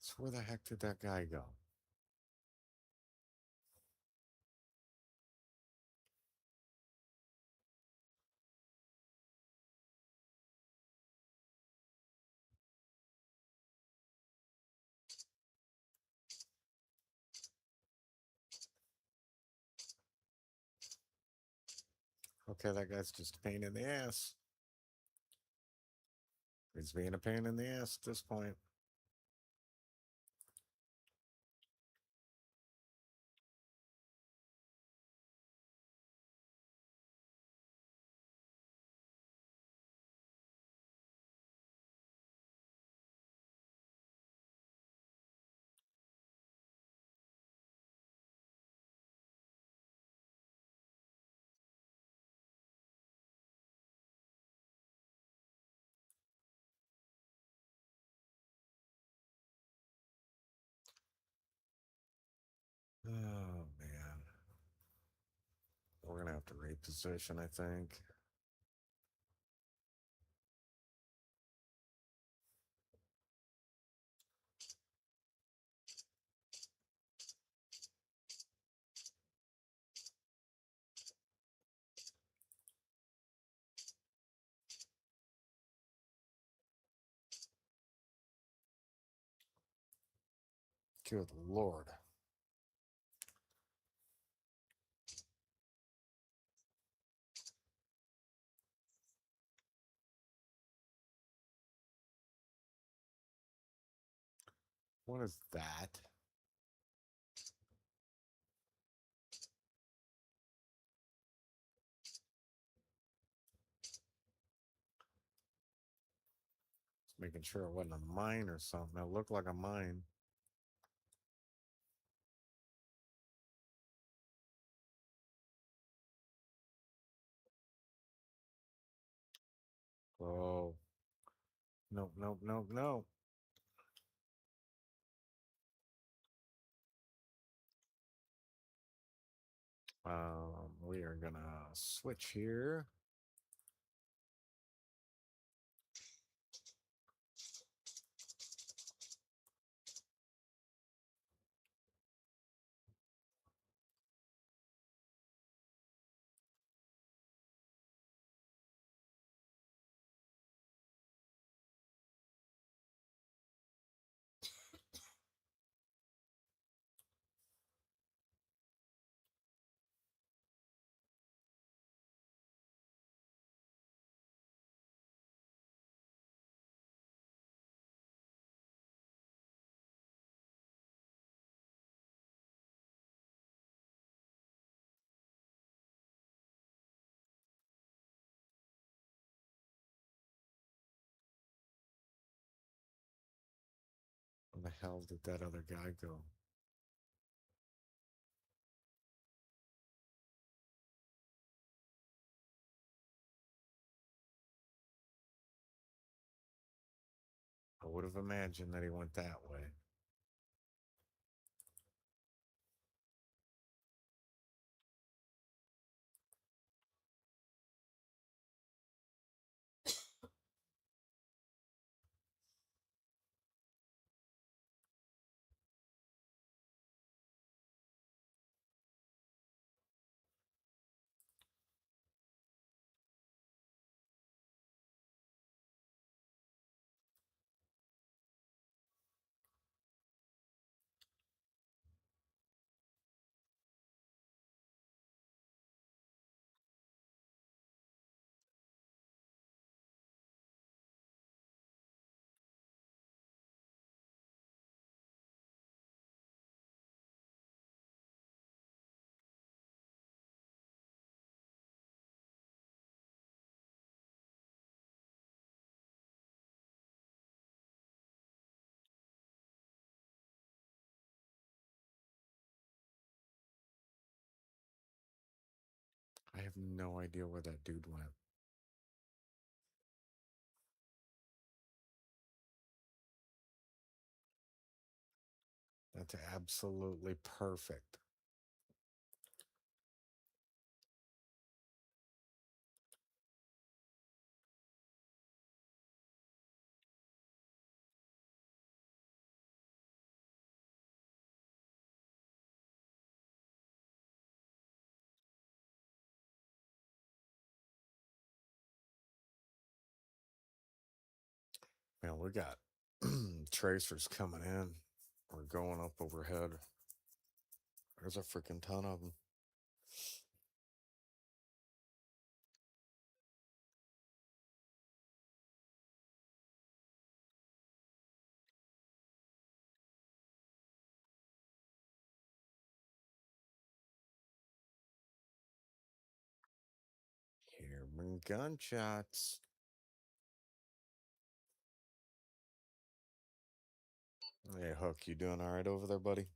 So where the heck did that guy go? Okay, that guy's just a pain in the ass. He's being a pain in the ass at this point. Oh, man. We're going to have to reposition, I think. Good Lord. What is that? Just making sure it wasn't a mine or something. It looked like a mine. Oh. Nope, nope, nope, nope. We are going to switch here. hell did that other guy go? I would have imagined that he went that way. I have no idea where that dude went. That's absolutely perfect. Man, we got tracers coming in. We're going up overhead. There's a freaking ton of them. Hearing gunshots. Hey, Hook, you doing all right over there, buddy?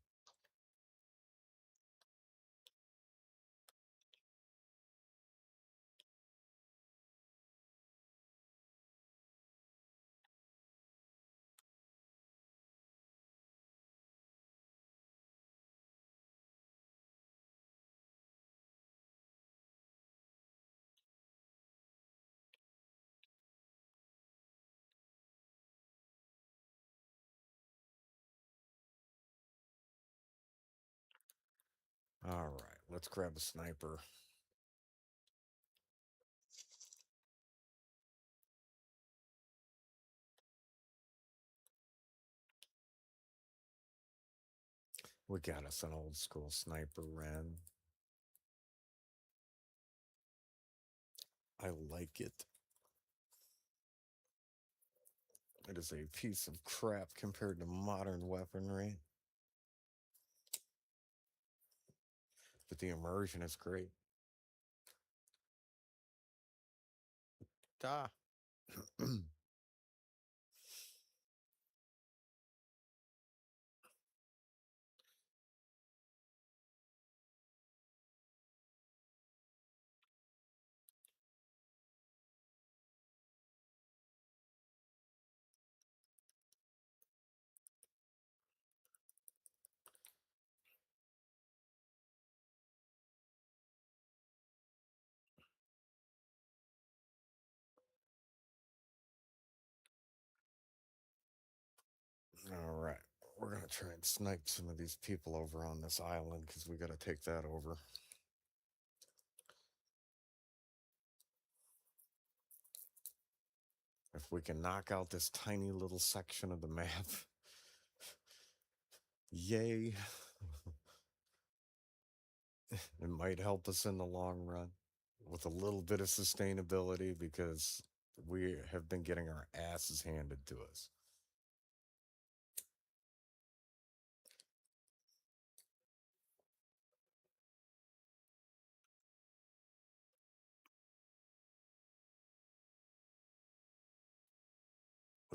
All right, let's grab a sniper. We got us an old school sniper, Ren. I like it. It is a piece of crap compared to modern weaponry. But the immersion is great. Da. All right. We're going to try and snipe some of these people over on this island because we got to take that over. If we can knock out this tiny little section of the map, yay. It might help us in the long run with a little bit of sustainability because we have been getting our asses handed to us.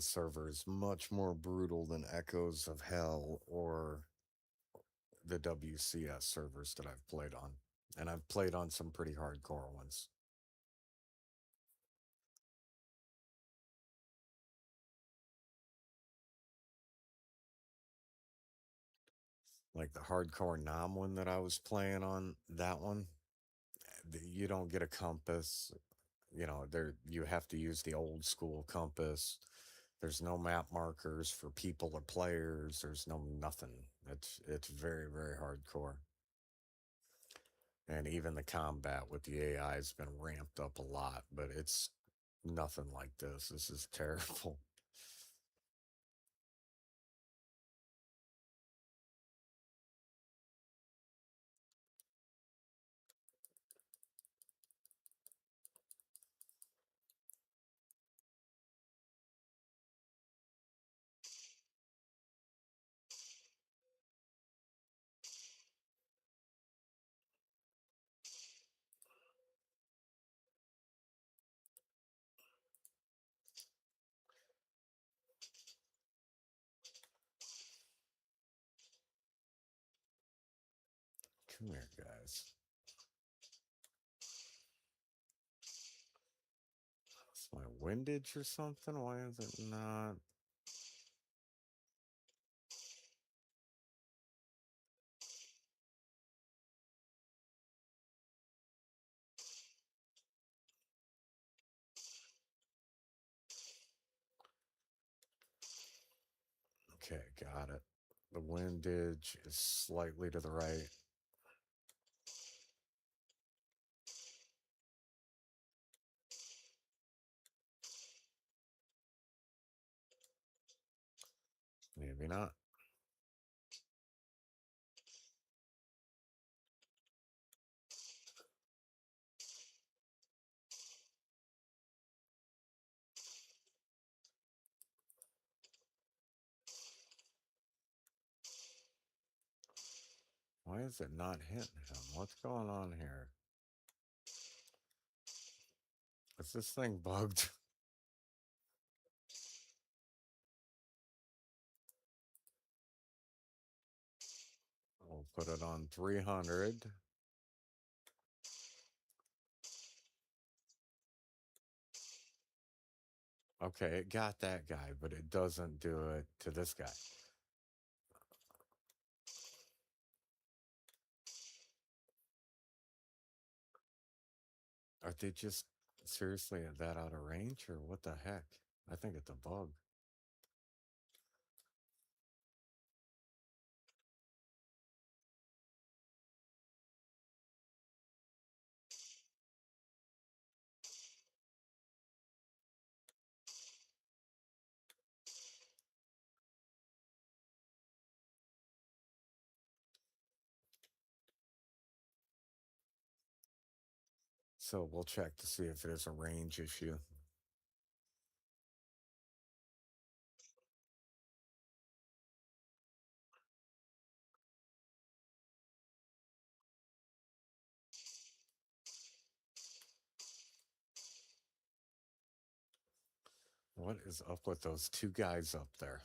server is much more brutal than Echoes of Hell or the WCS servers that I've played on. And I've played on some pretty hardcore ones. Like the hardcore Nom one that I was playing on, that one, you don't get a compass. You know, there you have to use the old school compass. There's no map markers for people or players. There's no nothing. It's very very hardcore. And even the combat with the AI has been ramped up a lot, but it's nothing like this. This is terrible. Come here, guys. It's my windage or something. Why is it not? Okay, got it. The windage is slightly to the right. Maybe not. Why is it not hitting him? What's going on here? Is this thing bugged? We'll put it on 300. Okay, it got that guy, but it doesn't do it to this guy. Are they just seriously that out of range, or what the heck? I think it's a bug. So we'll check to see if it is a range issue. What is up with those two guys up there?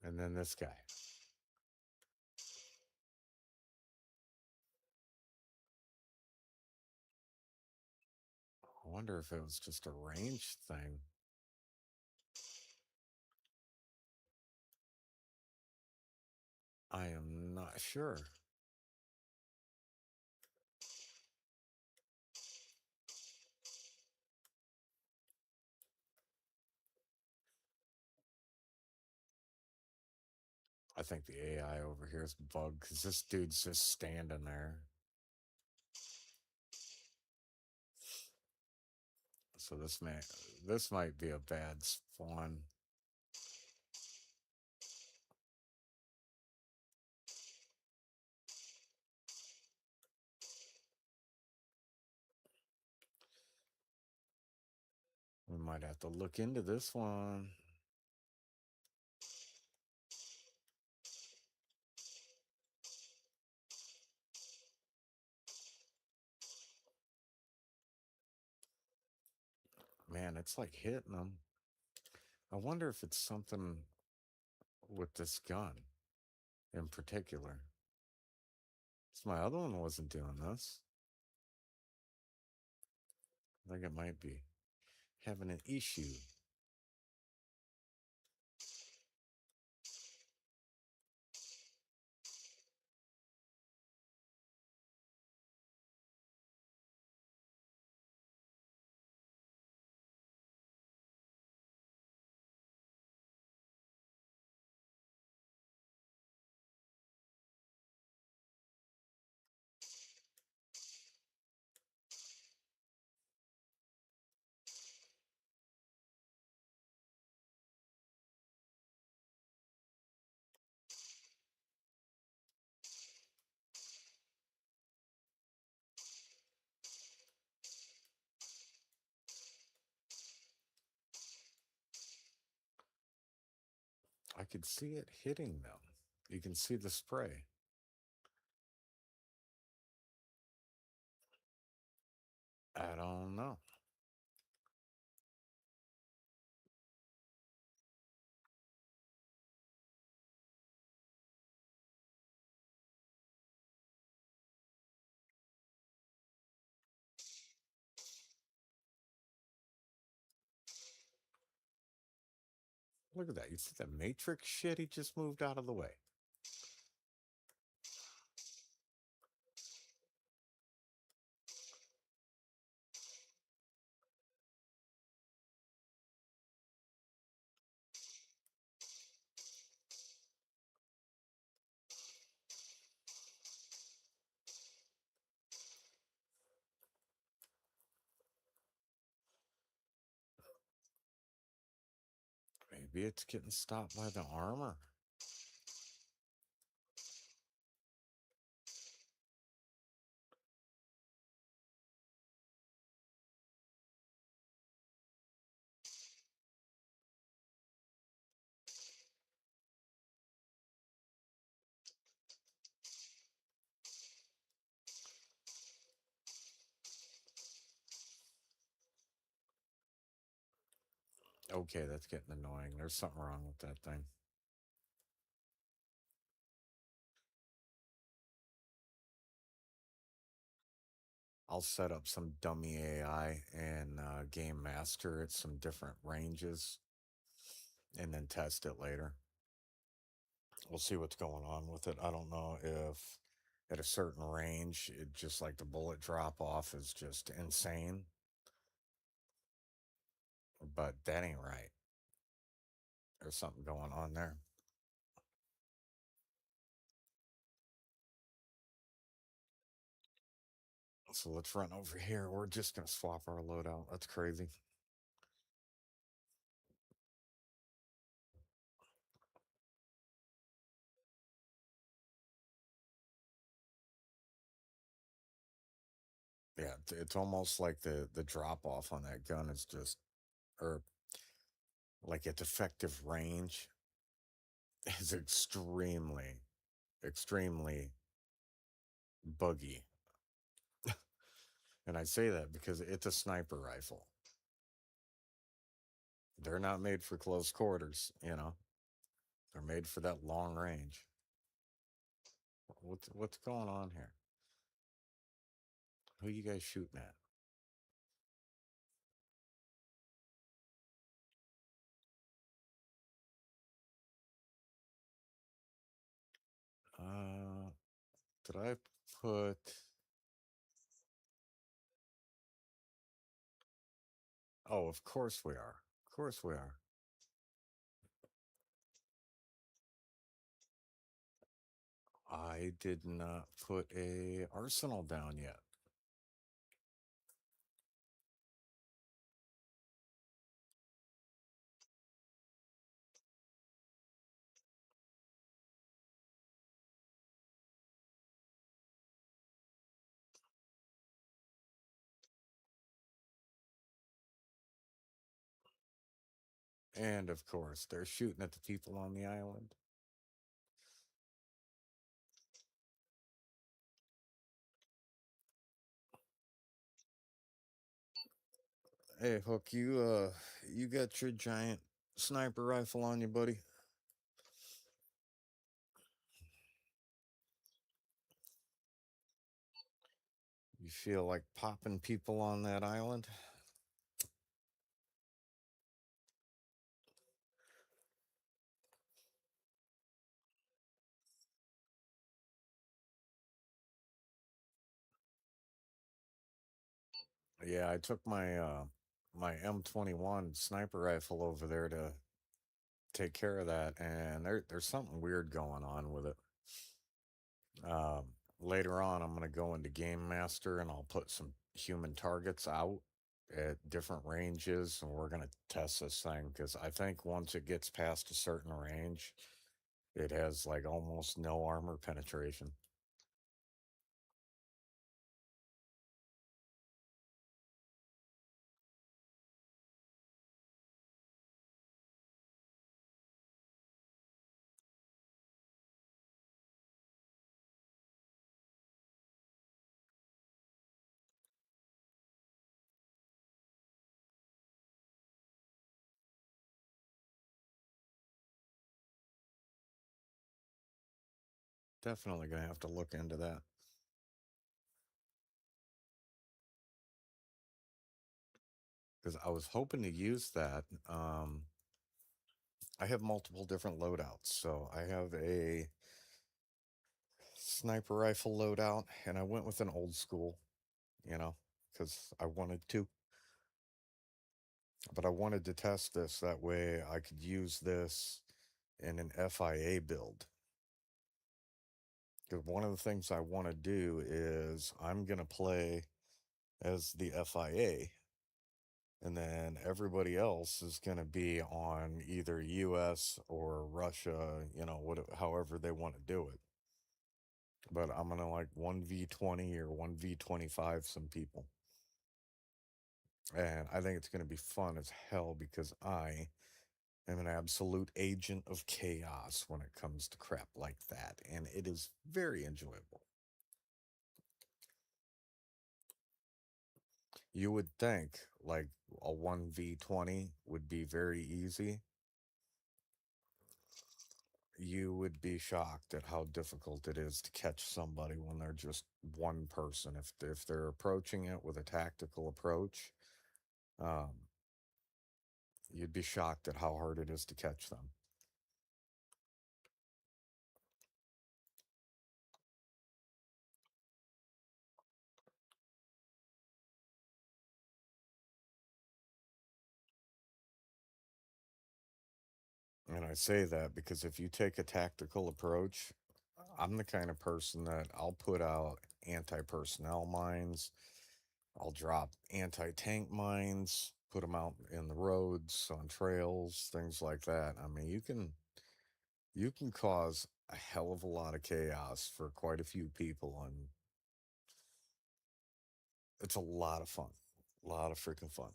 And then this guy. I wonder if it was just a range thing. I am not sure. I think the AI over here is bugged because this dude's just standing there. So this might be a bad spawn. We might have to look into this one. man, it's like hitting them. I wonder if it's something with this gun in particular. 'Cause my other one wasn't doing this. I think it might be having an issue. I could see it hitting them. You can see the spray. I don't know. Look at that. You see the Matrix shit? He just moved out of the way. Maybe it's getting stopped by the armor. Okay, that's getting annoying. There's something wrong with that thing. I'll set up some dummy AI and game master at some different ranges and then test it later. We'll see what's going on with it. I don't know if at a certain range, it just like the bullet drop off is just insane, but that ain't right. There's something going on there. So let's run over here. We're just going to swap our loadout. That's crazy. Yeah, it's almost like the drop off on that gun is just, or like its effective range is extremely buggy. And I say that because it's a sniper rifle. They're not made for close quarters, you know. They're made for that long range. What's going on here? Who you guys shooting at? Did I put? Oh, of course we are. Of course we are. I did not put a arsenal down yet. And of course, they're shooting at the people on the island. Hey, Hook, you got your giant sniper rifle on you, buddy? You feel like popping people on that island? Yeah, I took my M21 sniper rifle over there to take care of that, and there's something weird going on with it. Um, Later on, I'm gonna go into Game Master and I'll put some human targets out at different ranges, and we're gonna test this thing because I think once it gets past a certain range, it has like almost no armor penetration. Definitely gonna have to look into that because I was hoping to use that. I have multiple different loadouts, so I have a sniper rifle loadout, and I went with an old school, you know, because I wanted to. But I wanted to test this that way I could use this in an FIA build. Because one of the things I want to do is I'm going to play as the FIA, and then everybody else is going to be on either US or Russia, however they want to do it. But I'm going to like 1v20 or 1v25 some people. And I think it's going to be fun as hell because I am an absolute agent of chaos when it comes to crap like that. And it is very enjoyable. You would think like a 1v20 would be very easy. You would be shocked at how difficult it is to catch somebody when they're just one person. If they're approaching it with a tactical approach, um, you'd be shocked at how hard it is to catch them. And I say that because if you take a tactical approach, I'm the kind of person that I'll put out anti personnel mines, I'll drop anti tank mines, put them out in the roads, on trails, things like that. I mean, you can cause a hell of a lot of chaos for quite a few people, and it's a lot of fun. A lot of freaking fun.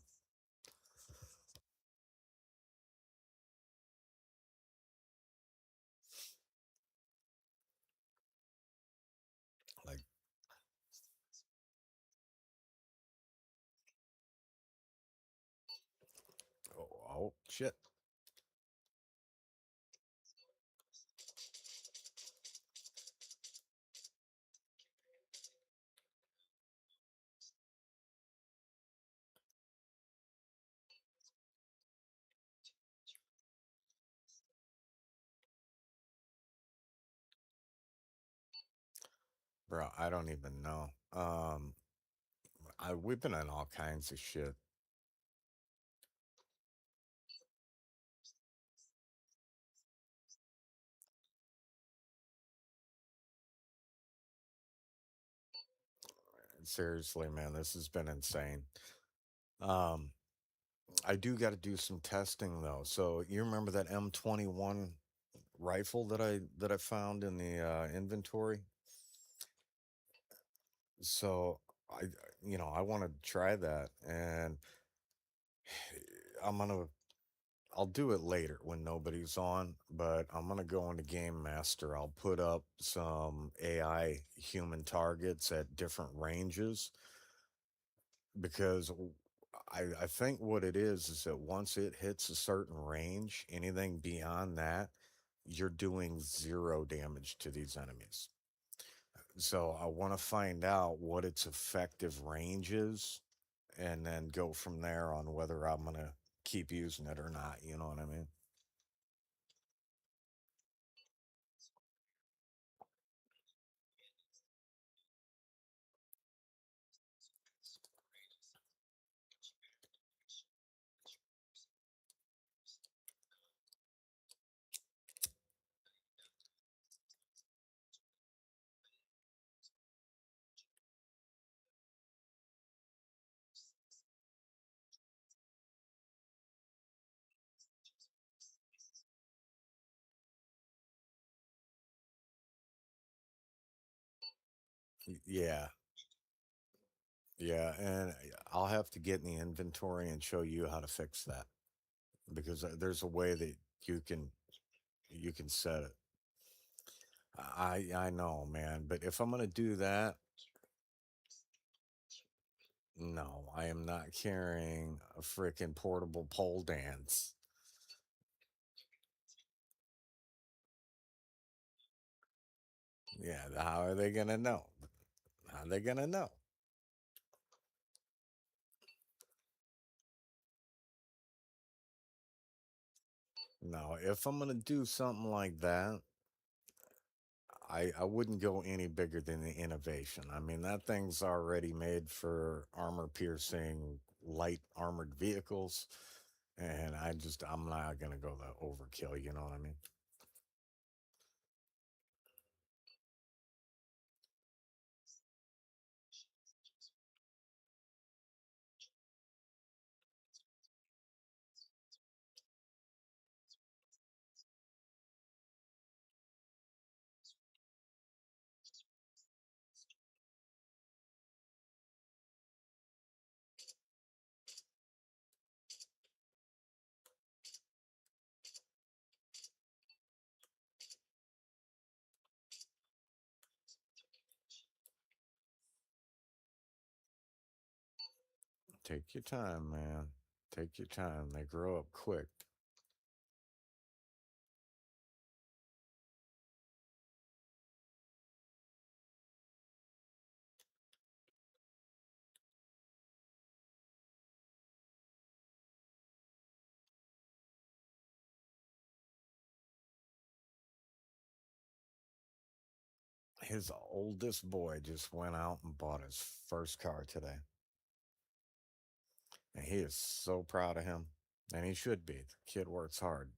Like, oh shit. Bro, I don't even know. We've been in all kinds of shit. Seriously, man, this has been insane. Um, I do got to do some testing though. So you remember that M21 rifle that I found in the inventory? So I want to try that, and I'm gonna I'll do it later when nobody's on, but I'm gonna go into Game Master. I'll put up some AI human targets at different ranges because I think what it is that once it hits a certain range, anything beyond that, you're doing zero damage to these enemies. So I want to find out what its effective range is and then go from there on whether I'm going to keep using it or not. You know what I mean? Yeah. Yeah. And I'll have to get in the inventory and show you how to fix that because there's a way that you can you can set it. I know, man, but if I'm gonna do that, no, I am not carrying a freaking portable pole dance. Yeah, how are they gonna know? How are they gonna know? No, if I'm gonna do something like that, I wouldn't go any bigger than the innovation. I mean, that thing's already made for armor piercing light armored vehicles, and I'm not gonna go the overkill. You know what I mean? Take your time, man. Take your time. They grow up quick. His oldest boy just went out and bought his first car today. And he is so proud of him. And he should be. The kid works hard.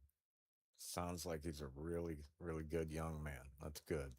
Sounds like he's a really, really good young man. That's good.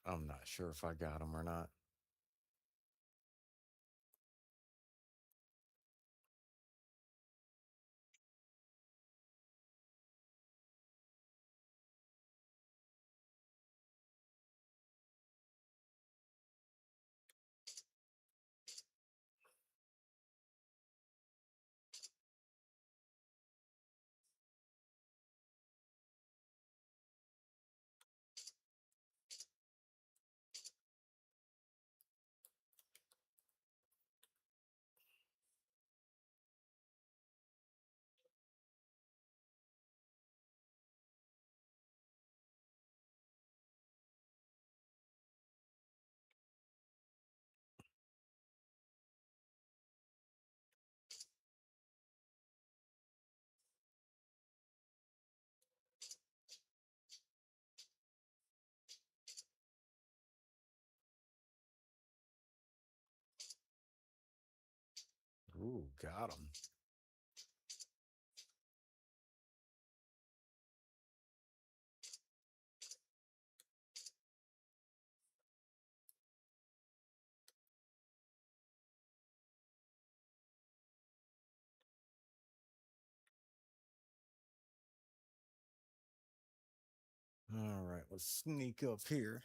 I'm not sure if I got him or not. Ooh, got him. All right, let's sneak up here.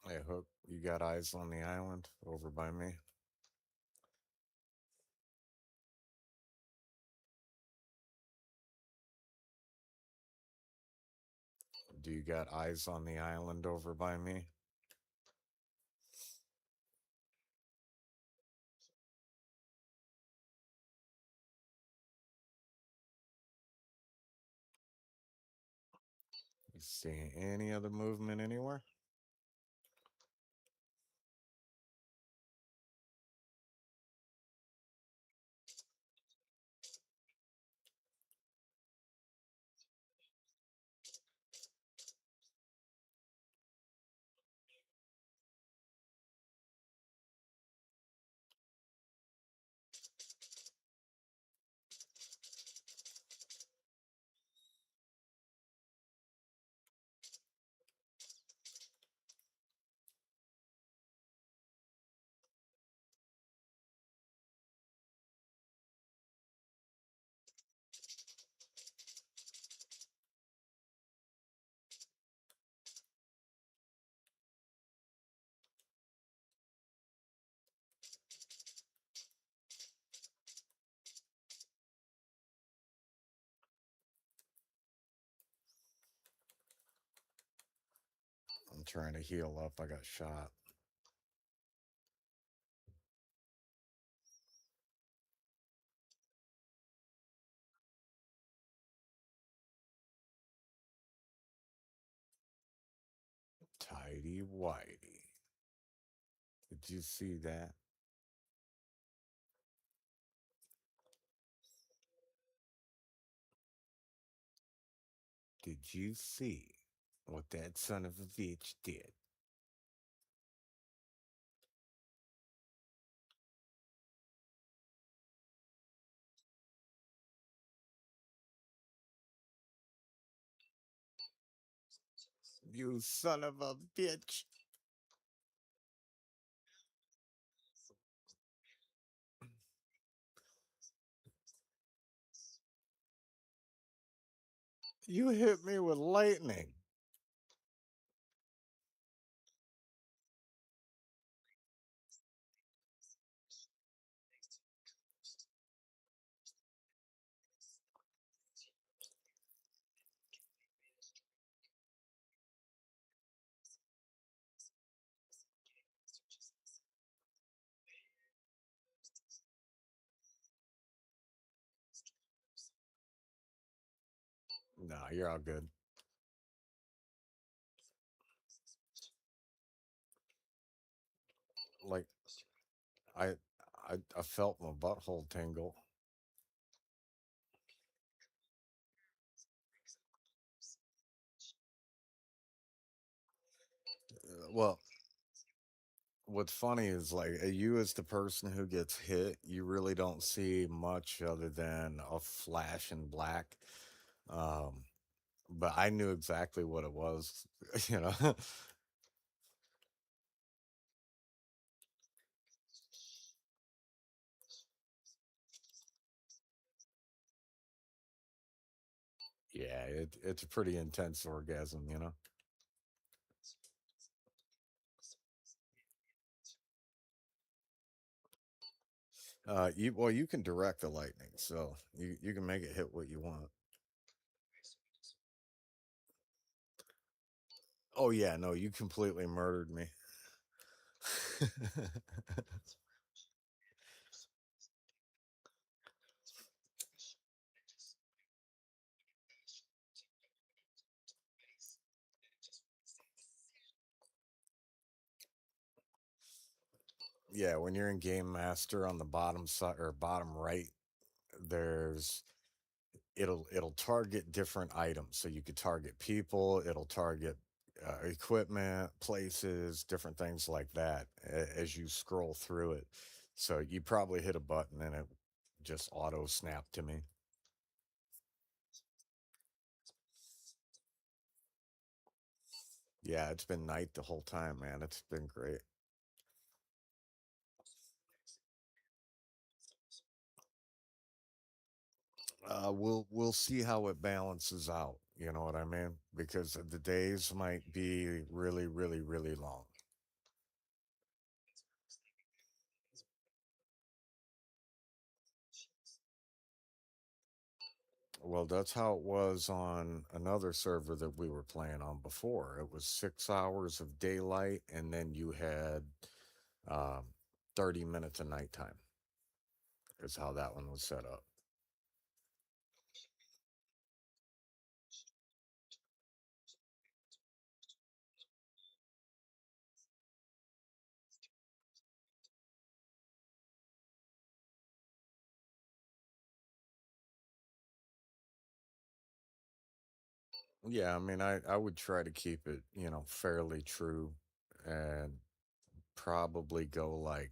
Hey, Hook, you got eyes on the island over by me? Do you got eyes on the island over by me? You see any other movement anywhere? I'm trying to heal up. I got shot. Tidy whitey. Did you see that? Did you see what that son of a bitch did? You son of a bitch. You hit me with lightning. Nah, you're all good. Like I I felt my butthole tingle. Well, what's funny is like you as the person who gets hit, you really don't see much other than a flash in black. Um, but I knew exactly what it was, you know. Yeah, it's a pretty intense orgasm, you know. You well, you can direct the lightning, so you can make it hit what you want. Oh yeah, no, you completely murdered me. Yeah, when you're in Game Master on the bottom side or bottom right, there's it'll target different items. So you could target people, it'll target equipment, places, different things like that as you scroll through it. So you probably hit a button and it just auto snapped to me. Yeah, it's been night the whole time, man. It's been great. We'll see how it balances out. You know what I mean? Because the days might be really, really, really long. Well, that's how it was on another server that we were playing on before. It was 6 hours of daylight, and then you had um, 30 minutes of nighttime. Is how that one was set up. Yeah, I mean, I would try to keep it, fairly true, and probably go like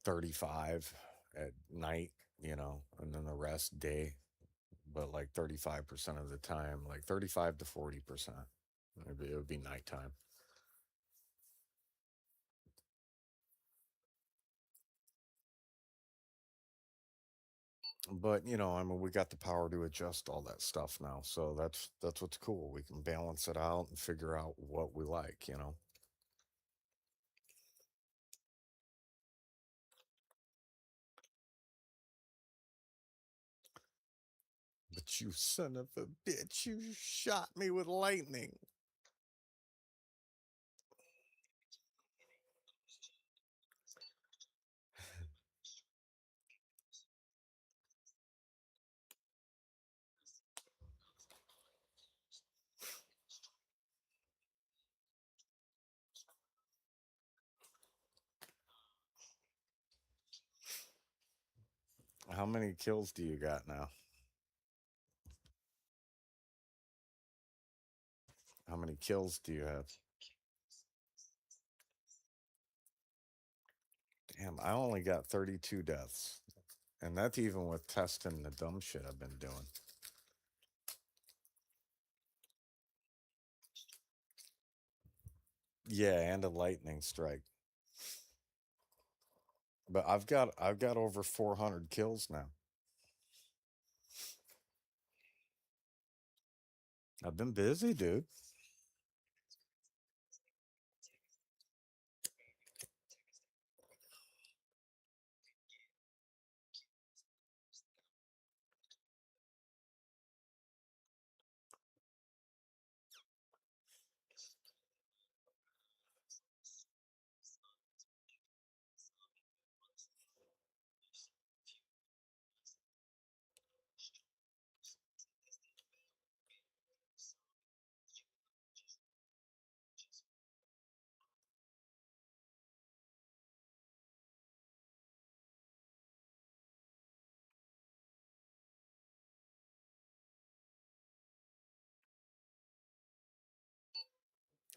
35 at night, and then the rest day, but like 35% of the time, like 35 to 40%. It would be nighttime. But I mean, we got the power to adjust all that stuff now, so that's what's cool. We can balance it out and figure out what we like. But you son of a bitch, you shot me with lightning. How many kills do you got now? How many kills do you have? Damn, I only got 32 deaths. And that's even with testing the dumb shit I've been doing. Yeah, and a lightning strike. But I've got over 400 kills now. I've been busy, dude.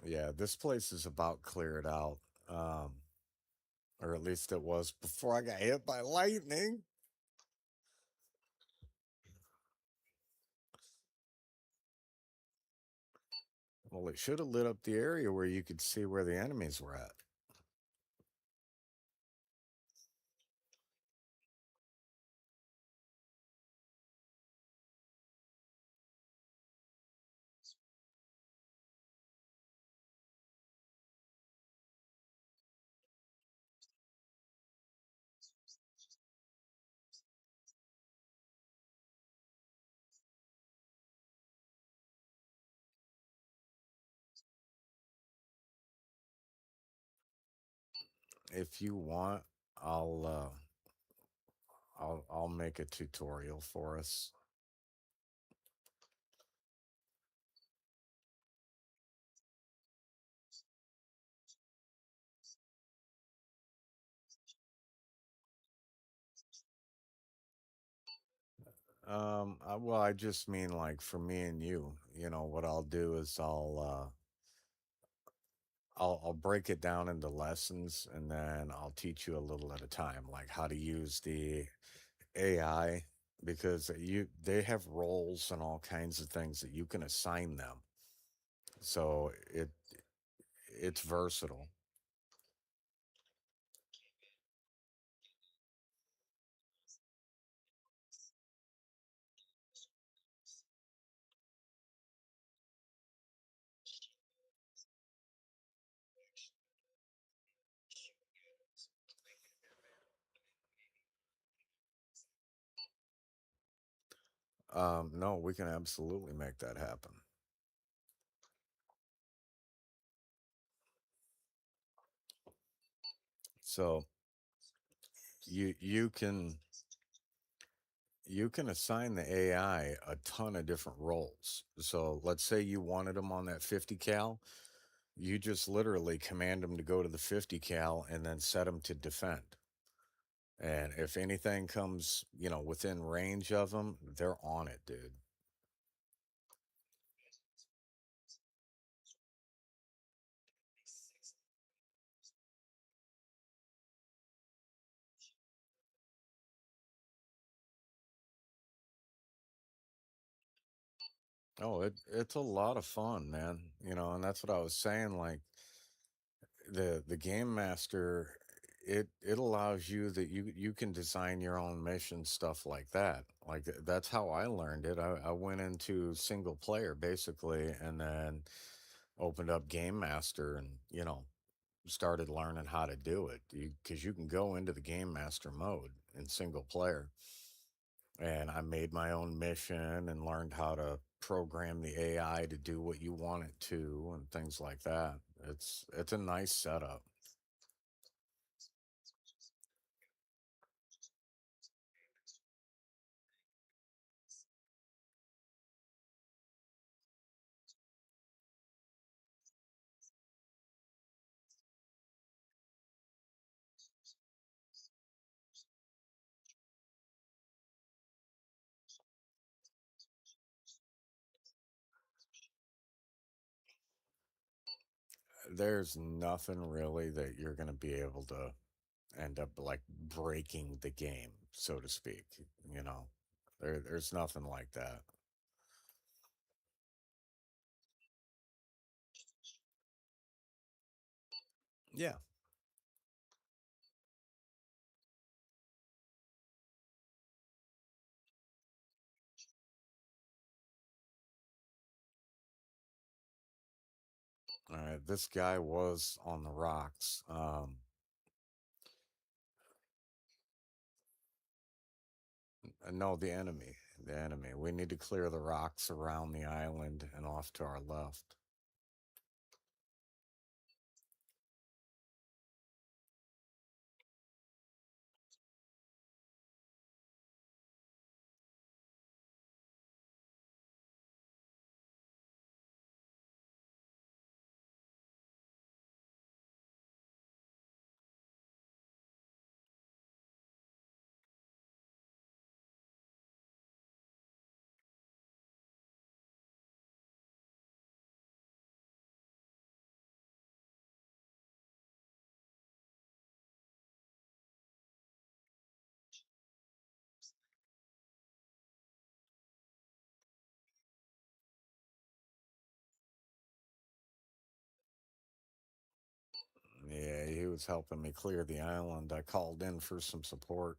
Yeah, this place is about cleared out. Um, or at least it was before I got hit by lightning. Well, it should have lit up the area where you could see where the enemies were at. if you want, I'll I'll make a tutorial for us. Well, I just mean like for me and you. You know what I'll do is I'll break it down into lessons, and then I'll teach you a little at a time, like how to use the AI, because they have roles and all kinds of things that you can assign them. So it's versatile. No, we can absolutely make that happen. So you you can assign the AI a ton of different roles. So let's say you wanted them on that 50 cal, you just literally command them to go to the 50 cal and then set them to defend. And if anything comes, within range of them, they're on it, dude. Oh, it's a lot of fun, man. And that's what I was saying. Like the game master, it allows you that you can design your own mission stuff like that. Like that's how I learned it. I went into single player basically, and then opened up game master, and started learning how to do it, because you can go into the game master mode in single player. And I made my own mission and learned how to program the AI to do what you want it to and things like that. It's a nice setup. There's nothing really that you're going to be able to end up like breaking the game, so to speak. You know, there's nothing like that. Yeah. All right. This guy was on the rocks. No, the enemy. The enemy. We need to clear the rocks around the island and off to our left. Yeah, he was helping me clear the island. I called in for some support.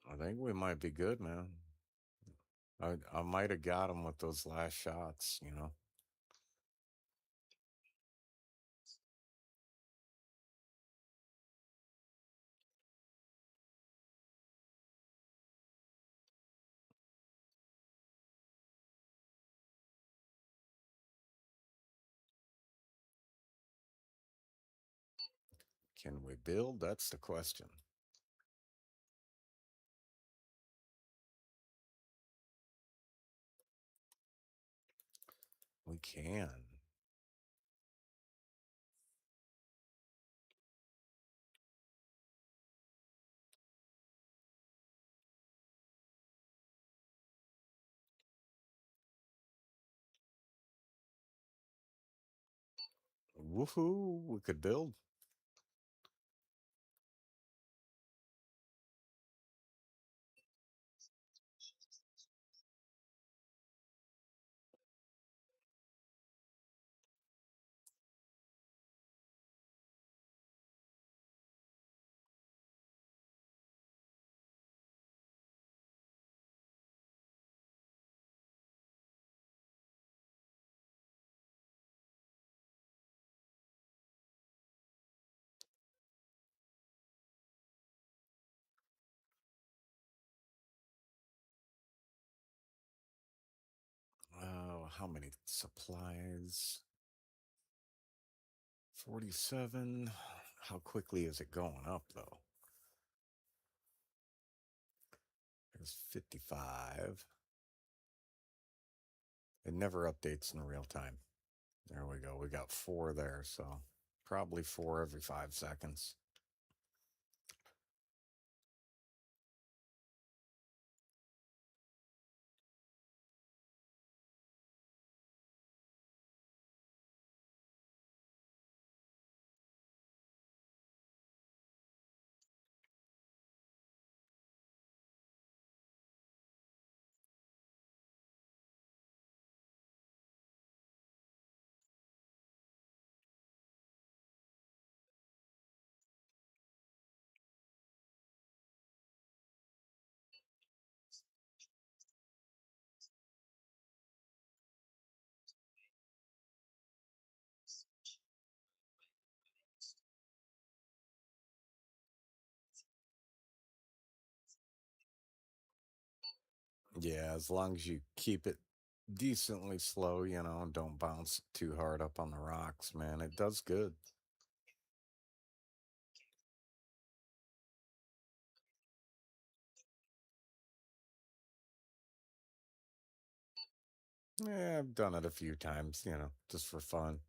I think we might be good, man. I might have got him with those last shots. Can we build? That's the question. We can. Woohoo! We could build. Oh, how many supplies? 47. How quickly is it going up, though? There's 55. It never updates in real time. There we go. We got 4 there, so probably 4 every 5 seconds. Yeah, as long as you keep it decently slow, and don't bounce too hard up on the rocks, man, it does good. Yeah, I've done it a few times, just for fun.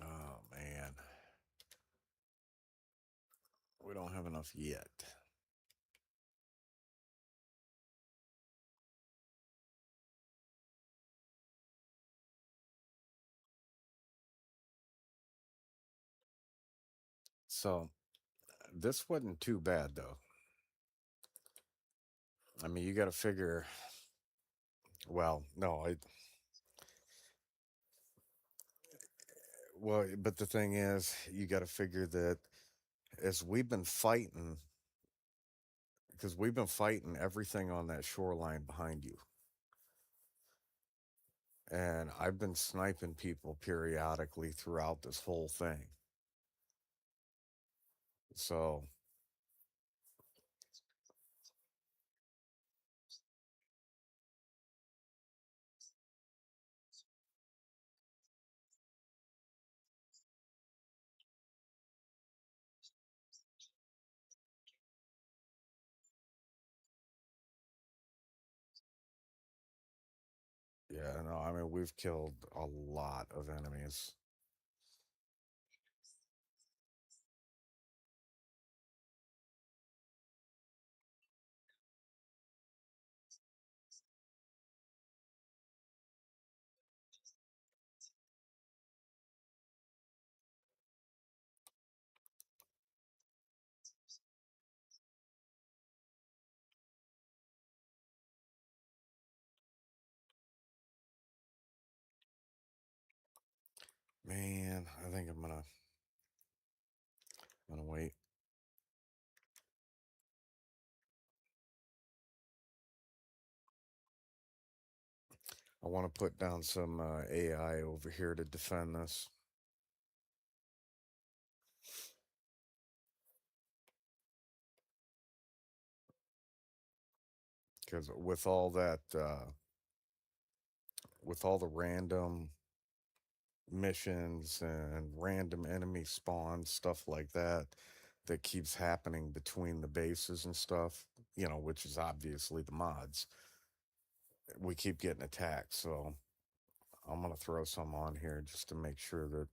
Oh, man. We don't have enough yet. So, this wasn't too bad, though. I mean, you got to figure, well, no, but the thing is, you got to figure that as we've been fighting, because we've been fighting everything on that shoreline behind you. And I've been sniping people periodically throughout this whole thing. So, yeah, no, I mean, we've killed a lot of enemies. Man, I think I'm gonna wait. I want to put down some AI over here to defend this because with all the random missions and random enemy spawns, stuff like that, that keeps happening between the bases and stuff, which is obviously the mods, we keep getting attacked. So I'm going to throw some on here just to make sure that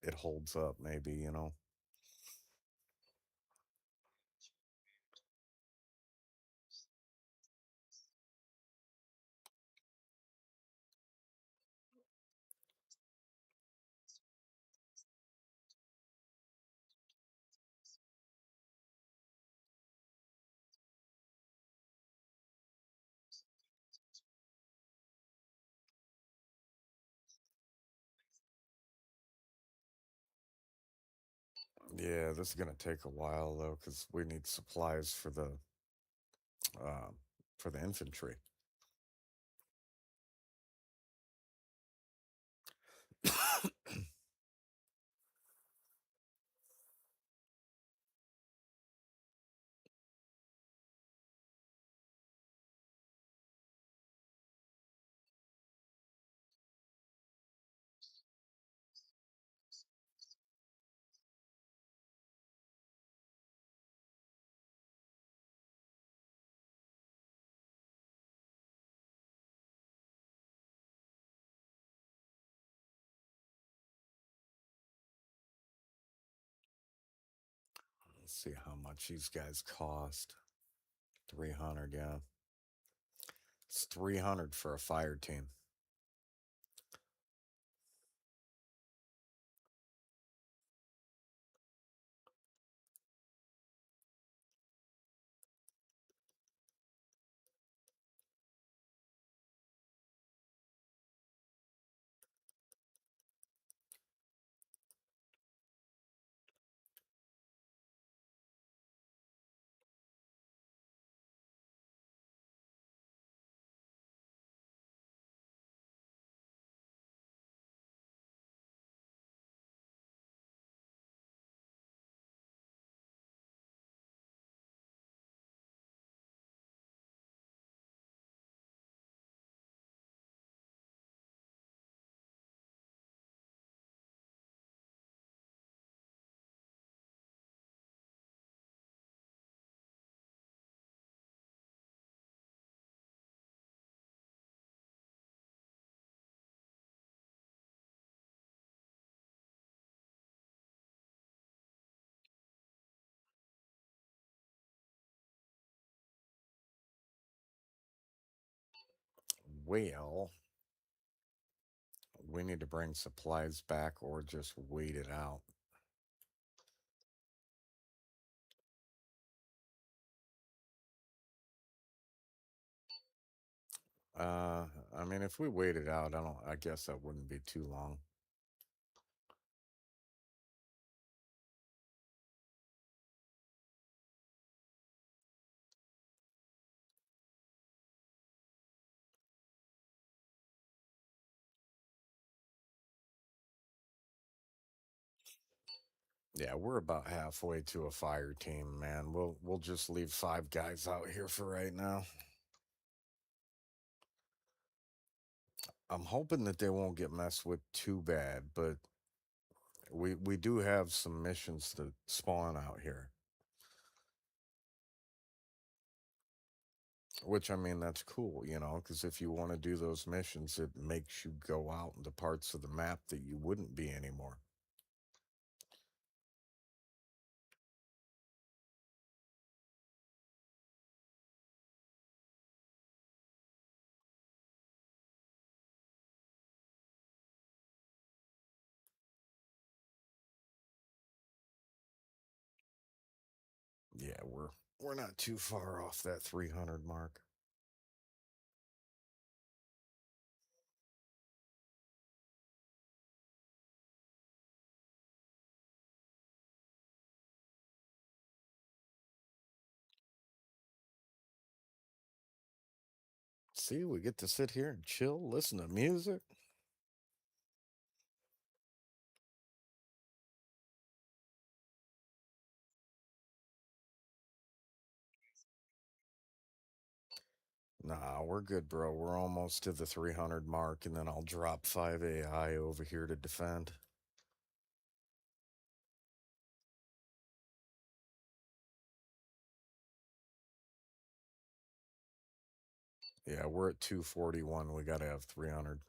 it holds up, maybe. Yeah, this is going to take a while though, because we need supplies uh, for the infantry. Let's see how much these guys cost. 300, yeah. It's 300 for a fire team. Well, we need to bring supplies back or just wait it out. Uh, I mean, if we wait it out, I guess that wouldn't be too long. Yeah, we're about halfway to a fire team, man. We'll just leave 5 guys out here for right now. I'm hoping that they won't get messed with too bad, but we do have some missions to spawn out here. Which, I mean, that's cool, because if you want to do those missions, it makes you go out into parts of the map that you wouldn't be anymore. Yeah, we're not too far off that 300 mark. See, we get to sit here and chill, listen to music. Nah, we're good, bro. We're almost to the 300 mark, and then I'll drop 5 AI over here to defend. Yeah, we're at 241. We got to have 300.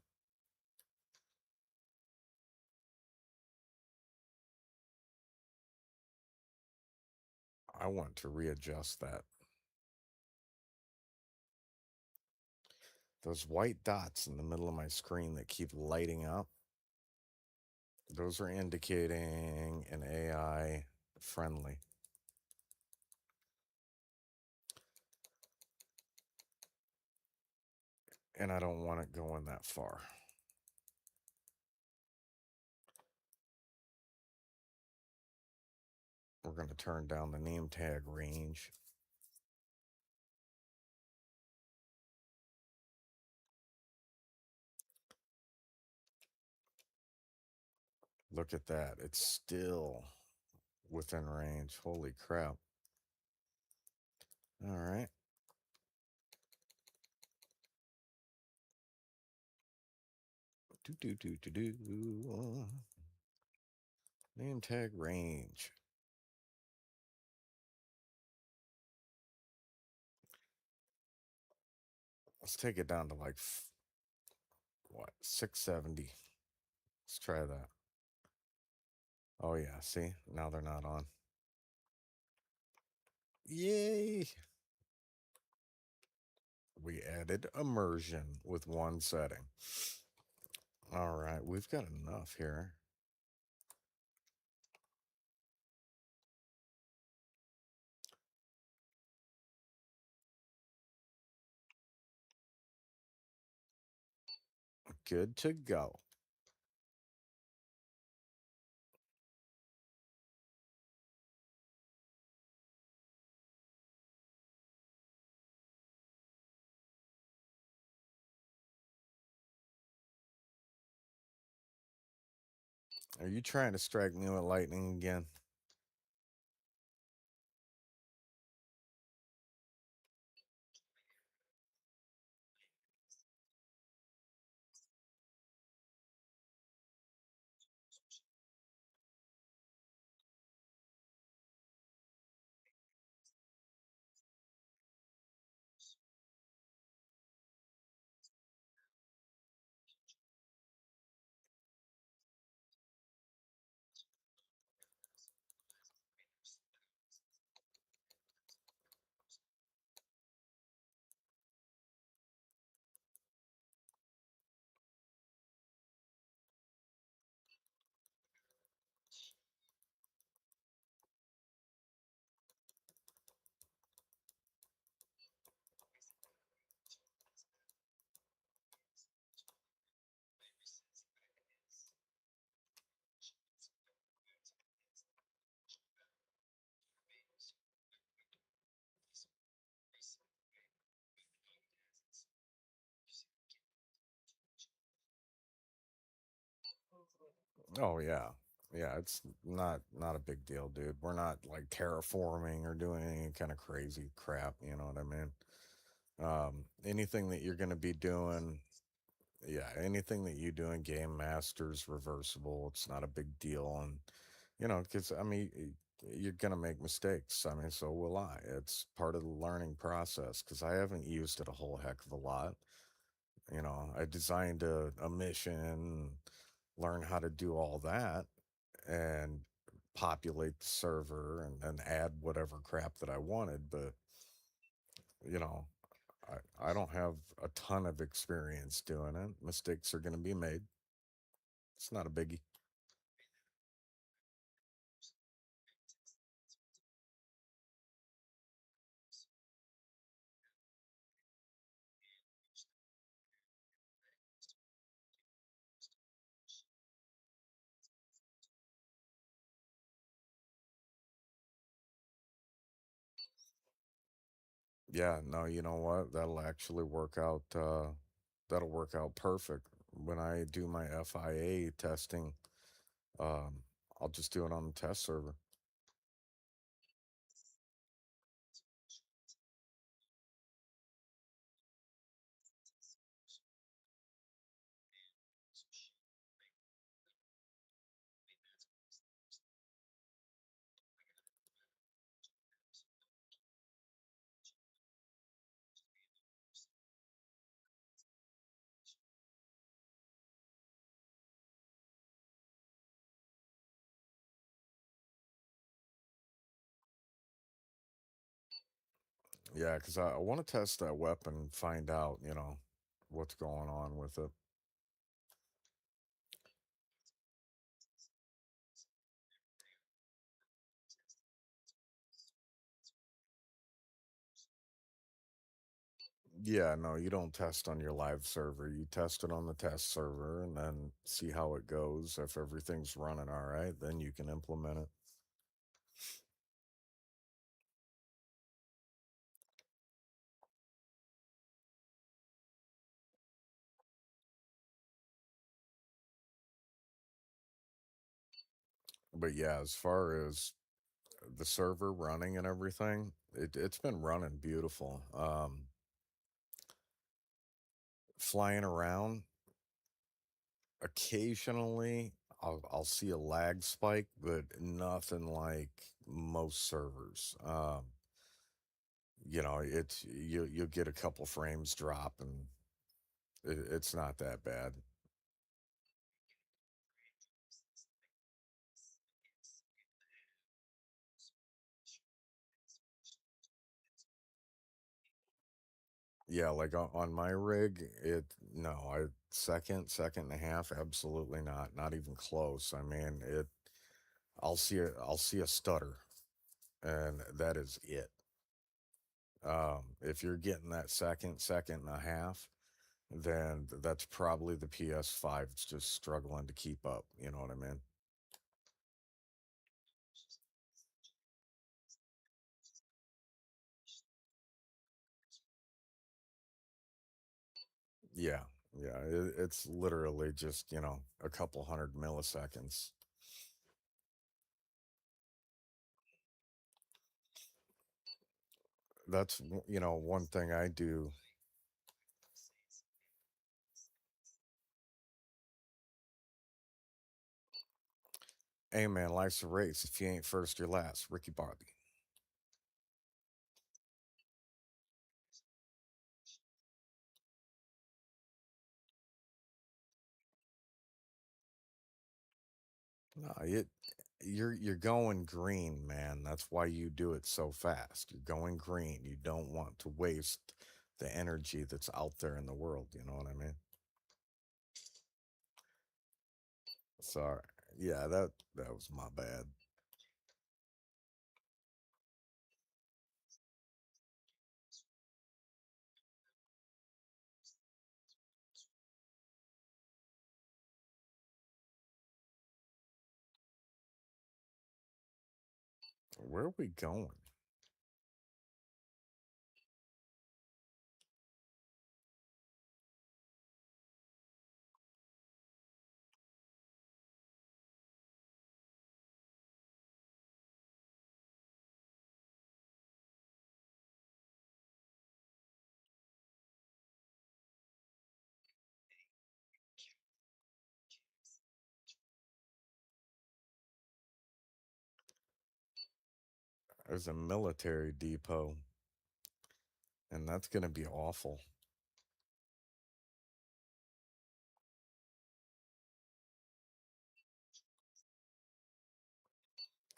I want to readjust that. Those white dots in the middle of my screen that keep lighting up, those are indicating an AI friendly. And I don't want it going that far. We're going to turn down the name tag range. Look at that. It's still within range. Holy crap. All right. Do, do, do, do, do. Name tag range. Let's take it down to like, what, 670. Let's try that. Oh, yeah. See, now they're not on. Yay. We added immersion with one setting. All right. We've got enough here. Good to go. Are you trying to strike me with lightning again? Oh yeah. Yeah, it's not a big deal, dude. We're not like terraforming or doing any kind of crazy crap, you know what I mean? Anything that you're going to be doing, yeah, anything that you do in game masters reversible, it's not a big deal. And cuz I mean you're going to make mistakes. I mean, so will I. It's part of the learning process cuz I haven't used it a whole heck of a lot. I designed a mission, learn how to do all that and populate the server and then add whatever crap that I wanted. But, you know, I don't have a ton of experience doing it. Mistakes are going to be made. It's not a biggie. Yeah, no, you know what? That'll actually work out. That'll work out perfect. When I do my FIA testing, um, I'll just do it on the test server. Yeah, because I want to test that weapon, and find out, what's going on with it. Yeah, no, you don't test on your live server. You test it on the test server and then see how it goes. If everything's running all right, then you can implement it. But yeah, as far as the server running and everything, it's been running beautiful. Flying around, occasionally I'll see a lag spike, but nothing like most servers. It's you'll get a couple frames drop, and it's not that bad. Yeah, like on my rig, it no, I second and a half, absolutely not, not even close. I mean, I'll see a stutter, and that is it. If you're getting that second and a half, then that's probably the PS5 is just struggling to keep up. You know what I mean? Yeah, yeah, it's literally just a couple hundred milliseconds. That's one thing I do. Hey man, life's a race. If you ain't first, you're last. Ricky Bobby. No, you're going green, man. That's why you do it so fast. You're going green. You don't want to waste the energy that's out there in the world. You know what I mean? Sorry. Yeah, that was my bad. Where are we going? There's a military depot, and that's gonna be awful.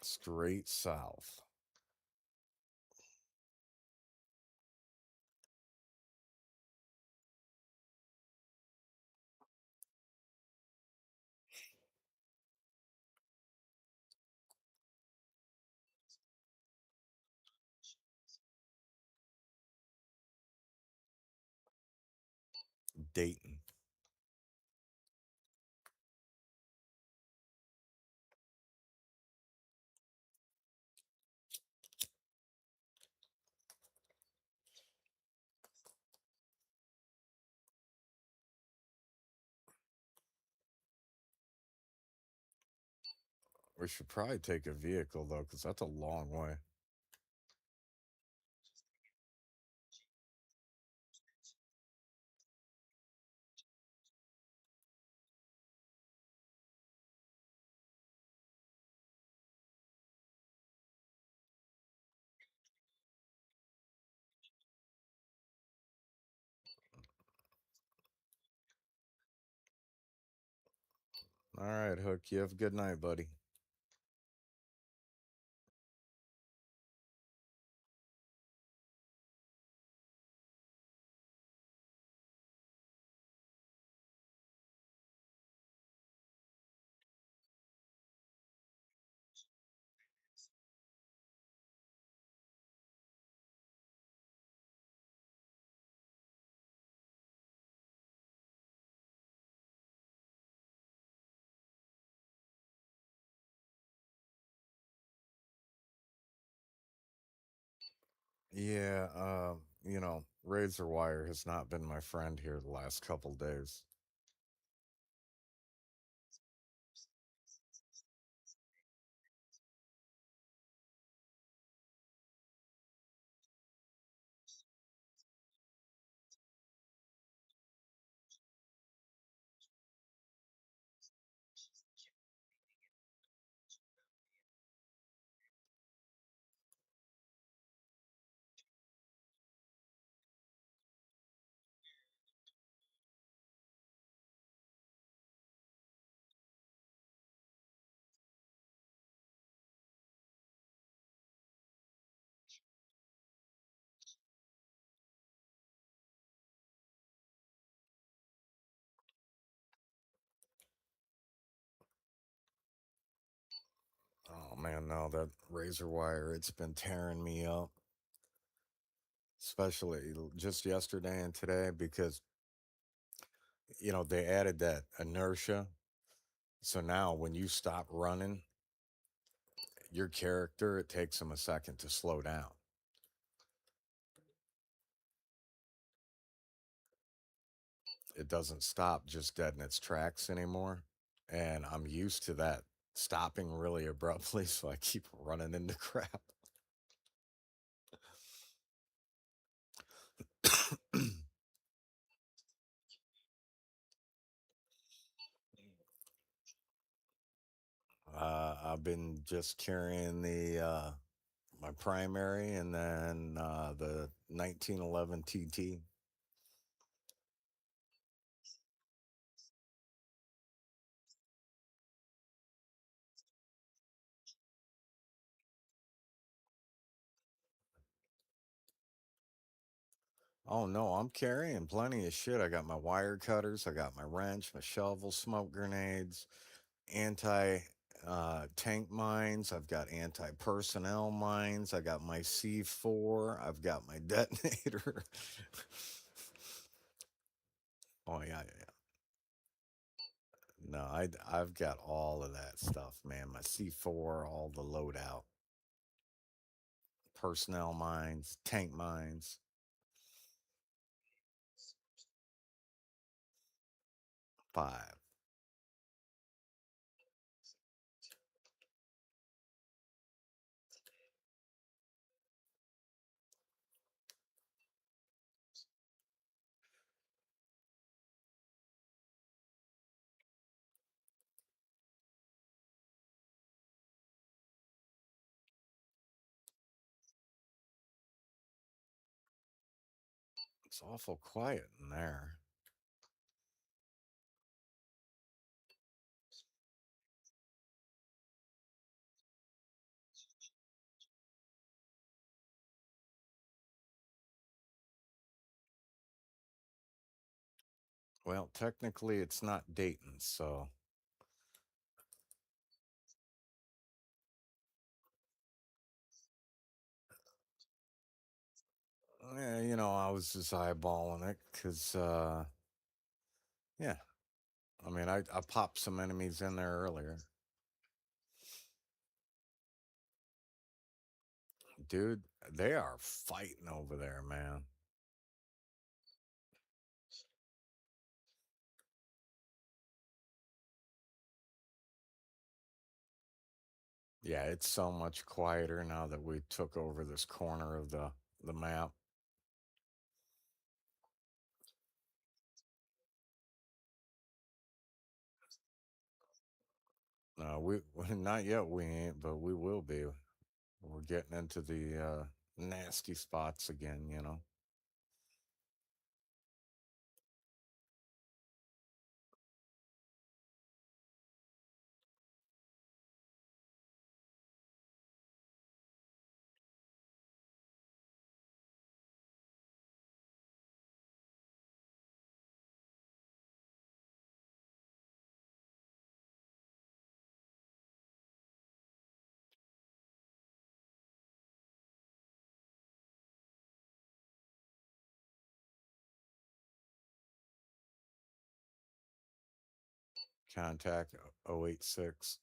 Straight south. Dayton. We should probably take a vehicle though, because that's a long way. All right, Hook. You have a good night, buddy. Yeah, razor wire has not been my friend here the last couple days. Oh man, no, that razor wire, it's been tearing me up, especially just yesterday and today because they added that inertia. So now when you stop running, your character, it takes them a second to slow down. It doesn't stop just dead in its tracks anymore. And I'm used to that stopping really abruptly, so I keep running into crap. I've been just carrying the my primary and then the 1911 TT. Oh no, I'm carrying plenty of shit. I got my wire cutters, I got my wrench, my shovel, smoke grenades, anti tank mines, I've got anti personnel mines, I got my C4, I've got my detonator. Oh yeah. No, I've got all of that stuff, man. My C4, all the loadout, personnel mines, tank mines, 5. It's awful quiet in there. Well, technically, it's not Dayton, so yeah, I was just eyeballing it because, yeah, I mean, I popped some enemies in there earlier. Dude, they are fighting over there, man. Yeah, it's so much quieter now that we took over this corner of the map. No, not yet. We ain't, but we will be. We're getting into the nasty spots again. You know. Contact 086.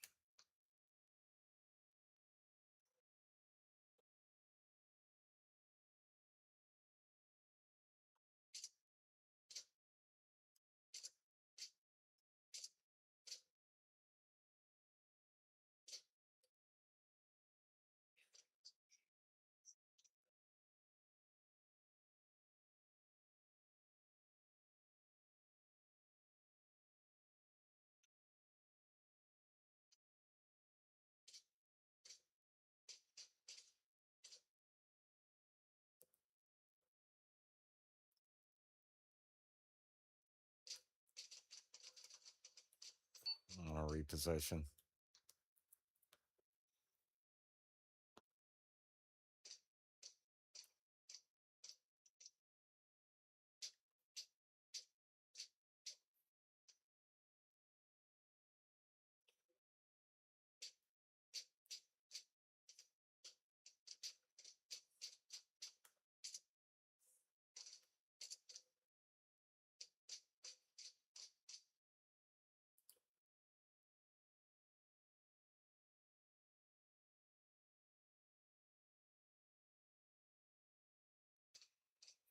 Reposition.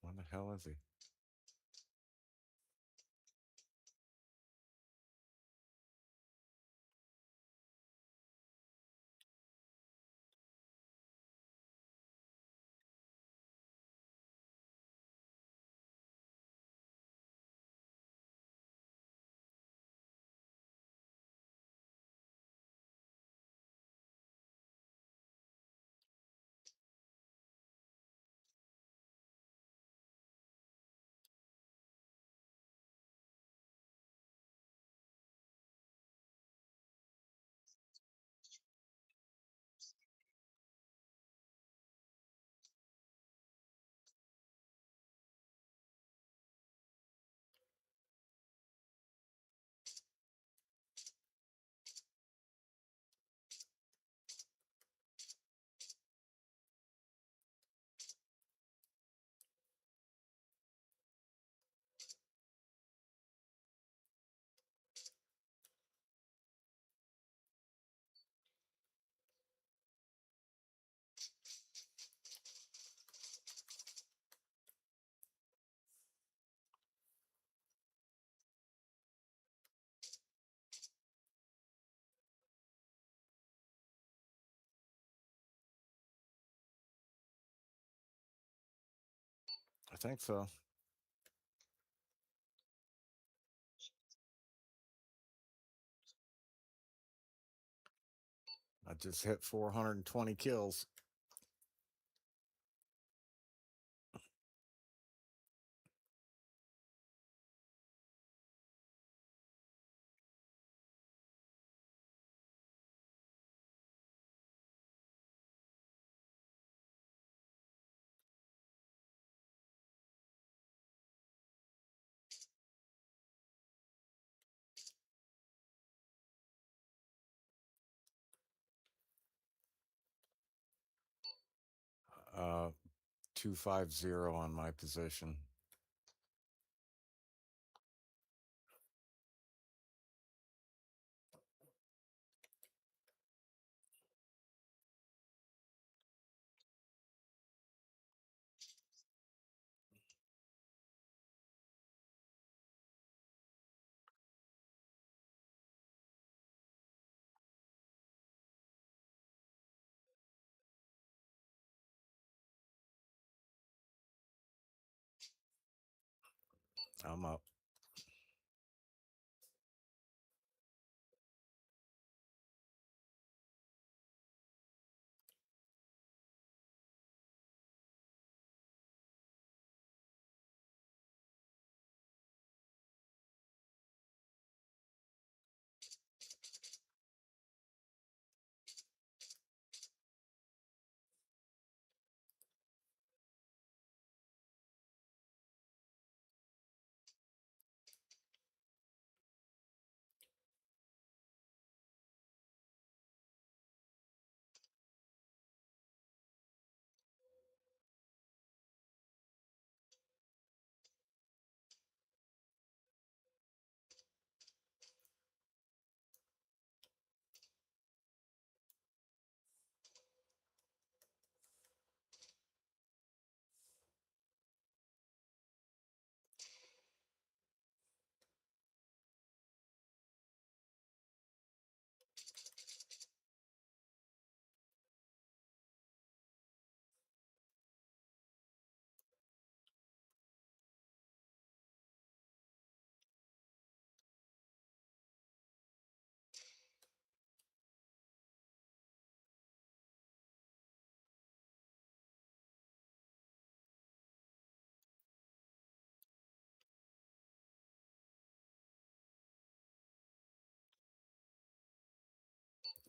What the hell is he? I think so. I just hit 420 kills. Uh, 250 on my position. I'm up.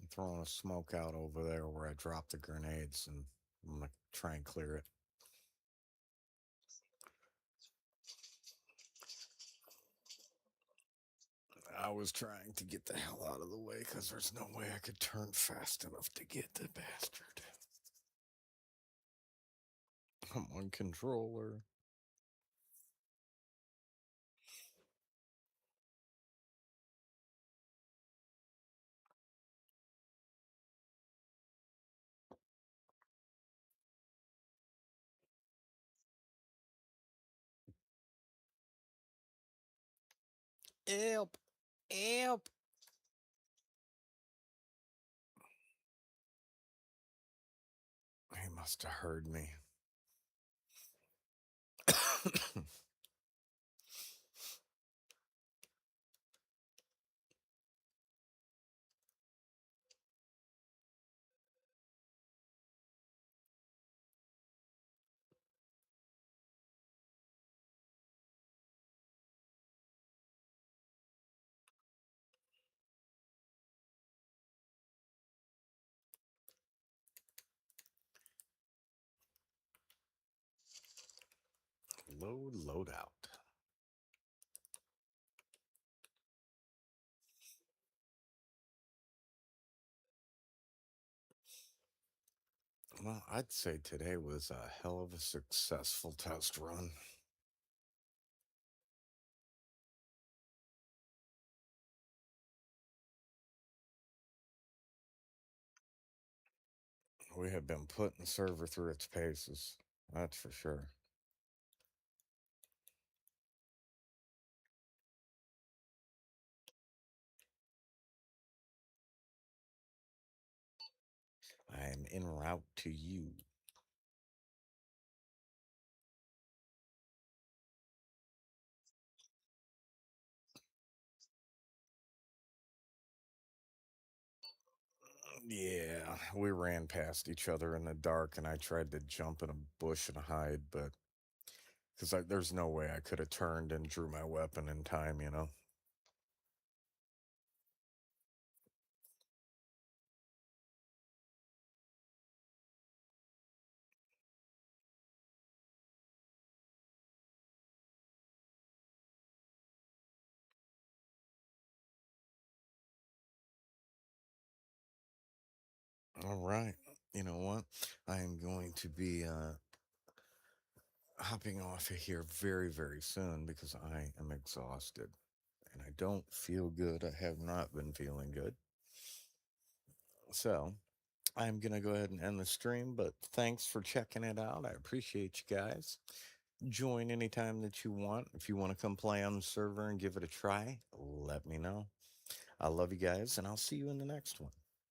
I'm throwing a smoke out over there where I dropped the grenades, and I'm gonna try and clear it. I was trying to get the hell out of the way because there's no way I could turn fast enough to get the bastard. I'm on controller. Help! Help! He must have heard me. Load out. Well, I'd say today was a hell of a successful test run. We have been putting the server through its paces. That's for sure. I am en route to you. Yeah, we ran past each other in the dark, and I tried to jump in a bush and hide, but because there's no way I could have turned and drew my weapon in time, you know? All right. You know what? I am going to be hopping off of here very, very soon because I am exhausted and I don't feel good. I have not been feeling good. So I'm going to go ahead and end the stream, but thanks for checking it out. I appreciate you guys. Join anytime that you want. If you want to come play on the server and give it a try, let me know. I love you guys, and I'll see you in the next one.